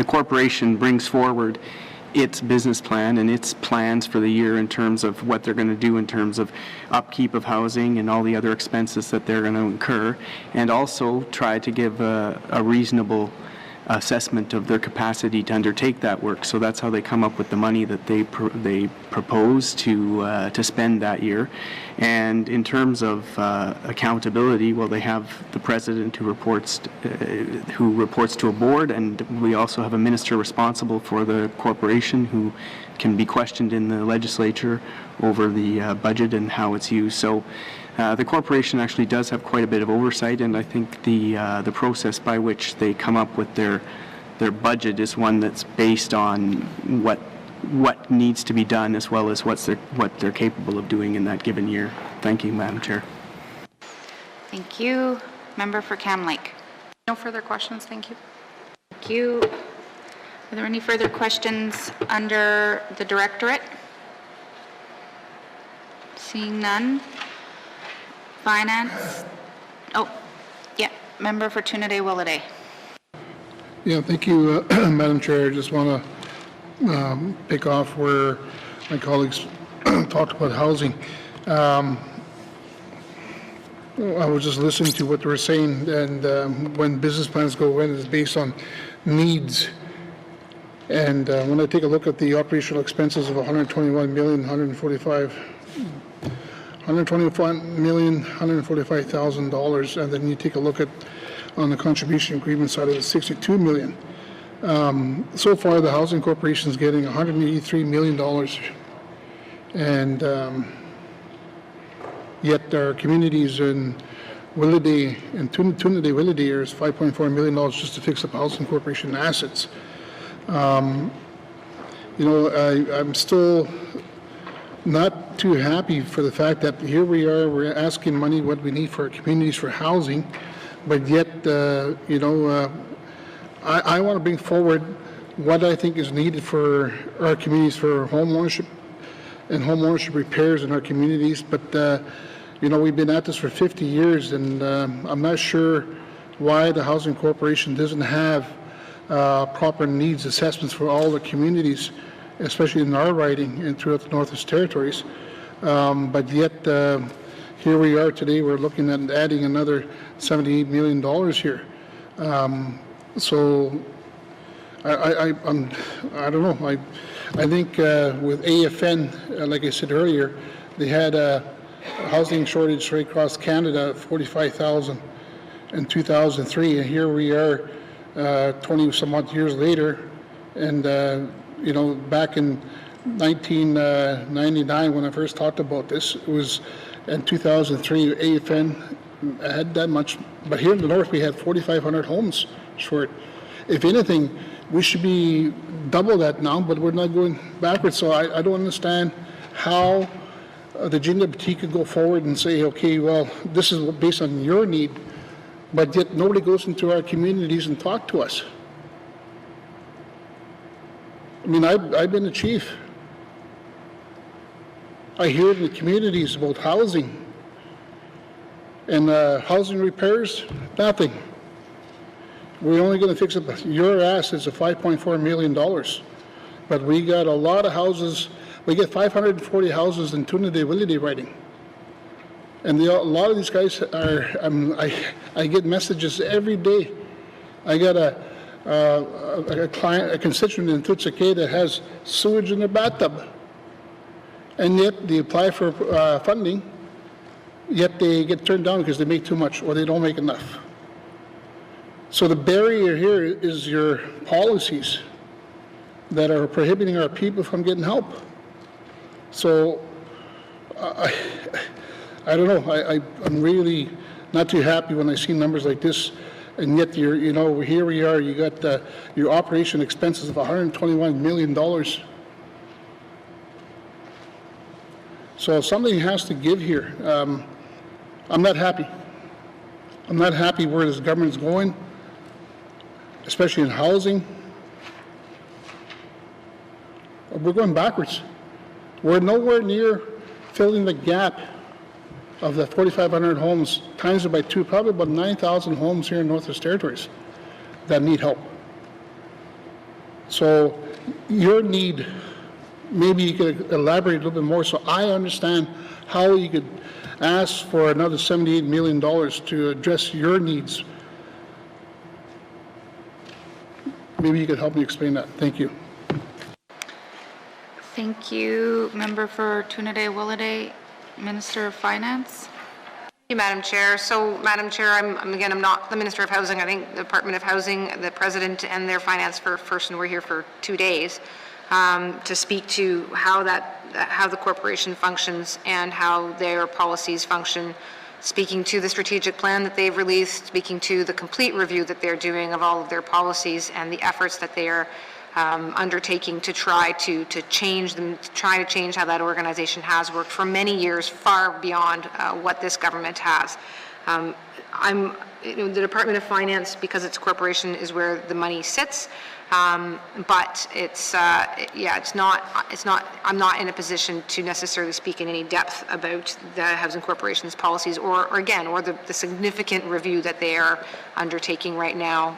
S20: corporation brings forward its business plan and its plans for the year in terms of what they're going to do in terms of upkeep of housing and all the other expenses that they're going to incur, and also try to give a reasonable assessment of their capacity to undertake that work. So that's how they come up with the money that they propose to spend that year. And in terms of accountability, well, they have the president who reports to a board, and we also have a minister responsible for the corporation who can be questioned in the legislature over the budget and how it's used. So the corporation actually does have quite a bit of oversight, and I think the process by which they come up with their budget is one that's based on what needs to be done as well as what they're capable of doing in that given year. Thank you, Madam Chair.
S10: Thank you. Member for Cam Lake.
S14: No further questions. Thank you.
S10: Thank you. Are there any further questions under the Directorate? Seeing none. Finance. Oh, yeah. Member for Trinidad-Willowday.
S19: Yeah, thank you, Madam Chair. I just want to pick off where my colleagues talked about housing. I was just listening to what they were saying, and when business plans go in, it's based on needs. And when I take a look at the operational expenses of $125,145,000, and then you take a look at on the contribution agreement side of it, $62 million. So far, the Housing Corporation is getting $183 million, and yet our communities in Willowday and Trinidad-Willowday is $5.4 million just to fix up Housing Corporation assets. I'm still not too happy for the fact that here we are, we're asking money what we need for our communities for housing, but yet, I want to bring forward what I think is needed for our communities for home ownership and home ownership repairs in our communities. But, we've been at this for 50 years, and I'm not sure why the Housing Corporation doesn't have proper needs assessments for all the communities, especially in our riding and throughout the Northwest Territories. But yet, here we are today, we're looking at adding another $78 million here. So I don't know. I think with AFN, like I said earlier, they had a housing shortage right across Canada, 45,000 in 2003, and here we are 20 some odd years later, and back in 1999 when I first talked about this, it was in 2003 AFN had that much, but here in the north we had 4,500 homes short. If anything, we should be double that now, but we're not going backwards. So I don't understand how the GWT could go forward and say, okay, well, this is based on your need, but yet nobody goes into our communities and talk to us. I mean, I've been a chief. I hear in the communities about housing and housing repairs, nothing. We're only going to fix up your assets of $5.4 million. But we got a lot of houses We get 540 houses in Inuvialuktun riding. And a lot of these guys are, I get messages every day. I got a client, a constituent in Tutsake that has sewage in their bathtub. And yet they apply for funding, yet they get turned down because they make too much or they don't make enough. So the barrier here is your policies that are prohibiting our people from getting help. So I don't know. I'm really not too happy when I see numbers like this, and yet here we are. You got your operation expenses of $121 million. So something has to give here. I'm not happy. I'm not happy where this government is going, especially in housing. We're going backwards. We're nowhere near filling the gap of the 4,500 homes, times it by 2, probably about 9,000 homes here in Northwest Territories that need help. So your need, maybe you could elaborate a little bit more so I understand how you could ask for another $78 million to address your needs. Maybe you could help me explain that. Thank you.
S10: Thank you. Member for Inuvialuktun, Minister of Finance.
S13: Thank you, Madam Chair. So, Madam Chair, I'm not the Minister of Housing. I think the Department of Housing, the President and their finance person were here for 2 days to speak to how the corporation functions and how their policies function, speaking to the strategic plan that they've released, speaking to the complete review that they're doing of all of their policies and the efforts that they are undertaking to try to change them, to try to change how that organization has worked for many years, far beyond what this government has. The Department of Finance, because it's a corporation, is where the money sits. But it's not. I'm not in a position to necessarily speak in any depth about the Housing Corporation's policies, or the significant review that they are undertaking right now,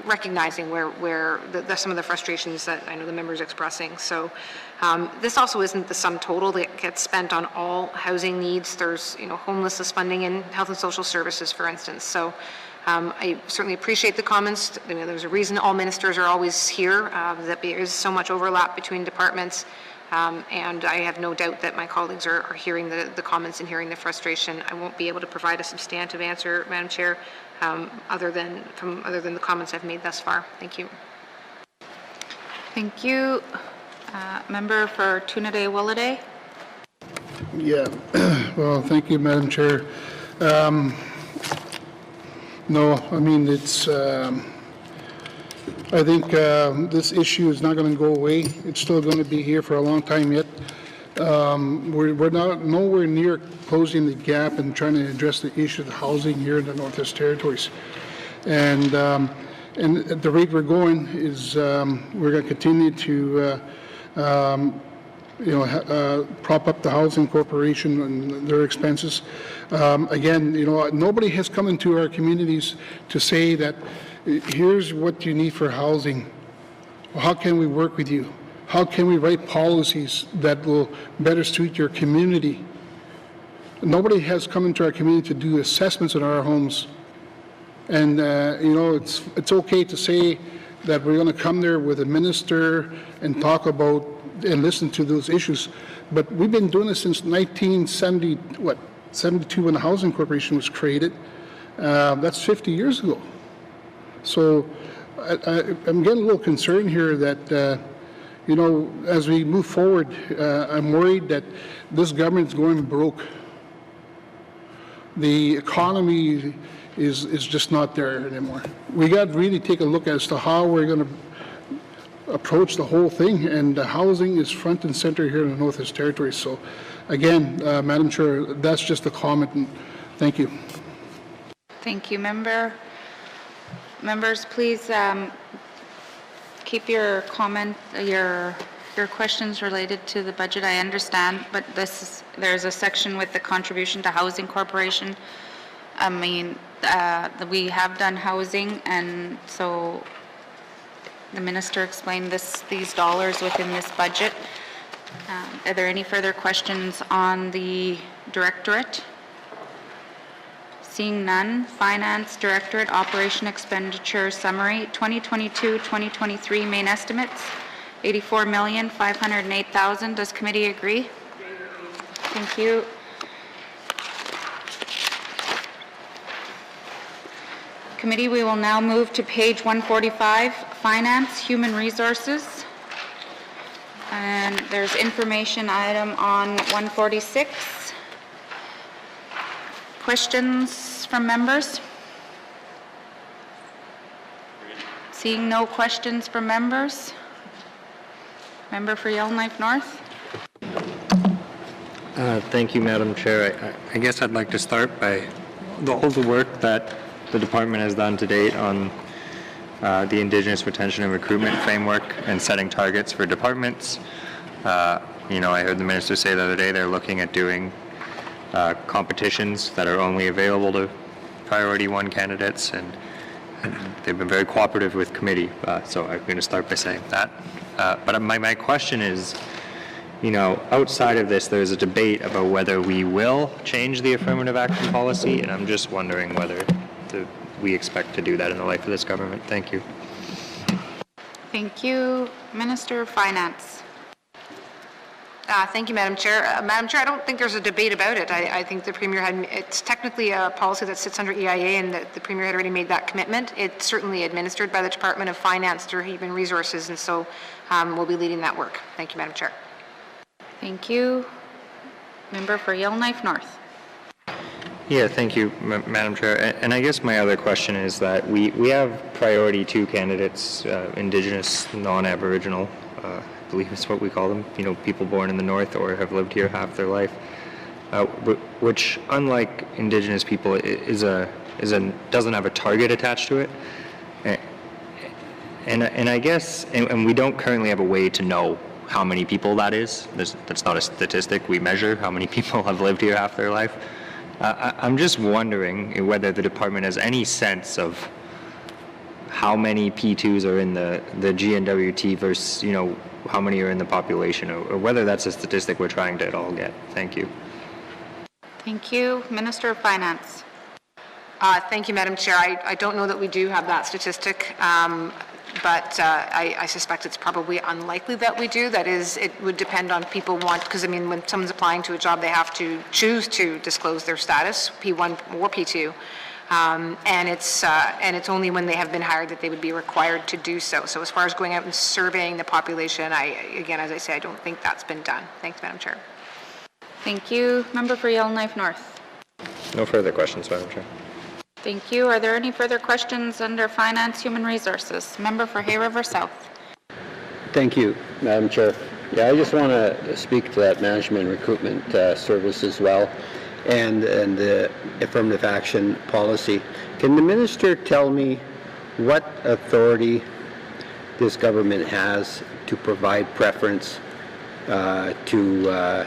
S13: recognizing where some of the frustrations that I know the members expressing. So this also isn't the sum total that gets spent on all housing needs. There's homelessness funding and health and social services, for instance. So. I certainly appreciate the comments. There's a reason all ministers are always here, that there is so much overlap between departments, and I have no doubt that my colleagues are hearing the comments and hearing the frustration. I won't be able to provide a substantive answer, Madam Chair, other than the comments I've made thus far. Thank you.
S10: Thank you. Member for Inuvialuktun.
S19: Yeah. Well, thank you, Madam Chair. No, I mean, it's, I think this issue is not going to go away. It's still going to be here for a long time yet. We're nowhere near closing the gap and trying to address the issue of housing here in the Northwest Territories. And at the rate we're going is we're going to continue to prop up the Housing Corporation and their expenses. Again, nobody has come into our communities to say that here's what you need for housing. How can we work with you? How can we write policies that will better suit your community? Nobody has come into our community to do assessments in our homes. And, it's okay to say that we're going to come there with a minister and talk about and listen to those issues. But we've been doing this since 1972 when the Housing Corporation was created. That's 50 years ago. So I'm getting a little concerned here that, as we move forward, I'm worried that this government's going broke. The economy is just not there anymore. We got to really take a look as to how we're going to approach the whole thing, and housing is front and center here in the Northwest Territories. So again, Madam Chair, that's just a comment, and thank you.
S10: Thank you, Member. Members, please keep your questions related to the budget. I understand, but there's a section with the contribution to Housing Corporation. I mean, we have done housing, and so the minister explained these dollars within this budget. Are there any further questions on the Directorate? Seeing none, Finance Directorate Operation Expenditure Summary 2022-2023 main estimates, $84,508,000. Does committee agree? Thank you. Committee, we will now move to page 145, Finance, Human Resources. And there's information item on 146. Questions from members? Seeing no questions from members. Member for Yellowknife North.
S2: Thank you, Madam Chair. I guess I'd like to start by all the work that the department has done to date on the Indigenous Retention and Recruitment Framework and setting targets for departments. You know, I heard the minister say the other day they're looking at doing competitions that are only available to priority 1 candidates, and they've been very cooperative with committee, so I'm going to start by saying that. But my question is, you know, outside of this, there's a debate about whether we will change the affirmative action policy, and I'm just wondering whether we expect to do that in the life of this government. Thank you.
S10: Thank you. Minister of Finance.
S13: Thank you, Madam Chair. Madam Chair, I don't think there's a debate about it. I think the Premier it's technically a policy that sits under EIA, and the Premier had already made that commitment. It's certainly administered by the Department of Finance through Human Resources, and so we'll be leading that work. Thank you, Madam Chair.
S10: Thank you. Member for Yellowknife North.
S2: Yeah, thank you, Madam Chair. And I guess my other question is that we have priority 2 candidates, Indigenous, non-Aboriginal, I believe is what we call them, you know, people born in the North or have lived here half their life, which, unlike Indigenous people, doesn't have a target attached to it. And I guess, and we don't currently have a way to know how many people that is. That's not a statistic. We measure how many people have lived here half their life. I'm just wondering whether the department has any sense of how many P2s are in the GNWT versus, you know, how many are in the population, or whether that's a statistic we're trying to at all get. Thank you.
S10: Thank you. Minister of Finance.
S13: Thank you, Madam Chair. I don't know that we do have that statistic, but I suspect it's probably unlikely that we do. That is, it would depend on people because I mean, when someone's applying to a job, they have to choose to disclose their status, P1 or P2, and it's only when they have been hired that they would be required to do so. So as far as going out and surveying the population, again, as I say, I don't think that's been done. Thanks, Madam Chair.
S10: Thank you. Member for Yellowknife North.
S2: No further questions, Madam Chair.
S10: Thank you. Are there any further questions under Finance, Human Resources? Member for Hay River South.
S12: Thank you, Madam Chair. Yeah, I just want to speak to that management recruitment service as well, and the affirmative action policy. Can the minister tell me what authority this government has to provide preference to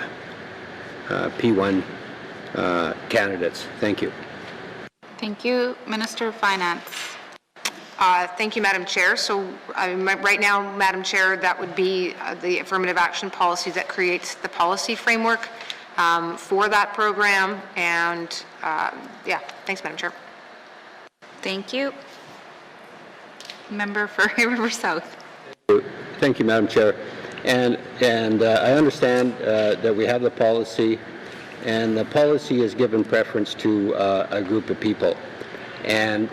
S12: P1 candidates? Thank you.
S10: Thank you. Minister of Finance.
S13: Thank you, Madam Chair. So right now, Madam Chair, that would be the affirmative action policy that creates the policy framework for that program. And yeah, thanks, Madam Chair.
S10: Thank you. Member for Hay River South.
S12: Thank you, Madam Chair. And I understand that we have the policy, and the policy is given preference to a group of people. And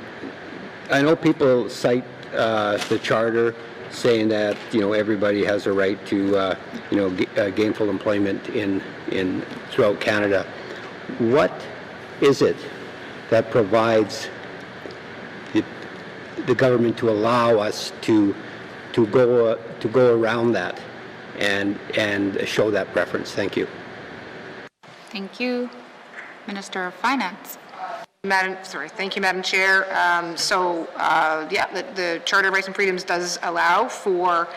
S12: I know people cite the charter saying that, you know, everybody has a right to, you know, gainful employment throughout Canada. What is it that provides the government to allow us to go around that and show that preference? Thank you.
S10: Thank you. Minister of Finance.
S13: Thank you, Madam Chair. Yeah, the Charter of Rights and Freedoms does allow for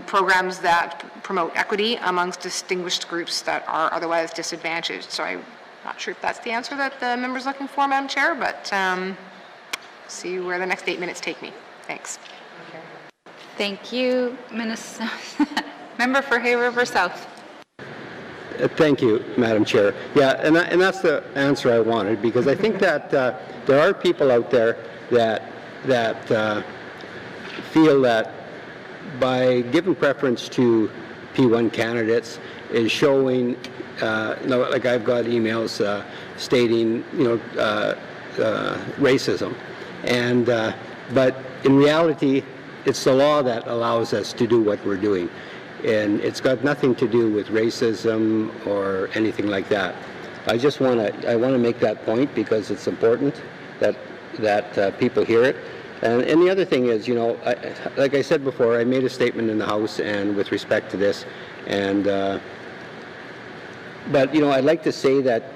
S13: programs that promote equity amongst distinguished groups that are otherwise disadvantaged. So I'm not sure if that's the answer that the member's looking for, Madam Chair, but see where the next 8 minutes take me. Thanks.
S10: Thank you, Minister. Member for Hay River South.
S7: Thank you, Madam Chair. Yeah, and that's the answer I wanted, because I think that there are people out there that feel that by giving preference to P1 candidates is showing, like I've got emails stating, racism, and but in reality, it's the law that allows us to do what we're doing. And it's got nothing to do with racism or anything like that. I want to make that point because it's important that people hear it. And the other thing is, like I said before, I made a statement in the House and with respect to this, and but I'd like to say that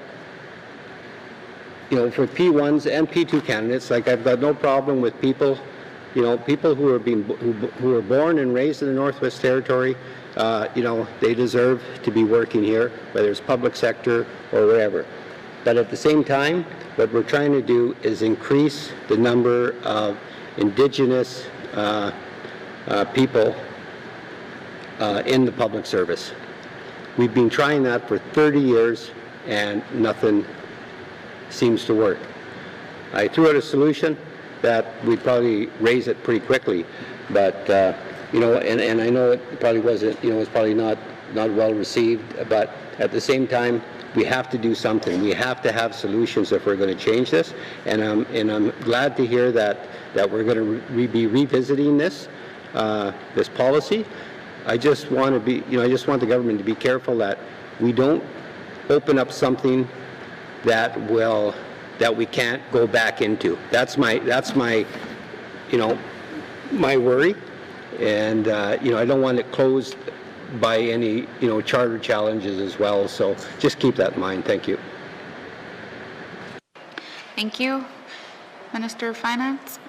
S7: for P1s and P2 candidates, like I've got no problem with people, people who are born and raised in the Northwest Territory. They deserve to be working here, whether it's public sector or wherever. But at the same time, what we're trying to do is increase the number of Indigenous people in the public service. We've been trying that for 30 years and nothing seems to work. I threw out a solution that we'd probably raise it pretty quickly, but and I know it probably wasn't, it was probably not well received, but at the same time, we have to do something. We have to have solutions if we're going to change this, and I'm glad to hear that we're going to be revisiting this policy. I just want to be, I just want the government to be careful that we don't open up something that we can't go back into. That's my my worry. And I don't want it closed by any charter challenges as well. So just keep that in mind. Thank you.
S10: Thank you. Minister of Finance.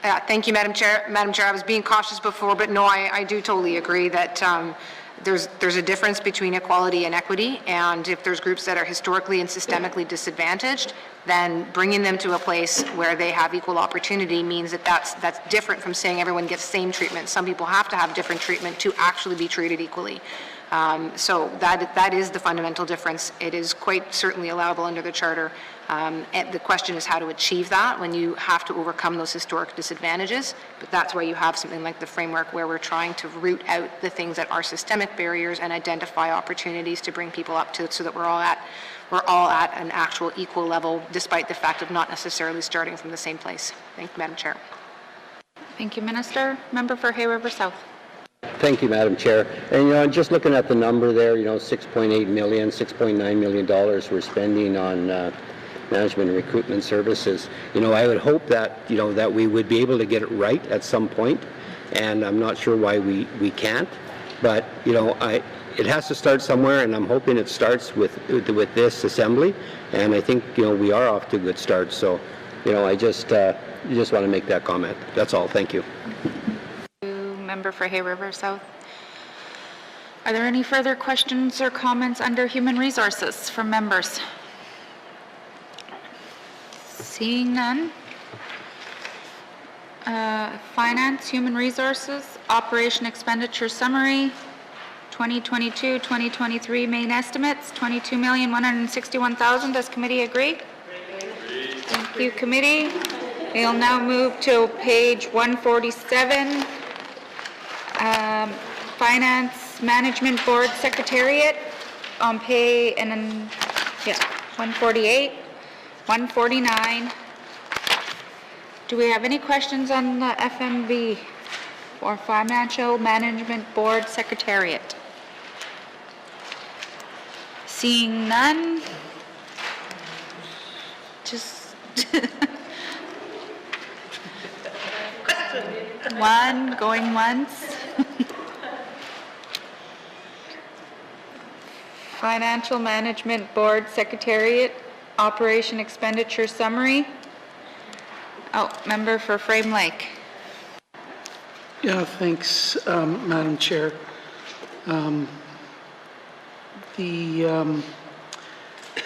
S13: Thank you, Madam Chair. Madam Chair, I was being cautious before, but no, I do totally agree that there's a difference between equality and equity, and if there's groups that are historically and systemically disadvantaged, then bringing them to a place where they have equal opportunity means that's different from saying everyone gets same treatment. Some people have to have different treatment to actually be treated equally. So that is the fundamental difference. It is quite certainly allowable under the Charter. And the question is how to achieve that when you have to overcome those historic disadvantages. But that's why you have something like the framework where we're trying to root out the things that are systemic barriers and identify opportunities to bring people up to it so that we're all at an actual equal level, despite the fact of not necessarily starting from the same place. Thank you, Madam Chair.
S10: Thank you, Minister. Member for Hay River South.
S7: Thank you, Madam Chair. And just looking at the number there, $6.8 million, $6.9 million we're spending on management and recruitment services. I would hope that that we would be able to get it right at some point, and I'm not sure why we can't. But it has to start somewhere, and I'm hoping it starts with this assembly. And I think we are off to a good start. So I just want to make that comment. That's all. Thank you.
S10: Member for Hay River South. Are there any further questions or comments under Human Resources from members? Seeing none. Finance, Human Resources, Operation Expenditure Summary, 2022-2023 main estimates, $22,161,000. Does committee agree? Thank you, committee. We'll now move to page 147. Finance Management Board Secretariat on pay 148, 149. Do we have any questions on the FMB or Financial Management Board Secretariat? Seeing none. Just one going once. Financial Management Board Secretariat, Operation Expenditure Summary. Oh, member for Frame Lake.
S16: Yeah, thanks, Madam Chair. The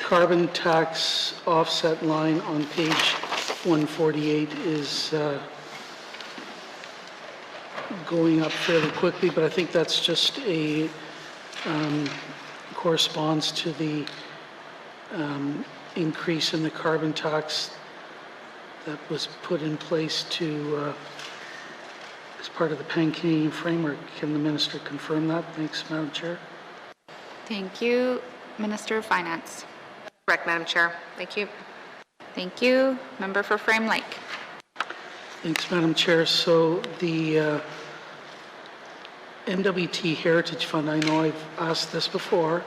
S16: carbon tax offset line on page 148 is going up fairly quickly, but I think that's just corresponds to the increase in the carbon tax that was put in place to as part of the Pan-Canadian framework. Can the minister confirm that? Thanks, Madam Chair.
S10: Thank you. Minister of Finance.
S13: Correct, Madam Chair. Thank you.
S10: Thank you. Member for Frame Lake.
S16: Thanks, Madam Chair. So the NWT Heritage Fund, I know I've asked this before.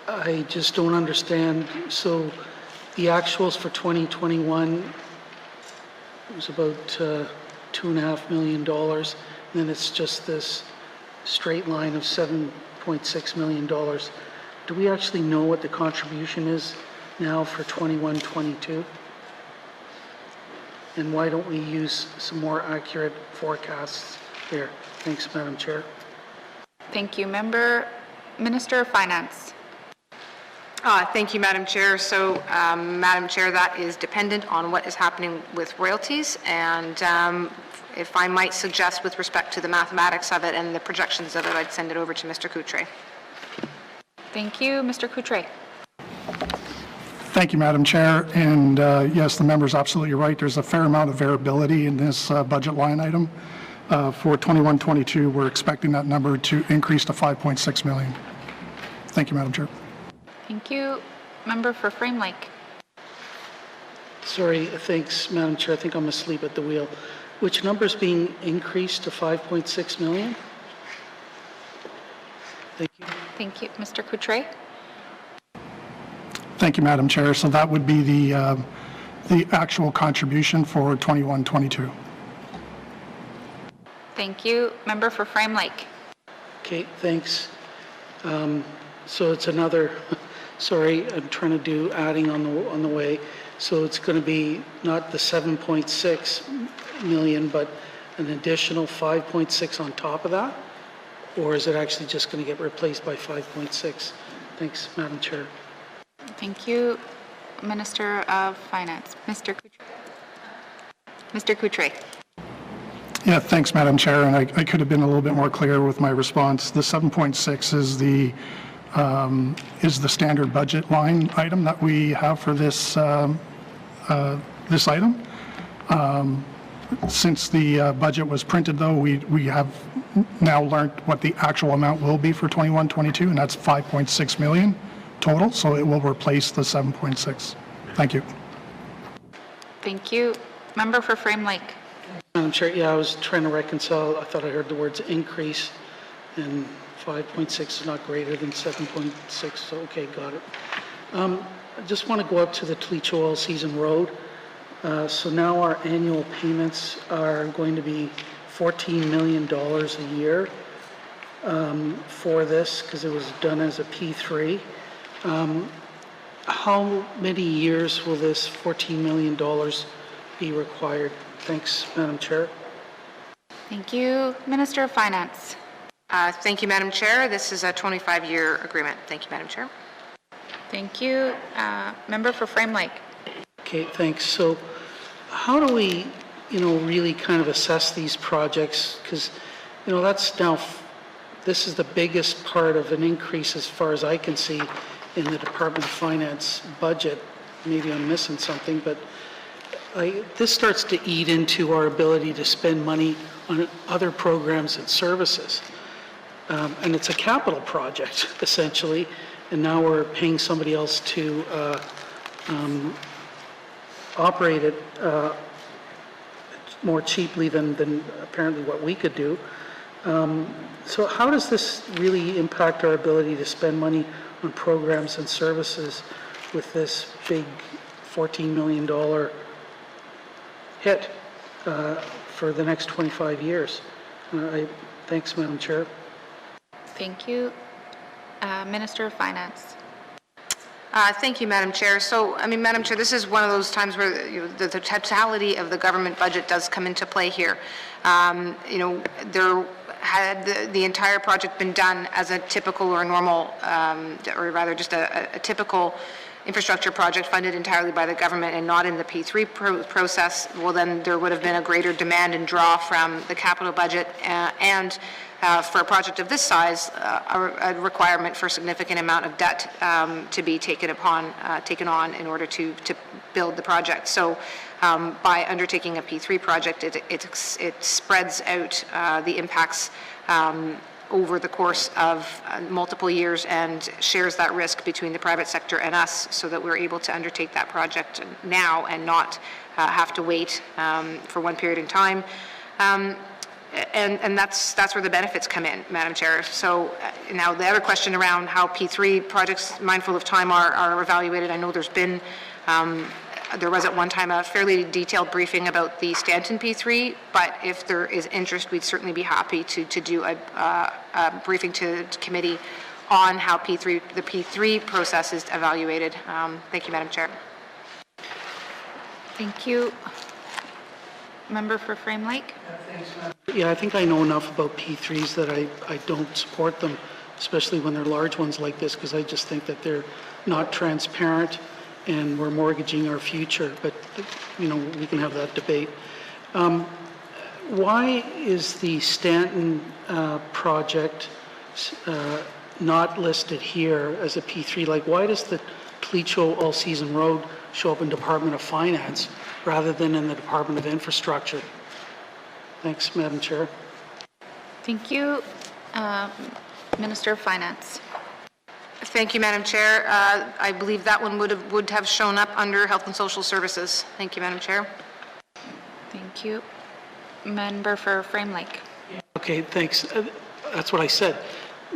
S16: I just don't understand. So the actuals for 2021 was about $2.5 million. And then it's just this straight line of $7.6 million. Do we actually know what the contribution is now for 21-22? And why don't we use some more accurate forecasts there? Thanks, Madam Chair.
S10: Thank you. Minister of Finance.
S13: Thank you, Madam Chair. So, Madam Chair, that is dependent on what is happening with royalties, and if I might suggest with respect to the mathematics of it and the projections of it, I'd send it over to Mr. Coutre.
S10: Thank you. Mr. Coutre.
S19: Thank you, Madam Chair. And yes, the member's absolutely right. There's a fair amount of variability in this budget line item. For 21-22, we're expecting that number to increase to $5.6 million. Thank you, Madam Chair.
S10: Thank you. Member for Frame Lake.
S16: Sorry, thanks, Madam Chair. I think I'm asleep at the wheel. Which number's being increased to 5.6 million? Thank you.
S10: Thank you. Mr. Coutre.
S19: Thank you, Madam Chair. So that would be the actual contribution for 21-22.
S10: Thank you. Member for Frame Lake.
S16: Okay, thanks. So it's another, sorry, I'm trying to do adding on the way. So it's going to be not the 7.6 million, but an additional 5.6 on top of that? Or is it actually just going to get replaced by 5.6? Thanks, Madam Chair.
S10: Thank you. Minister of Finance. Mr. Coutre. Mr. Coutre.
S19: Yeah, thanks, Madam Chair. And I could have been a little bit more clear with my response. The 7.6 is the standard budget line item that we have for this this item. Since the budget was printed, though, we have now learned what the actual amount will be for 21-22, and that's 5.6 million total. So it will replace the 7.6. Thank you.
S10: Thank you. Member for Frame Lake.
S16: Madam Chair, yeah, I was trying to reconcile. I thought I heard the words increase, and 5.6 is not greater than 7.6. So, okay, got it. I just want to go up to the Tleach Oil Season Road. So now our annual payments are going to be $14 million a year for this, because it was done as a P3. How many years will this $14 million be required? Thanks, Madam Chair.
S10: Thank you. Minister of Finance.
S13: Thank you, Madam Chair. This is a 25-year agreement. Thank you, Madam Chair.
S10: Thank you. Member for Frame Lake.
S16: Okay, thanks. So how do we, really kind of assess these projects? Because, that's now, this is the biggest part of an increase as far as I can see in the Department of Finance budget. Maybe I'm missing something, but this starts to eat into our ability to spend money on other programs and services. And it's a capital project, essentially, and now we're paying somebody else to operate it more cheaply than apparently what we could do. So how does this really impact our ability to spend money on programs and services with this big $14 million hit for the next 25 years? Thanks, Madam Chair.
S10: Thank you. Minister of Finance.
S13: Thank you, Madam Chair. So, Madam Chair, this is one of those times where the totality of the government budget does come into play here. had the entire project been done as a typical or normal, or rather just a typical infrastructure project funded entirely by the government and not in the P3 process, well, then there would have been a greater demand and draw from the capital budget, and for a project of this size, a requirement for a significant amount of debt to be taken on in order to build the project. So by undertaking a P3 project, it spreads out the impacts over the course of multiple years and shares that risk between the private sector and us, so that we're able to undertake that project now and not have to wait for one period in time. And that's where the benefits come in, Madam Chair. So now the other question around how P3 projects, mindful of time, are evaluated. I know there was at one time a fairly detailed briefing about the Stanton P3, but if there is interest, we'd certainly be happy to do a briefing to committee on how the P3 process is evaluated. Thank you, Madam Chair.
S10: Thank you. Member for Frame Lake.
S16: Yeah, I think I know enough about P3s that I don't support them, especially when they're large ones like this, because I just think that they're not transparent and we're mortgaging our future. But, you know, we can have that debate. Why is the Stanton project not listed here as a P3? Like, why does the Clecho All-Season Road show up in Department of Finance rather than in the Department of Infrastructure? Thanks, Madam Chair.
S10: Thank you. Minister of Finance.
S13: Thank you, Madam Chair. I believe that one would have shown up under Health and Social Services. Thank you, Madam Chair.
S10: Thank you. Member for Frame Lake.
S16: Okay, thanks. That's what I said.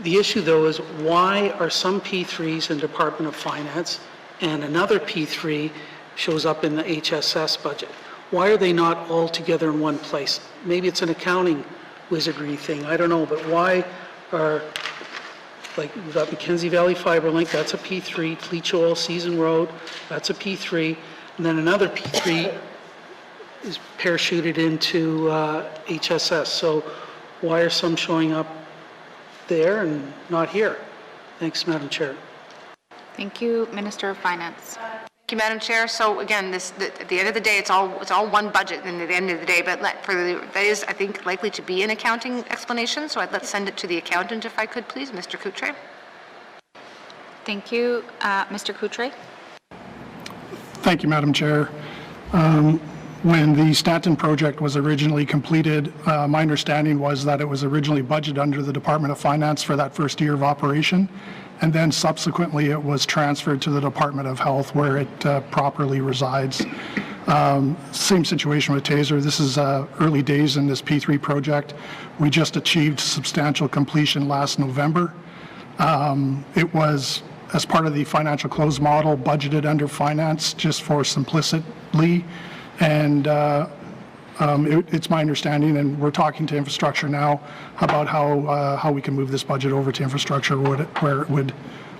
S16: The issue, though, is why are some P3s in Department of Finance and another P3 shows up in the HSS budget? Why are they not all together in one place? Maybe it's an accounting wizardry thing, I don't know, but why are, like, we've got Mackenzie Valley Fiber Link, that's a P3, Clecho All-Season Road, that's a P3, and then another P3 is parachuted into HSS. So why are some showing up there and not here? Thanks, Madam Chair.
S10: Thank you, Minister of Finance.
S13: Thank you, Madam Chair. So again, at the end of the day, it's all one budget. And at the end of the day, but that is, I think, likely to be an accounting explanation. So let's send it to the accountant, if I could, please, Mr. Coutre.
S10: Thank you, Mr. Coutre.
S19: Thank you, Madam Chair. When the Stanton project was originally completed, my understanding was that it was originally budgeted under the Department of Finance for that first year of operation, and then subsequently it was transferred to the Department of Health, where it properly resides. Same situation with Taser. This is early days in this P3 project. We just achieved substantial completion last November. It was, as part of the financial close model, budgeted under finance just for simplicity. And it's my understanding, and we're talking to infrastructure now about how we can move this budget over to infrastructure where it would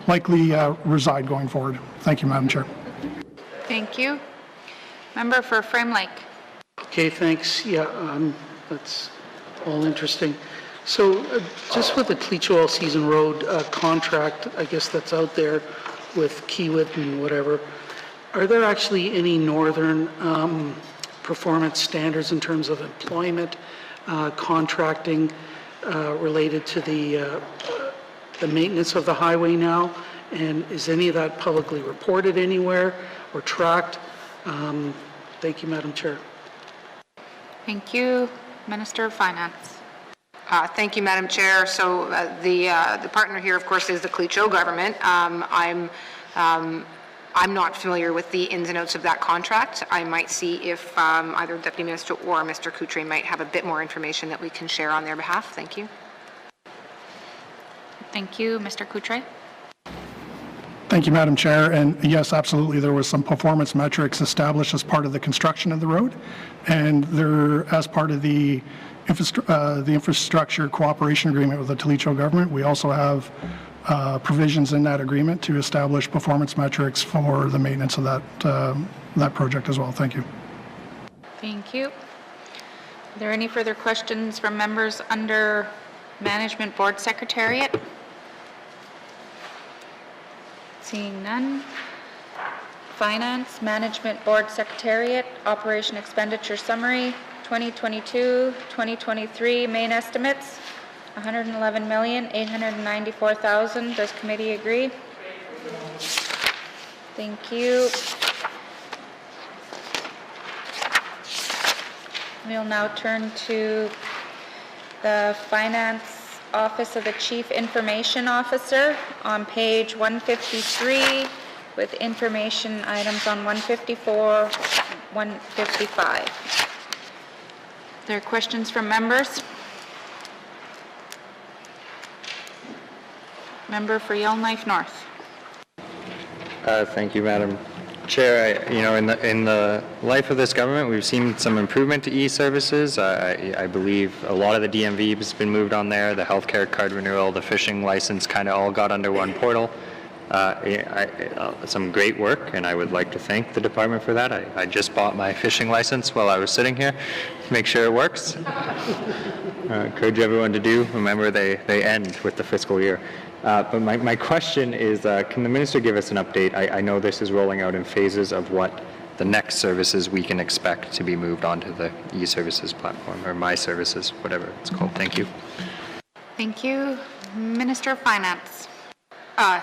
S19: likely reside going forward. Thank you, Madam Chair.
S10: Thank you. Member for Frame Lake.
S16: Okay, thanks. Yeah, that's all interesting. So just with the Clecho All-Season Road contract, I guess that's out there with Kiewit and whatever, are there actually any northern performance standards in terms of employment, contracting related to the maintenance of the highway now? And is any of that publicly reported anywhere or tracked? Thank you, Madam Chair.
S10: Thank you. Minister of Finance.
S13: Thank you, Madam Chair. So the partner here, of course, is the Clecho government. I'm not familiar with the ins and outs of that contract. I might see if either Deputy Minister or Mr. Coutre might have a bit more information that we can share on their behalf. Thank you.
S10: Thank you. Mr. Coutre.
S19: Thank you, Madam Chair. And yes, absolutely, there was some performance metrics established as part of the construction of the road, and there, as part of the infrastructure cooperation agreement with the Clecho government, we also have provisions in that agreement to establish performance metrics for the maintenance of that project as well. Thank you.
S10: Thank you. Are there any further questions from members under Management Board Secretariat? Seeing none. Finance, Management Board Secretariat, Operation Expenditure Summary, 2022-2023 main estimates, $111,894,000. Does committee agree? Thank you. We'll now turn to the Finance Office of the Chief Information Officer on page 153 with information items on 154, 155. Are there questions from members? Member for Yellowknife North.
S2: Thank you, Madam Chair. In the life of this government, we've seen some improvement to e-services. I believe a lot of the DMV has been moved on there. The healthcare card renewal, the fishing license, kind of all got under one portal. Some great work, and I would like to thank the department for that. I just bought my fishing license while I was sitting here to make sure it works. Encourage everyone to do. Remember, they end with the fiscal year. But my question is, can the minister give us an update? I know this is rolling out in phases of what the next services we can expect to be moved onto the e-services platform, or my services, whatever it's called. Thank you.
S10: Thank you. Minister of Finance.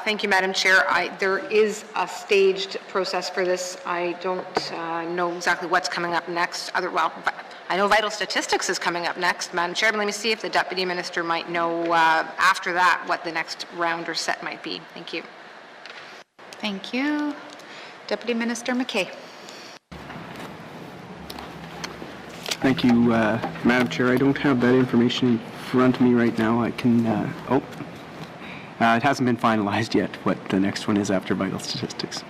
S13: Thank you, Madam Chair. There is a staged process for this. I don't know exactly what's coming up next. I know Vital Statistics is coming up next, Madam Chair, but let me see if the Deputy Minister might know after that what the next round or set might be. Thank you.
S10: Thank you. Deputy Minister McKay.
S20: Thank you, Madam Chair. I don't have that information in front of me right now. I can, it hasn't been finalized yet what the next one is after Vital Statistics.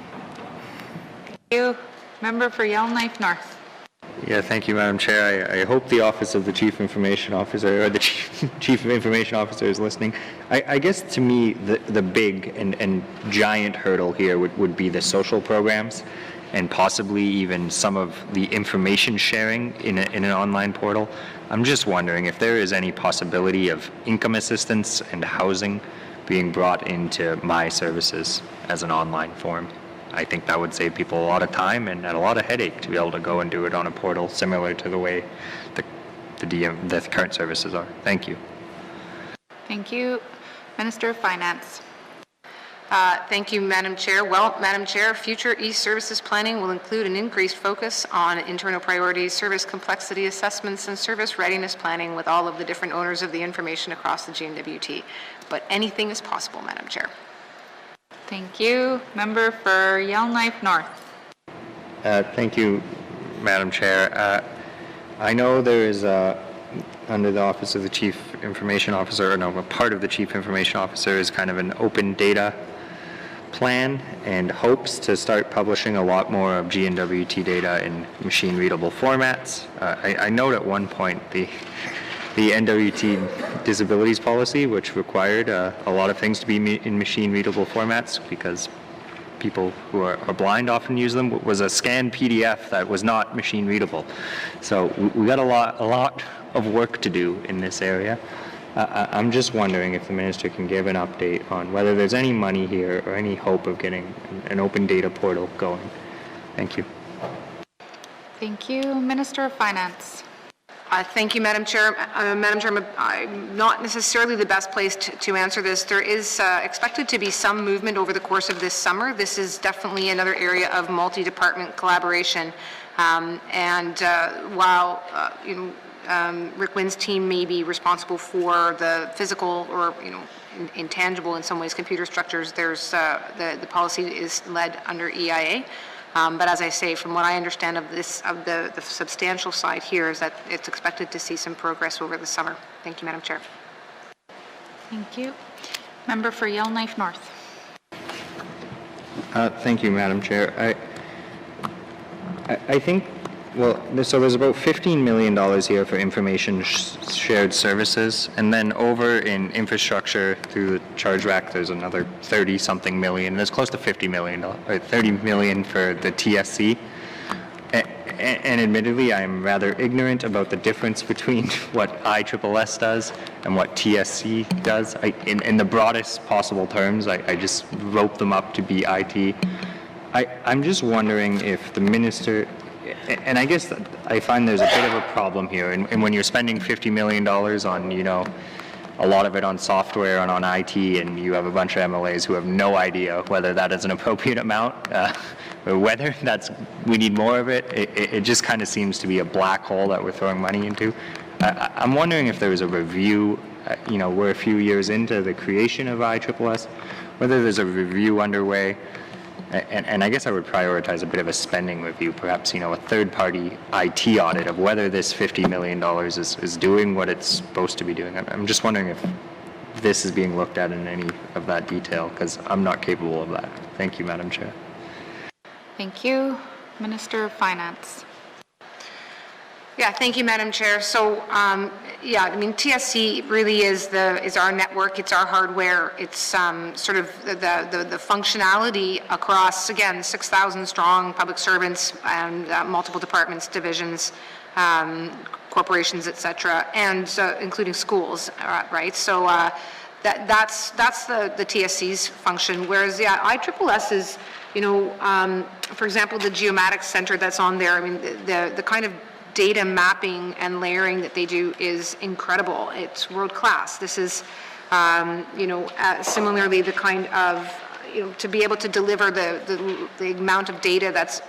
S10: Thank you. Member for Yellowknife North.
S2: Yeah, thank you, Madam Chair. I hope the Office of the Chief Information Officer, or the Chief Information Officer is listening. I guess to me, the big and giant hurdle here would be the social programs, and possibly even some of the information sharing in an online portal. I'm just wondering if there is any possibility of income assistance and housing being brought into my services as an online form. I think that would save people a lot of time and a lot of headache to be able to go and do it on a portal similar to the way the current services are. Thank you.
S10: Thank you. Minister of Finance.
S13: Thank you, Madam Chair. Well, Madam Chair, future e-services planning will include an increased focus on internal priorities, service complexity assessments, and service readiness planning with all of the different owners of the information across the GNWT. But anything is possible, Madam Chair.
S10: Thank you. Member for Yellowknife North.
S2: Thank you, Madam Chair. I know there is, under the Office of the Chief Information Officer, or no, a part of the Chief Information Officer is kind of an open data plan and hopes to start publishing a lot more of GNWT data in machine-readable formats. I note at one point the NWT disabilities policy, which required a lot of things to be in machine-readable formats because people who are blind often use them, was a scanned PDF that was not machine-readable. So we got a lot of work to do in this area. I'm just wondering if the minister can give an update on whether there's any money here or any hope of getting an open data portal going. Thank you.
S10: Thank you. Minister of Finance.
S13: Thank you, Madam Chair. Madam Chair, I'm not necessarily the best place to answer this. There is expected to be some movement over the course of this summer. This is definitely another area of multi-department collaboration. While Rick Wynn's team may be responsible for the physical or intangible in some ways computer structures, there's the policy is led under EIA. But as I say, from what I understand of the substantial side here is that it's expected to see some progress over the summer. Thank you, Madam Chair.
S10: Thank you. Member for Yellowknife North.
S2: Thank you, Madam Chair. I think, well, so there's about $15 million here for information shared services, and then over in infrastructure through the charge rack, there's another 30-something million. There's close to $50 million, or $30 million for the TSC. and admittedly, I'm rather ignorant about the difference between what ISSS does and what TSC does. In the broadest possible terms, I just rope them up to be IT. I'm just wondering if the minister, and I guess I find there's a bit of a problem here, and when you're spending $50 million on, you know, a lot of it on software and on IT, and you have a bunch of MLAs who have no idea whether that is an appropriate amount, or whether we need more of it. It just kind of seems to be a black hole that we're throwing money into. I'm wondering if there was a review, you know, we're a few years into the creation of ISSS, whether there's a review underway. And I guess I would prioritize a bit of a spending review, perhaps, you know, a third-party IT audit of whether this $50 million is doing what it's supposed to be doing. I'm just wondering if this is being looked at in any of that detail, because I'm not capable of that. Thank you, Madam Chair.
S10: Thank you. Minister of Finance.
S13: Yeah, thank you, Madam Chair. So, yeah, I mean, TSC really is our network. It's our hardware. It's sort of the functionality across, again, 6,000 strong public servants and multiple departments, divisions, corporations, etc., and including schools, right? So that's the TSC's function. Whereas, yeah, ISSS is, you know, for example, the geomatics center that's on there. I mean, the kind of data mapping and layering that they do is incredible. It's world class. This is, you know, similarly the kind of, you know, to be able to deliver the amount of data that's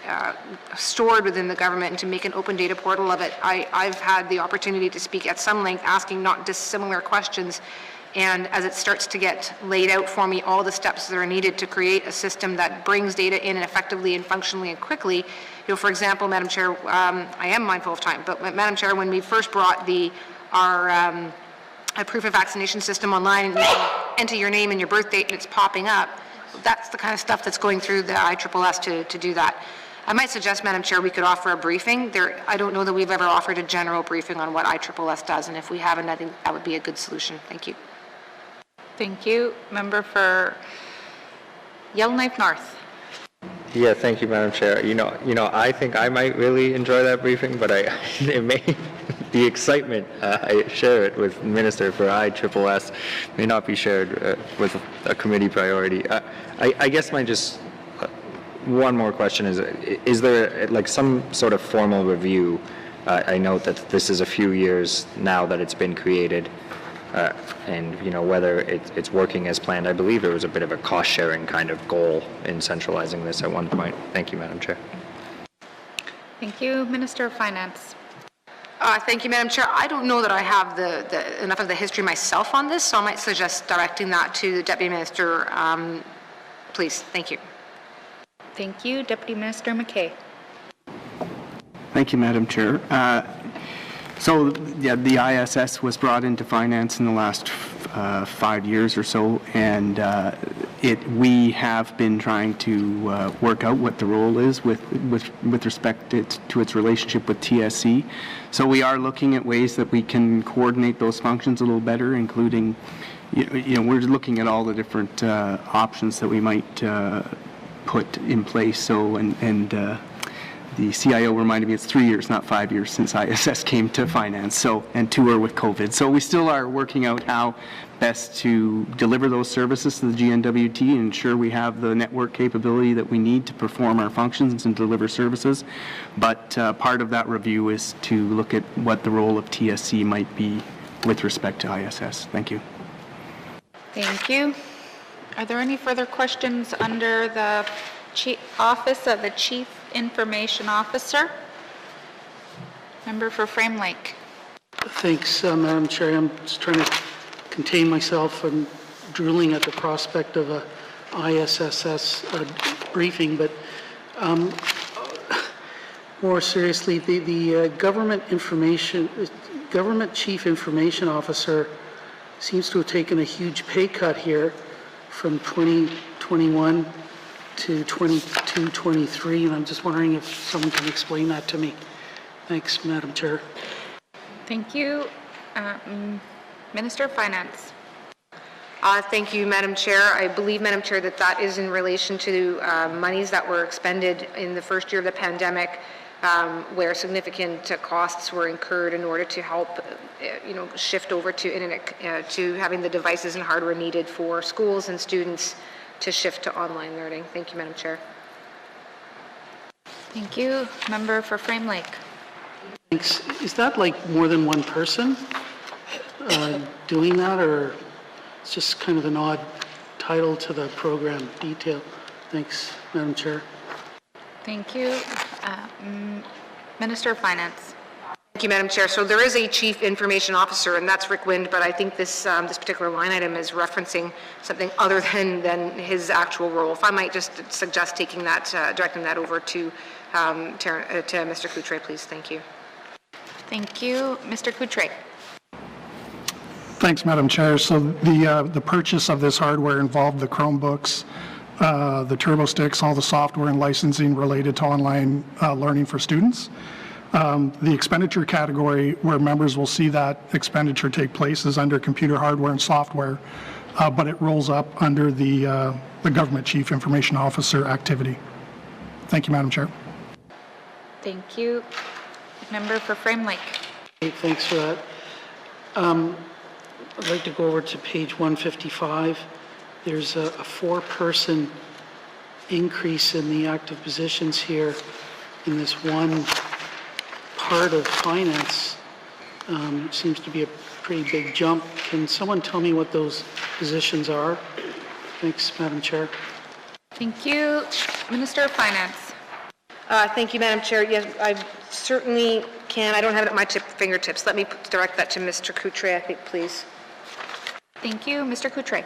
S13: stored within the government and to make an open data portal of it. I've had the opportunity to speak at some length asking not dissimilar questions, and as it starts to get laid out for me, all the steps that are needed to create a system that brings data in effectively and functionally and quickly. You know, for example, Madam Chair, I am mindful of time, but Madam Chair, when we first brought our proof of vaccination system online, and you can enter your name and your birth date and it's popping up, that's the kind of stuff that's going through the ISSS to do that. I might suggest, Madam Chair, we could offer a briefing. I don't know that we've ever offered a general briefing on what ISSS does, and if we haven't, I think that would be a good solution. Thank you.
S10: Thank you. Member for Yellowknife North.
S2: Yeah, thank you, Madam Chair. You know, I think I might really enjoy that briefing, but the excitement, I share it with Minister for ISSS, may not be shared with a committee priority. I guess my just one more question is there like some sort of formal review? I note that this is a few years now that it's been created. And, you know, whether it's working as planned. I believe there was a bit of a cost-sharing kind of goal in centralizing this at one point. Thank you, Madam Chair.
S10: Thank you. Minister of Finance.
S13: Thank you, Madam Chair. I don't know that I have enough of the history myself on this, so I might suggest directing that to the Deputy Minister, please. Thank you.
S10: Thank you. Deputy Minister McKay.
S20: Thank you, Madam Chair. So, yeah, the ISS was brought into finance in the last 5 years or so, and we have been trying to work out what the role is with respect to its relationship with TSC. So we are looking at ways that we can coordinate those functions a little better, including, you know, we're looking at all the different options that we might put in place. So, the CIO reminded me it's 3 years, not 5 years, since ISS came to finance, so, and 2 are with COVID. So we still are working out how best to deliver those services to the GNWT and ensure we have the network capability that we need to perform our functions and deliver services. But part of that review is to look at what the role of TSC might be with respect to ISS. Thank you.
S10: Thank you. Are there any further questions under the Office of the Chief Information Officer? Member for Frame Lake.
S16: Thanks, Madam Chair. I'm just trying to contain myself. I'm drooling at the prospect of a ISSS briefing, but more seriously, the Government Chief Information Officer seems to have taken a huge pay cut here from 2021 to 22-23, and I'm just wondering if someone can explain that to me. Thanks, Madam Chair.
S10: Thank you. Minister of Finance.
S13: Thank you, Madam Chair. I believe, Madam Chair, that is in relation to monies that were expended in the first year of the pandemic where significant costs were incurred in order to help, shift over to internet, to having the devices and hardware needed for schools and students to shift to online learning. Thank you, Madam Chair.
S10: Thank you. Member for Frame Lake.
S16: Thanks. Is that like more than one person doing that, or it's just kind of an odd title to the program detail? Thanks, Madam Chair.
S10: Thank you. Minister of Finance.
S13: Thank you, Madam Chair. So there is a Chief Information Officer, and that's Rick Wind, but I think this particular line item is referencing something other than his actual role. If I might just suggest taking that, directing that over to Mr. Coutre, please. Thank you.
S10: Thank you. Mr. Coutre.
S19: Thanks, Madam Chair. So the purchase of this hardware involved the Chromebooks, the Turbo Sticks, all the software and licensing related to online learning for students. The expenditure category where members will see that expenditure take place is under computer hardware and software, but it rolls up under the Government Chief Information Officer activity. Thank you, Madam Chair.
S10: Thank you. Member for Frame Lake.
S16: Hey, thanks for that. I'd like to go over to page 155. There's a 4-person increase in the active positions here in this one part of finance. Seems to be a pretty big jump. Can someone tell me what those positions are? Thanks, Madam Chair.
S10: Thank you. Minister of Finance.
S13: Thank you, Madam Chair. Yes, I certainly can. I don't have it at my fingertips. Let me direct that to Mr. Coutre, I think, please.
S10: Thank you. Mr. Coutre.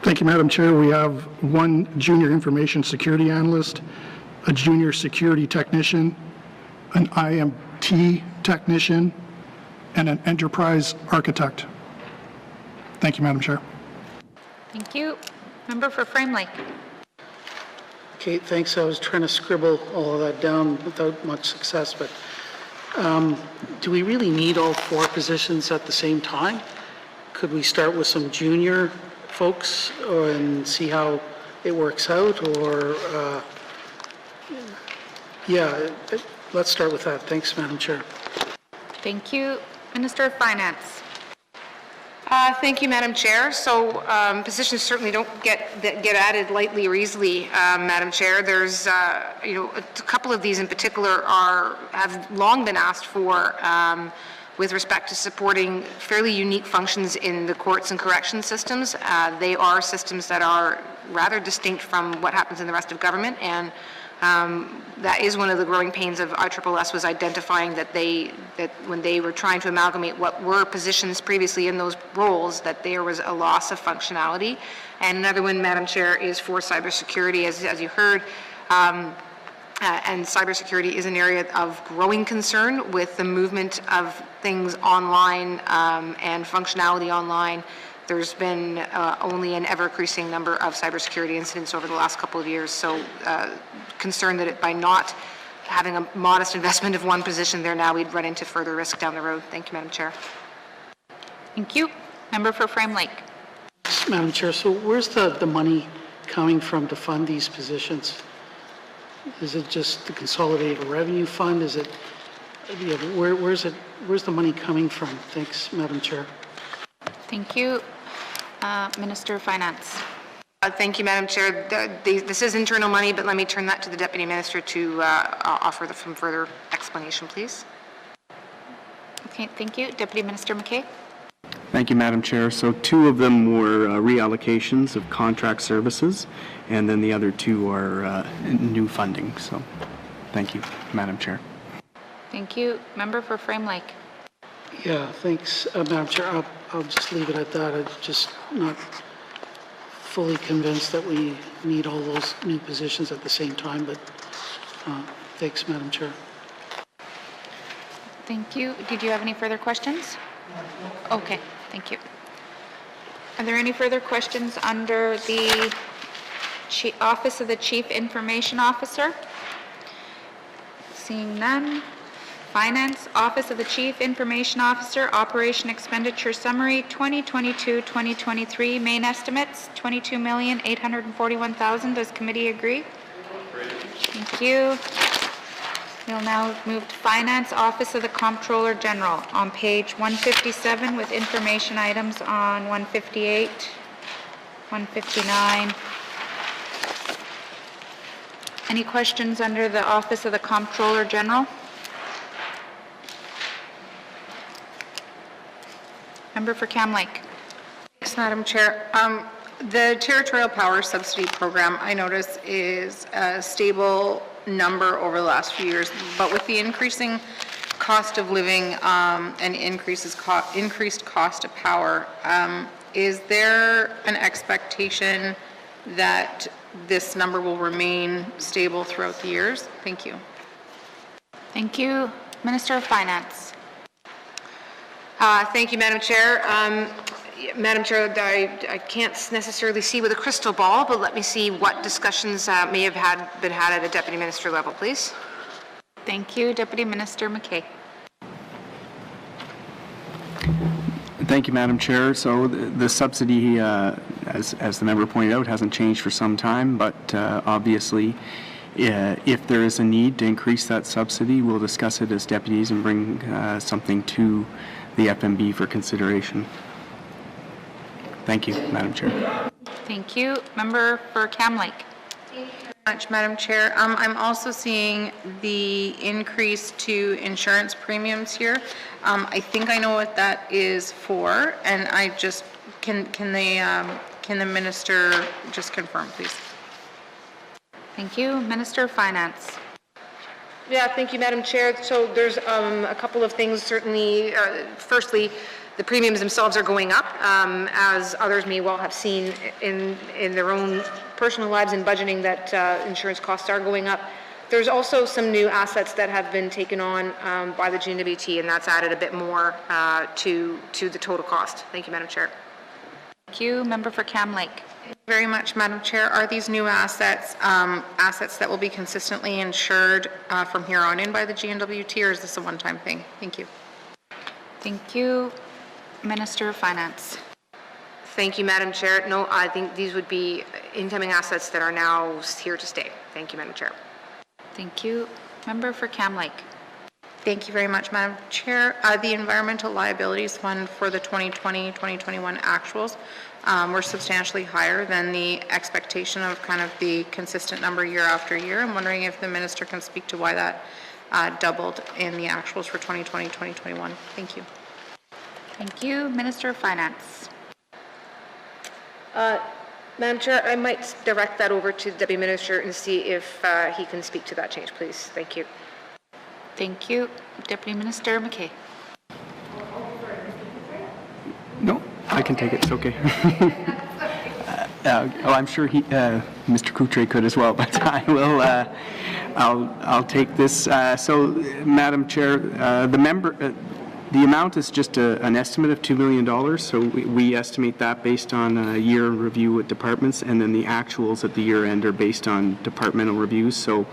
S19: Thank you, Madam Chair. We have one junior information security analyst, a junior security technician, an IMT technician, and an enterprise architect. Thank you, Madam Chair.
S10: Thank you. Member for Frame Lake.
S16: Okay, thanks. I was trying to scribble all of that down without much success, but do we really need all 4 positions at the same time? Could we start with some junior folks and see how it works out, or yeah, let's start with that. Thanks, Madam Chair.
S10: Thank you. Minister of Finance.
S13: Thank you, Madam Chair. So positions certainly don't get added lightly or easily, Madam Chair. There's, a couple of these in particular have long been asked for with respect to supporting fairly unique functions in the courts and correction systems. They are systems that are rather distinct from what happens in the rest of government, and that is one of the growing pains of ISSS, was identifying that when they were trying to amalgamate what were positions previously in those roles, that there was a loss of functionality. And another one, Madam Chair, is for cybersecurity, as you heard. And cybersecurity is an area of growing concern with the movement of things online and functionality online. There's been only an ever-increasing number of cybersecurity incidents over the last couple of years, so concerned that by not having a modest investment of one position there now, we'd run into further risk down the road. Thank you, Madam Chair.
S10: Thank you. Member for Frame Lake.
S16: Madam Chair, so where's the money coming from to fund these positions? Is it just the Consolidated Revenue Fund? Is it, where's the money coming from? Thanks, Madam Chair.
S10: Thank you. Minister of Finance.
S13: Thank you, Madam Chair. This is internal money, but let me turn that to the Deputy Minister to offer some further explanation, please.
S10: Okay, thank you. Deputy Minister McKay.
S20: Thank you, Madam Chair. So 2 of them were reallocations of contract services, and then the other 2 are new funding. So thank you, Madam Chair.
S10: Thank you. Member for Frame Lake.
S16: Yeah, thanks, Madam Chair. I'll just leave it at that. I'm just not fully convinced that we need all those new positions at the same time, but thanks, Madam Chair.
S10: Thank you. Did you have any further questions? Okay, thank you. Are there any further questions under the Office of the Chief Information Officer? Seeing none. Finance, Office of the Chief Information Officer, Operation Expenditure Summary, 2022-2023, main estimates, $22,841,000. Does committee agree? Thank you. We'll now move to Finance, Office of the Comptroller General on page 157 with information items on 158, 159. Any questions under the Office of the Comptroller General? Member for Cam Lake.
S14: Thanks, Madam Chair. The Territorial Power Subsidy Program, I notice, is a stable number over the last few years, but with the increasing cost of living and increased cost of power, is there an expectation that this number will remain stable throughout the years? Thank you.
S10: Thank you. Minister of Finance.
S13: Thank you, Madam Chair. Madam Chair, I can't necessarily see with a crystal ball, but let me see what discussions may have been had at a Deputy Minister level, please.
S10: Thank you. Deputy Minister McKay.
S20: Thank you, Madam Chair. So the subsidy, as the member pointed out, hasn't changed for some time, but obviously if there is a need to increase that subsidy, we'll discuss it as deputies and bring something to the FMB for consideration. Thank you, Madam Chair.
S10: Thank you. Member for Cam Lake.
S14: Thank you very much, Madam Chair. I'm also seeing the increase to insurance premiums here. I think I know what that is for, and I just can the minister just confirm, please?
S10: Thank you. Minister of Finance.
S13: Yeah, thank you, Madam Chair. So there's a couple of things, certainly. Firstly, the premiums themselves are going up, as others may well have seen in their own personal lives and budgeting that insurance costs are going up. There's also some new assets that have been taken on by the GNWT, and that's added a bit more to the total cost. Thank you, Madam Chair.
S10: Thank you. Member for Cam Lake.
S14: Thank you very much, Madam Chair. Are these new assets assets that will be consistently insured from here on in by the GNWT, or is this a one-time thing? Thank you.
S10: Thank you. Minister of Finance.
S13: Thank you, Madam Chair. No, I think these would be incoming assets that are now here to stay. Thank you, Madam Chair.
S10: Thank you. Member for Cam Lake.
S14: Thank you very much, Madam Chair. The Environmental Liabilities Fund for the 2020-2021 actuals were substantially higher than the expectation of kind of the consistent number year after year. I'm wondering if the Minister can speak to why that doubled in the actuals for 2020-2021. Thank you.
S10: Thank you. Minister of Finance.
S13: Madam Chair, I might direct that over to the Deputy Minister and see if he can speak to that change, please. Thank you.
S10: Thank you. Deputy Minister McKay.
S20: No, I can take it. It's okay. I'm sure Mr. Coutre could as well, but I will. I'll take this. So, Madam Chair, the amount is just an estimate of $2 million. So we estimate that based on a year review with departments, and then the actuals at the year end are based on departmental reviews. So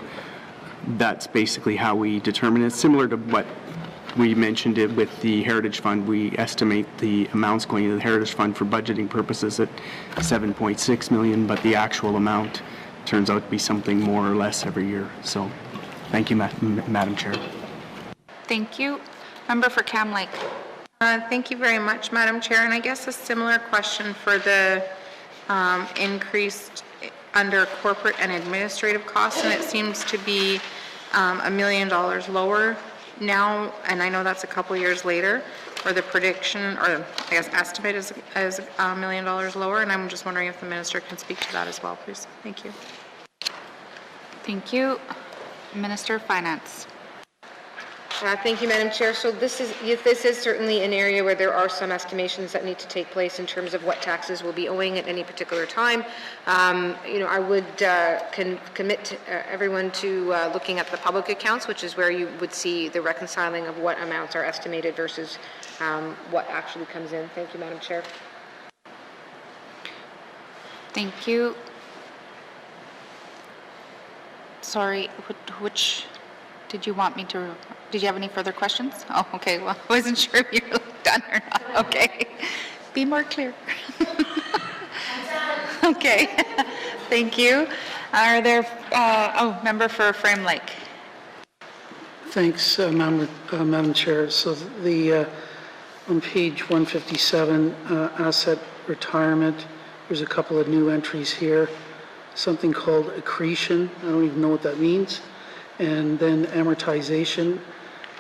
S20: that's basically how we determine it. Similar to what we mentioned it with the Heritage Fund, we estimate the amounts going into the Heritage Fund for budgeting purposes at $7.6 million, but the actual amount turns out to be something more or less every year. So thank you, Madam Chair.
S10: Thank you. Member for Cam Lake.
S14: Thank you very much, Madam Chair. And I guess a similar question for the increased under corporate and administrative costs, and it seems to be $1 million lower now, and I know that's a couple years later, or the prediction, or I guess estimate is $1 million lower, and I'm just wondering if the Minister can speak to that as well, please. Thank you.
S10: Thank you. Minister of Finance.
S13: Thank you, Madam Chair. So this is certainly an area where there are some estimations that need to take place in terms of what taxes will be owing at any particular time. I would commit everyone to looking at the public accounts, which is where you would see the reconciling of what amounts are estimated versus what actually comes in. Thank you, Madam Chair.
S10: Thank you. Sorry, which did you want me to? Did you have any further questions? Oh, okay. Well, I wasn't sure if you were done or not. Okay. Be more clear. Okay. Thank you. Are there, member for Frame Lake.
S16: Thanks, Madam Chair. So on page 157, asset retirement, there's a couple of new entries here. Something called accretion, I don't even know what that means. And then amortization.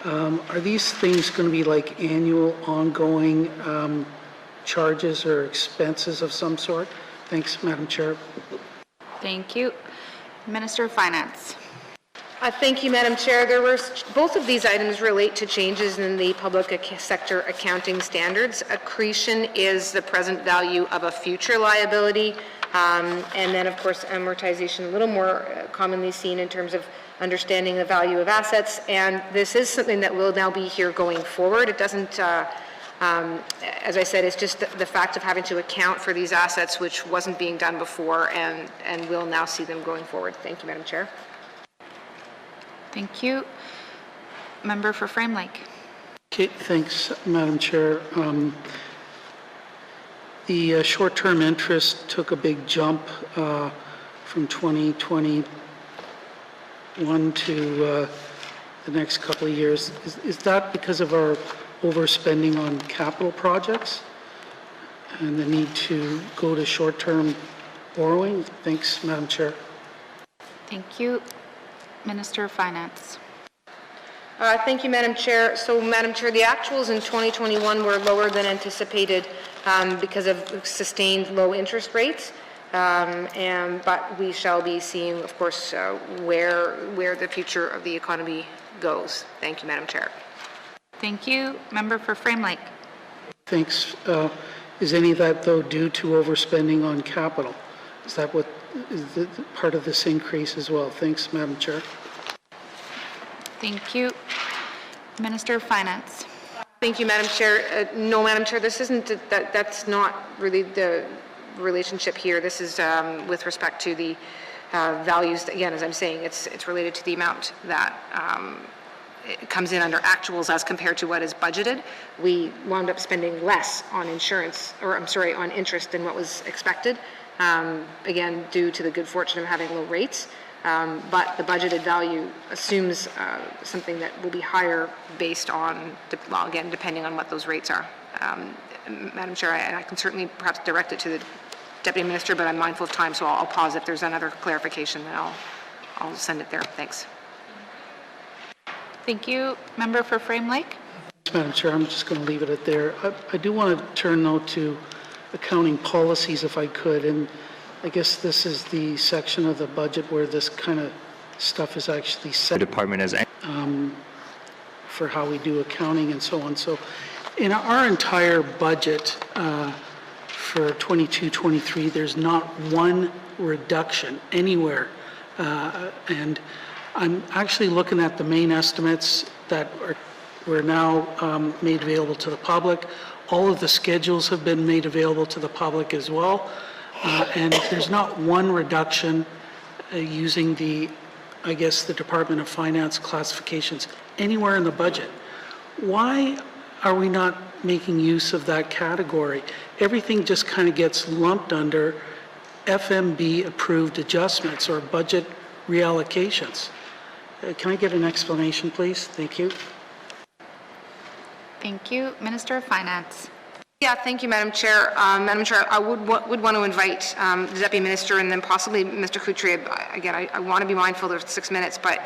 S16: Are these things going to be like annual, ongoing charges or expenses of some sort? Thanks, Madam Chair.
S10: Thank you. Minister of Finance.
S13: Thank you, Madam Chair. Both of these items relate to changes in the public sector accounting standards. Accretion is the present value of a future liability, and then, of course, amortization, a little more commonly seen in terms of understanding the value of assets. And this is something that will now be here going forward. It doesn't, as I said, it's just the fact of having to account for these assets, which wasn't being done before, and we'll now see them going forward. Thank you, Madam Chair.
S10: Thank you. Member for Frame Lake.
S16: Okay, thanks, Madam Chair. The short-term interest took a big jump from 2021 to the next couple of years. Is that because of our overspending on capital projects and the need to go to short-term borrowing? Thanks, Madam Chair.
S10: Thank you. Minister of Finance.
S13: Thank you, Madam Chair. So, Madam Chair, the actuals in 2021 were lower than anticipated because of sustained low interest rates. But we shall be seeing, of course, where the future of the economy goes. Thank you, Madam Chair.
S10: Thank you. Member for Frame Lake.
S16: Thanks. Is any of that, though, due to overspending on capital? Is that what is part of this increase as well? Thanks, Madam Chair.
S10: Thank you. Minister of Finance.
S13: Thank you, Madam Chair. No, Madam Chair, this isn't, that's not really the relationship here. This is with respect to the values. Again, as I'm saying, it's related to the amount that it comes in under actuals as compared to what is budgeted. We wound up spending less on insurance, or I'm sorry, on interest than what was expected. Again, due to the good fortune of having low rates. But the budgeted value assumes something that will be higher based on, well, again, depending on what those rates are. Madam Chair, I can certainly perhaps direct it to the Deputy Minister, but I'm mindful of time, so I'll pause. If there's another clarification, then I'll send it there. Thanks.
S10: Thank you. Member for Frame Lake.
S16: Madam Chair, I'm just going to leave it at there. I do want to turn now to accounting policies, if I could, and I guess this is the section of the budget where this kind of stuff is actually set.
S2: The department is
S16: for how we do accounting and so on. So in our entire budget for 22-23, there's not one reduction anywhere. And I'm actually looking at the main estimates that were now made available to the public. All of the schedules have been made available to the public as well. And there's not one reduction using I guess, the Department of Finance classifications anywhere in the budget. Why are we not making use of that category? Everything just kind of gets lumped under FMB approved adjustments or budget reallocations. Can I get an explanation, please? Thank you.
S10: Thank you. Minister of Finance.
S13: Yeah, thank you, Madam Chair. Madam Chair, I would want to invite the Deputy Minister and then possibly Mr. Couturier. Again, I want to be mindful there's 6 minutes, but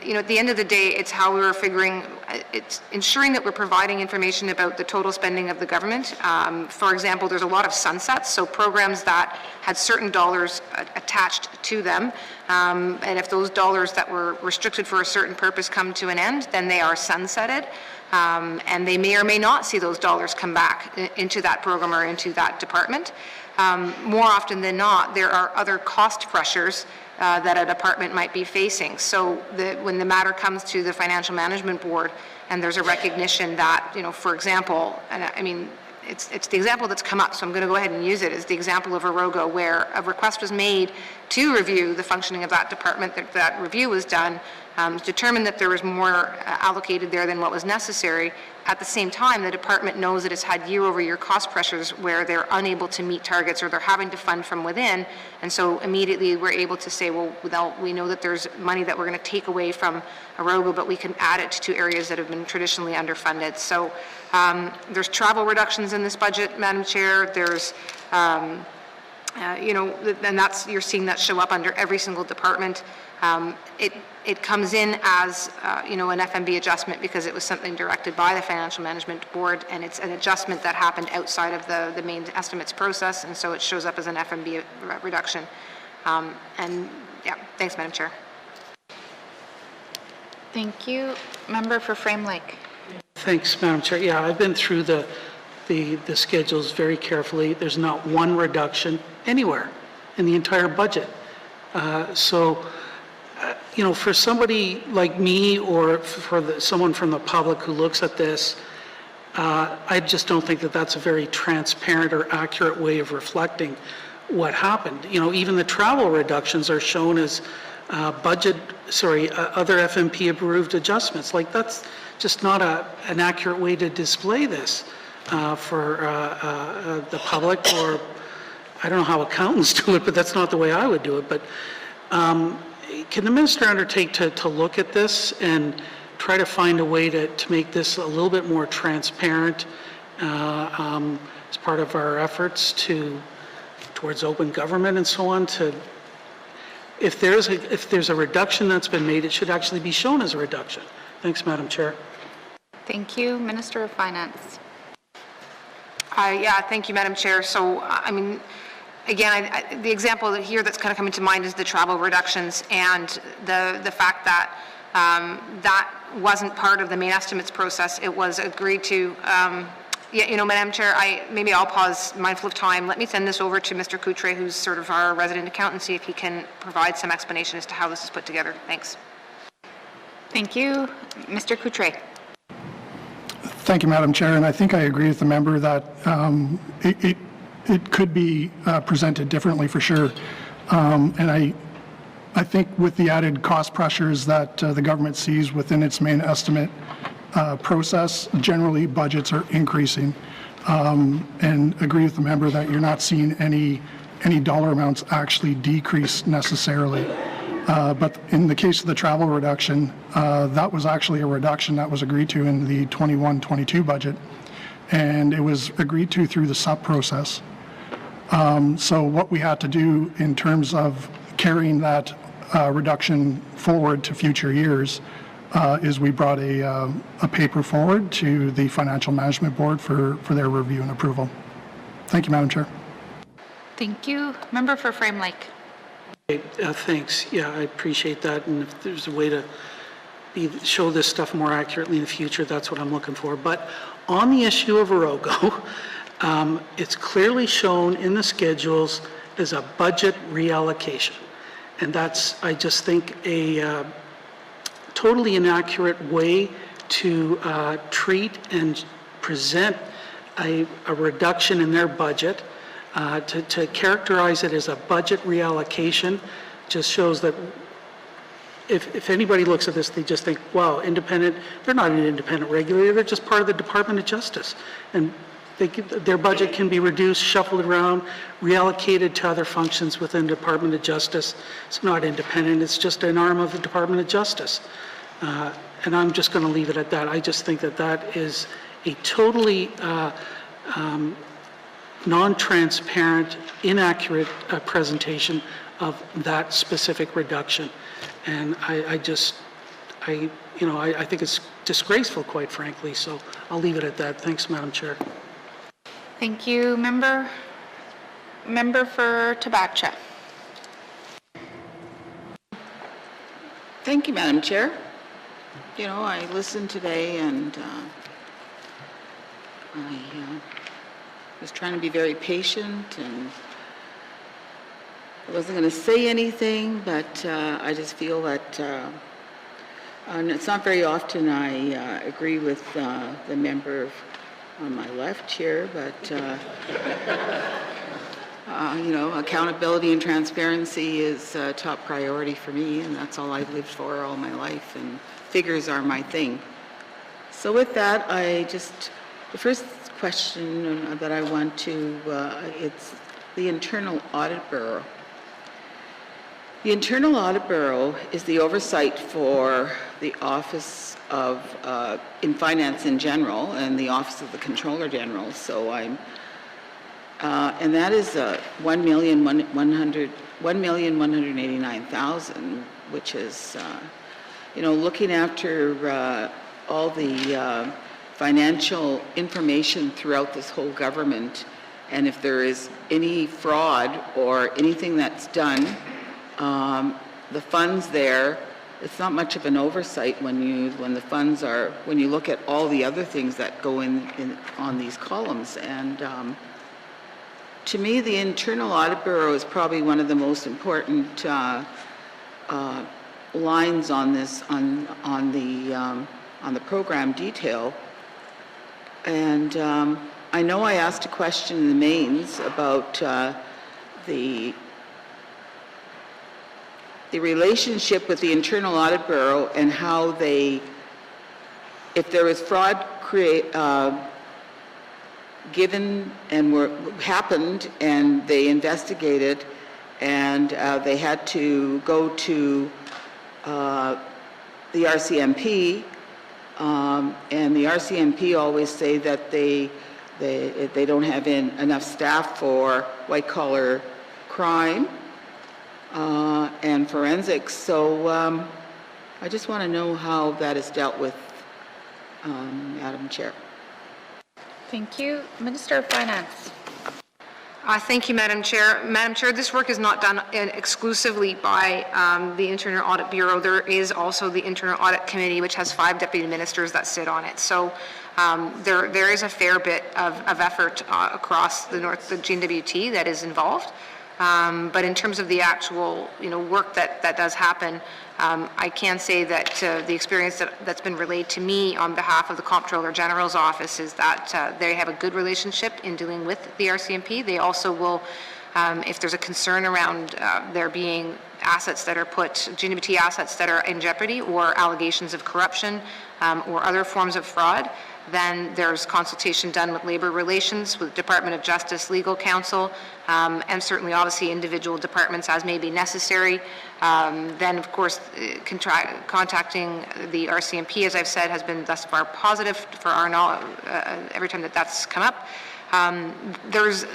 S13: you know, at the end of the day, it's how we're figuring, it's ensuring that we're providing information about the total spending of the government. For example, there's a lot of sunsets, so programs that had certain dollars attached to them, and if those dollars that were restricted for a certain purpose come to an end, then they are sunsetted. And they may or may not see those dollars come back into that program or into that department. More often than not, there are other cost pressures that a department might be facing. So when the matter comes to the Financial Management Board and there's a recognition that, you know, for example, and I mean, it's the example that's come up, so I'm going to go ahead and use it as the example of Arogo, where a request was made to review the functioning of that department. That review was done, determined that there was more allocated there than what was necessary, At the same time, the department knows that it's had year-over-year cost pressures where they're unable to meet targets or they're having to fund from within. And so immediately we're able to say, well, we know that there's money that we're going to take away from Orogo, but we can add it to areas that have been traditionally underfunded. So there's travel reductions in this budget, Madam Chair. There's and you're seeing that show up under every single department. It comes in as, an FMB adjustment because it was something directed by the Financial Management Board, and it's an adjustment that happened outside of the main estimates process, and so it shows up as an FMB reduction. Thanks, Madam Chair.
S10: Thank you. Member for Frame Lake.
S16: Thanks, Madam Chair. Yeah, I've been through the schedules very carefully. There's not one reduction anywhere in the entire budget. For somebody like me or for someone from the public who looks at this, I just don't think that that's a very transparent or accurate way of reflecting what happened. Even the travel reductions are shown as other FMP approved adjustments. Like, that's just not an accurate way to display this for the public, or I don't know how accountants do it, but that's not the way I would do it. But can the minister undertake to look at this and try to find a way to make this a little bit more transparent as part of our efforts towards open government and so on? If there's a reduction that's been made, it should actually be shown as a reduction. Thanks, Madam Chair.
S10: Thank you. Minister of Finance.
S13: Thank you, Madam Chair. So, again, the example here that's kind of coming to mind is the travel reductions and the fact that that wasn't part of the main estimates process. It was agreed to. Madam Chair, maybe I'll pause, mindful of time. Let me send this over to Mr. Coutre, who's sort of our resident accountant, see if he can provide some explanation as to how this is put together. Thanks.
S10: Thank you. Mr. Coutre.
S19: Thank you, Madam Chair, and I think I agree with the member that it could be presented differently for sure. And I think with the added cost pressures that the government sees within its main estimate process, generally budgets are increasing. And agree with the member that you're not seeing any dollar amounts actually decrease necessarily. But in the case of the travel reduction, that was actually a reduction that was agreed to in the 21-22 budget, and it was agreed to through the SUP process. So what we had to do in terms of carrying that reduction forward to future years is we brought a paper forward to the Financial Management Board for their review and approval. Thank you, Madam Chair.
S10: Thank you. Member for Frame Lake.
S16: Thanks. Yeah, I appreciate that. And if there's a way to show this stuff more accurately in the future, that's what I'm looking for. But on the issue of Orogo, it's clearly shown in the schedules as a budget reallocation. And that's, I just think, a totally inaccurate way to treat and present a reduction in their budget. To characterize it as a budget reallocation just shows that if anybody looks at this, they just think, wow, independent, they're not an independent regulator, they're just part of the Department of Justice. And their budget can be reduced, shuffled around, reallocated to other functions within the Department of Justice. It's not independent, it's just an arm of the Department of Justice. And I'm just going to leave it at that. I just think that that is a totally non-transparent, inaccurate presentation of that specific reduction. And I think it's disgraceful, quite frankly. So I'll leave it at that. Thanks, Madam Chair.
S10: Thank you, Member for Tabacha.
S21: Thank you, Madam Chair. I listened today and I was trying to be very patient, and I wasn't going to say anything, but I just feel that and it's not very often I agree with the member on my left here, but accountability and transparency is a top priority for me, and that's all I've lived for all my life, and figures are my thing. So with that, the first question that I want to, it's the Internal Audit Bureau. The Internal Audit Bureau is the oversight for the Office of, in Finance in general, and the Office of the Controller General. So and that is $1,189,000, which is, looking after all the financial information throughout this whole government, and if there is any fraud or anything that's done, the funds there, it's not much of an oversight when you look at all the other things that go in on these columns. And to me, the Internal Audit Bureau is probably one of the most important lines on this on the program detail. And I know I asked a question in the mains about the relationship with the Internal Audit Bureau and how if there was fraud given and happened and they investigated and they had to go to the RCMP, and the RCMP always say that they don't have enough staff for white-collar crime and forensics. So I just want to know how that is dealt with, Madam Chair.
S10: Thank you. Minister of Finance.
S13: Thank you, Madam Chair. Madam Chair, this work is not done exclusively by the Internal Audit Bureau. There is also the Internal Audit Committee, which has 5 deputy ministers that sit on it. So there is a fair bit of effort across the GNWT that is involved. But in terms of the actual, work that does happen, I can say that the experience that's been relayed to me on behalf of the Comptroller General's office is that they have a good relationship in dealing with the RCMP. They also will, if there's a concern around there being assets that are GNWT assets that are in jeopardy, or allegations of corruption or other forms of fraud, then there's consultation done with Labour Relations, with Department of Justice, Legal Counsel, and certainly obviously individual departments as may be necessary. Then of course contacting the RCMP, as I've said, has been thus far positive for our knowledge every time that's come up. There's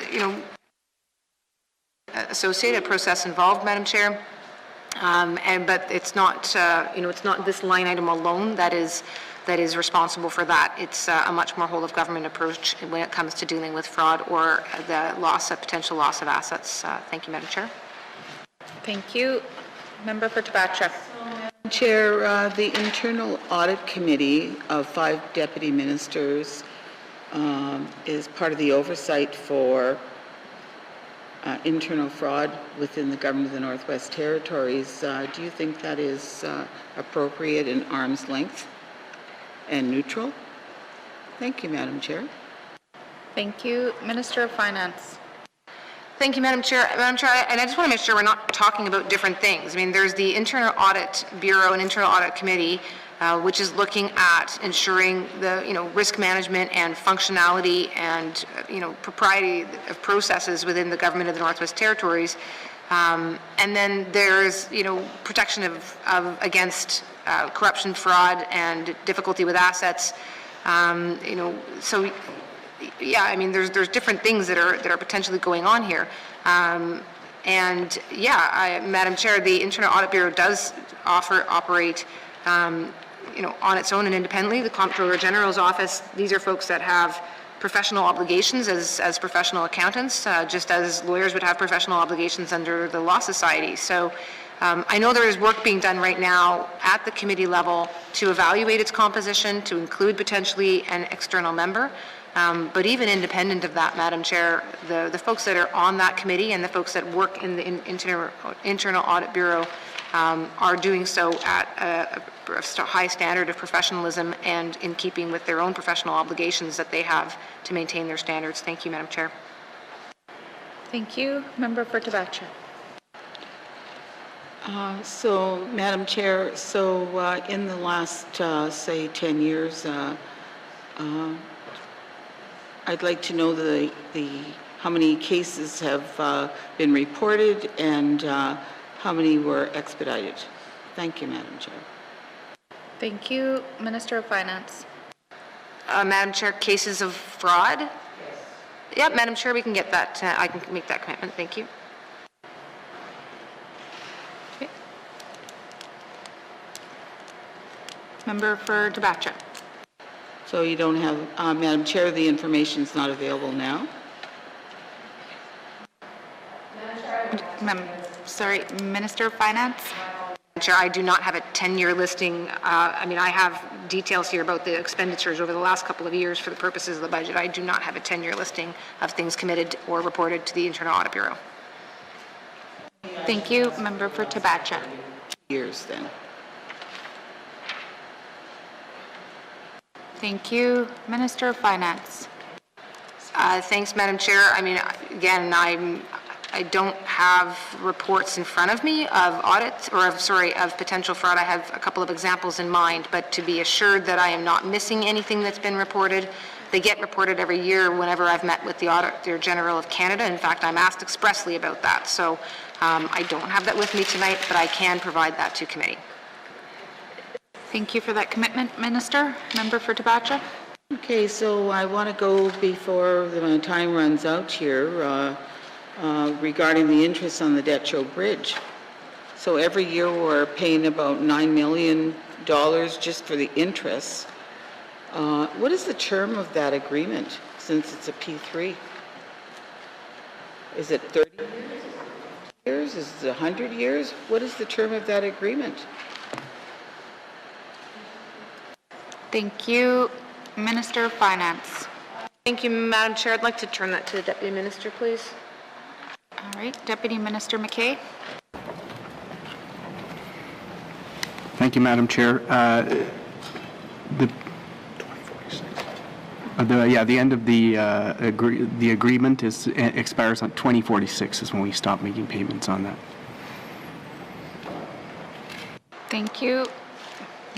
S13: associated process involved, Madam Chair, but it's not it's not this line item alone that is responsible for that. It's a much more whole of government approach when it comes to dealing with fraud or the potential loss of assets. Thank you, Madam Chair.
S10: Thank you. Member for Tabatra.
S21: Chair, the Internal Audit Committee of 5 deputy ministers is part of the oversight for internal fraud within the government of the Northwest Territories. Do you think that is appropriate in arm's length and neutral? Thank you, Madam Chair.
S10: Thank you. Minister of Finance.
S13: Thank you, Madam Chair. Madam Chair, and I just want to make sure we're not talking about different things. I mean, there's the Internal Audit Bureau and Internal Audit Committee, which is looking at ensuring the risk management and functionality and propriety of processes within the government of the Northwest Territories. And then there's protection of against corruption, fraud, and difficulty with assets. So yeah, I mean, there's different things that are potentially going on here. And yeah, Madam Chair, the Internal Audit Bureau does operate on its own and independently. The Comptroller General's office, these are folks that have professional obligations as professional accountants, just as lawyers would have professional obligations under the Law Society. So I know there is work being done right now at the committee level to evaluate its composition, to include potentially an external member. But even independent of that, Madam Chair, the folks that are on that committee and the folks that work in the Internal Audit Bureau are doing so at a high standard of professionalism and in keeping with their own professional obligations that they have to maintain their standards. Thank you, Madam Chair.
S10: Thank you. Member for Tabatra.
S21: So, Madam Chair, in the last, say, 10 years, I'd like to know how many cases have been reported and how many were expedited. Thank you, Madam Chair.
S10: Thank you. Minister of Finance.
S13: Madam Chair, cases of fraud? Yes. Yeah, Madam Chair, we can get that. I can make that commitment. Thank you.
S10: Okay. Member for Tabacha.
S21: So you don't have, Madam Chair, the information is not available now.
S10: Sorry, Minister of Finance.
S13: Chair, I do not have a 10-year listing. I mean, I have details here about the expenditures over the last couple of years for the purposes of the budget. I do not have a 10-year listing of things committed or reported to the Internal Audit Bureau.
S10: Thank you. Member for Tabacha.
S21: Years then.
S10: Thank you. Minister of Finance.
S13: Thanks, Madam Chair. I mean, again, I don't have reports in front of me of audits or of potential fraud. I have a couple of examples in mind, but to be assured that I am not missing anything that's been reported. They get reported every year whenever I've met with the Auditor General of Canada. In fact, I'm asked expressly about that. So I don't have that with me tonight, but I can provide that to committee.
S10: Thank you for that commitment, Minister. Member for Tabacha.
S21: Okay, so I want to go before my time runs out here. Regarding the interest on the Detroit Bridge. So every year we're paying about $9 million just for the interest. What is the term of that agreement since it's a P3? Is it 30 years? Is it 100 years? What is the term of that agreement?
S10: Thank you. Minister of Finance.
S13: Thank you, Madam Chair. I'd like to turn that to the Deputy Minister, please.
S10: All right, Deputy Minister McKay.
S20: Thank you, Madam Chair. The end of the agreement expires on 2046 is when we stop making payments on that.
S10: Thank you.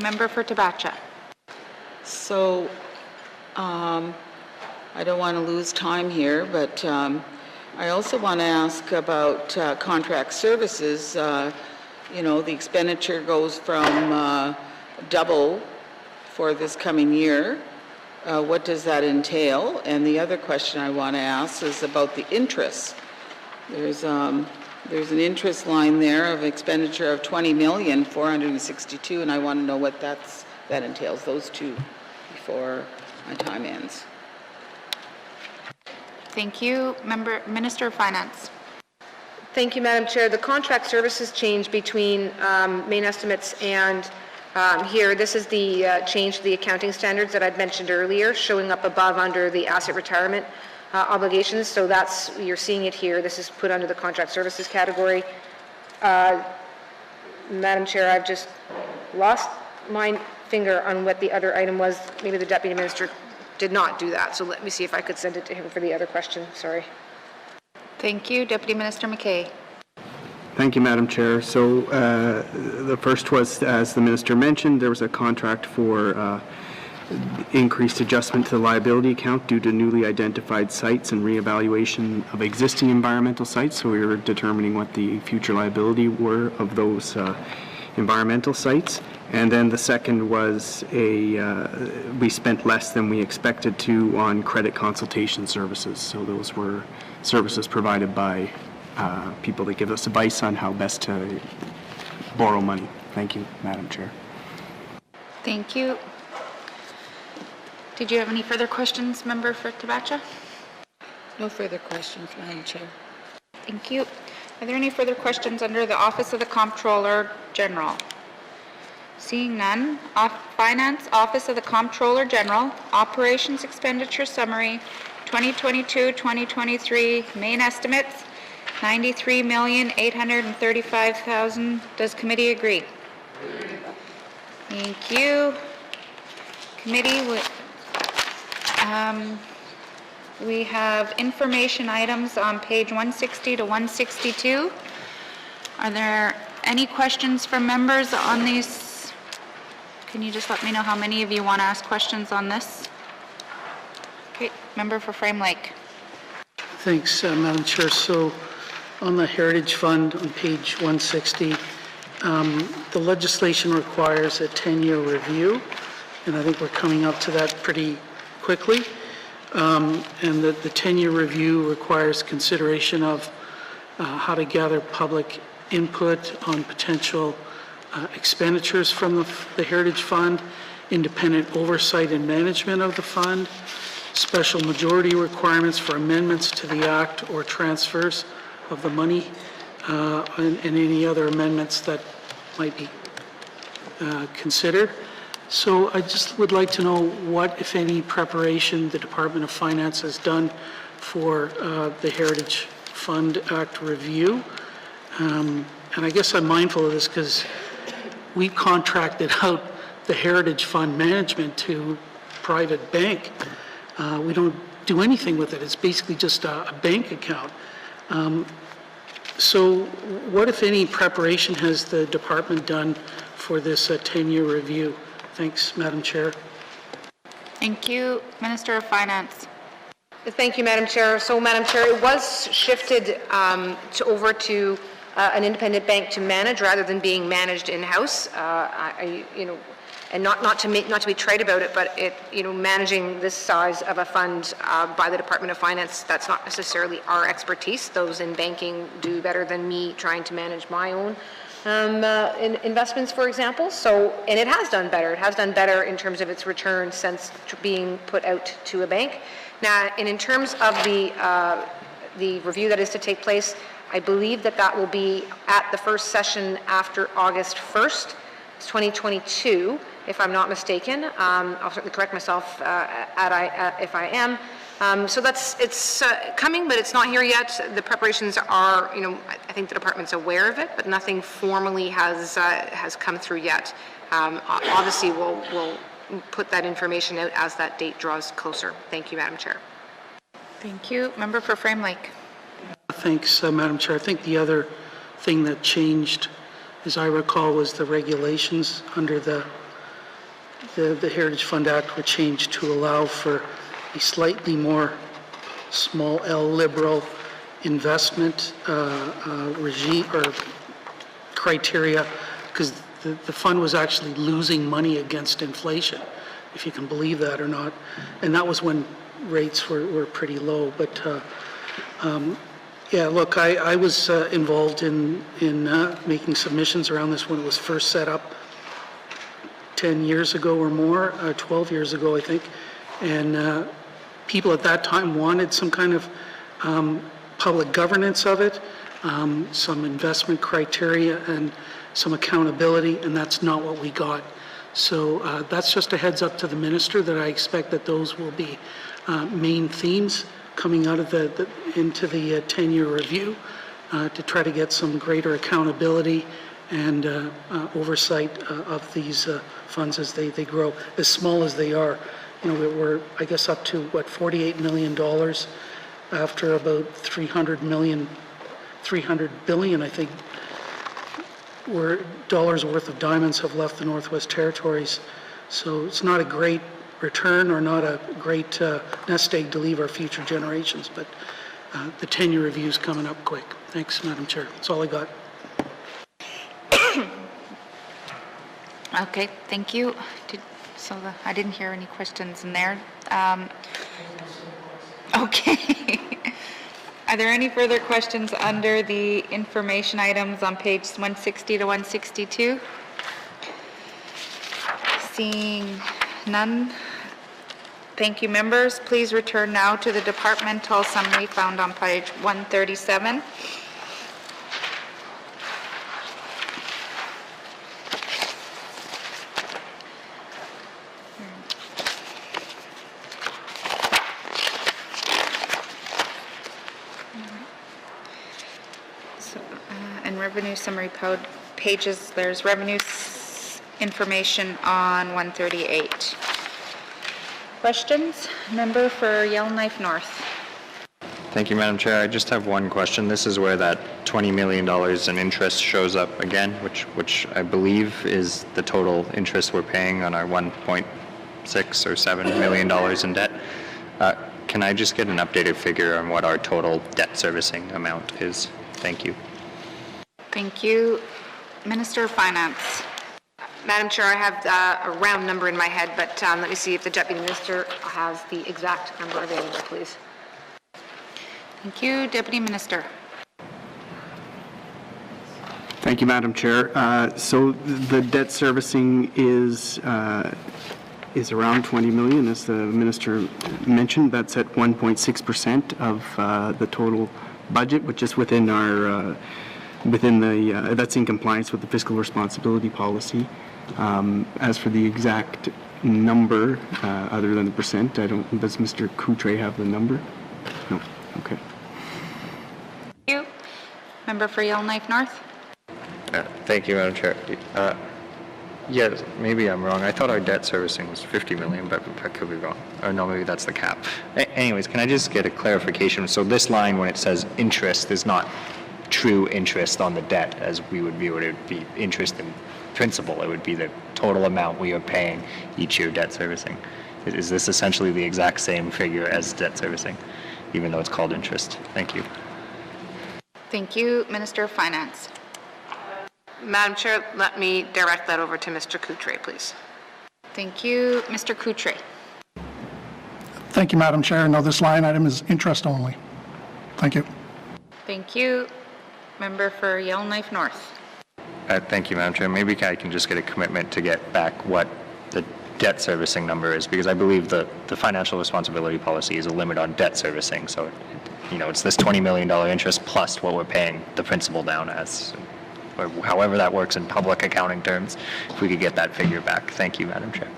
S10: Member for Tabacha.
S21: So I don't want to lose time here, but I also want to ask about contract services. You know, the expenditure goes from double for this coming year. What does that entail? And the other question I want to ask is about the interest. There's an interest line there of expenditure of $20,462,000, and I want to know what that entails. Those two before my time ends.
S10: Thank you. Minister of Finance.
S13: Thank you, Madam Chair. The contract services change between main estimates and here. This is the change to the accounting standards that I'd mentioned earlier, showing up above under the asset retirement obligations. So that's, you're seeing it here. This is put under the contract services category. Madam Chair, I've just lost my finger on what the other item was. Maybe the Deputy Minister did not do that. So let me see if I could send it to him for the other question. Sorry.
S10: Thank you. Deputy Minister McKay.
S20: Thank you, Madam Chair. So the first was, as the Minister mentioned, there was a contract for increased adjustment to the liability account due to newly identified sites and reevaluation of existing environmental sites. So we were determining what the future liability were of those environmental sites. And then the second was we spent less than we expected to on credit consultation services. So those were services provided by people that give us advice on how best to borrow money. Thank you, Madam Chair.
S10: Thank you. Did you have any further questions, Member for Tabacha?
S21: No further questions, Madam Chair.
S10: Thank you. Are there any further questions under the Office of the Comptroller General? Seeing none, Finance, Office of the Comptroller General, Operations Expenditure Summary, 2022-2023, main estimates, $93,835,000. Does committee agree? Thank you. Committee, we have information items on page 160 to 162. Are there any questions from members on these? Can you just let me know how many of you want to ask questions on this? Member for Frame Lake.
S16: Thanks, Madam Chair. So on the Heritage Fund on page 160, the legislation requires a 10-year review, and I think we're coming up to that pretty quickly. And the 10-year review requires consideration of how to gather public input on potential expenditures from the Heritage Fund, independent oversight and management of the fund, special majority requirements for amendments to the Act or transfers of the money, and any other amendments that might be considered. So I just would like to know what, if any, preparation the Department of Finance has done for the Heritage Fund Act review. And I guess I'm mindful of this because we contracted out the Heritage Fund management to a private bank. We don't do anything with it. It's basically just a bank account. So what, if any, preparation has the department done for this 10-year review? Thanks, Madam Chair.
S10: Thank you. Minister of Finance.
S13: Thank you, Madam Chair. So, Madam Chair, it was shifted over to an independent bank to manage rather than being managed in-house. And not to be trite about it, but managing this size of a fund by the Department of Finance, that's not necessarily our expertise. Those in banking do better than me trying to manage my own investments, for example. So, and it has done better. It has done better in terms of its return since being put out to a bank. Now, and in terms of the review that is to take place, I believe that will be at the first session after August 1st, 2022, if I'm not mistaken. I'll certainly correct myself if I am. So it's coming, but it's not here yet. The preparations are, I think the department's aware of it, but nothing formally has come through yet. Obviously, we'll put that information out as that date draws closer. Thank you, Madam Chair.
S10: Thank you. Member for Frame Lake.
S16: Thanks, Madam Chair. I think the other thing that changed, as I recall, was the regulations under the Heritage Fund Act were changed to allow for a slightly more small L liberal investment regime or criteria, because the fund was actually losing money against inflation, if you can believe that or not. And that was when rates were pretty low. But yeah, look, I was involved in making submissions around this when it was first set up 10 years ago or more, 12 years ago, I think. And people at that time wanted some kind of public governance of it, some investment criteria and some accountability, and that's not what we got. So that's just a heads up to the minister that I expect that those will be main themes coming out of into the 10-year review to try to get some greater accountability and oversight of these funds as they grow, as small as they are. We're, I guess, up to, what, $48 million after about $300 billion, I think, dollars worth of diamonds have left the Northwest Territories. So it's not a great return or not a great nest egg to leave our future generations, but the 10-year review is coming up quick. Thanks, Madam Chair. That's all I got.
S10: Okay, thank you. I didn't hear any questions in there. Okay. Are there any further questions under the information items on page 160 to 162? Seeing none. Thank you, members. Please return now to the departmental summary found on page 137. And revenue summary pages, there's revenue information on 138. Questions? Member for Yellowknife North.
S2: Thank you, Madam Chair. I just have one question. This is where that $20 million in interest shows up again, which I believe is the total interest we're paying on our $1.6 or $7 million in debt. can I just get an updated figure on what our total debt servicing amount is? Thank you.
S10: Thank you. Minister of Finance.
S13: Madam Chair, I have a round number in my head, but let me see if the Deputy Minister has the exact number available, please.
S10: Thank you. Deputy Minister.
S20: Thank you, Madam Chair. So the debt servicing is around 20 million, as the Minister mentioned. That's at 1.6% of the total budget, which is within our that's in compliance with the fiscal responsibility policy. As for the exact number, other than the percent, does Mr. Coutre have the number? No. Okay.
S10: Thank you. Member for Yellowknife North.
S2: Thank you, Madam Chair. Yes, maybe I'm wrong. I thought our debt servicing was 50 million, but I could be wrong. Or no, maybe that's the cap. Anyways, can I just get a clarification? So this line, when it says interest, is not true interest on the debt as we would view it. It would be interest in principal. It would be the total amount we are paying each year debt servicing. Is this essentially the exact same figure as debt servicing, even though it's called interest? Thank you.
S10: Thank you. Minister of Finance.
S13: Madam Chair, let me direct that over to Mr. Coutre, please.
S10: Thank you. Mr. Coutre.
S19: Thank you, Madam Chair. No, this line item is interest only. Thank you.
S10: Thank you. Member for Yellowknife North.
S2: Thank you, Madam Chair. Maybe I can just get a commitment to get back what the debt servicing number is, because I believe the financial responsibility policy is a limit on debt servicing. So, it's this $20 million interest plus what we're paying the principal down as, or however that works in public accounting terms. If we could get that figure back. Thank you, Madam Chair.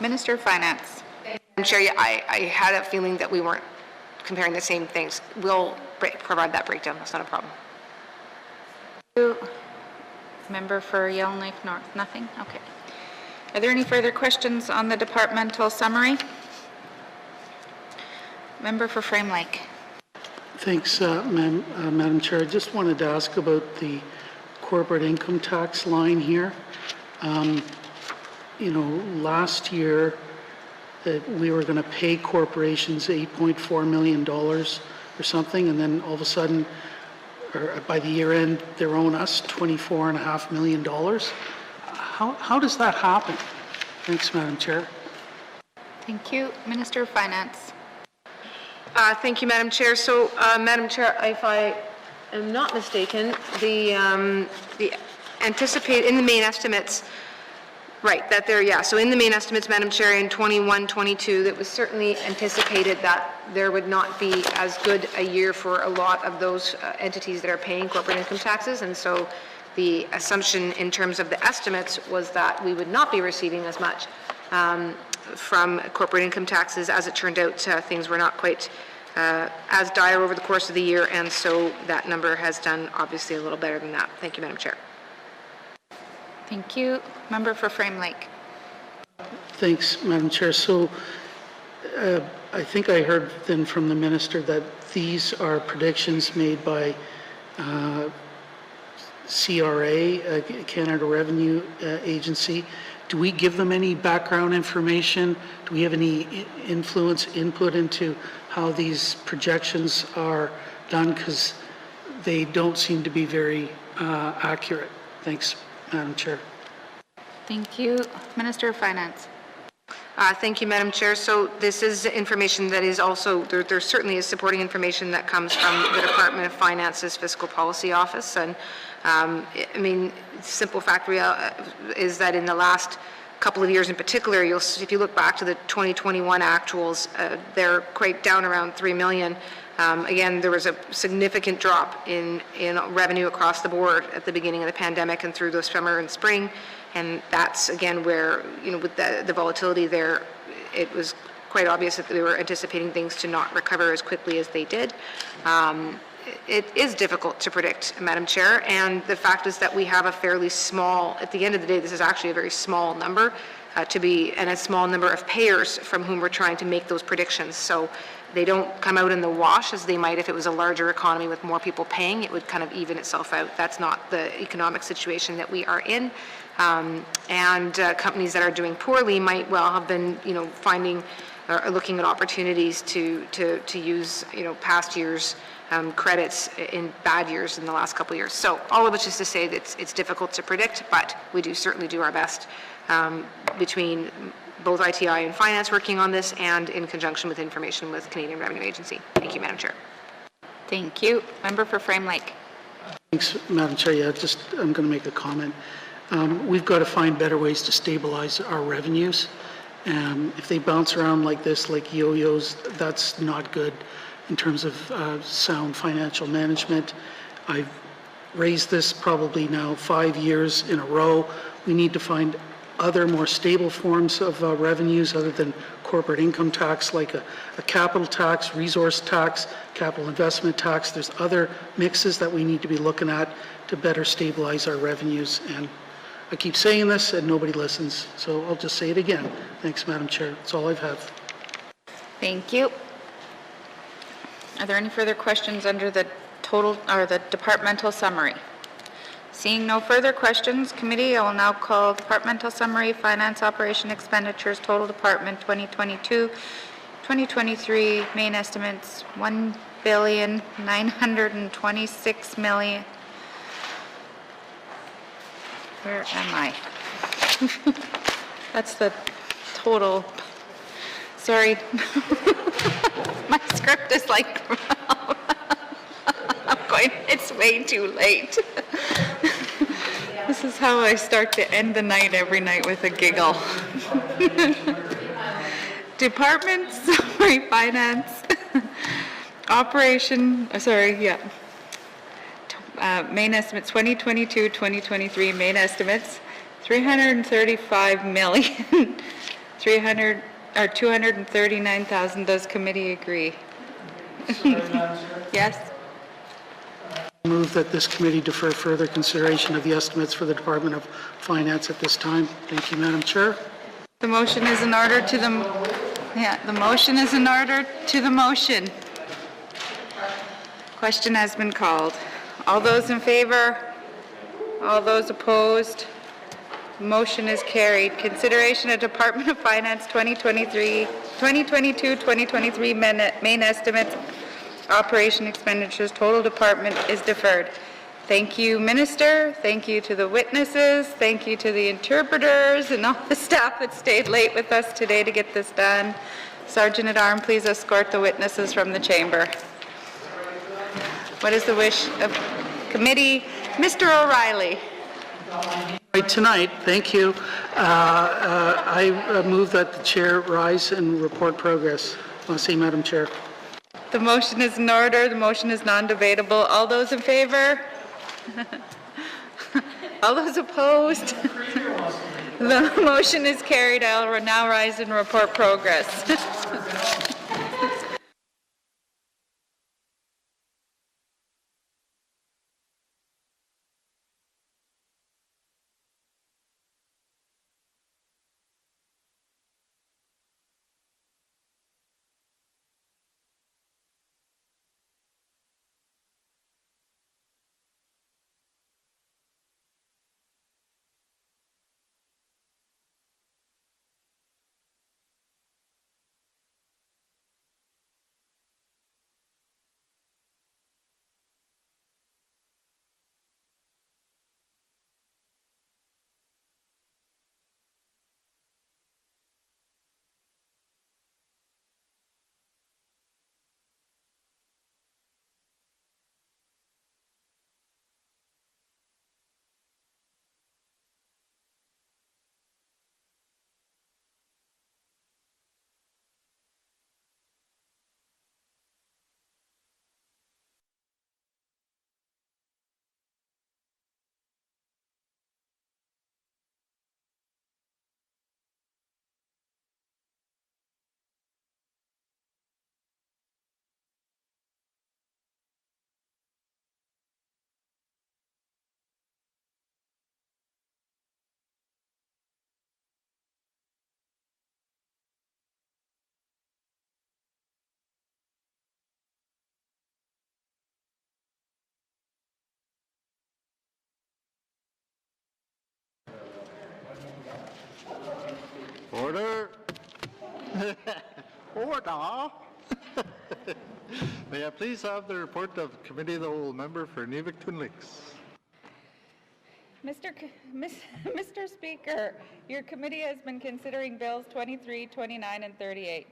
S10: Minister of Finance.
S13: Madam Chair, I had a feeling that we weren't comparing the same things. We'll provide that breakdown. That's not a problem.
S10: Thank you. Member for Yellowknife North. Nothing? Okay. Are there any further questions on the departmental summary? Member for Frame Lake.
S16: Thanks, Madam Chair. I just wanted to ask about the corporate income tax line here. Last year we were going to pay corporations $8.4 million or something, and then all of a sudden, or by the year end, they owe us $24.5 million. How does that happen? Thanks, Madam Chair.
S10: Thank you. Minister of Finance.
S13: Thank you, Madam Chair. So, Madam Chair, if I am not mistaken, the anticipate in the main estimates, right, that there, yeah. So in the main estimates, Madam Chair, in 21-22, that was certainly anticipated that there would not be as good a year for a lot of those entities that are paying corporate income taxes, and so the assumption in terms of the estimates was that we would not be receiving as much from corporate income taxes. As it turned out, things were not quite as dire over the course of the year, and so that number has done obviously a little better than that. Thank you, Madam Chair.
S10: Thank you. Member for Frame Lake.
S16: Thanks, Madam Chair. So I think I heard then from the Minister that these are predictions made by CRA, Canada Revenue Agency. Do we give them any background information? Do we have any input into how these projections are done? Because they don't seem to be very accurate. Thanks, Madam Chair.
S10: Thank you. Minister of Finance.
S13: Thank you, Madam Chair. So this is information that is also, there certainly is supporting information that comes from the Department of Finance's Fiscal Policy Office. And I mean, simple fact is that in the last couple of years in particular, if you look back to the 2021 actuals, they're quite down around 3 million. Again, there was a significant drop in revenue across the board at the beginning of the pandemic and through the summer and spring. And that's, again, where, with the volatility there, it was quite obvious that we were anticipating things to not recover as quickly as they did. It is difficult to predict, Madam Chair, and the fact is that we have a fairly small, at the end of the day, this is actually a very small number and a small number of payers from whom we're trying to make those predictions. So they don't come out in the wash as they might if it was a larger economy with more people paying. It would kind of even itself out. That's not the economic situation that we are in. Companies that are doing poorly might well have been, finding or looking at opportunities to use, past years' credits in bad years in the last couple of years. So all of which is to say that it's difficult to predict, but we do certainly do our best between both ITI and Finance working on this and in conjunction with information with Canadian Revenue Agency. Thank you, Madam Chair.
S10: Thank you. Member for Frame Lake.
S16: Thanks, Madam Chair. Yeah, I'm going to make a comment. We've got to find better ways to stabilize our revenues. If they bounce around like this, like yo-yos, that's not good in terms of sound financial management. I've raised this probably now 5 years in a row. We need to find other more stable forms of revenues other than corporate income tax, like a capital tax, resource tax, capital investment tax. There's other mixes that we need to be looking at to better stabilize our revenues. And I keep saying this and nobody listens, so I'll just say it again. Thanks, Madam Chair. That's all I have.
S10: Thank you. Are there any further questions under the total or the departmental summary? Seeing no further questions, committee, I will now call departmental summary, finance operation expenditures, total department 2022, 2023, main estimates $1,926,000,000. Where am I? That's the total. Sorry. My script is like, I'm going, it's way too late. This is how I start to end the night every night, with a giggle. Department summary, finance, operation, main estimates 2022, 2023, main estimates $239,000. Does committee agree? Yes.
S16: Move that this committee defer further consideration of the estimates for the Department of Finance at this time. Thank you, Madam Chair.
S10: The motion is in order to the, the motion is in order to the motion. Question has been called. All those in favor? All those opposed? Motion is carried. Consideration of Department of Finance 2022-2023 main estimates, operation expenditures, total department is deferred. Thank you, Minister. Thank you to the witnesses. Thank you to the interpreters and all the staff that stayed late with us today to get this done. Sergeant at Arms, please escort the witnesses from the chamber. What is the wish of committee? Mr. O'Reilly.
S16: Right, tonight, thank you. I move that the chair rise and report progress. Want to say, Madam Chair.
S10: The motion is in order. The motion is non-debatable. All those in favor? All those opposed? The motion is carried. I will now rise and report progress.
S3: Order. May I please have the report of Committee of the Whole member for Inuvialuktun Lakes?
S10: Mr. Speaker, your committee has been considering bills 23, 29, and 38.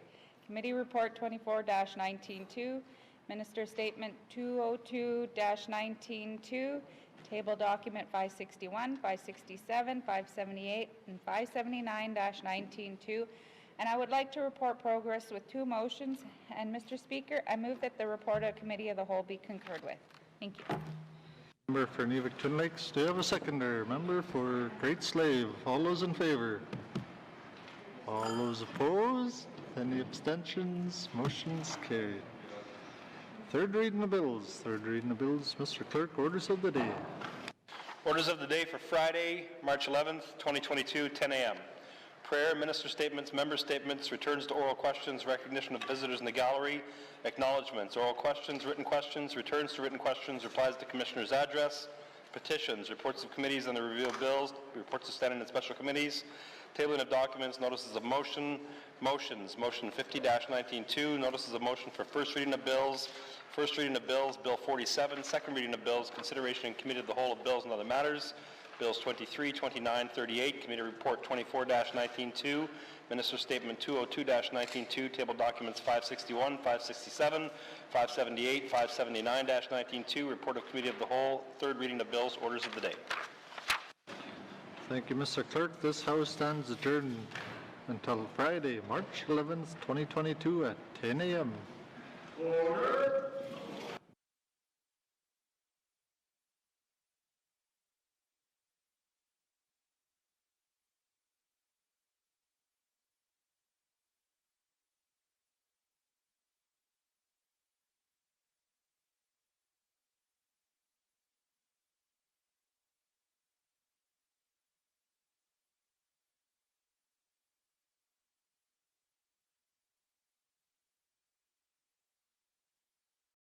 S10: Committee report 24-19-2, Minister Statement 202-19-2, Table Document 561, 567, 578, and 579-19-2. And I would like to report progress with 2 motions. And Mr. Speaker, I move that the report of Committee of the Whole be concurred with. Thank you.
S3: Member for Inuvialuktun Lakes, do you have a seconder? Member for Great Slave, all those in favor? All those opposed? Any abstentions? Motion's carried. Third reading of bills. Mr. Clerk, orders of the day.
S1: Orders of the day for Friday, March 11th, 2022, 10 a.m. Prayer, minister statements, member statements, returns to oral questions, recognition of visitors in the gallery, acknowledgements, oral questions, returns to written questions, replies to commissioner's address, petitions, reports of committees on the review of bills, reports of standing and special committees, tabling of documents, notices of motions, motion 50-19-2, notices of motion for first reading of bills, Bill 47, second reading of bills, consideration in committee of the whole of bills and other matters, Bills 23, 29, 38, Committee Report 24-19-2, Minister Statement 202-19-2, Table Documents 561, 567, 578, 579-19-2, Report of Committee of the Whole, third reading of bills, orders of the day.
S3: Thank you, Mr. Clerk. This House stands adjourned until Friday, March 11th, 2022 at 10 a.m.
S1: Order.